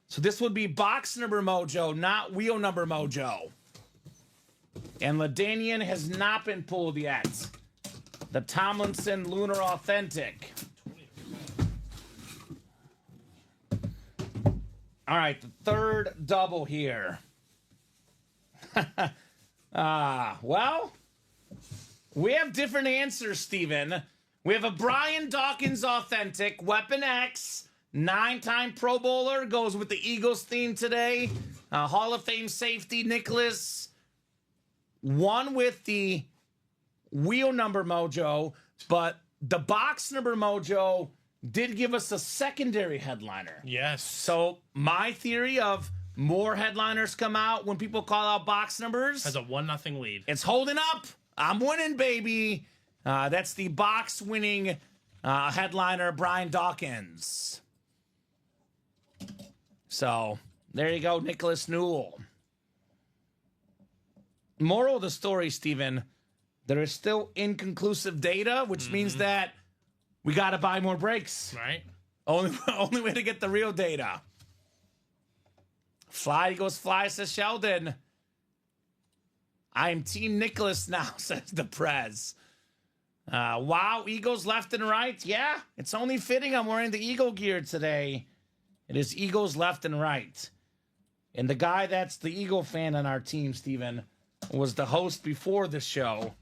S2: So this would be box number mojo, not wheel number mojo. And LaDainian has not been pulled yet. The Tomlinson Lunar Authentic. All right, the third double here. Well, we have different answers, Steven. We have a Brian Dawkins Authentic, Weapon X, 9-time Pro Bowler, goes with the Eagles theme today. Hall of Fame safety, Nicholas. One with the wheel number mojo, but the box number mojo did give us a secondary headliner.
S3: Yes.
S2: So my theory of more headliners come out when people call out box numbers
S3: Has a 1-0 lead.
S2: It's holding up. I'm winning, baby. That's the box winning headliner, Brian Dawkins. So there you go, Nicholas Newell. Moral of the story, Steven, there is still inconclusive data, which means that we got to buy more breaks.
S3: Right.
S2: Only way to get the real data. Fly Eagles Fly, says Sheldon. I'm Team Nicholas now, says the Prez. Wow, Eagles left and right. Yeah, it's only fitting I'm wearing the Eagle gear today. It is Eagles left and right. And the guy that's the Eagle fan on our team, Steven, was the host before the show,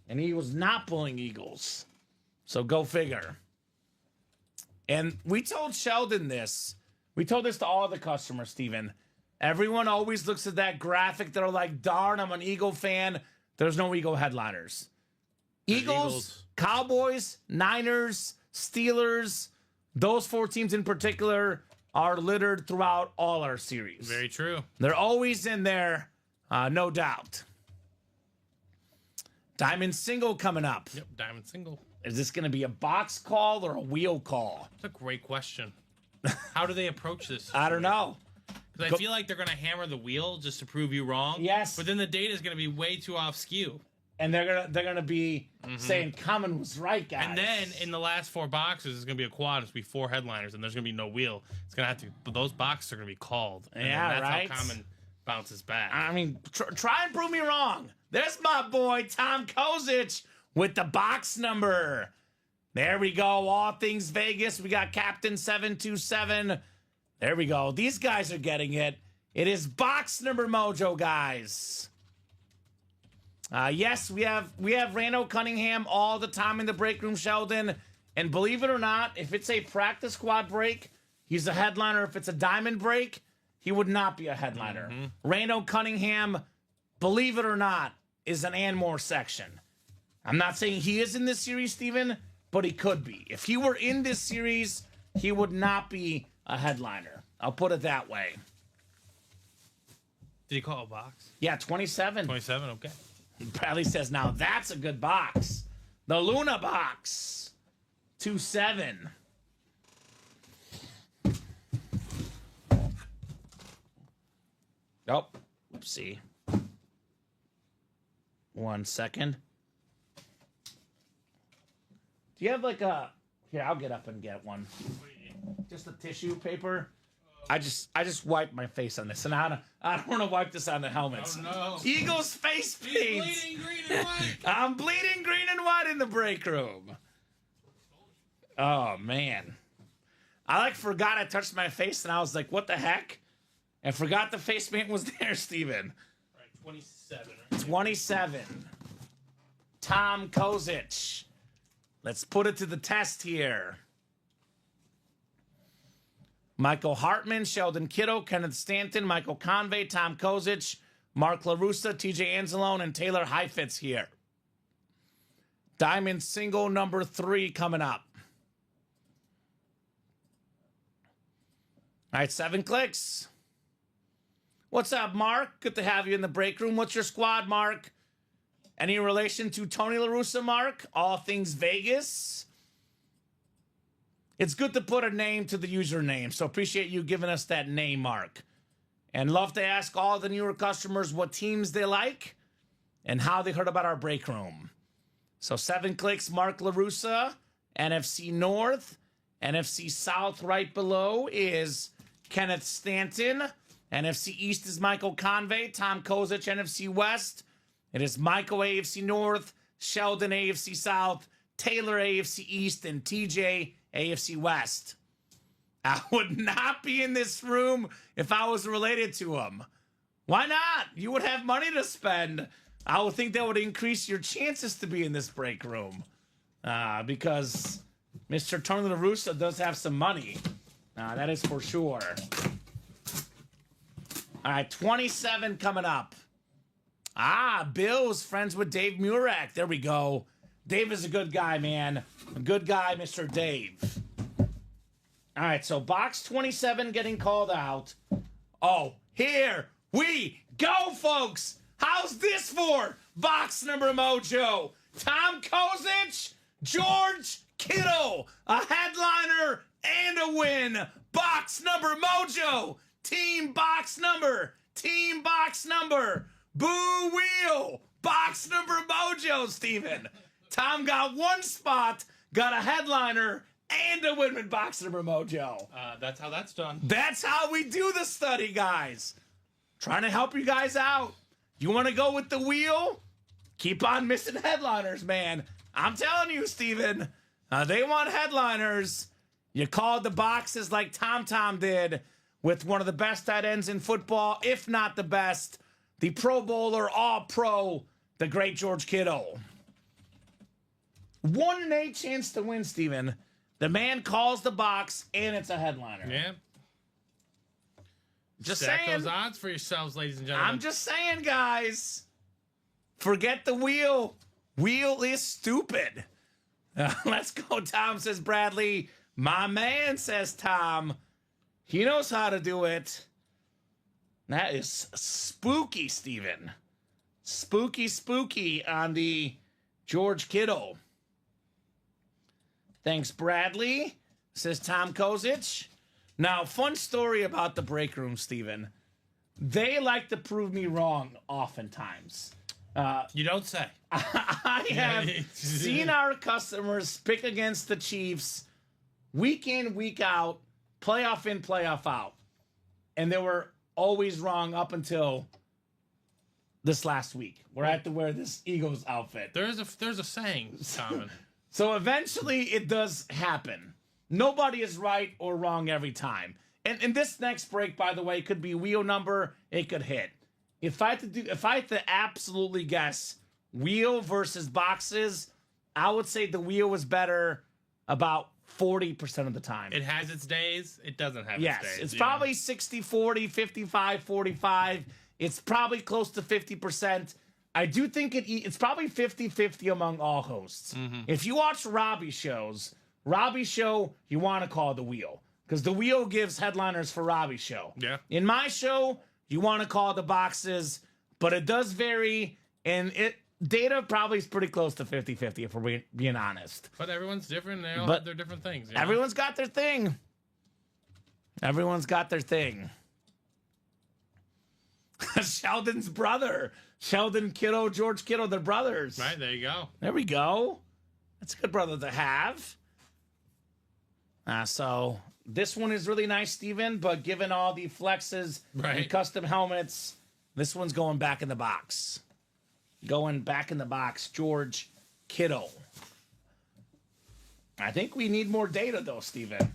S2: and he was not pulling Eagles. So go figure. And we told Sheldon this. We told this to all the customers, Steven. Everyone always looks at that graphic. They're like, darn, I'm an Eagle fan. There's no Eagle headliners. Eagles, Cowboys, Niners, Steelers, those 4 teams in particular are littered throughout all our series.
S3: Very true.
S2: They're always in there, no doubt. Diamond single coming up.
S3: Yep, diamond single.
S2: Is this going to be a box call or a wheel call?
S3: That's a great question. How do they approach this?
S2: I don't know.
S3: Because I feel like they're going to hammer the wheel just to prove you wrong.
S2: Yes.
S3: But then the data is going to be way too off skew.
S2: And they're gonna be saying Kamen was right, guys.
S3: And then in the last 4 boxes, it's going to be a quad. It's going to be 4 headliners, and there's going to be no wheel. It's going to have to. But those boxes are going to be called. And
S2: Yeah,
S3: that's
S2: right.
S3: how Kamen bounces back.
S2: I mean, try and prove me wrong. There's my boy Tom Kozich with the box number. There we go. All things Vegas. We got Captain 727. There we go. These guys are getting it. It is box number mojo, guys. Yes, we have Randall Cunningham all the time in the break room, Sheldon. And believe it or not, if it's a practice squad break, he's a headliner. If it's a diamond break, he would not be a headliner. Randall Cunningham, believe it or not, is an and more section. I'm not saying he is in this series, Steven, but he could be. If he were in this series, he would not be a headliner. I'll put it that way.
S3: Did he call a box?
S2: Yeah, 27.
S3: 27, okay.
S2: Bradley says, now that's a good box. The Luna box. 2-7. Oh, oopsie. 1 second. Do you have like a... Here, I'll get up and get one. Just a tissue paper. I just wiped my face on this, and I don't want to wipe this on the helmets.
S3: Oh, no.
S2: Eagles face paint.
S3: Bleeding green and white.
S2: I'm bleeding green and white in the break room. Oh man, I forgot I touched my face, and I was like, "What the heck?" And forgot the face paint was there, Steven.
S3: All right, 27. Right?
S2: 27. Tom Kozich. Let's put it to the test here. Michael Hartman, Sheldon Kittle, Kenneth Stanton, Michael Convey, Tom Kozich, Mark LaRussa, TJ Anzalone, and Taylor Heifetz here. Diamond single number 3 coming up. All right, 7 clicks. What's up, Mark? Good to have you in the break room. What's your squad, Mark? Any relation to Tony LaRussa, Mark? All things Vegas. It's good to put a name to the username, so appreciate you giving us that name, Mark. And love to ask all the newer customers what teams they like and how they heard about our break room. So 7 clicks, Mark LaRussa, NFC North. NFC South right below is Kenneth Stanton. NFC East is Michael Convey, Tom Kozich, NFC West. It is Michael AFC North, Sheldon AFC South, Taylor AFC East, and TJ AFC West. I would not be in this room if I was related to him. Why not? You would have money to spend. I would think that would increase your chances to be in this break room. Because Mr. Tony LaRussa does have some money. That is for sure. All right, 27 coming up. Bill's friends with Dave Murak. There we go. Dave is a good guy, man. A good guy, Mr. Dave. All right, so box 27 getting called out. Oh, here we go, folks. How's this for box number mojo? Tom Kozich, George Kittle, a headliner and a win. Box number mojo. Team box number. Team box number. Boo wheel. Box number mojo, Steven. Tom got 1 spot, got a headliner, and a win with box number mojo.
S3: That's how that's done.
S2: That's how we do the study, guys. Trying to help you guys out. You want to go with the wheel? Keep on missing headliners, man. I'm telling you, Steven. They want headliners. You called the boxes like Tom did with one of the best tight ends in football, if not the best, the Pro Bowler, All-Pro, the great George Kittle. 1 in 8 chance to win, Steven. The man calls the box, and it's a headliner.
S3: Yeah.
S2: Just
S3: Stack
S2: saying.
S3: those odds for yourselves, ladies and gentlemen.
S2: I'm just saying, guys. Forget the wheel. Wheel is stupid. Let's go, Tom, says Bradley. My man, says Tom. He knows how to do it. That is spooky, Steven. Spooky on the George Kittle. Thanks, Bradley, says Tom Kozich. Now, fun story about the break room, Steven. They like to prove me wrong oftentimes.
S3: You don't say.
S2: I have seen our customers pick against the Chiefs week in, week out, playoff in, playoff out. And they were always wrong up until this last week, where I had to wear this Eagles outfit.
S3: There's a saying, Common.
S2: So eventually it does happen. Nobody is right or wrong every time. And this next break, by the way, could be wheel number, it could hit. If I had to absolutely guess wheel versus boxes, I would say the wheel was better about 40% of the time.
S3: It has its days. It doesn't have its days.
S2: Yes, it's probably 60-40, 55-45. It's probably close to 50%. I do think it's probably 50-50 among all hosts. Mm-hmm. If you watch Robbie's show, you want to call the wheel. Because the wheel gives headliners for Robbie's show.
S3: Yeah.
S2: In my show, you want to call the boxes, but it does vary, and data probably is pretty close to 50-50 if we're being honest.
S3: But everyone's different. They all have their different things. You know?
S2: Everyone's got their thing. Everyone's got their thing. Sheldon's brother. Sheldon Kittle, George Kittle, they're brothers.
S3: Right, there you go.
S2: There we go. That's a good brother to have. So this one is really nice, Steven, but given all the flexes and custom helmets, this one's going back in the box. Going back in the box, George Kittle. I think we need more data, though, Steven.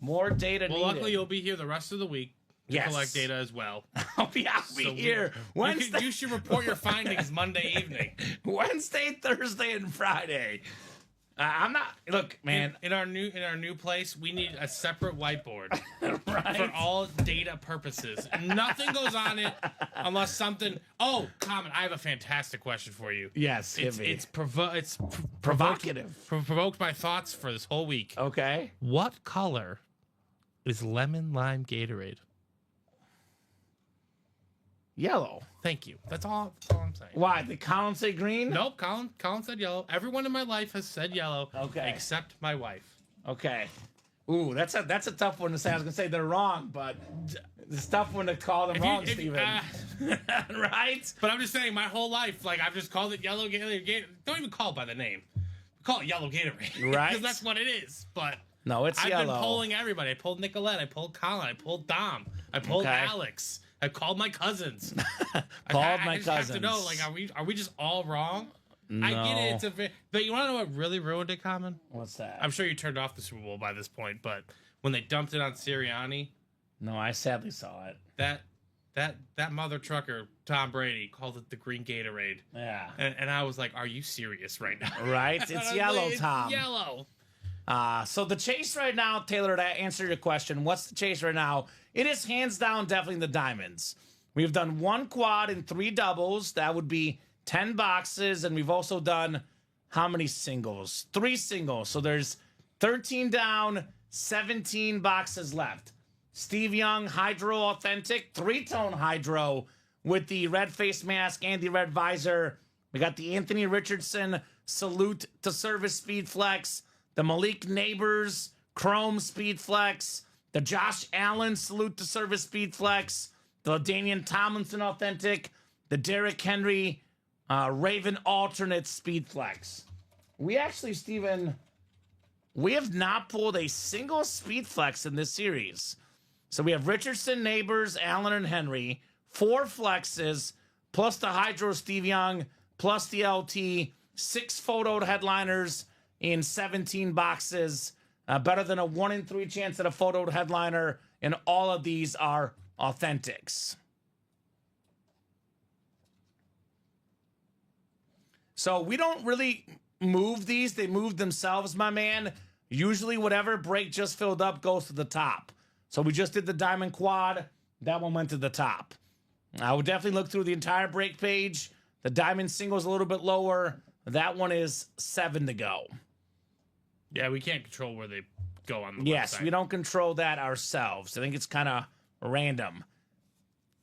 S2: More data needed.
S3: Well, luckily you'll be here the rest of the week to collect data as well.
S2: I'll be here Wednesday.
S3: You should report your findings Monday evening.
S2: Wednesday, Thursday, and Friday. I'm not. Look, man.
S3: In our new place, we need a separate whiteboard
S2: right?
S3: for all data purposes. Nothing goes on it unless something. Oh, Common, I have a fantastic question for you.
S2: Yes,
S3: it's
S2: provocative.
S3: Provoked my thoughts for this whole week.
S2: Okay.
S3: What color is lemon lime Gatorade?
S2: Yellow.
S3: Thank you. That's all I'm saying.
S2: Why? Did Colin say green?
S3: Nope. Colin said yellow. Everyone in my life has said yellow.
S2: Okay.
S3: Except my wife.
S2: Okay. Ooh, that's a tough one to say. I was gonna say they're wrong, but it's a tough one to call them wrong, Steven. Right?
S3: But I'm just saying, my whole life, like I've just called it yellow Gatorade. Don't even call it by the name. Call it yellow Gatorade.
S2: Right?
S3: Because that's what it is. But
S2: no, it's
S3: I've
S2: yellow.
S3: been polling everybody. I pulled Nicolette. I pulled Colin. I pulled Dom. I pulled Alex. I called my cousins. I just have to know, like, are we just all wrong?
S2: No.
S3: I get it. But you want to know what really ruined it, Common?
S2: What's that?
S3: I'm sure you turned off the Super Bowl by this point, but when they dumped it on Sirianni,
S2: no, I sadly saw it.
S3: That mother trucker Tom Brady called it the green Gatorade.
S2: Yeah.
S3: And I was like, are you serious right now?
S2: Right? It's yellow, Tom.
S3: It's yellow.
S2: So the chase right now, Taylor, to answer your question, what's the chase right now? It is hands down definitely the diamonds. We've done 1 quad and 3 doubles. That would be 10 boxes. And we've also done how many singles? 3 singles. So there's 13 down, 17 boxes left. Steve Young, Hydro Authentic, 3-tone Hydro with the red face mask and the red visor. We got the Anthony Richardson Salute to Service Speed Flex, the Malik Neighbors Chrome Speed Flex, the Josh Allen Salute to Service Speed Flex, the Danian Tomlinson Authentic, the Derrick Henry Raven Alternate Speed Flex. We actually, Steven, we have not pulled a single Speed Flex in this series. So we have Richardson, Neighbors, Allen, and Henry, 4 flexes, plus the Hydro Steve Young, plus the LT, 6 photoed headliners in 17 boxes. Better than a 1 in 3 chance at a photoed headliner, and all of these are authentics. So we don't really move these. They move themselves, my man. Usually whatever break just filled up goes to the top. So we just did the diamond quad. That one went to the top. I would definitely look through the entire break page. The diamond single's a little bit lower. That one is 7 to go.
S3: Yeah, we can't control where they go on the
S2: Yes,
S3: website.
S2: we don't control that ourselves. I think it's kind of random.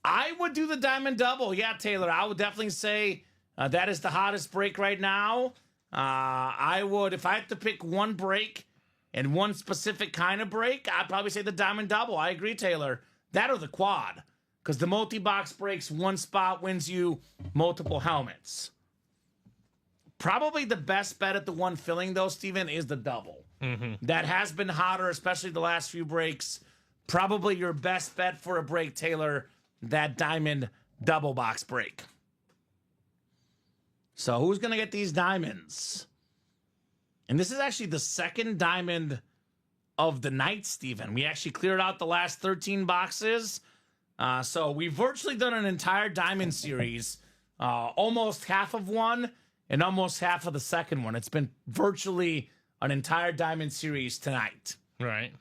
S2: I would do the diamond double. Yeah, Taylor, I would definitely say that is the hottest break right now. I would, if I had to pick one break and one specific kind of break, I'd probably say the diamond double. I agree, Taylor. That or the quad. Because the multi-box breaks, one spot wins you multiple helmets. Probably the best bet at the one filling, though, Steven, is the double. That has been hotter, especially the last few breaks. Probably your best bet for a break, Taylor, that diamond double box break. So who's going to get these diamonds? And this is actually the second diamond of the night, Steven. We actually cleared out the last 13 boxes. So we've virtually done an entire diamond series. Almost half of one and almost half of the second one. It's been virtually an entire diamond series tonight.
S3: Right.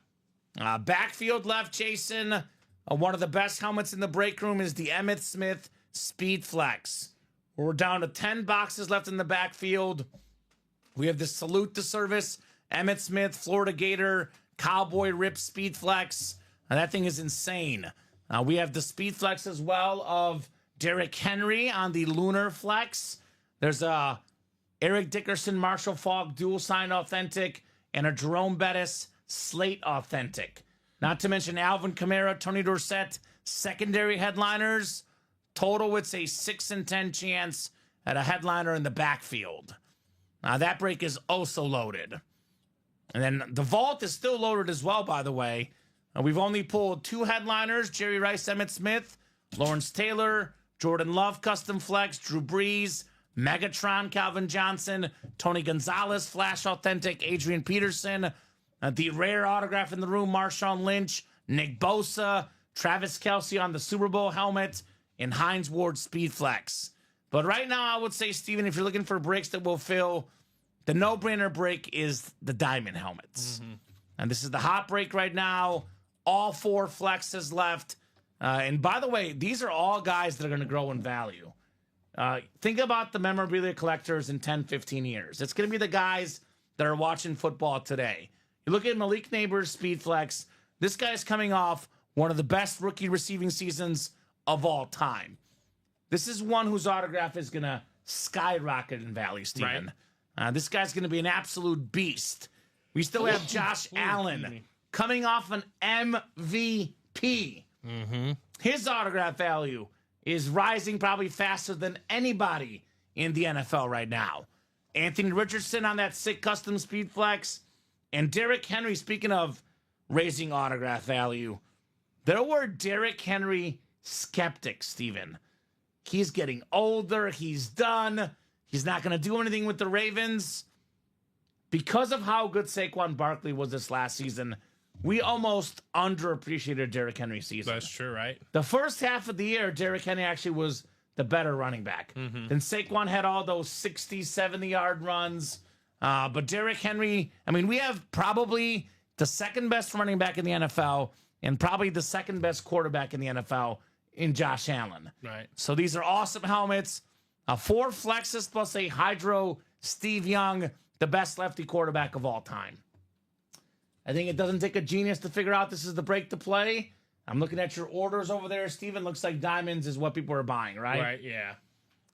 S2: Backfield left, Jason. One of the best helmets in the break room is the Emmitt Smith Speed Flex. We're down to 10 boxes left in the backfield. We have the Salute to Service, Emmitt Smith, Florida Gator, Cowboy Rip Speed Flex. That thing is insane. We have the Speed Flex as well of Derrick Henry on the Lunar Flex. There's a Eric Dickerson, Marshall Falk dual sign authentic, and a Jerome Bettis Slate authentic. Not to mention Alvin Kamara, Tony Dorsett, secondary headliners. Total, it's a 6 in 10 chance at a headliner in the backfield. That break is also loaded. And then the vault is still loaded as well, by the way. We've only pulled 2 headliners, Jerry Rice, Emmitt Smith, Lawrence Taylor, Jordan Love, Custom Flex, Drew Brees, Megatron, Calvin Johnson, Tony Gonzalez, Flash Authentic, Adrian Peterson, the rare autograph in the room, Marshawn Lynch, Nick Bosa, Travis Kelce on the Super Bowl helmet, and Hines Ward Speed Flex. But right now, I would say, Steven, if you're looking for breaks that will fill, the no-brainer break is the diamond helmets. And this is the hot break right now. All 4 flexes left. And by the way, these are all guys that are going to grow in value. Think about the memorabilia collectors in 10, 15 years. It's going to be the guys that are watching football today. You look at Malik Neighbors' Speed Flex. This guy's coming off one of the best rookie receiving seasons of all time. This is one whose autograph is going to skyrocket in value, Steven. Right. This guy's going to be an absolute beast. We still have Josh Allen coming off an MVP. His autograph value is rising probably faster than anybody in the NFL right now. Anthony Richardson on that sick custom Speed Flex. And Derrick Henry, speaking of raising autograph value, there were Derrick Henry skeptics, Steven. He's getting older. He's done. He's not going to do anything with the Ravens. Because of how good Saquon Barkley was this last season, we almost underappreciated Derrick Henry's season.
S3: That's true, right?
S2: The first half of the year, Derrick Henry actually was the better running back. Then Saquon had all those 60, 70-yard runs. But Derrick Henry, I mean, we have probably the second best running back in the NFL and probably the second best quarterback in the NFL in Josh Allen.
S3: Right.
S2: So these are awesome helmets. 4 flexes plus a Hydro Steve Young, the best lefty quarterback of all time. I think it doesn't take a genius to figure out this is the break to play. I'm looking at your orders over there, Steven. Looks like diamonds is what people are buying, right?
S3: Right, yeah.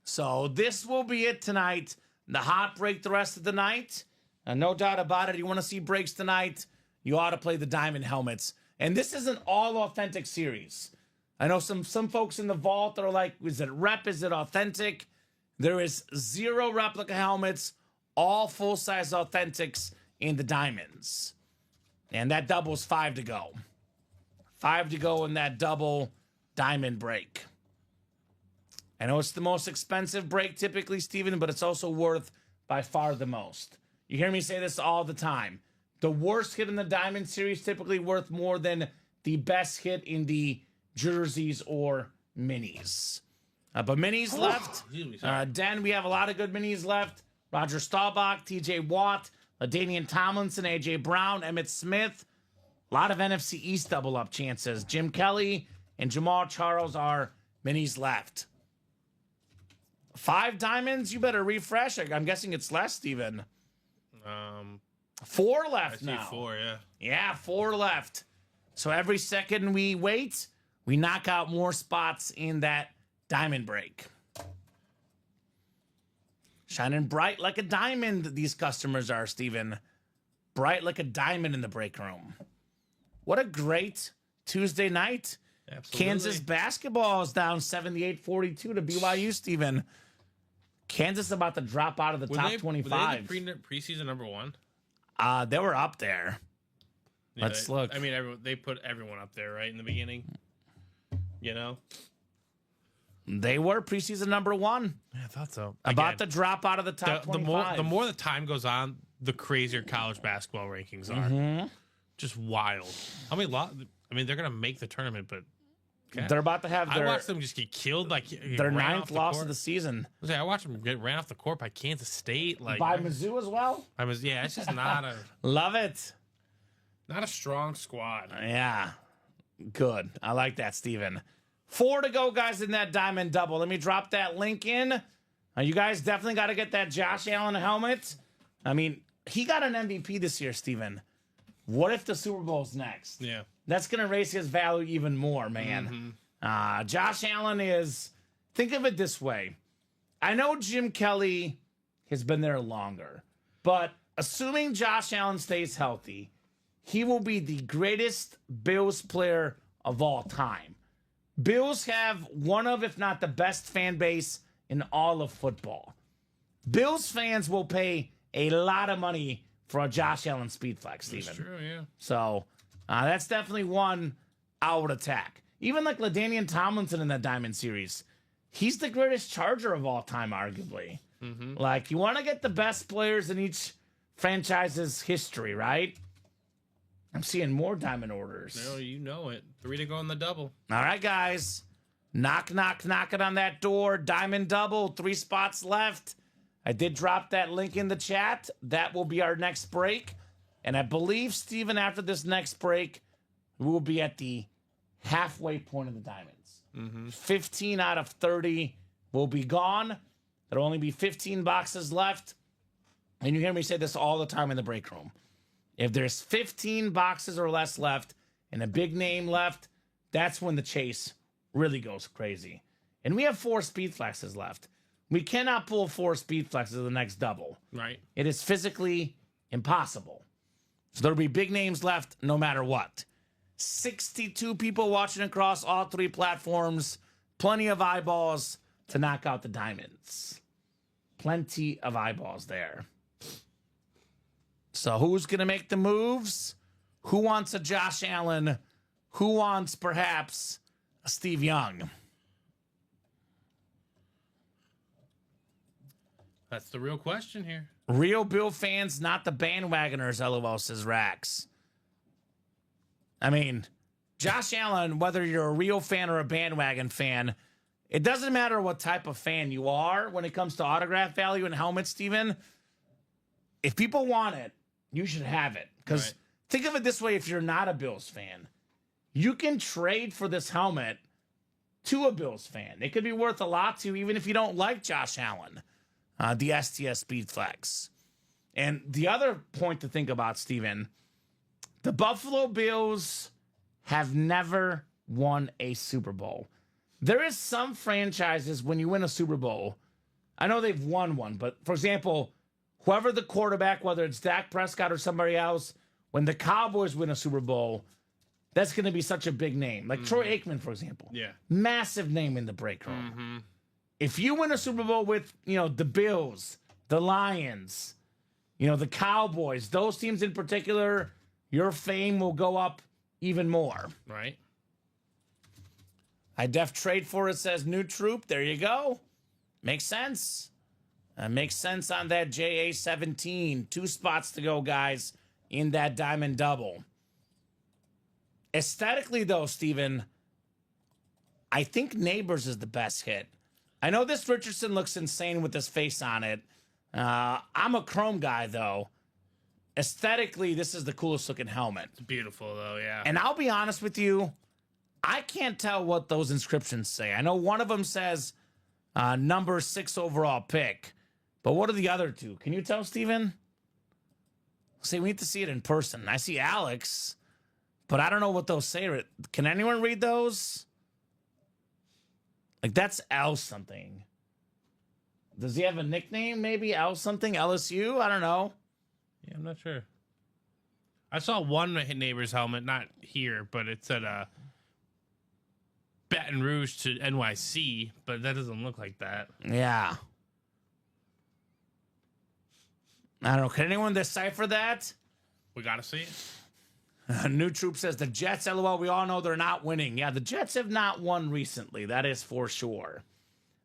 S2: So this will be it tonight. The hot break the rest of the night. No doubt about it. You want to see breaks tonight, you ought to play the diamond helmets. And this is an all-authentic series. I know some folks in the vault are like, is it rep? Is it authentic? There is 0 replica helmets, all full-size authentics in the diamonds. And that doubles 5 to go. 5 to go in that double diamond break. I know it's the most expensive break typically, Steven, but it's also worth by far the most. You hear me say this all the time. The worst hit in the diamond series typically worth more than the best hit in the jerseys or minis. But minis left. Den, we have a lot of good minis left. Roger Staubach, TJ Watt, LaDainian Tomlinson, AJ Brown, Emmitt Smith. A lot of NFC East double up chances. Jim Kelly and Jamal Charles are minis left. 5 diamonds. You better refresh. I'm guessing it's less, Steven. 4
S3: I
S2: left
S3: see
S2: now.
S3: 4, yeah.
S2: Yeah, 4 left. So every second we wait, we knock out more spots in that diamond break. Shining bright like a diamond, these customers are, Steven. Bright like a diamond in the break room. What a great Tuesday night.
S3: Absolutely.
S2: Kansas basketball is down 78-42 to BYU, Steven. Kansas about to drop out of the top 25.
S3: Were they the preseason number 1?
S2: They were up there.
S3: Yeah,
S2: Let's look.
S3: I mean, they put everyone up there, right, in the beginning. You know?
S2: They were preseason number 1.
S3: Yeah, I thought so.
S2: About to drop out of the top 25.
S3: The more the time goes on, the crazier college basketball rankings are. Just wild. I mean, they're going to make the tournament, but... Okay.
S2: They're about to have
S3: I watched them just get killed. Like
S2: their 9th loss of the season.
S3: I watched them get ran off the court by Kansas State.
S2: By Mizzou as well?
S3: Yeah, it's just not
S2: Love it.
S3: Not a strong squad.
S2: Yeah. Good. I like that, Steven. 4 to go, guys, in that diamond double. Let me drop that link in. You guys definitely got to get that Josh Allen helmet. I mean, he got an MVP this year, Steven. What if the Super Bowl's next?
S3: Yeah.
S2: That's going to raise his value even more, man. Josh Allen is... Think of it this way. I know Jim Kelly has been there longer, but assuming Josh Allen stays healthy, he will be the greatest Bills player of all time. Bills have one of, if not the best fan base in all of football. Bills fans will pay a lot of money for a Josh Allen speed flex, Steven.
S3: That's true, yeah.
S2: So that's definitely one I would attack. Even like LaDainian Tomlinson in that Diamond Series. He's the greatest Charger of all time, arguably. Like, you want to get the best players in each franchise's history, right? I'm seeing more diamond orders.
S3: No, you know it. 3 to go on the double.
S2: All right, guys. Knock, knock, knock it on that door. Diamond double. 3 spots left. I did drop that link in the chat. That will be our next break. And I believe, Steven, after this next break, we will be at the halfway point of the diamonds. 15 out of 30 will be gone. There'll only be 15 boxes left. And you hear me say this all the time in the break room. If there's 15 boxes or less left and a big name left, that's when the chase really goes crazy. And we have 4 speed flexes left. We cannot pull 4 speed flexes in the next double.
S3: Right.
S2: It is physically impossible. So there'll be big names left no matter what. 62 people watching across all 3 platforms. Plenty of eyeballs to knock out the diamonds. Plenty of eyeballs there. So who's going to make the moves? Who wants a Josh Allen? Who wants perhaps a Steve Young?
S3: That's the real question here.
S2: Real Bill fans, not the bandwagoners, LOL, says Rax. I mean, Josh Allen, whether you're a real fan or a bandwagon fan, it doesn't matter what type of fan you are when it comes to autograph value and helmets, Steven. If people want it, you should have it. Because think of it this way, if you're not a Bills fan, you can trade for this helmet to a Bills fan. It could be worth a lot to, even if you don't like Josh Allen. The STS Speed Flex. And the other point to think about, Steven, the Buffalo Bills have never won a Super Bowl. There is some franchises when you win a Super Bowl, I know they've won one, but for example, whoever the quarterback, whether it's Dak Prescott or somebody else, when the Cowboys win a Super Bowl, that's going to be such a big name. Like Troy Aikman, for example.
S3: Yeah.
S2: Massive name in the break room. If you win a Super Bowl with, the Bills, the Lions, the Cowboys, those teams in particular, your fame will go up even more.
S3: Right.
S2: I def trade for it, says new troop. There you go. Makes sense. Makes sense on that JA-17. 2 spots to go, guys, in that diamond double. Aesthetically, though, Steven, I think Neighbors is the best hit. I know this Richardson looks insane with his face on it. I'm a chrome guy, though. Aesthetically, this is the coolest looking helmet.
S3: It's beautiful, though, yeah.
S2: And I'll be honest with you, I can't tell what those inscriptions say. I know one of them says, Number 6 overall pick. But what are the other two? Can you tell, Steven? See, we need to see it in person. I see Alex, but I don't know what those say. Can anyone read those? Like, that's L something. Does he have a nickname, maybe? L something? LSU? I don't know.
S3: Yeah, I'm not sure. I saw one neighbor's helmet, not here, but it said Baton Rouge to NYC, but that doesn't look like that.
S2: Yeah. I don't know. Can anyone decipher that?
S3: We got to see it.
S2: New Troop says the Jets, LOL, we all know they're not winning. Yeah, the Jets have not won recently. That is for sure.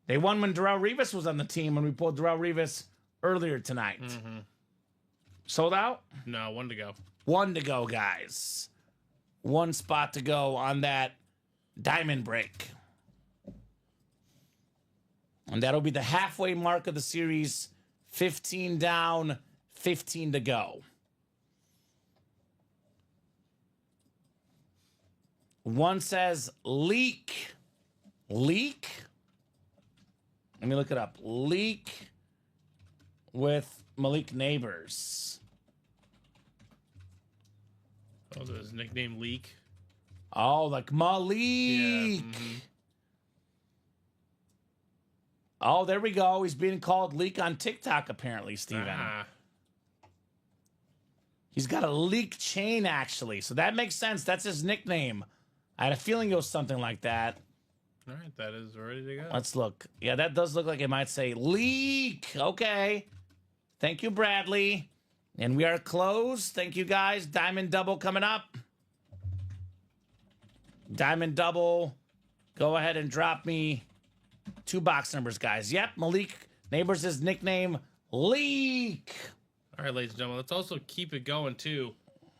S2: They won when Darrelle Revis was on the team, when we pulled Darrelle Revis earlier tonight.
S3: Mm-hmm.
S2: Sold out?
S3: No, 1 to go.
S2: 1 to go, guys. 1 spot to go on that diamond break. And that'll be the halfway mark of the series. 15 down, 15 to go. One says leak. Leak? Let me look it up. Leak with Malik Neighbors.
S3: Oh, his nickname Leak.
S2: Oh, like Malik.
S3: Yeah. Mm-hmm.
S2: Oh, there we go. He's being called Leak on TikTok, apparently, Steven. He's got a leak chain, actually. So that makes sense. That's his nickname. I had a feeling it was something like that.
S3: All right, that is ready to go.
S2: Let's look. Yeah, that does look like it might say leak. Okay. Thank you, Bradley. And we are closed. Thank you, guys. Diamond double coming up. Diamond double. Go ahead and drop me 2 box numbers, guys. Yep, Malik Neighbors' nickname, Leak.
S3: All right, ladies and gentlemen, let's also keep it going, too.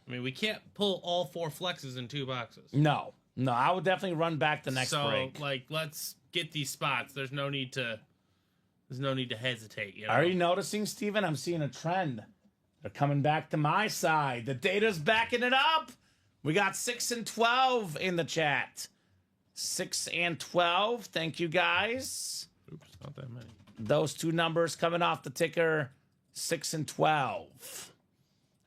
S3: I mean, we can't pull all 4 flexes in 2 boxes.
S2: No, I would definitely run back the next break.
S3: So, like, let's get these spots. There's no need to hesitate. You know?
S2: Are you noticing, Steven? I'm seeing a trend. They're coming back to my side. The data's backing it up. We got 6 and 12 in the chat. 6 and 12. Thank you, guys.
S3: Oops, not that many.
S2: Those 2 numbers coming off the ticker, 6 and 12.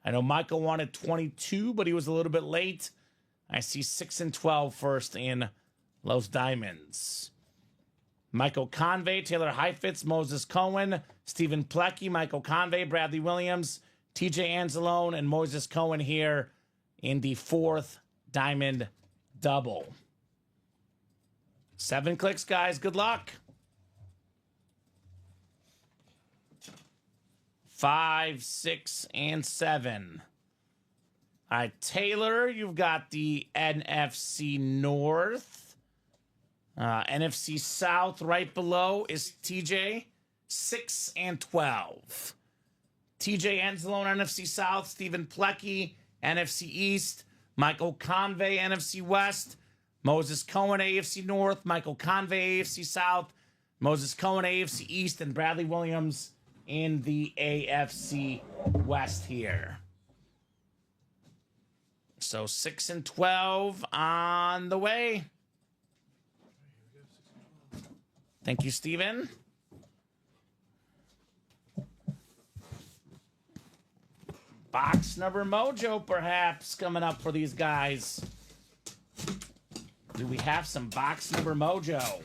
S2: I know Michael wanted 22, but he was a little bit late. I see 6 and 12 first in Los Diamonds. Michael Convey, Taylor Heifetz, Moses Cohen, Stephen Plecky, Michael Convey, Bradley Williams, TJ Anzalone, and Moses Cohen here in the 4th diamond double. 7 clicks, guys. Good luck. 5, 6, and 7. All right, Taylor, you've got the NFC North. NFC South right below is TJ, 6 and 12. TJ Anzalone, NFC South. Stephen Plecky, NFC East. Michael Convey, NFC West. Moses Cohen, AFC North. Michael Convey, AFC South. Moses Cohen, AFC East. And Bradley Williams in the AFC West here. So 6 and 12 on the way. Thank you, Steven. Box number mojo, perhaps, coming up for these guys. Do we have some box number mojo?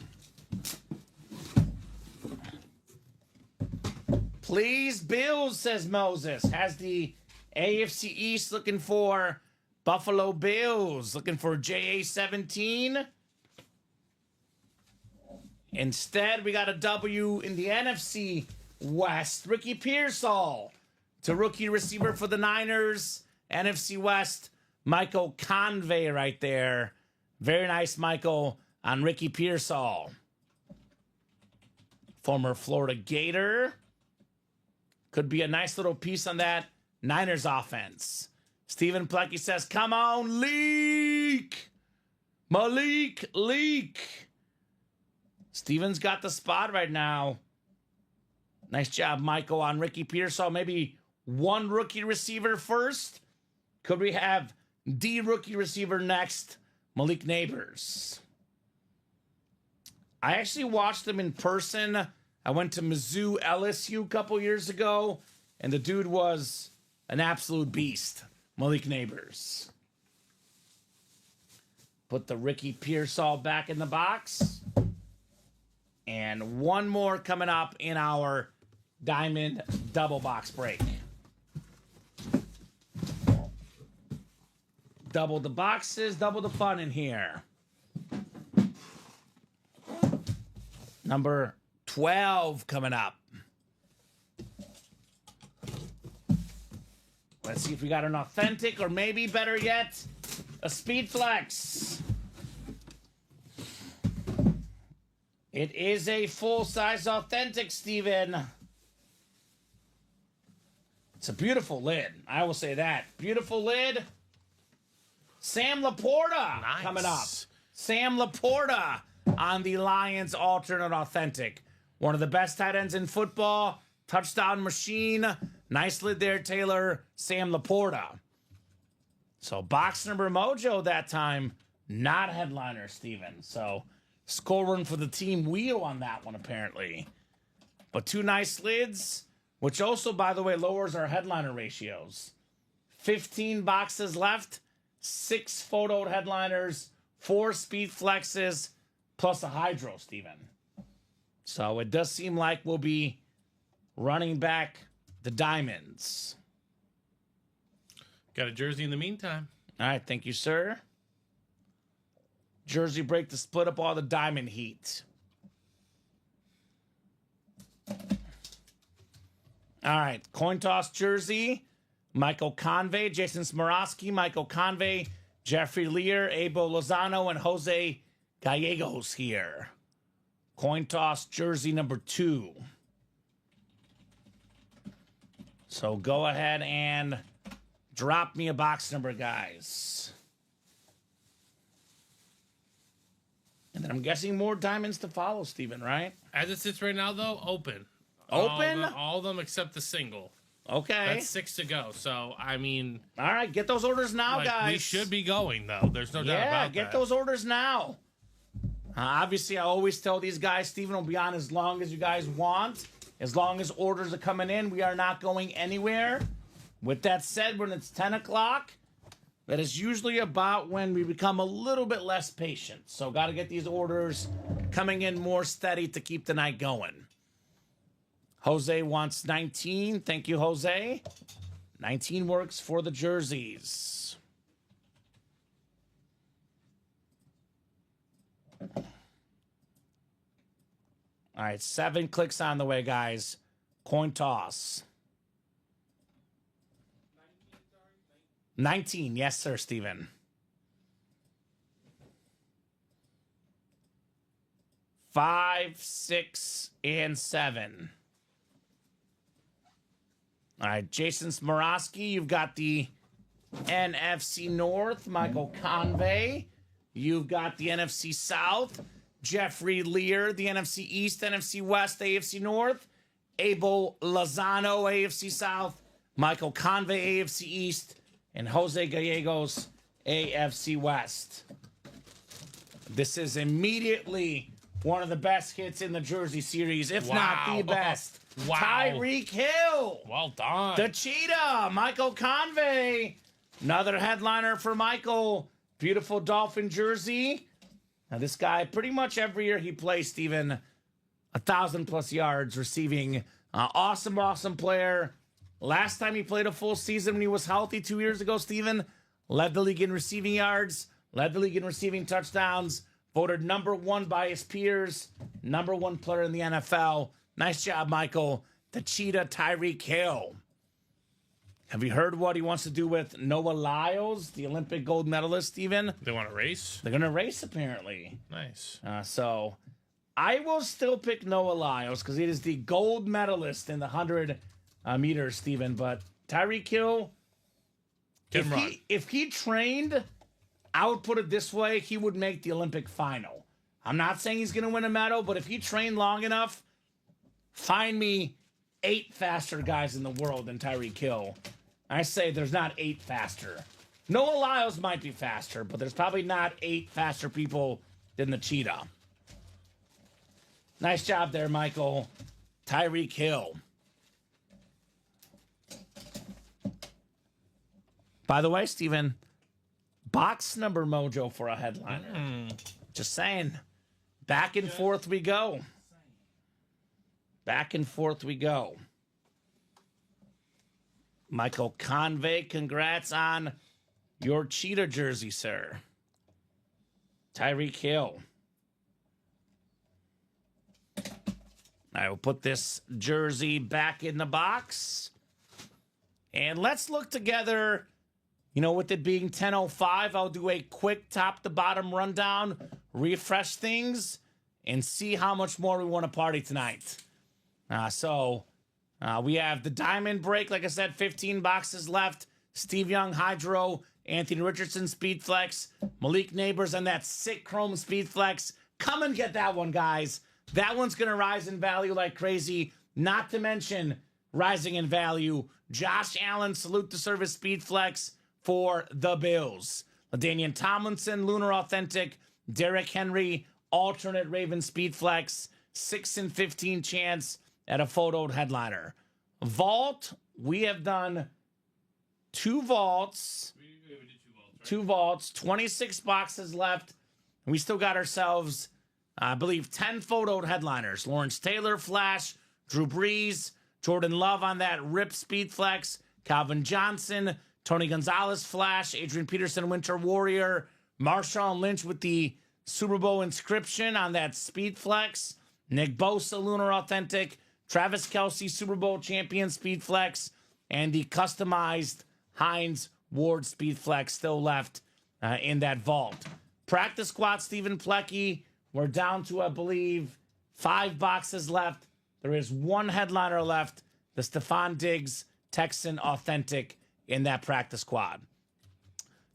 S2: Please, Bills, says Moses. Has the AFC East looking for Buffalo Bills. Looking for JA17. Instead, we got a W in the NFC West. Ricky Pearsall to rookie receiver for the Niners. NFC West, Michael Convey right there. Very nice, Michael, on Ricky Pearsall. Former Florida Gator. Could be a nice little piece on that Niners offense. Stephen Plecky says, come on, Leak! Malik, Leak! Steven's got the spot right now. Nice job, Michael, on Ricky Pearsall. Maybe 1 rookie receiver first. Could we have D rookie receiver next? Malik Neighbors. I actually watched him in person. I went to Mizzou LSU a couple years ago, and the dude was an absolute beast. Malik Neighbors. Put the Ricky Pearsall back in the box. And one more coming up in our Diamond double box break. Double the boxes, double the fun in here. Number 12 coming up. Let's see if we got an authentic, or maybe better yet, a Speed Flex. It is a full-size authentic, Steven. It's a beautiful lid. I will say that. Beautiful lid. Sam Laporta coming up. Sam Laporta on the Lions alternate authentic. One of the best tight ends in football. Touchdown machine. Nice lid there, Taylor. Sam Laporta. So box number mojo that time. Not headliner, Steven. So scoring for the team wheel on that one, apparently. But two nice lids, which also, by the way, lowers our headliner ratios. 15 boxes left. 6 photoed headliners, 4 speed flexes, plus a hydro, Steven. So it does seem like we'll be running back the diamonds.
S3: Got a jersey in the meantime.
S2: All right, thank you, sir. Jersey break to split up all the diamond heat. All right, coin toss jersey. Michael Convey, Jason Smorosky, Michael Convey, Jeffrey Lear, Abel Lozano, and Jose Gallegos here. Coin toss jersey number 2. So go ahead and drop me a box number, guys. And then I'm guessing more diamonds to follow, Steven, right?
S3: As it sits right now, though, open.
S2: Open?
S3: All of them except the single.
S2: Okay.
S3: That's 6 to go. So, I mean...
S2: All right, get those orders now, guys.
S3: We should be going, though. There's no doubt about that.
S2: Yeah, get those orders now. Obviously, I always tell these guys, Steven will be on as long as you guys want. As long as orders are coming in, we are not going anywhere. With that said, when it's 10 o'clock, that is usually about when we become a little bit less patient. So got to get these orders coming in more steady to keep the night going. Jose wants 19. Thank you, Jose. 19 works for the jerseys. All right, 7 clicks on the way, guys. Coin toss. 19. Yes, sir, Steven. 5, 6, and 7. All right, Jason Smorosky, you've got the NFC North, Michael Convey. You've got the NFC South, Jeffrey Lear, the NFC East, NFC West, AFC North, Abel Lozano, AFC South, Michael Convey, AFC East, and Jose Gallegos, AFC West. This is immediately one of the best hits in the Jersey series, if not the best.
S3: Wow.
S2: Tyreek Hill.
S3: Well done.
S2: The Cheetah, Michael Convey. Another headliner for Michael. Beautiful Dolphin jersey. Now, this guy, pretty much every year he plays, Steven, 1,000+ yards receiving. Awesome player. Last time he played a full season when he was healthy 2 years ago, Steven, led the league in receiving yards, led the league in receiving touchdowns, voted number 1 by his peers, number 1 player in the NFL. Nice job, Michael. The Cheetah, Tyreek Hill. Have you heard what he wants to do with Noah Lyles, the Olympic gold medalist, Steven?
S3: They want to race?
S2: They're going to race, apparently.
S3: Nice.
S2: So I will still pick Noah Lyles because he is the gold medalist in the 100 meters, Steven. But Tyreek Hill, if he trained, I would put it this way, he would make the Olympic final. I'm not saying he's going to win a medal, but if he trained long enough, find me 8 faster guys in the world than Tyreek Hill. I say there's not 8 faster. Noah Lyles might be faster, but there's probably not 8 faster people than the Cheetah. Nice job there, Michael. Tyreek Hill. By the way, Steven, box number mojo for a headliner. Just saying. Back and forth we go. Back and forth we go. Michael Convey, congrats on your cheetah jersey, sir. Tyreek Hill. I will put this jersey back in the box. And let's look together. You know, with it being 10:05, I'll do a quick top-to-bottom rundown, refresh things, and see how much more we want to party tonight. We have the diamond break. Like I said, 15 boxes left. Steve Young, Hydro, Anthony Richardson, Speed Flex, Malik Neighbors, and that sick Chrome Speed Flex. Come and get that one, guys. That one's going to rise in value like crazy. Not to mention rising in value. Josh Allen, Salute to Service Speed Flex for the Bills. LaDainian Tomlinson, Lunar Authentic, Derrick Henry, alternate Raven Speed Flex, 6 in 15 chance at a photoed headliner. Vault, we have done 2 vaults.
S3: We did 2 vaults, right?
S2: 2 vaults, 26 boxes left. And we still got ourselves, I believe, 10 photoed headliners. Lawrence Taylor, Flash, Drew Brees, Jordan Love on that Rip Speed Flex, Calvin Johnson, Tony Gonzalez, Flash, Adrian Peterson, Winter Warrior, Marshawn Lynch with the Super Bowl inscription on that Speed Flex, Nick Bosa, Lunar Authentic, Travis Kelce, Super Bowl champion Speed Flex, and the customized Hines Ward Speed Flex still left in that vault. Practice squad, Stephen Plecky. We're down to, I believe, 5 boxes left. There is 1 headliner left, the Stephon Diggs Texan Authentic in that practice squad.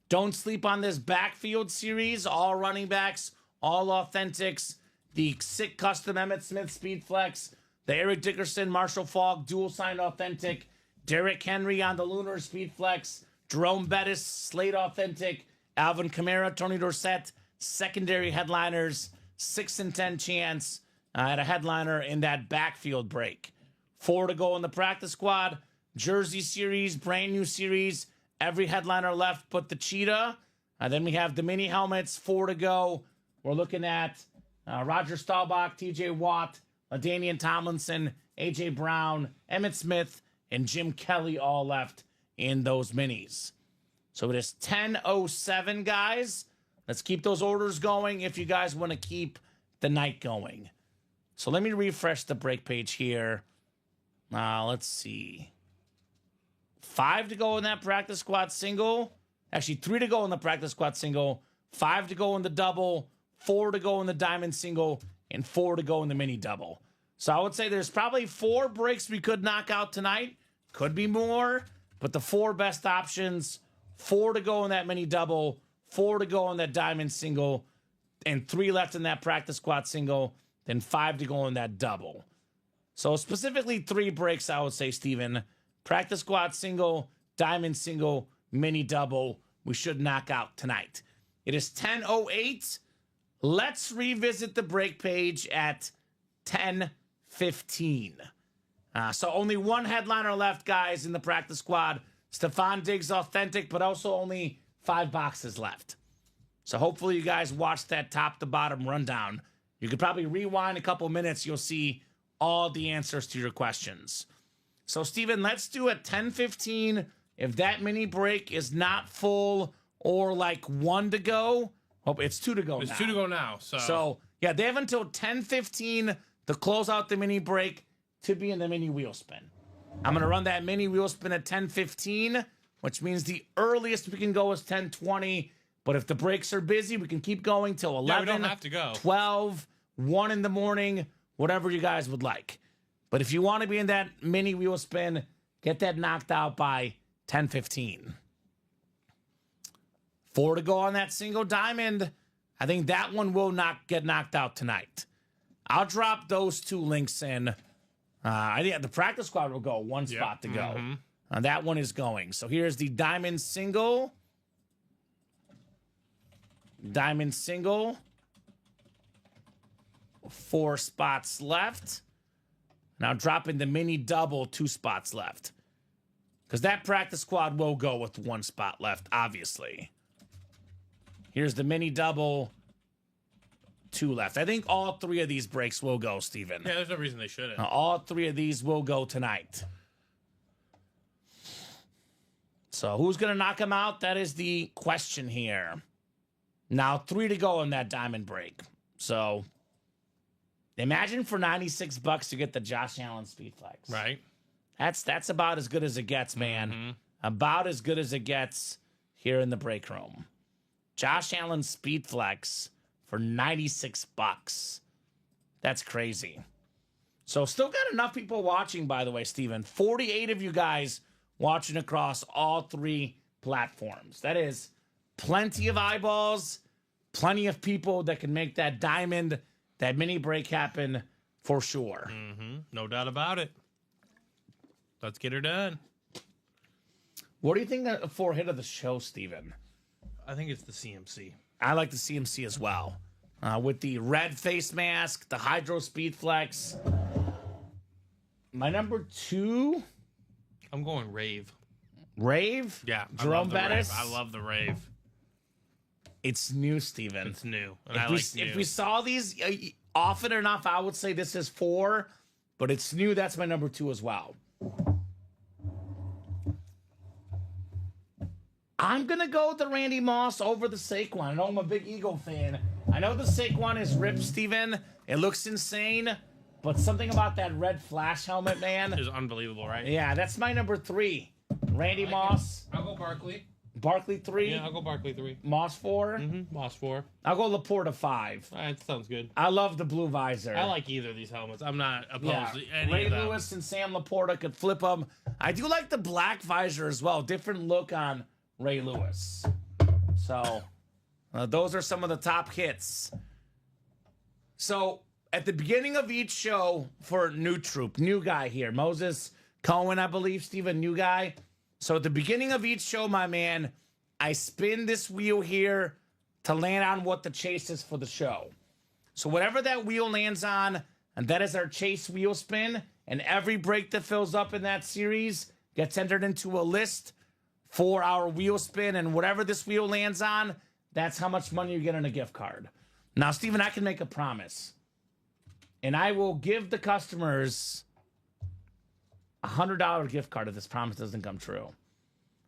S2: Don't sleep on this backfield series. All running backs, all authentics. The sick custom Emmitt Smith Speed Flex. The Eric Dickerson, Marshall Faulk dual sign authentic. Derrick Henry on the Lunar Speed Flex. Jerome Bettis, Slate Authentic. Alvin Kamara, Tony Dorsett, secondary headliners. 6 in 10 chance at a headliner in that backfield break. 4 to go in the practice squad. Jersey series, brand new series. Every headliner left but the cheetah. Then we have the mini helmets, 4 to go. We're looking at Roger Staubach, TJ Watt, LaDainian Tomlinson, AJ Brown, Emmitt Smith, and Jim Kelly all left in those minis. So it is 10:07, guys. Let's keep those orders going if you guys want to keep the night going. So let me refresh the break page here. Let's see. 5 to go in that practice squad single. Actually, 3 to go in the practice squad single. 5 to go in the double. 4 to go in the diamond single. And 4 to go in the mini double. So I would say there's probably 4 breaks we could knock out tonight. Could be more. But the 4 best options, 4 to go in that mini double. 4 to go in that diamond single. And 3 left in that practice squad single. Then 5 to go in that double. So specifically 3 breaks, I would say, Steven. Practice squad single, diamond single, mini double. We should knock out tonight. It is 10:08. Let's revisit the break page at 10:15. So only 1 headliner left, guys, in the practice squad. Stephon Diggs Authentic, but also only 5 boxes left. So hopefully you guys watched that top to bottom rundown. You could probably rewind a couple minutes. You'll see all the answers to your questions. So, Steven, let's do a 10:15. If that mini break is not full or like 1 to go, oh, it's 2 to go now.
S3: It's 2 to go now.
S2: So, yeah, they have until 10:15 to close out the mini break to be in the mini wheel spin. I'm going to run that mini wheel spin at 10:15, which means the earliest we can go is 10:20. But if the breaks are busy, we can keep going till 11,
S3: we don't have to go.
S2: 12, 1 in the morning, whatever you guys would like. But if you want to be in that mini wheel spin, get that knocked out by 10:15. 4 to go on that single diamond. I think that one will not get knocked out tonight. I'll drop those 2 links in. I think the practice squad will go 1 spot to go. That one is going. So here's the diamond single. Diamond single. 4 spots left. Now dropping the mini double, 2 spots left. Because that practice squad will go with 1 spot left, obviously. Here's the mini double, 2 left. I think all 3 of these breaks will go, Steven.
S3: Yeah, there's no reason they shouldn't.
S2: All 3 of these will go tonight. So who's going to knock them out? That is the question here. Now 3 to go in that diamond break. So imagine for $96 to get the Josh Allen Speed Flex.
S3: Right.
S2: That's about as good as it gets, man.
S3: Mm-hmm.
S2: About as good as it gets here in the break room. Josh Allen Speed Flex for $96. That's crazy. So still got enough people watching, by the way, Steven. 48 of you guys watching across all 3 platforms. That is plenty of eyeballs, plenty of people that can make that diamond, that mini break happen for sure.
S3: Mm-hmm. No doubt about it. Let's get her done.
S2: What do you think for hit of the show, Steven?
S3: I think it's the CMC.
S2: I like the CMC as well. With the red face mask, the Hydro Speed Flex. My number 2,
S3: I'm going Rave.
S2: Rave?
S3: Yeah.
S2: Jerome Bettis?
S3: I love the Rave.
S2: It's new, Steven.
S3: It's new. And
S2: If we saw these often enough, I would say this is 4, but it's new. That's my number 2 as well. I'm going to go with the Randy Moss over the Saquon. I know I'm a big Eagle fan. I know the Saquon is ripped, Steven. It looks insane, but something about that red flash helmet, man.
S3: Is unbelievable, right?
S2: Yeah, that's my number 3. Randy Moss.
S3: I'll go Barkley.
S2: Barkley 3.
S3: Yeah, I'll go Barkley 3.
S2: Moss 4.
S3: Mm-hmm. Moss 4.
S2: I'll go Laporta 5.
S3: That sounds good.
S2: I love the blue visor.
S3: I like either of these helmets. I'm not opposed
S2: Yeah,
S3: to any
S2: Ray
S3: of them.
S2: Lewis and Sam Laporta could flip them. I do like the black visor as well. Different look on Ray Lewis. So those are some of the top hits. So at the beginning of each show for new troop, new guy here, Moses Cohen, I believe, Steven, new guy. So at the beginning of each show, my man, I spin this wheel here to land on what the chase is for the show. So whatever that wheel lands on, and that is our chase wheel spin, and every break that fills up in that series gets entered into a list for our wheel spin, and whatever this wheel lands on, that's how much money you get in a gift card. Now, Steven, I can make a promise, and I will give the customers a $100 gift card if this promise doesn't come true.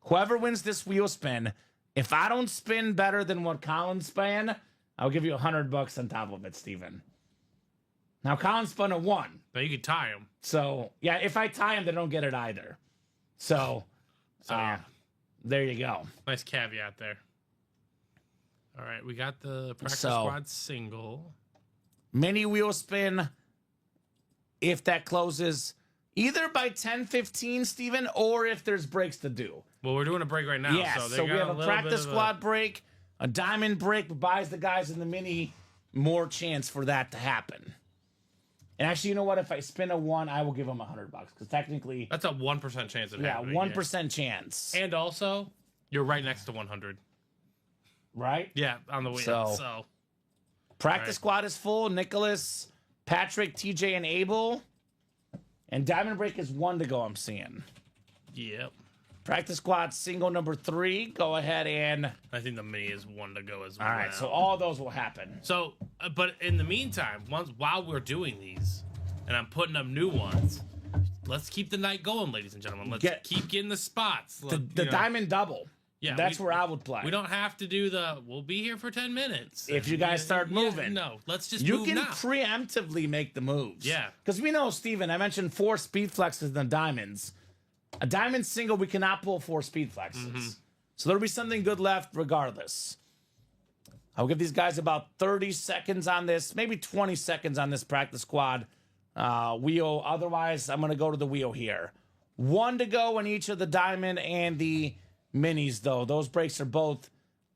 S2: Whoever wins this wheel spin, if I don't spin better than what Colin spun, I'll give you $100 on top of it, Steven. Now, Colin spun a 1.
S3: But you could tie them.
S2: So, yeah, if I tie them, they don't get it either. So
S3: yeah.
S2: There you go.
S3: Nice caveat there. All right, we got the practice
S2: So-
S3: squad single.
S2: Mini wheel spin, if that closes either by 10:15, Steven, or if there's breaks to do.
S3: Well, we're doing a break right now.
S2: Yeah,
S3: so, they
S2: so we
S3: got
S2: have a
S3: little
S2: practice
S3: bit of
S2: squad break, a diamond break, buys the guys in the mini more chance for that to happen. And actually, you know what? If I spin a 1, I will give them $100 because technically,
S3: That's a 1% chance of
S2: yeah,
S3: happening.
S2: 1% chance,
S3: And also, you're right next to 100.
S2: right?
S3: Yeah, on the wheel.
S2: So-
S3: So
S2: Practice
S3: Right.
S2: squad is full. Nicholas, Patrick, TJ, and Abel. And diamond break is 1 to go, I'm seeing.
S3: yep.
S2: Practice squad single number 3. Go ahead and...
S3: I think the mini is 1 to go as well.
S2: All right, so all those will happen.
S3: So, but in the meantime, while we're doing these, and I'm putting up new ones, let's keep the night going, ladies and gentlemen. Let's keep getting the spots.
S2: The diamond double.
S3: Yeah,
S2: That's where I would play.
S3: We don't have to do we'll be here for 10 minutes.
S2: If you guys start moving.
S3: No, let's just
S2: You
S3: move
S2: can
S3: now.
S2: preemptively make the moves.
S3: Yeah.
S2: Because we know, Steven, I mentioned 4 speed flexes in the diamonds. A diamond single, we cannot pull 4 speed flexes.
S3: Mm-hmm.
S2: So there'll be something good left regardless. I'll give these guys about 30 seconds on this, maybe 20 seconds on this practice squad wheel. Otherwise, I'm going to go to the wheel here. 1 to go in each of the diamond and the minis, though. Those breaks are both,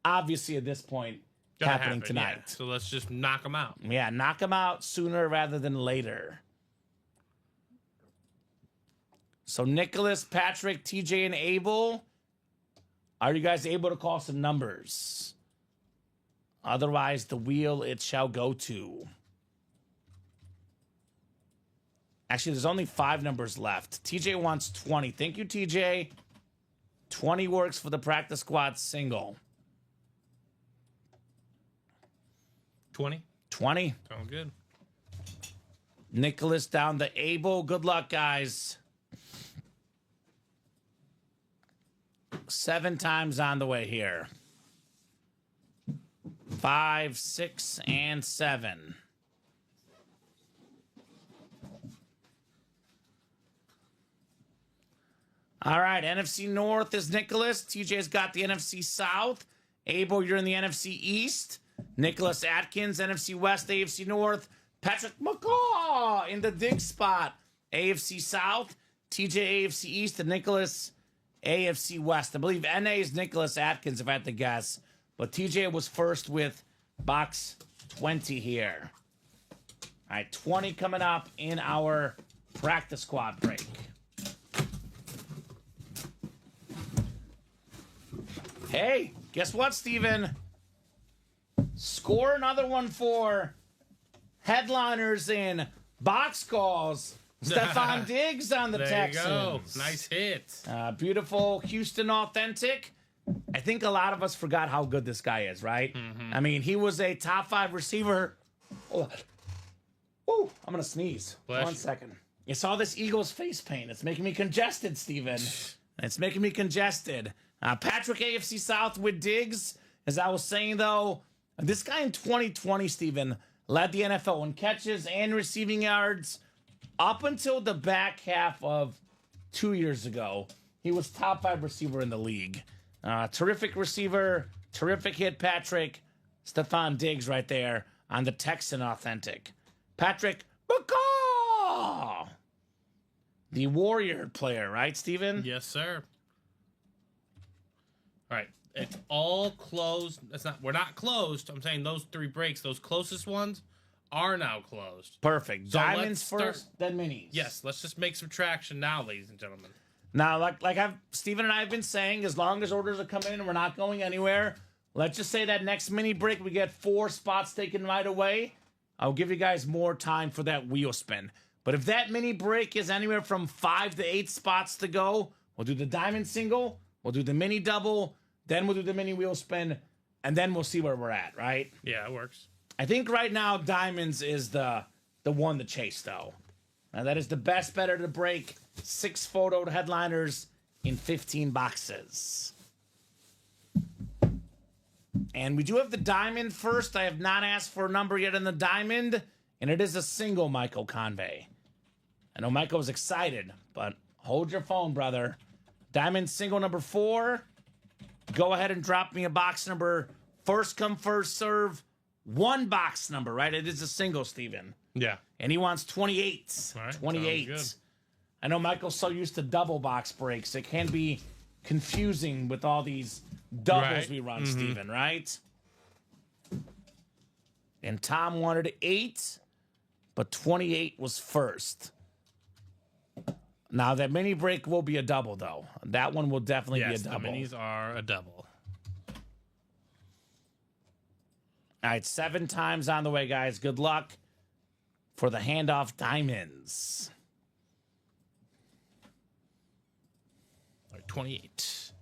S2: obviously, at this point,
S3: Gonna
S2: happening
S3: happen,
S2: tonight.
S3: yeah. So let's just knock them out.
S2: Yeah, knock them out sooner rather than later. So Nicholas, Patrick, TJ, and Abel, are you guys able to call some numbers? Otherwise, the wheel it shall go to. Actually, there's only 5 numbers left. TJ wants 20. Thank you, TJ. 20 works for the practice squad single.
S3: 20.
S2: 20.
S3: Sounds good.
S2: Nicholas down the Abel. Good luck, guys. 7 times on the way here. 5, 6, and 7. All right, NFC North is Nicholas. TJ's got the NFC South. Abel, you're in the NFC East. Nicholas Atkins, NFC West, AFC North. Patrick McCaw in the dig spot, AFC South. TJ, AFC East, and Nicholas, AFC West. I believe NA is Nicholas Atkins, if I had to guess. But TJ was first with box 20 here. All right, 20 coming up in our practice squad break. Hey, guess what, Steven? Score another one for headliners in box calls. Stefan Diggs on the Texans.
S3: There you go. Nice hit.
S2: Beautiful Houston authentic. I think a lot of us forgot how good this guy is, right?
S3: Mm-hmm.
S2: I mean, he was a top 5 receiver. Oh, I'm going to sneeze.
S3: Bless
S2: 1
S3: you.
S2: second. You saw this Eagles face paint. It's making me congested, Steven. It's making me congested. Patrick, AFC South with Diggs. As I was saying, though, this guy in 2020, Steven, led the NFL in catches and receiving yards. Up until the back half of 2 years ago, he was top 5 receiver in the league. Terrific receiver, terrific hit, Patrick. Stefan Diggs right there on the Texan authentic. Patrick McCaw, the Warrior player, right, Steven?
S3: Yes, sir. All right. It's all closed. We're not closed. I'm saying those 3 breaks, those closest ones, are now closed.
S2: Perfect.
S3: So
S2: Diamonds
S3: let's
S2: first, then minis.
S3: Yes, let's just make some traction now, ladies and gentlemen.
S2: Now, like Steven and I have been saying, as long as orders are coming in and we're not going anywhere, let's just say that next mini break we get 4 spots taken right away. I'll give you guys more time for that wheel spin. But if that mini break is anywhere from 5 to 8 spots to go, we'll do the diamond single, we'll do the mini double, then we'll do the mini wheel spin, and then we'll see where we're at, right?
S3: Yeah, it works.
S2: I think right now diamonds is the one to chase, though. That is the best better to break 6 photoed headliners in 15 boxes. And we do have the diamond first. I have not asked for a number yet in the diamond, and it is a single Michael Convey. I know Michael was excited, but hold your phone, brother. Diamond single number 4. Go ahead and drop me a box number. First come, first serve. 1 box number, right? It is a single, Steven.
S3: Yeah.
S2: And he wants 28.
S3: All right,
S2: 28.
S3: sounds good.
S2: I know Michael's so used to double box breaks. It can be confusing with all these doubles
S3: Right.
S2: we run, Steven, right? And Tom wanted 8, but 28 was first. Now, that mini break will be a double, though. That one will definitely
S3: Yes,
S2: be a
S3: the
S2: double.
S3: minis are a double.
S2: All right, 7 times on the way, guys. Good luck for the handoff diamonds.
S3: All right, 28.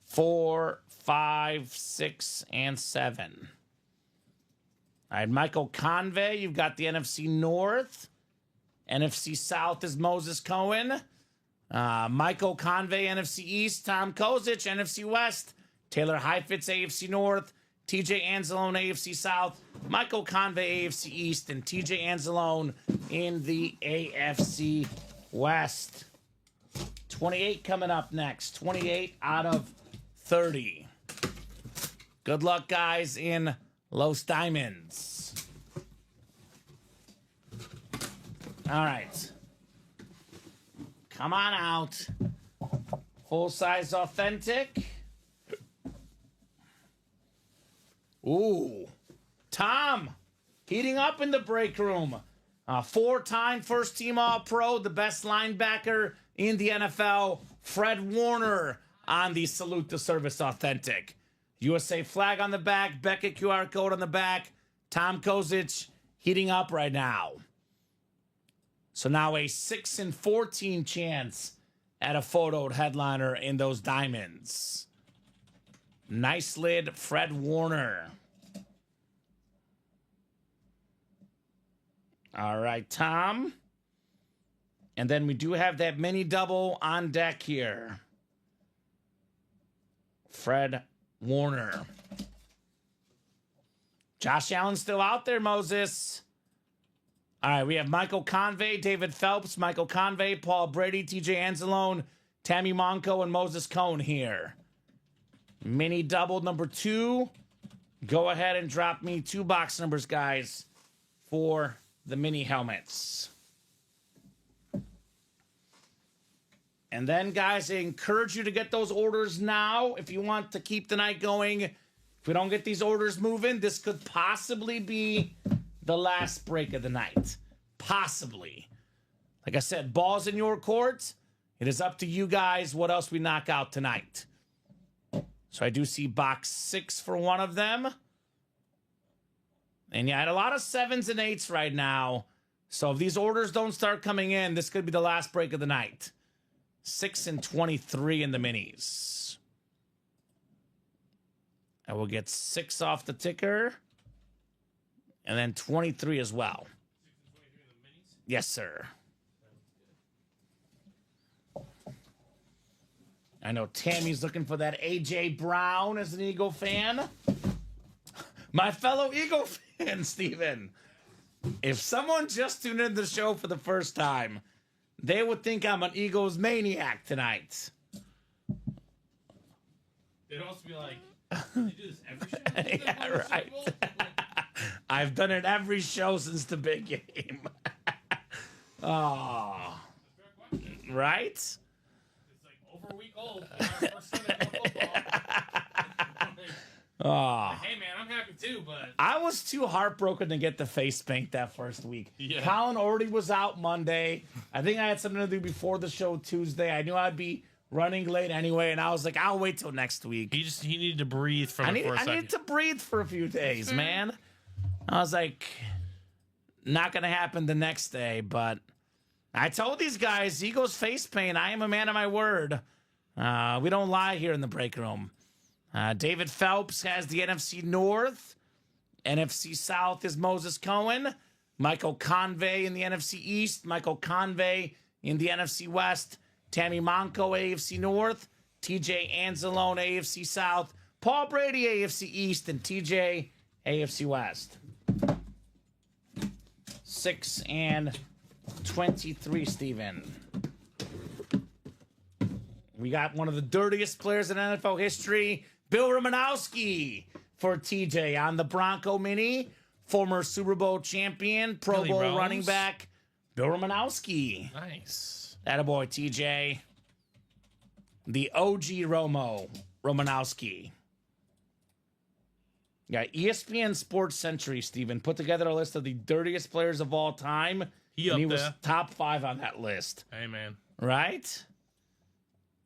S2: 4, 5, 6, and 7. All right, Michael Convey, you've got the NFC North. NFC South is Moses Cohen. Michael Convey, NFC East. Tom Kozic, NFC West. Taylor Heifetz, AFC North. TJ Anzalone, AFC South. Michael Convey, AFC East. And TJ Anzalone in the AFC West. 28 coming up next. 28 out of 30. Good luck, guys, in Los Diamonds. All right. Come on out. Full-size authentic. Ooh. Tom, heating up in the break room. 4-time first-team All-Pro, the best linebacker in the NFL, Fred Warner on the Salute to Service authentic. USA flag on the back, Beckett QR code on the back. Tom Kozic heating up right now. So now a 6 in 14 chance at a photoed headliner in those diamonds. Nice lid, Fred Warner. All right, Tom. And then we do have that mini double on deck here. Fred Warner. Josh Allen's still out there, Moses. All right, we have Michael Convey, David Phelps, Michael Convey, Paul Brady, TJ Anzalone, Tammy Monco, and Moses Cone here. Mini double number 2. Go ahead and drop me 2 box numbers, guys, for the mini helmets. And then, guys, I encourage you to get those orders now if you want to keep the night going. If we don't get these orders moving, this could possibly be the last break of the night. Possibly. Like I said, ball's in your court. It is up to you guys what else we knock out tonight. So I do see box 6 for one of them. And yeah, I had a lot of 7s and 8s right now. So if these orders don't start coming in, this could be the last break of the night. 6 and 23 in the minis. I will get 6 off the ticker. And then 23 as well. Yes, sir. I know Tammy's looking for that A.J. Brown as an Eagle fan. My fellow Eagle fan, Steven. If someone just tuned into the show for the first time, they would think I'm an Eagles maniac tonight.
S3: They'd also be like, you do this every show?
S2: Yeah, right. I've done it every show since the big game. Oh. Right?
S3: It's like over a week old. Our first Sunday of football.
S2: Oh.
S3: Hey, man, I'm happy too, but...
S2: I was too heartbroken to get the face paint that first week.
S3: Yeah.
S2: Colin already was out Monday. I think I had something to do before the show Tuesday. I knew I'd be running late anyway, and I was like, I'll wait till next week.
S3: He needed to breathe for a second.
S2: I needed to breathe for a few days, man. I was like, not going to happen the next day, but I told these guys, Eagles face paint, I am a man of my word. We don't lie here in the break room. David Phelps has the NFC North. NFC South is Moses Cohen. Michael Convey in the NFC East. Michael Convey in the NFC West. Tammy Monco, AFC North. TJ Anzalone, AFC South. Paul Brady, AFC East. And TJ, AFC West. 6 and 23, Steven. We got one of the dirtiest players in NFL history, Bill Romanowski, for TJ on the Bronco Mini. Former Super Bowl champion, Pro
S3: Billy
S2: Bowl
S3: Rose.
S2: running back, Bill Romanowski.
S3: Nice.
S2: Attaboy, TJ. The OG Romanowski. Yeah, ESPN Sports Century, Steven, put together a list of the dirtiest players of all time.
S3: He
S2: and he
S3: up
S2: was
S3: there.
S2: top 5 on that list.
S3: Hey, man.
S2: Right?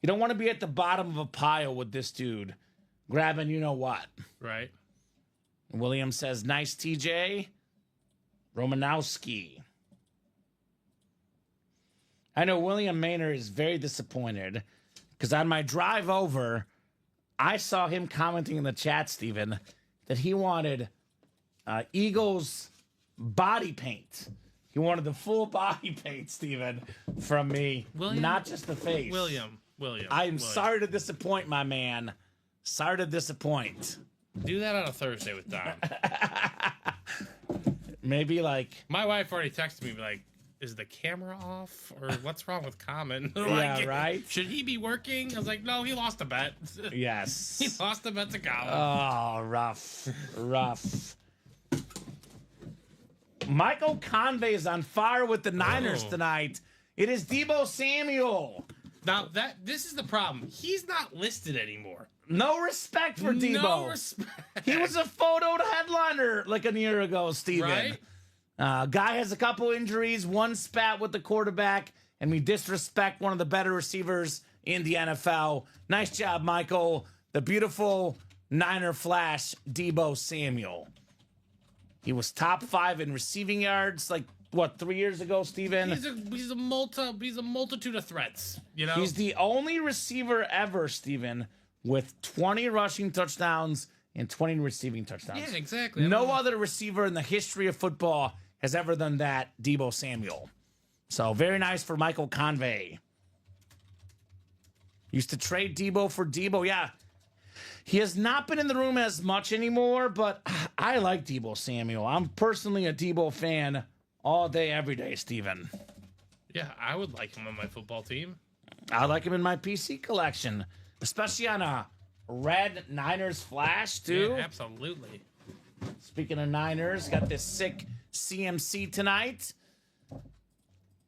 S2: You don't want to be at the bottom of a pile with this dude grabbing you know what.
S3: Right.
S2: William says, nice TJ. Romanowski. I know William Maynard is very disappointed because on my drive over, I saw him commenting in the chat, Steven, that he wanted Eagles body paint. He wanted the full body paint, Steven, from me,
S3: William?
S2: not just the face.
S3: William.
S2: I'm sorry to disappoint, my man. Sorry to disappoint.
S3: Do that on a Thursday with Dom.
S2: Maybe like...
S3: My wife already texted me, like, is the camera off? Or what's wrong with Kamen?
S2: Yeah,
S3: Like,
S2: right?
S3: Should he be working? I was like, no, he lost a bet.
S2: Yes.
S3: He lost a bet to Kamen.
S2: Oh, rough. Rough. Michael Convey is on fire with the Niners tonight. It is Deebo Samuel.
S3: Now, this is the problem. He's not listed anymore.
S2: No respect for Deebo.
S3: No respect.
S2: He was a photoed headliner like a year ago, Steven.
S3: Right?
S2: Guy has a couple injuries, one spat with the quarterback, and we disrespect one of the better receivers in the NFL. Nice job, Michael. The beautiful Niner Flash, Deebo Samuel. He was top 5 in receiving yards like what, 3 years ago, Steven?
S3: He's a multitude of threats. You know,
S2: He's the only receiver ever, Steven, with 20 rushing touchdowns and 20 receiving touchdowns.
S3: Yeah, exactly.
S2: No other receiver in the history of football has ever done that, Deebo Samuel. So very nice for Michael Convey. Used to trade Deebo for Deebo. Yeah. He has not been in the room as much anymore, but I like Deebo Samuel. I'm personally a Deebo fan all day, every day, Steven.
S3: Yeah, I would like him on my football team.
S2: I like him in my PC collection, especially on a red Niners flash, too.
S3: Yeah, absolutely.
S2: Speaking of Niners, got this sick CMC tonight.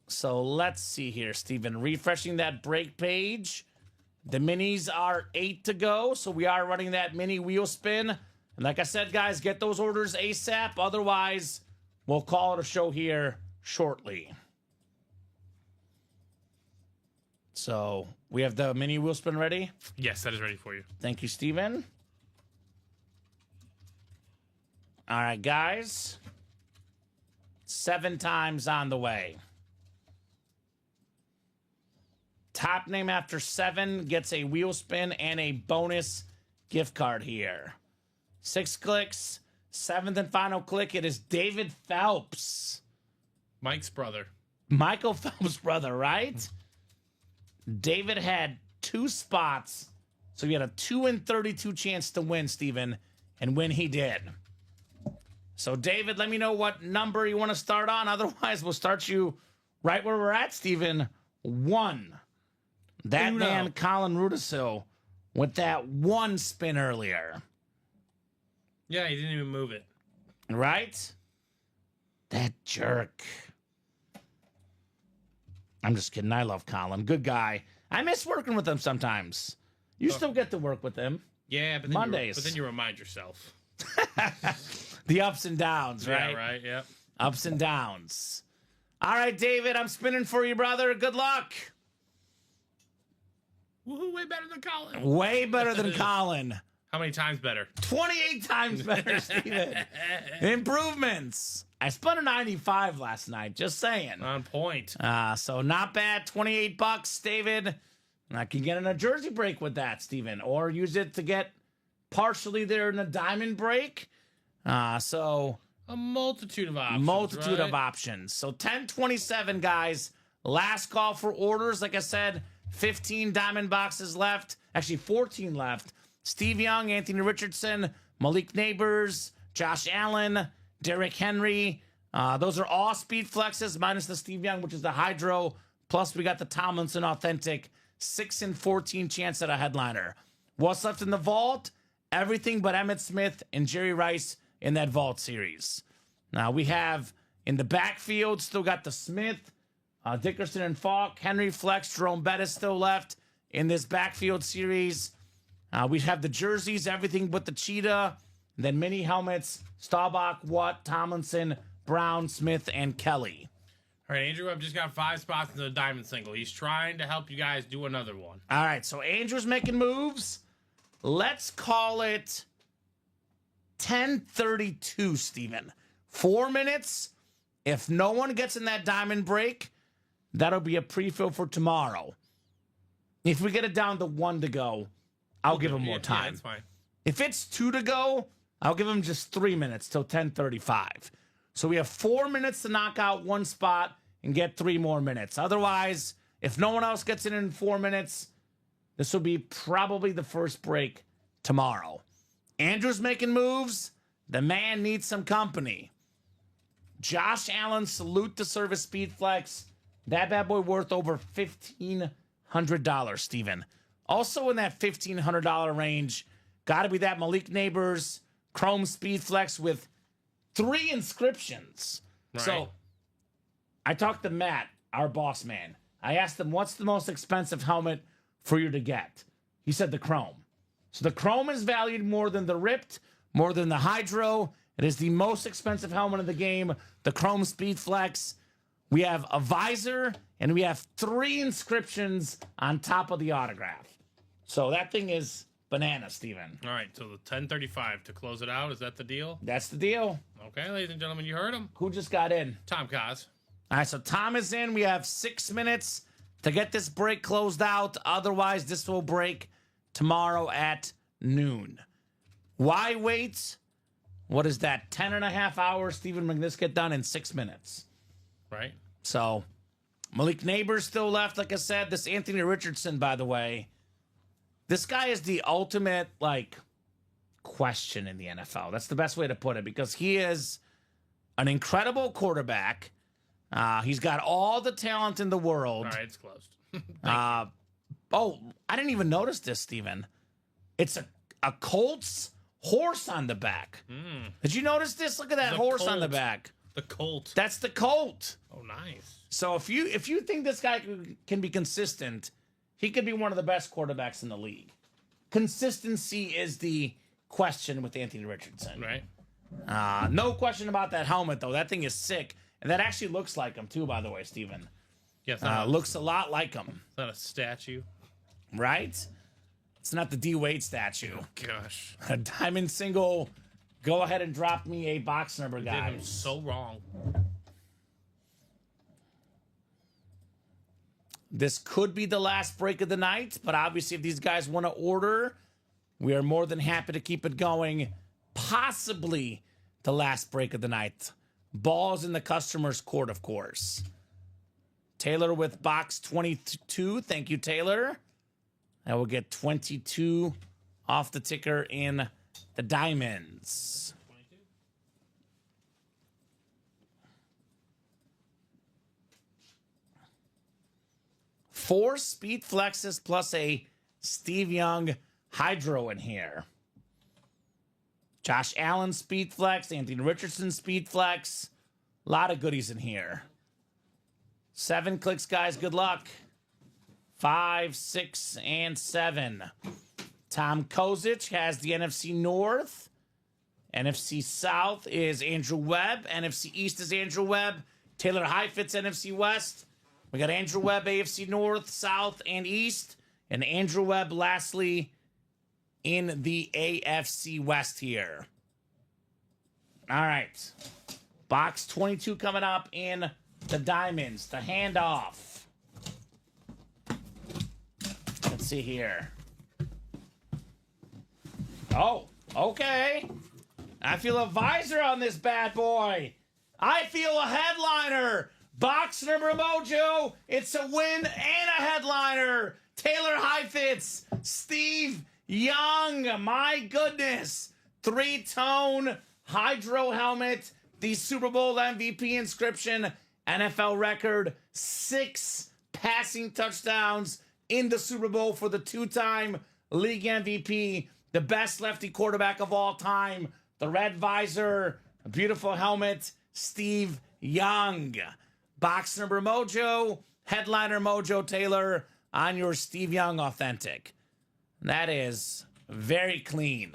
S2: So let's see here, Steven. Refreshing that break page. The minis are 8 to go, so we are running that mini wheel spin. And like I said, guys, get those orders ASAP. Otherwise, we'll call it a show here shortly. So we have the mini wheel spin ready.
S3: Yes, that is ready for you.
S2: Thank you, Steven. All right, guys. 7 times on the way. Top name after 7 gets a wheel spin and a bonus gift card here. 6 clicks. 7th and final click. It is David Phelps.
S3: Mike's brother.
S2: Michael Phelps' brother, right? David had 2 spots, so he had a 2 in 32 chance to win, Steven, and win he did. So, David, let me know what number you want to start on. Otherwise, we'll start you right where we're at, Steven. 1. That
S3: Uno.
S2: man, Colin Rudisil, with that 1 spin earlier.
S3: Yeah, he didn't even move it.
S2: Right? That jerk. I'm just kidding. I love Colin. Good guy. I miss working with him sometimes. You still get to work with him.
S3: Yeah, but then
S2: Mondays.
S3: but then you remind yourself.
S2: The ups and downs, right?
S3: Yeah, right. Yeah.
S2: Ups and downs. All right, David, I'm spinning for you, brother. Good luck.
S3: Woohoo! Way better than Colin.
S2: Way better than Colin.
S3: How many times better?
S2: 28 times better, Steven. Improvements. I spun a 95 last night, just saying.
S3: On point.
S2: So not bad. $28, David. And I can get in a jersey break with that, Steven, or use it to get partially there in a diamond break. So
S3: A multitude of options.
S2: multitude
S3: right?
S2: of options. So 1027, guys. Last call for orders. Like I said, 15 diamond boxes left. Actually, 14 left. Steve Young, Anthony Richardson, Malik Neighbors, Josh Allen, Derrick Henry. Those are all speed flexes minus the Steve Young, which is the Hydro. Plus, we got the Tomlinson Authentic 6 in 14 chance at a headliner. What's left in the vault? Everything but Emmitt Smith and Jerry Rice in that vault series. Now, we have in the backfield, still got the Smith, Dickerson and Falk, Henry Flex, Jerome Bettis still left in this backfield series. We have the jerseys, everything but the cheetah. Then mini helmets, Staubach, Watt, Tomlinson, Brown, Smith, and Kelly.
S3: All right, Andrew Webb just got 5 spots in the diamond single. He's trying to help you guys do another one.
S2: All right, so Andrew's making moves. Let's call it 10:32, Steven. 4 minutes. If no one gets in that diamond break, that'll be a pre-fill for tomorrow. If we get it down to 1 to go, I'll give him more
S3: Yeah,
S2: time.
S3: that's fine.
S2: If it's 2 to go, I'll give him just 3 minutes till 10:35. So we have 4 minutes to knock out 1 spot and get 3 more minutes. Otherwise, if no one else gets in 4 minutes, this will be probably the first break tomorrow. Andrew's making moves. The man needs some company. Josh Allen, salute to Service Speed Flex. That bad boy worth over $1,500, Steven. Also in that $1,500 range, got to be that Malik Neighbors Chrome Speed Flex with 3 inscriptions.
S3: Right.
S2: So I talked to Matt, our boss man. I asked him, what's the most expensive helmet for you to get? He said the Chrome. So the Chrome is valued more than the Ripped, more than the Hydro. It is the most expensive helmet in the game, the Chrome Speed Flex. We have a visor, and we have 3 inscriptions on top of the autograph. So that thing is banana, Steven.
S3: All right, so the 10:35 to close it out. Is that the deal?
S2: That's the deal.
S3: Okay, ladies and gentlemen, you heard him.
S2: Who just got in?
S3: Tom Kaz.
S2: All right, so Tom is in. We have 6 minutes to get this break closed out. Otherwise, this will break tomorrow at noon. Why wait? What is that? 10 and a half hours. Stephen, make this get done in 6 minutes.
S3: Right.
S2: So Malik Neighbors still left. Like I said, this Anthony Richardson, by the way, this guy is the ultimate, like, question in the NFL. That's the best way to put it, because he is an incredible quarterback. He's got all the talent in the world.
S3: All right, it's closed.
S2: Oh, I didn't even notice this, Steven. It's a Colts horse on the back. Did you notice this? Look at that horse on the back.
S3: The Colt.
S2: That's the Colt.
S3: Oh, nice.
S2: So if you think this guy can be consistent, he could be one of the best quarterbacks in the league. Consistency is the question with Anthony Richardson.
S3: Right.
S2: No question about that helmet, though. That thing is sick. And that actually looks like him, too, by the way, Steven.
S3: Yeah,
S2: looks a lot like him.
S3: It's not a statue.
S2: Right? It's not the D. Wade statue.
S3: Oh, gosh.
S2: A diamond single. Go ahead and drop me a box number,
S3: Did him
S2: guys.
S3: so wrong.
S2: This could be the last break of the night, but obviously if these guys want to order, we are more than happy to keep it going. Possibly the last break of the night. Balls in the customer's court, of course. Taylor with box 22. Thank you, Taylor. I will get 22 off the ticker in the diamonds.
S3: 22.
S2: Four speed flexes plus a Steve Young hydro in here. Josh Allen speed flex, Anthony Richardson speed flex. A lot of goodies in here. 7 clicks, guys. Good luck. 5, 6, and 7. Tom Kozic has the NFC North. NFC South is Andrew Webb. NFC East is Andrew Webb. Taylor Heifetz, NFC West. We got Andrew Webb, AFC North, South, and East. And Andrew Webb, lastly, in the AFC West here. All right. Box 22 coming up in the diamonds. The handoff. Let's see here. Oh, okay. I feel a visor on this bad boy. I feel a headliner. Box number mojo. It's a win and a headliner. Taylor Heifetz, Steve Young. My goodness. 3-tone hydro helmet. The Super Bowl MVP inscription. NFL record. 6 passing touchdowns in the Super Bowl for the 2-time league MVP. The best lefty quarterback of all time. The red visor. A beautiful helmet. Steve Young. Box number mojo. Headliner mojo Taylor on your Steve Young authentic. That is very clean.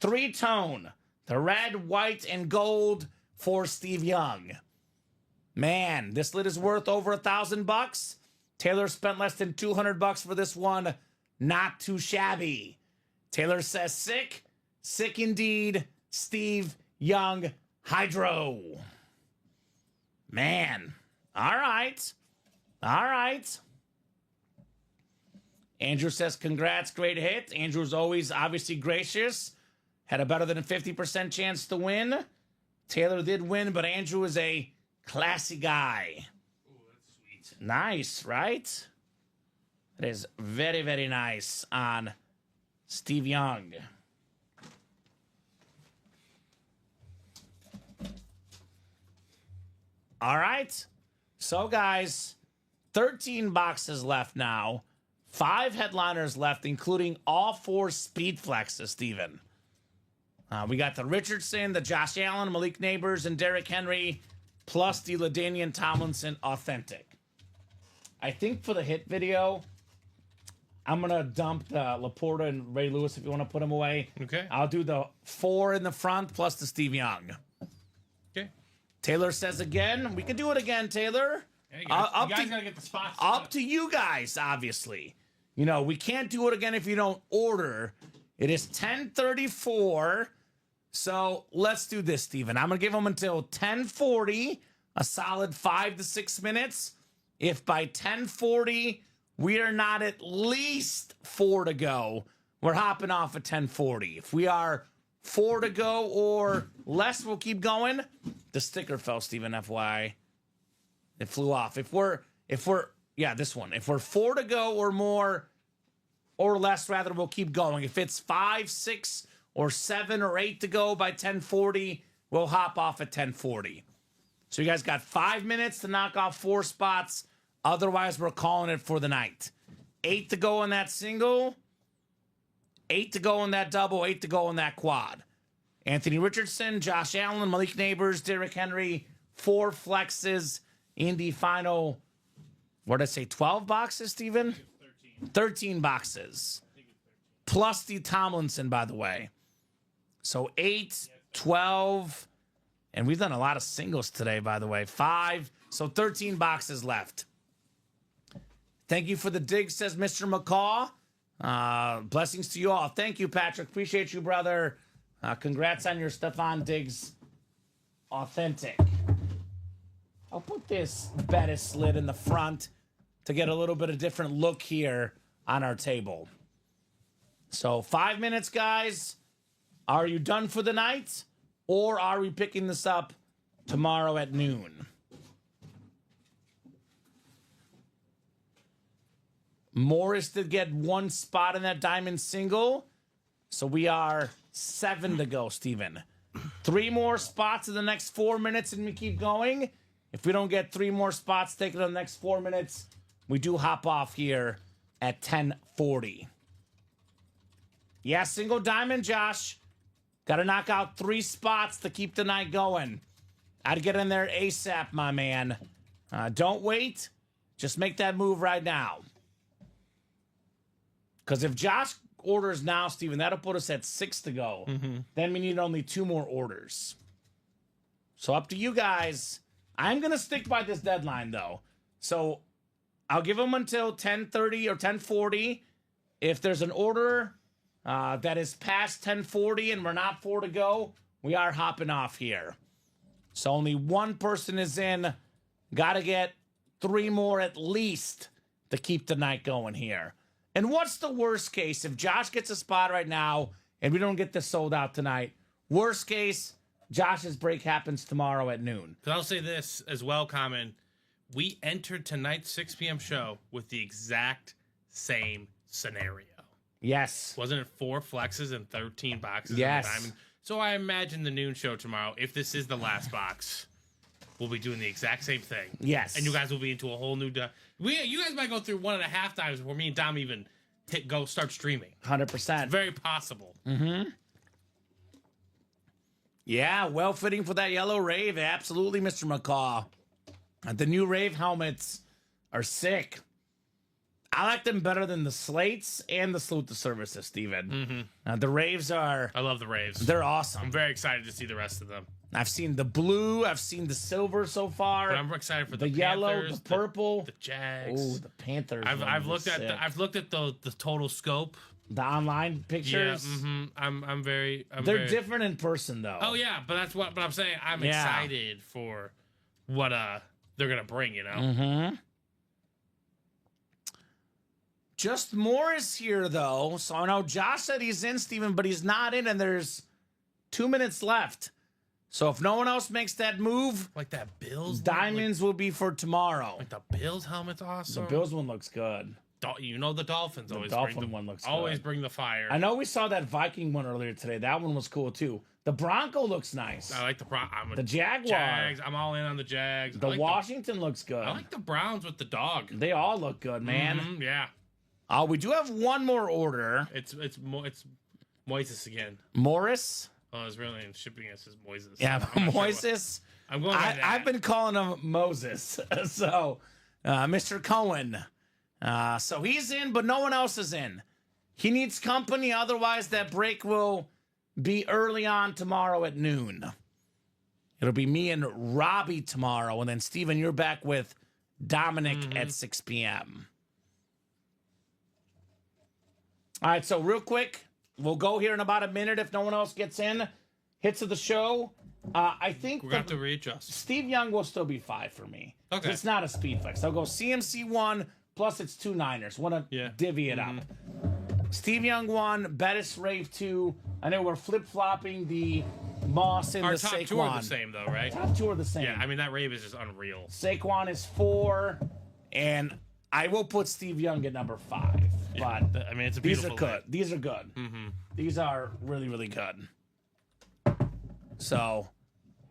S2: 3-tone. The red, white, and gold for Steve Young. Man, this lid is worth over $1,000. Taylor spent less than $200 for this one. Not too shabby. Taylor says sick. Sick indeed. Steve Young hydro. Man. All right. All right. Andrew says, congrats, great hit. Andrew's always obviously gracious. Had a better than a 50% chance to win. Taylor did win, but Andrew is a classy guy.
S3: Ooh, that's sweet.
S2: Nice, right? It is very, very nice on Steve Young. All right. So, guys, 13 boxes left now. 5 headliners left, including all 4 speed flexes, Steven. We got the Richardson, the Josh Allen, Malik Neighbors, and Derrick Henry, plus the LaDainian Tomlinson authentic. I think for the hit video, I'm going to dump the Laporta and Ray Lewis if you want to put them away.
S3: Okay.
S2: I'll do the 4 in the front plus the Steve Young.
S3: Okay.
S2: Taylor says again. We can do it again, Taylor.
S3: Yeah, you guys gotta get the spots.
S2: Up to you guys, obviously. You know, we can't do it again if you don't order. It is 10:34. So let's do this, Steven. I'm going to give them until 10:40 a solid 5 to 6 minutes. If by 10:40 we are not at least 4 to go, we're hopping off at 10:40. If we are 4 to go or less, we'll keep going. The sticker fell, Steven, FYI. It flew off. If we're this one. If we're 4 to go or more or less, rather, we'll keep going. If it's 5, 6, or 7 or 8 to go by 10:40, we'll hop off at 10:40. So you guys got 5 minutes to knock off 4 spots. Otherwise, we're calling it for the night. 8 to go in that single, 8 to go in that double, 8 to go in that quad. Anthony Richardson, Josh Allen, Malik Neighbors, Derrick Henry, 4 flexes in the final, what did I say, 12 boxes, Steven? 13 boxes. Plus the Tomlinson, by the way. So 8, 12, and we've done a lot of singles today, by the way. 5, so 13 boxes left. Thank you for the dig, says Mr. McCaw. Blessings to you all. Thank you, Patrick. Appreciate you, brother. Congrats on your Stefan Diggs Authentic. I'll put this Bettis lid in the front to get a little bit of different look here on our table. So 5 minutes, guys. Are you done for the night? Or are we picking this up tomorrow at noon? Morris did get 1 spot in that diamond single. So we are 7 to go, Steven. 3 more spots in the next 4 minutes and we keep going. If we don't get 3 more spots taken in the next 4 minutes, we do hop off here at 10:40. Yeah, single diamond, Josh. Got to knock out 3 spots to keep the night going. I'd get in there ASAP, my man. Don't wait. Just make that move right now. Because if Josh orders now, Steven, that'll put us at 6 to go. Then we need only 2 more orders. So up to you guys. I'm going to stick by this deadline, though. So I'll give them until 10:30 or 10:40. If there's an order that is past 10:40 and we're not 4 to go, we are hopping off here. So only 1 person is in. Got to get 3 more at least to keep the night going here. And what's the worst case? If Josh gets a spot right now and we don't get this sold out tonight, worst case, Josh's break happens tomorrow at noon.
S3: Because I'll say this as well, Kamen. We entered tonight's 6 p.m. show with the exact same scenario.
S2: Yes.
S3: Wasn't it 4 flexes and 13 boxes?
S2: Yes.
S3: In the diamond? So I imagine the noon show tomorrow, if this is the last box, we'll be doing the exact same thing.
S2: Yes.
S3: And you guys will be into a whole new... you guys might go through 1.5 times before me and Dom even start streaming.
S2: 100%.
S3: Very possible.
S2: Mm-hmm. Yeah, well fitting for that yellow Rave. Absolutely, Mr. McCaw. The new Rave helmets are sick. I like them better than the slates and the salute to services, Steven. The Raves are...
S3: I love the Raves.
S2: They're awesome.
S3: I'm very excited to see the rest of them.
S2: I've seen the blue. I've seen the silver so far.
S3: But I'm excited for the
S2: yellow,
S3: Panthers,
S2: the purple,
S3: the Jags.
S2: Oh, the Panthers.
S3: I've looked at the total scope.
S2: The online pictures.
S3: Yeah, I'm very.
S2: They're different in person, though.
S3: Oh yeah, but that's what. But I'm saying I'm excited for what they're gonna bring. You know.
S2: Mm-hmm. Just Morris here, though. So I know Josh said he's in, Steven, but he's not in, and there's 2 minutes left. So if no one else makes that move,
S3: like that Bills,
S2: diamonds will be for tomorrow.
S3: Like the Bills helmet's awesome.
S2: The Bills one looks good.
S3: You know the Dolphins always
S2: one looks
S3: always
S2: good.
S3: bring the fire.
S2: I know we saw that Viking one earlier today. That one was cool too. The Bronco looks nice.
S3: I like
S2: the Jaguar.
S3: Jags. I'm all in on the Jags.
S2: The Washington looks good.
S3: I like the Browns with the dog.
S2: They all look good, man.
S3: Yeah.
S2: We do have one more order.
S3: It's Moises again.
S2: Morris.
S3: Oh, his real name shipping us is Moises.
S2: Yeah, Moises.
S3: I'm going.
S2: I've been calling him Moses. So, Mr. Cohen. So he's in, but no one else is in. He needs company, otherwise that break will be early on tomorrow at noon. It'll be me and Robbie tomorrow, and then Steven, you're back with Dominic at 6 p.m. All right, so real quick, we'll go here in about a minute if no one else gets in. Hits of the show. I think
S3: We're going to have to readjust.
S2: Steve Young will still be 5 for me.
S3: Okay.
S2: It's not a speed flex. I'll go CMC 1, plus it's 2 Niners. Want to divvy it up. Steve Young 1, Bettis Rave 2. I know we're flip-flopping the Moss and
S3: Our
S2: the
S3: top
S2: Saquon.
S3: 2 are the same, though, right?
S2: Top 2 are the same.
S3: Yeah, I mean, that Rave is just unreal.
S2: Saquon is 4, and I will put Steve Young at number 5.
S3: Yeah,
S2: but
S3: I mean, it's a
S2: these are
S3: beautiful
S2: good.
S3: thing.
S2: These are good. These are really, really good. So,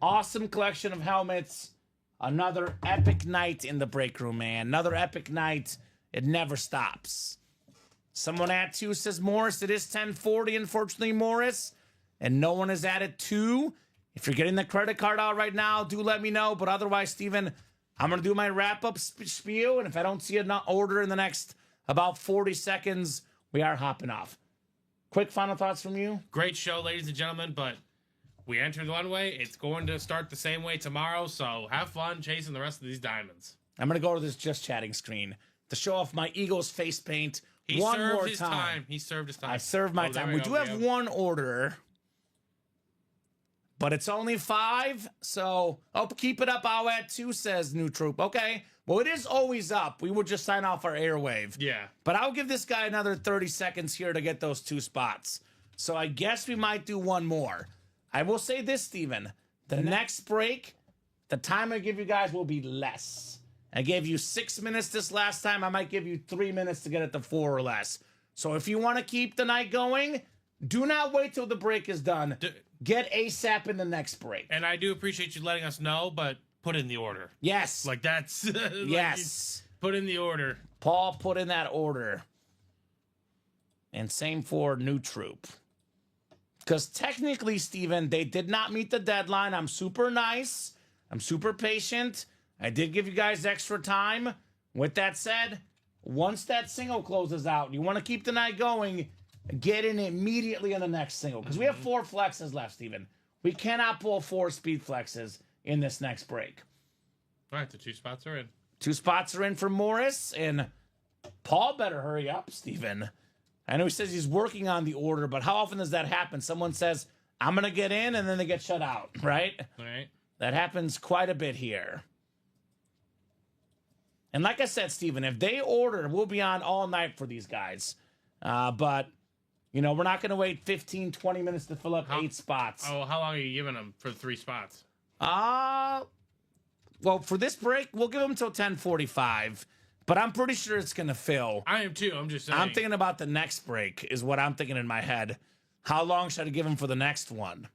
S2: awesome collection of helmets. Another epic night in the break room, man. Another epic night. It never stops. Someone at 2 says, Morris, it is 10:40, unfortunately, Morris. And no one is added 2. If you're getting the credit card out right now, do let me know. But otherwise, Steven, I'm going to do my wrap-up spiel. And if I don't see an order in the next about 40 seconds, we are hopping off. Quick final thoughts from you?
S3: Great show, ladies and gentlemen, but we entered one way. It's going to start the same way tomorrow, so have fun chasing the rest of these diamonds.
S2: I'm going to go to this just chatting screen to show off my Eagles face paint
S3: He
S2: one
S3: served
S2: more
S3: his
S2: time.
S3: He served his time.
S2: I served my
S3: there
S2: time. We
S3: go.
S2: do have one order, but it's only 5. So, keep it up. I'll add 2, says New Troop. Okay. Well, it is always up. We would just sign off our airwave.
S3: Yeah.
S2: But I'll give this guy another 30 seconds here to get those 2 spots. So I guess we might do one more. I will say this, Steven. The next break, the time I give you guys will be less. I gave you 6 minutes this last time. I might give you 3 minutes to get it to 4 or less. So if you want to keep the night going, do not wait till the break is done. Get ASAP in the next break.
S3: And I do appreciate you letting us know, but put in the order.
S2: Yes.
S3: Like that's... like
S2: yes.
S3: Put in the order.
S2: Paul put in that order. And same for New Troop. Because technically, Steven, they did not meet the deadline. I'm super nice. I'm super patient. I did give you guys extra time. With that said, once that single closes out, you want to keep the night going, get in immediately on the next single. Because we have 4 flexes left, Steven. We cannot pull 4 speed flexes in this next break.
S3: All right, the 2 spots are in.
S2: 2 spots are in for Morris, and Paul better hurry up, Steven. I know he says he's working on the order, but how often does that happen? Someone says, I'm going to get in, and then they get shut out, right?
S3: All right.
S2: That happens quite a bit here. And like I said, Steven, if they order, we'll be on all night for these guys. But, you know, we're not going to wait 15, 20 minutes to fill up 8 spots.
S3: Oh, how long are you giving them for the 3 spots?
S2: Well, for this break, we'll give them till 10:45. But I'm pretty sure it's going to fill.
S3: I am too. I'm just saying.
S2: I'm thinking about the next break is what I'm thinking in my head. How long should I give them for the next one?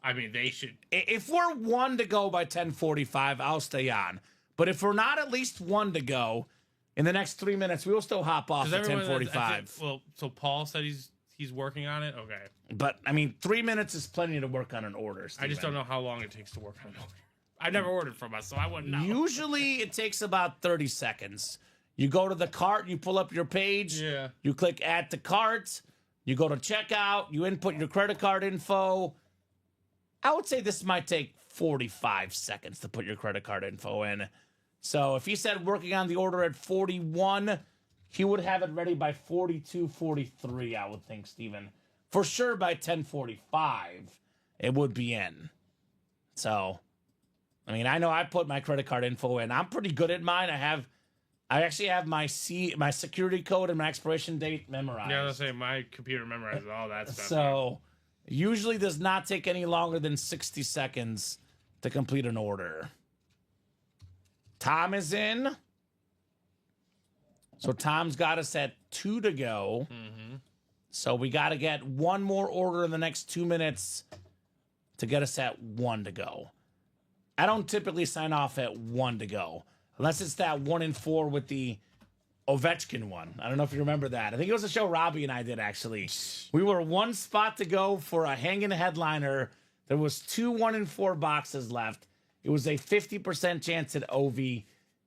S3: I mean, they should.
S2: If we're 1 to go by 10:45, I'll stay on. But if we're not at least 1 to go in the next 3 minutes, we will still hop off at 10:45.
S3: Well, so Paul said he's working on it? Okay.
S2: But, I mean, 3 minutes is plenty to work on an order,
S3: I just don't know how long it takes to work on an order. I've never ordered from us, so I wouldn't know.
S2: Usually it takes about 30 seconds. You go to the cart, you pull up your page, you click add to cart, you go to checkout, you input your credit card info. I would say this might take 45 seconds to put your credit card info in. So if he said working on the order at 41, he would have it ready by 42, 43, I would think, Steven. For sure by 10:45, it would be in. So, I mean, I know I put my credit card info in. I'm pretty good at mine. I actually have my security code and my expiration date memorized.
S3: Yeah, I was saying my computer memorizes all that stuff.
S2: So, usually does not take any longer than 60 seconds to complete an order. Tom is in. So Tom's got us at 2 to go. So we got to get one more order in the next 2 minutes to get us at 1 to go. I don't typically sign off at 1 to go. Unless it's that 1 in 4 with the Ovechkin one. I don't know if you remember that. I think it was a show Robbie and I did, actually. We were 1 spot to go for a hanging headliner. There was 2 1 in 4 boxes left. It was a 50% chance at Ovi,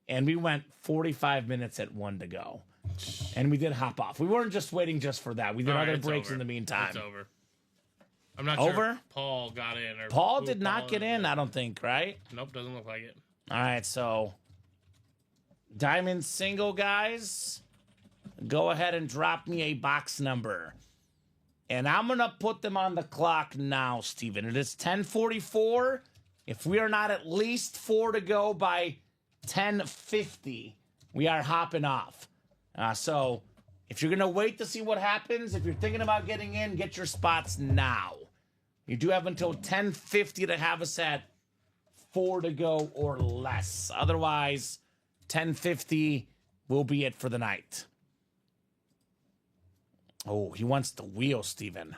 S2: and we went 45 minutes at 1 to go. And we did hop off. We weren't just waiting just for that. We did other breaks in the meantime.
S3: It's over. I'm not
S2: Over?
S3: sure if Paul got in. Or
S2: Paul
S3: who
S2: did not
S3: Paul
S2: get
S3: is.
S2: in, I don't think, right?
S3: Nope, doesn't look like it.
S2: All right, so Diamond single, guys. Go ahead and drop me a box number. And I'm going to put them on the clock now, Steven. It is 10:44. If we are not at least 4 to go by 10:50, we are hopping off. So if you're going to wait to see what happens, if you're thinking about getting in, get your spots now. You do have until 10:50 to have us at 4 to go or less. Otherwise, 10:50 will be it for the night. Oh, he wants the wheel, Steven.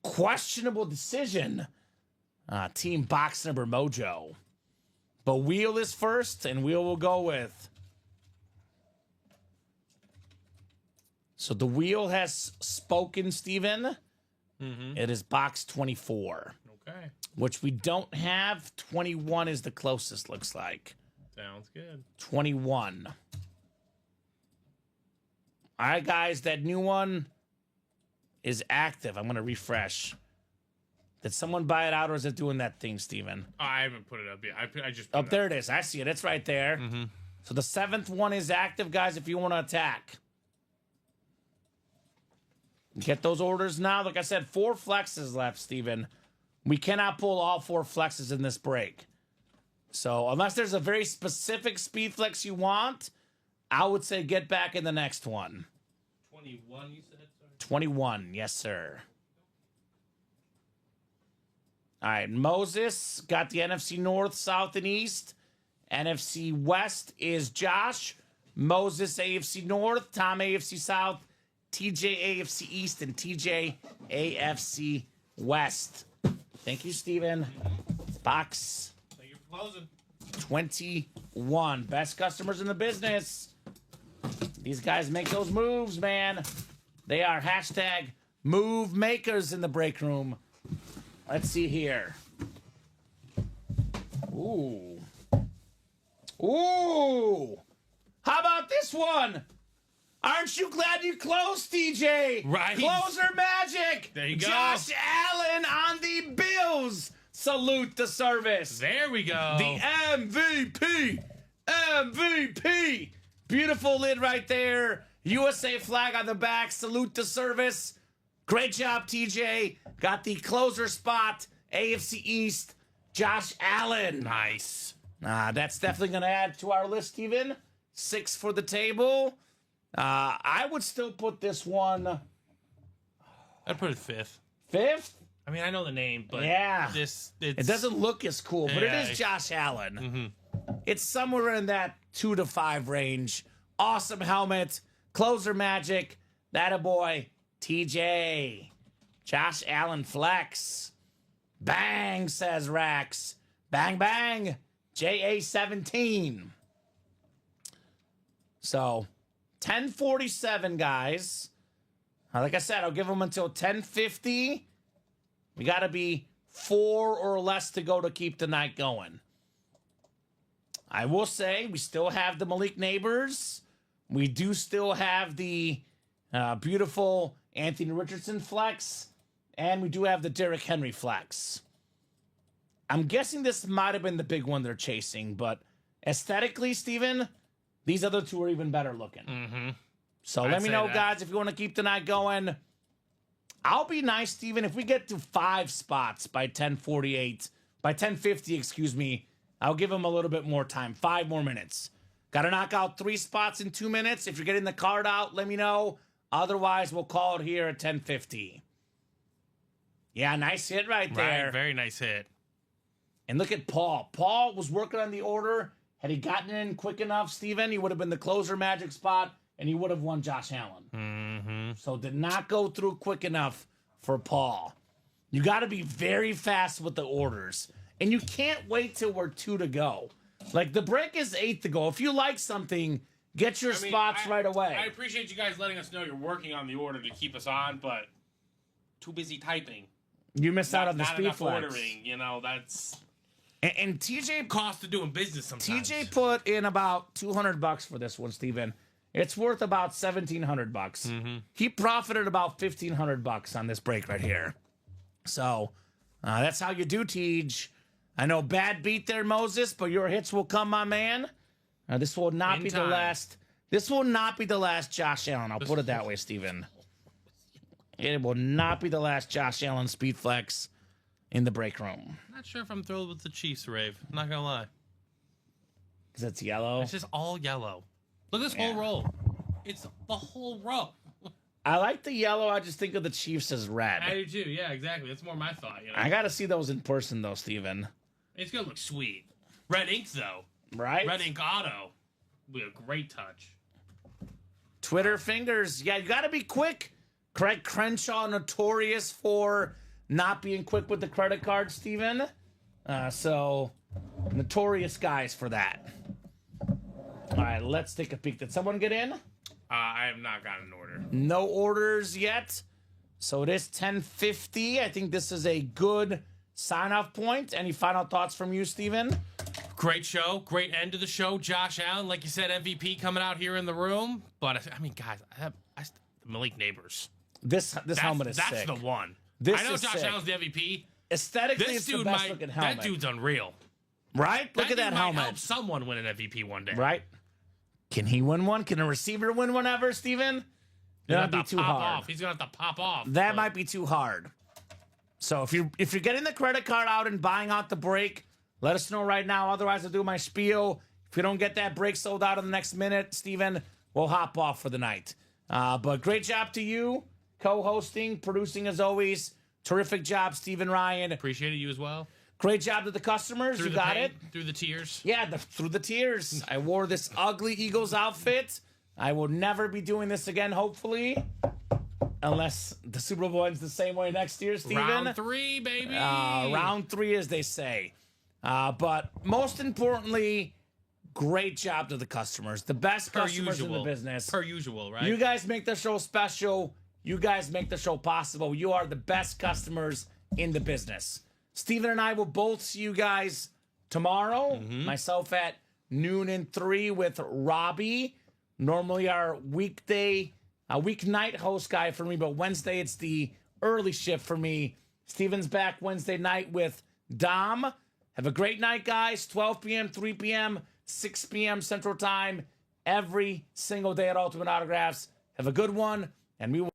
S2: Questionable decision. Team Box Number Mojo. But wheel is first, and wheel will go with. So the wheel has spoken, Steven. It is box 24.
S3: Okay.
S2: Which we don't have. 21 is the closest, looks like.
S3: Sounds good.
S2: 21. All right, guys, that new one is active. I'm going to refresh. Did someone buy it out, or is it doing that thing, Steven?
S3: I haven't put it up yet. I just
S2: Up there it is. I see it. It's right there. So the 7th one is active, guys, if you want to attack. Get those orders now. Like I said, 4 flexes left, Steven. We cannot pull all 4 flexes in this break. So unless there's a very specific speed flex you want, I would say get back in the next one.
S3: 21, you said? Sorry.
S2: 21, yes, sir. All right, Moses got the NFC North, South, and East. NFC West is Josh. Moses, AFC North. Tom, AFC South. TJ, AFC East. And TJ, AFC West. Thank you, Steven. Box
S3: Thank you for closing.
S2: 21. Best customers in the business. These guys make those moves, man. They are hashtag move makers in the break room. Let's see here. Ooh. Ooh. How about this one? Aren't you glad you closed, DJ?
S3: Right.
S2: Closer magic.
S3: There you go.
S2: Josh Allen on the Bills. Salute the service.
S3: There we go.
S2: The MVP. MVP. Beautiful lid right there. USA flag on the back. Salute the service. Great job, TJ. Got the closer spot. AFC East. Josh Allen.
S3: Nice.
S2: That's definitely going to add to our list, Steven. 6 for the table. I would still put this one.
S3: I'd put it 5th.
S2: 5th?
S3: I mean, I know the name, but
S2: yeah,
S3: it
S2: doesn't look as cool, but
S3: Yeah.
S2: it is Josh Allen. It's somewhere in that 2 to 5 range. Awesome helmet, closer magic. That a boy, TJ. Josh Allen flex. Bang, says Rax. Bang, bang. JA17. So, 10:47, guys. Like I said, I'll give them until 10:50. We got to be 4 or less to go to keep the night going. I will say we still have the Malik Neighbors. We do still have the beautiful Anthony Richardson flex. And we do have the Derrick Henry flex. I'm guessing this might have been the big one they're chasing. But aesthetically, Steven, these other 2 are even better looking. So let me know, guys, if you want to keep the night going. I'll be nice, Steven, if we get to 5 spots by 10:48, by 10:50, excuse me, I'll give them a little bit more time, 5 more minutes. Got to knock out 3 spots in 2 minutes. If you're getting the card out, let me know. Otherwise, we'll call it here at 10:50. Yeah, nice hit right there.
S3: Right, very nice hit.
S2: And look at Paul. Paul was working on the order. Had he gotten in quick enough, Steven, he would have been the closer magic spot, and he would have won Josh Allen. So did not go through quick enough for Paul. You got to be very fast with the orders. And you can't wait till we're 2 to go. Like, the break is 8 to go. If you like something, get your spots right away.
S3: I appreciate you guys letting us know you're working on the order to keep us on, but too busy typing.
S2: You missed out on the
S3: not
S2: speed
S3: enough
S2: flex.
S3: ordering. You know, that's
S2: And TJ
S3: cost of doing business sometimes.
S2: TJ put in about $200 for this one, Steven. It's worth about $1,700. He profited about $1,500 on this break right here. So that's how you do, Tej. I know bad beat there, Moses, but your hits will come, my man. This will not
S3: In
S2: be
S3: time.
S2: the last. This will not be the last Josh Allen. I'll put it that way, Steven. It will not be the last Josh Allen speed flex in the break room.
S3: Not sure if I'm thrilled with the Chiefs, Rave. I'm not gonna lie.
S2: Because it's yellow.
S3: It's just all yellow. Look at this whole row. It's the whole row.
S2: I like the yellow. I just think of the Chiefs as red.
S3: I do too. Yeah, exactly. That's more my thought. You know?
S2: I got to see those in person, though, Steven.
S3: It's gonna look sweet. Red ink, though.
S2: Right?
S3: Red ink auto. Be a great touch.
S2: Twitter fingers. Yeah, you got to be quick. Craig Crenshaw, notorious for not being quick with the credit card, Steven. So, notorious guys for that. All right, let's take a peek. Did someone get in?
S3: I have not gotten an order.
S2: No orders yet. So it is 10:50. I think this is a good sign-off point. Any final thoughts from you, Steven?
S3: Great show. Great end to the show. Josh Allen, like you said, MVP coming out here in the room. But, I mean, guys, Malik Neighbors.
S2: This helmet is sick.
S3: That's the one.
S2: This
S3: I know
S2: is
S3: Josh
S2: sick.
S3: Allen's the MVP.
S2: Aesthetically,
S3: This
S2: it's
S3: dude
S2: the best looking helmet.
S3: That dude's unreal.
S2: Right? Look at that
S3: dude might
S2: helmet.
S3: help someone win an MVP one day.
S2: Right? Can he win one? Can a receiver win one ever, Steven? That'd be too hard.
S3: Off. He's gonna have to pop off.
S2: That might be too hard. So if you're getting the credit card out and buying out the break, let us know right now. Otherwise, I'll do my spiel. If we don't get that break sold out in the next minute, Steven, we'll hop off for the night. But great job to you, co-hosting, producing as always. Terrific job, Steven Ryan.
S3: Appreciate you as well.
S2: Great job to the customers.
S3: Through
S2: you
S3: the
S2: got
S3: pain,
S2: it.
S3: through the tears.
S2: Yeah, through the tears. I wore this ugly Eagles outfit. I will never be doing this again, hopefully. Unless the Super Bowl ends the same way next year, Steven.
S3: Round 3, baby.
S2: Round 3, as they say. But most importantly, great job to the customers. The best customers in the business.
S3: Per usual, right?
S2: You guys make the show special. You guys make the show possible. You are the best customers in the business. Steven and I will both see you guys tomorrow. Myself at noon and 3 with Robbie. Normally our weeknight host guy for me, but Wednesday it's the early shift for me. Steven's back Wednesday night with Dom. Have a great night, guys. 12 p.m., 3 p.m., 6 p.m. Central Time every single day at Ultimate Autographs. Have a good one, and we will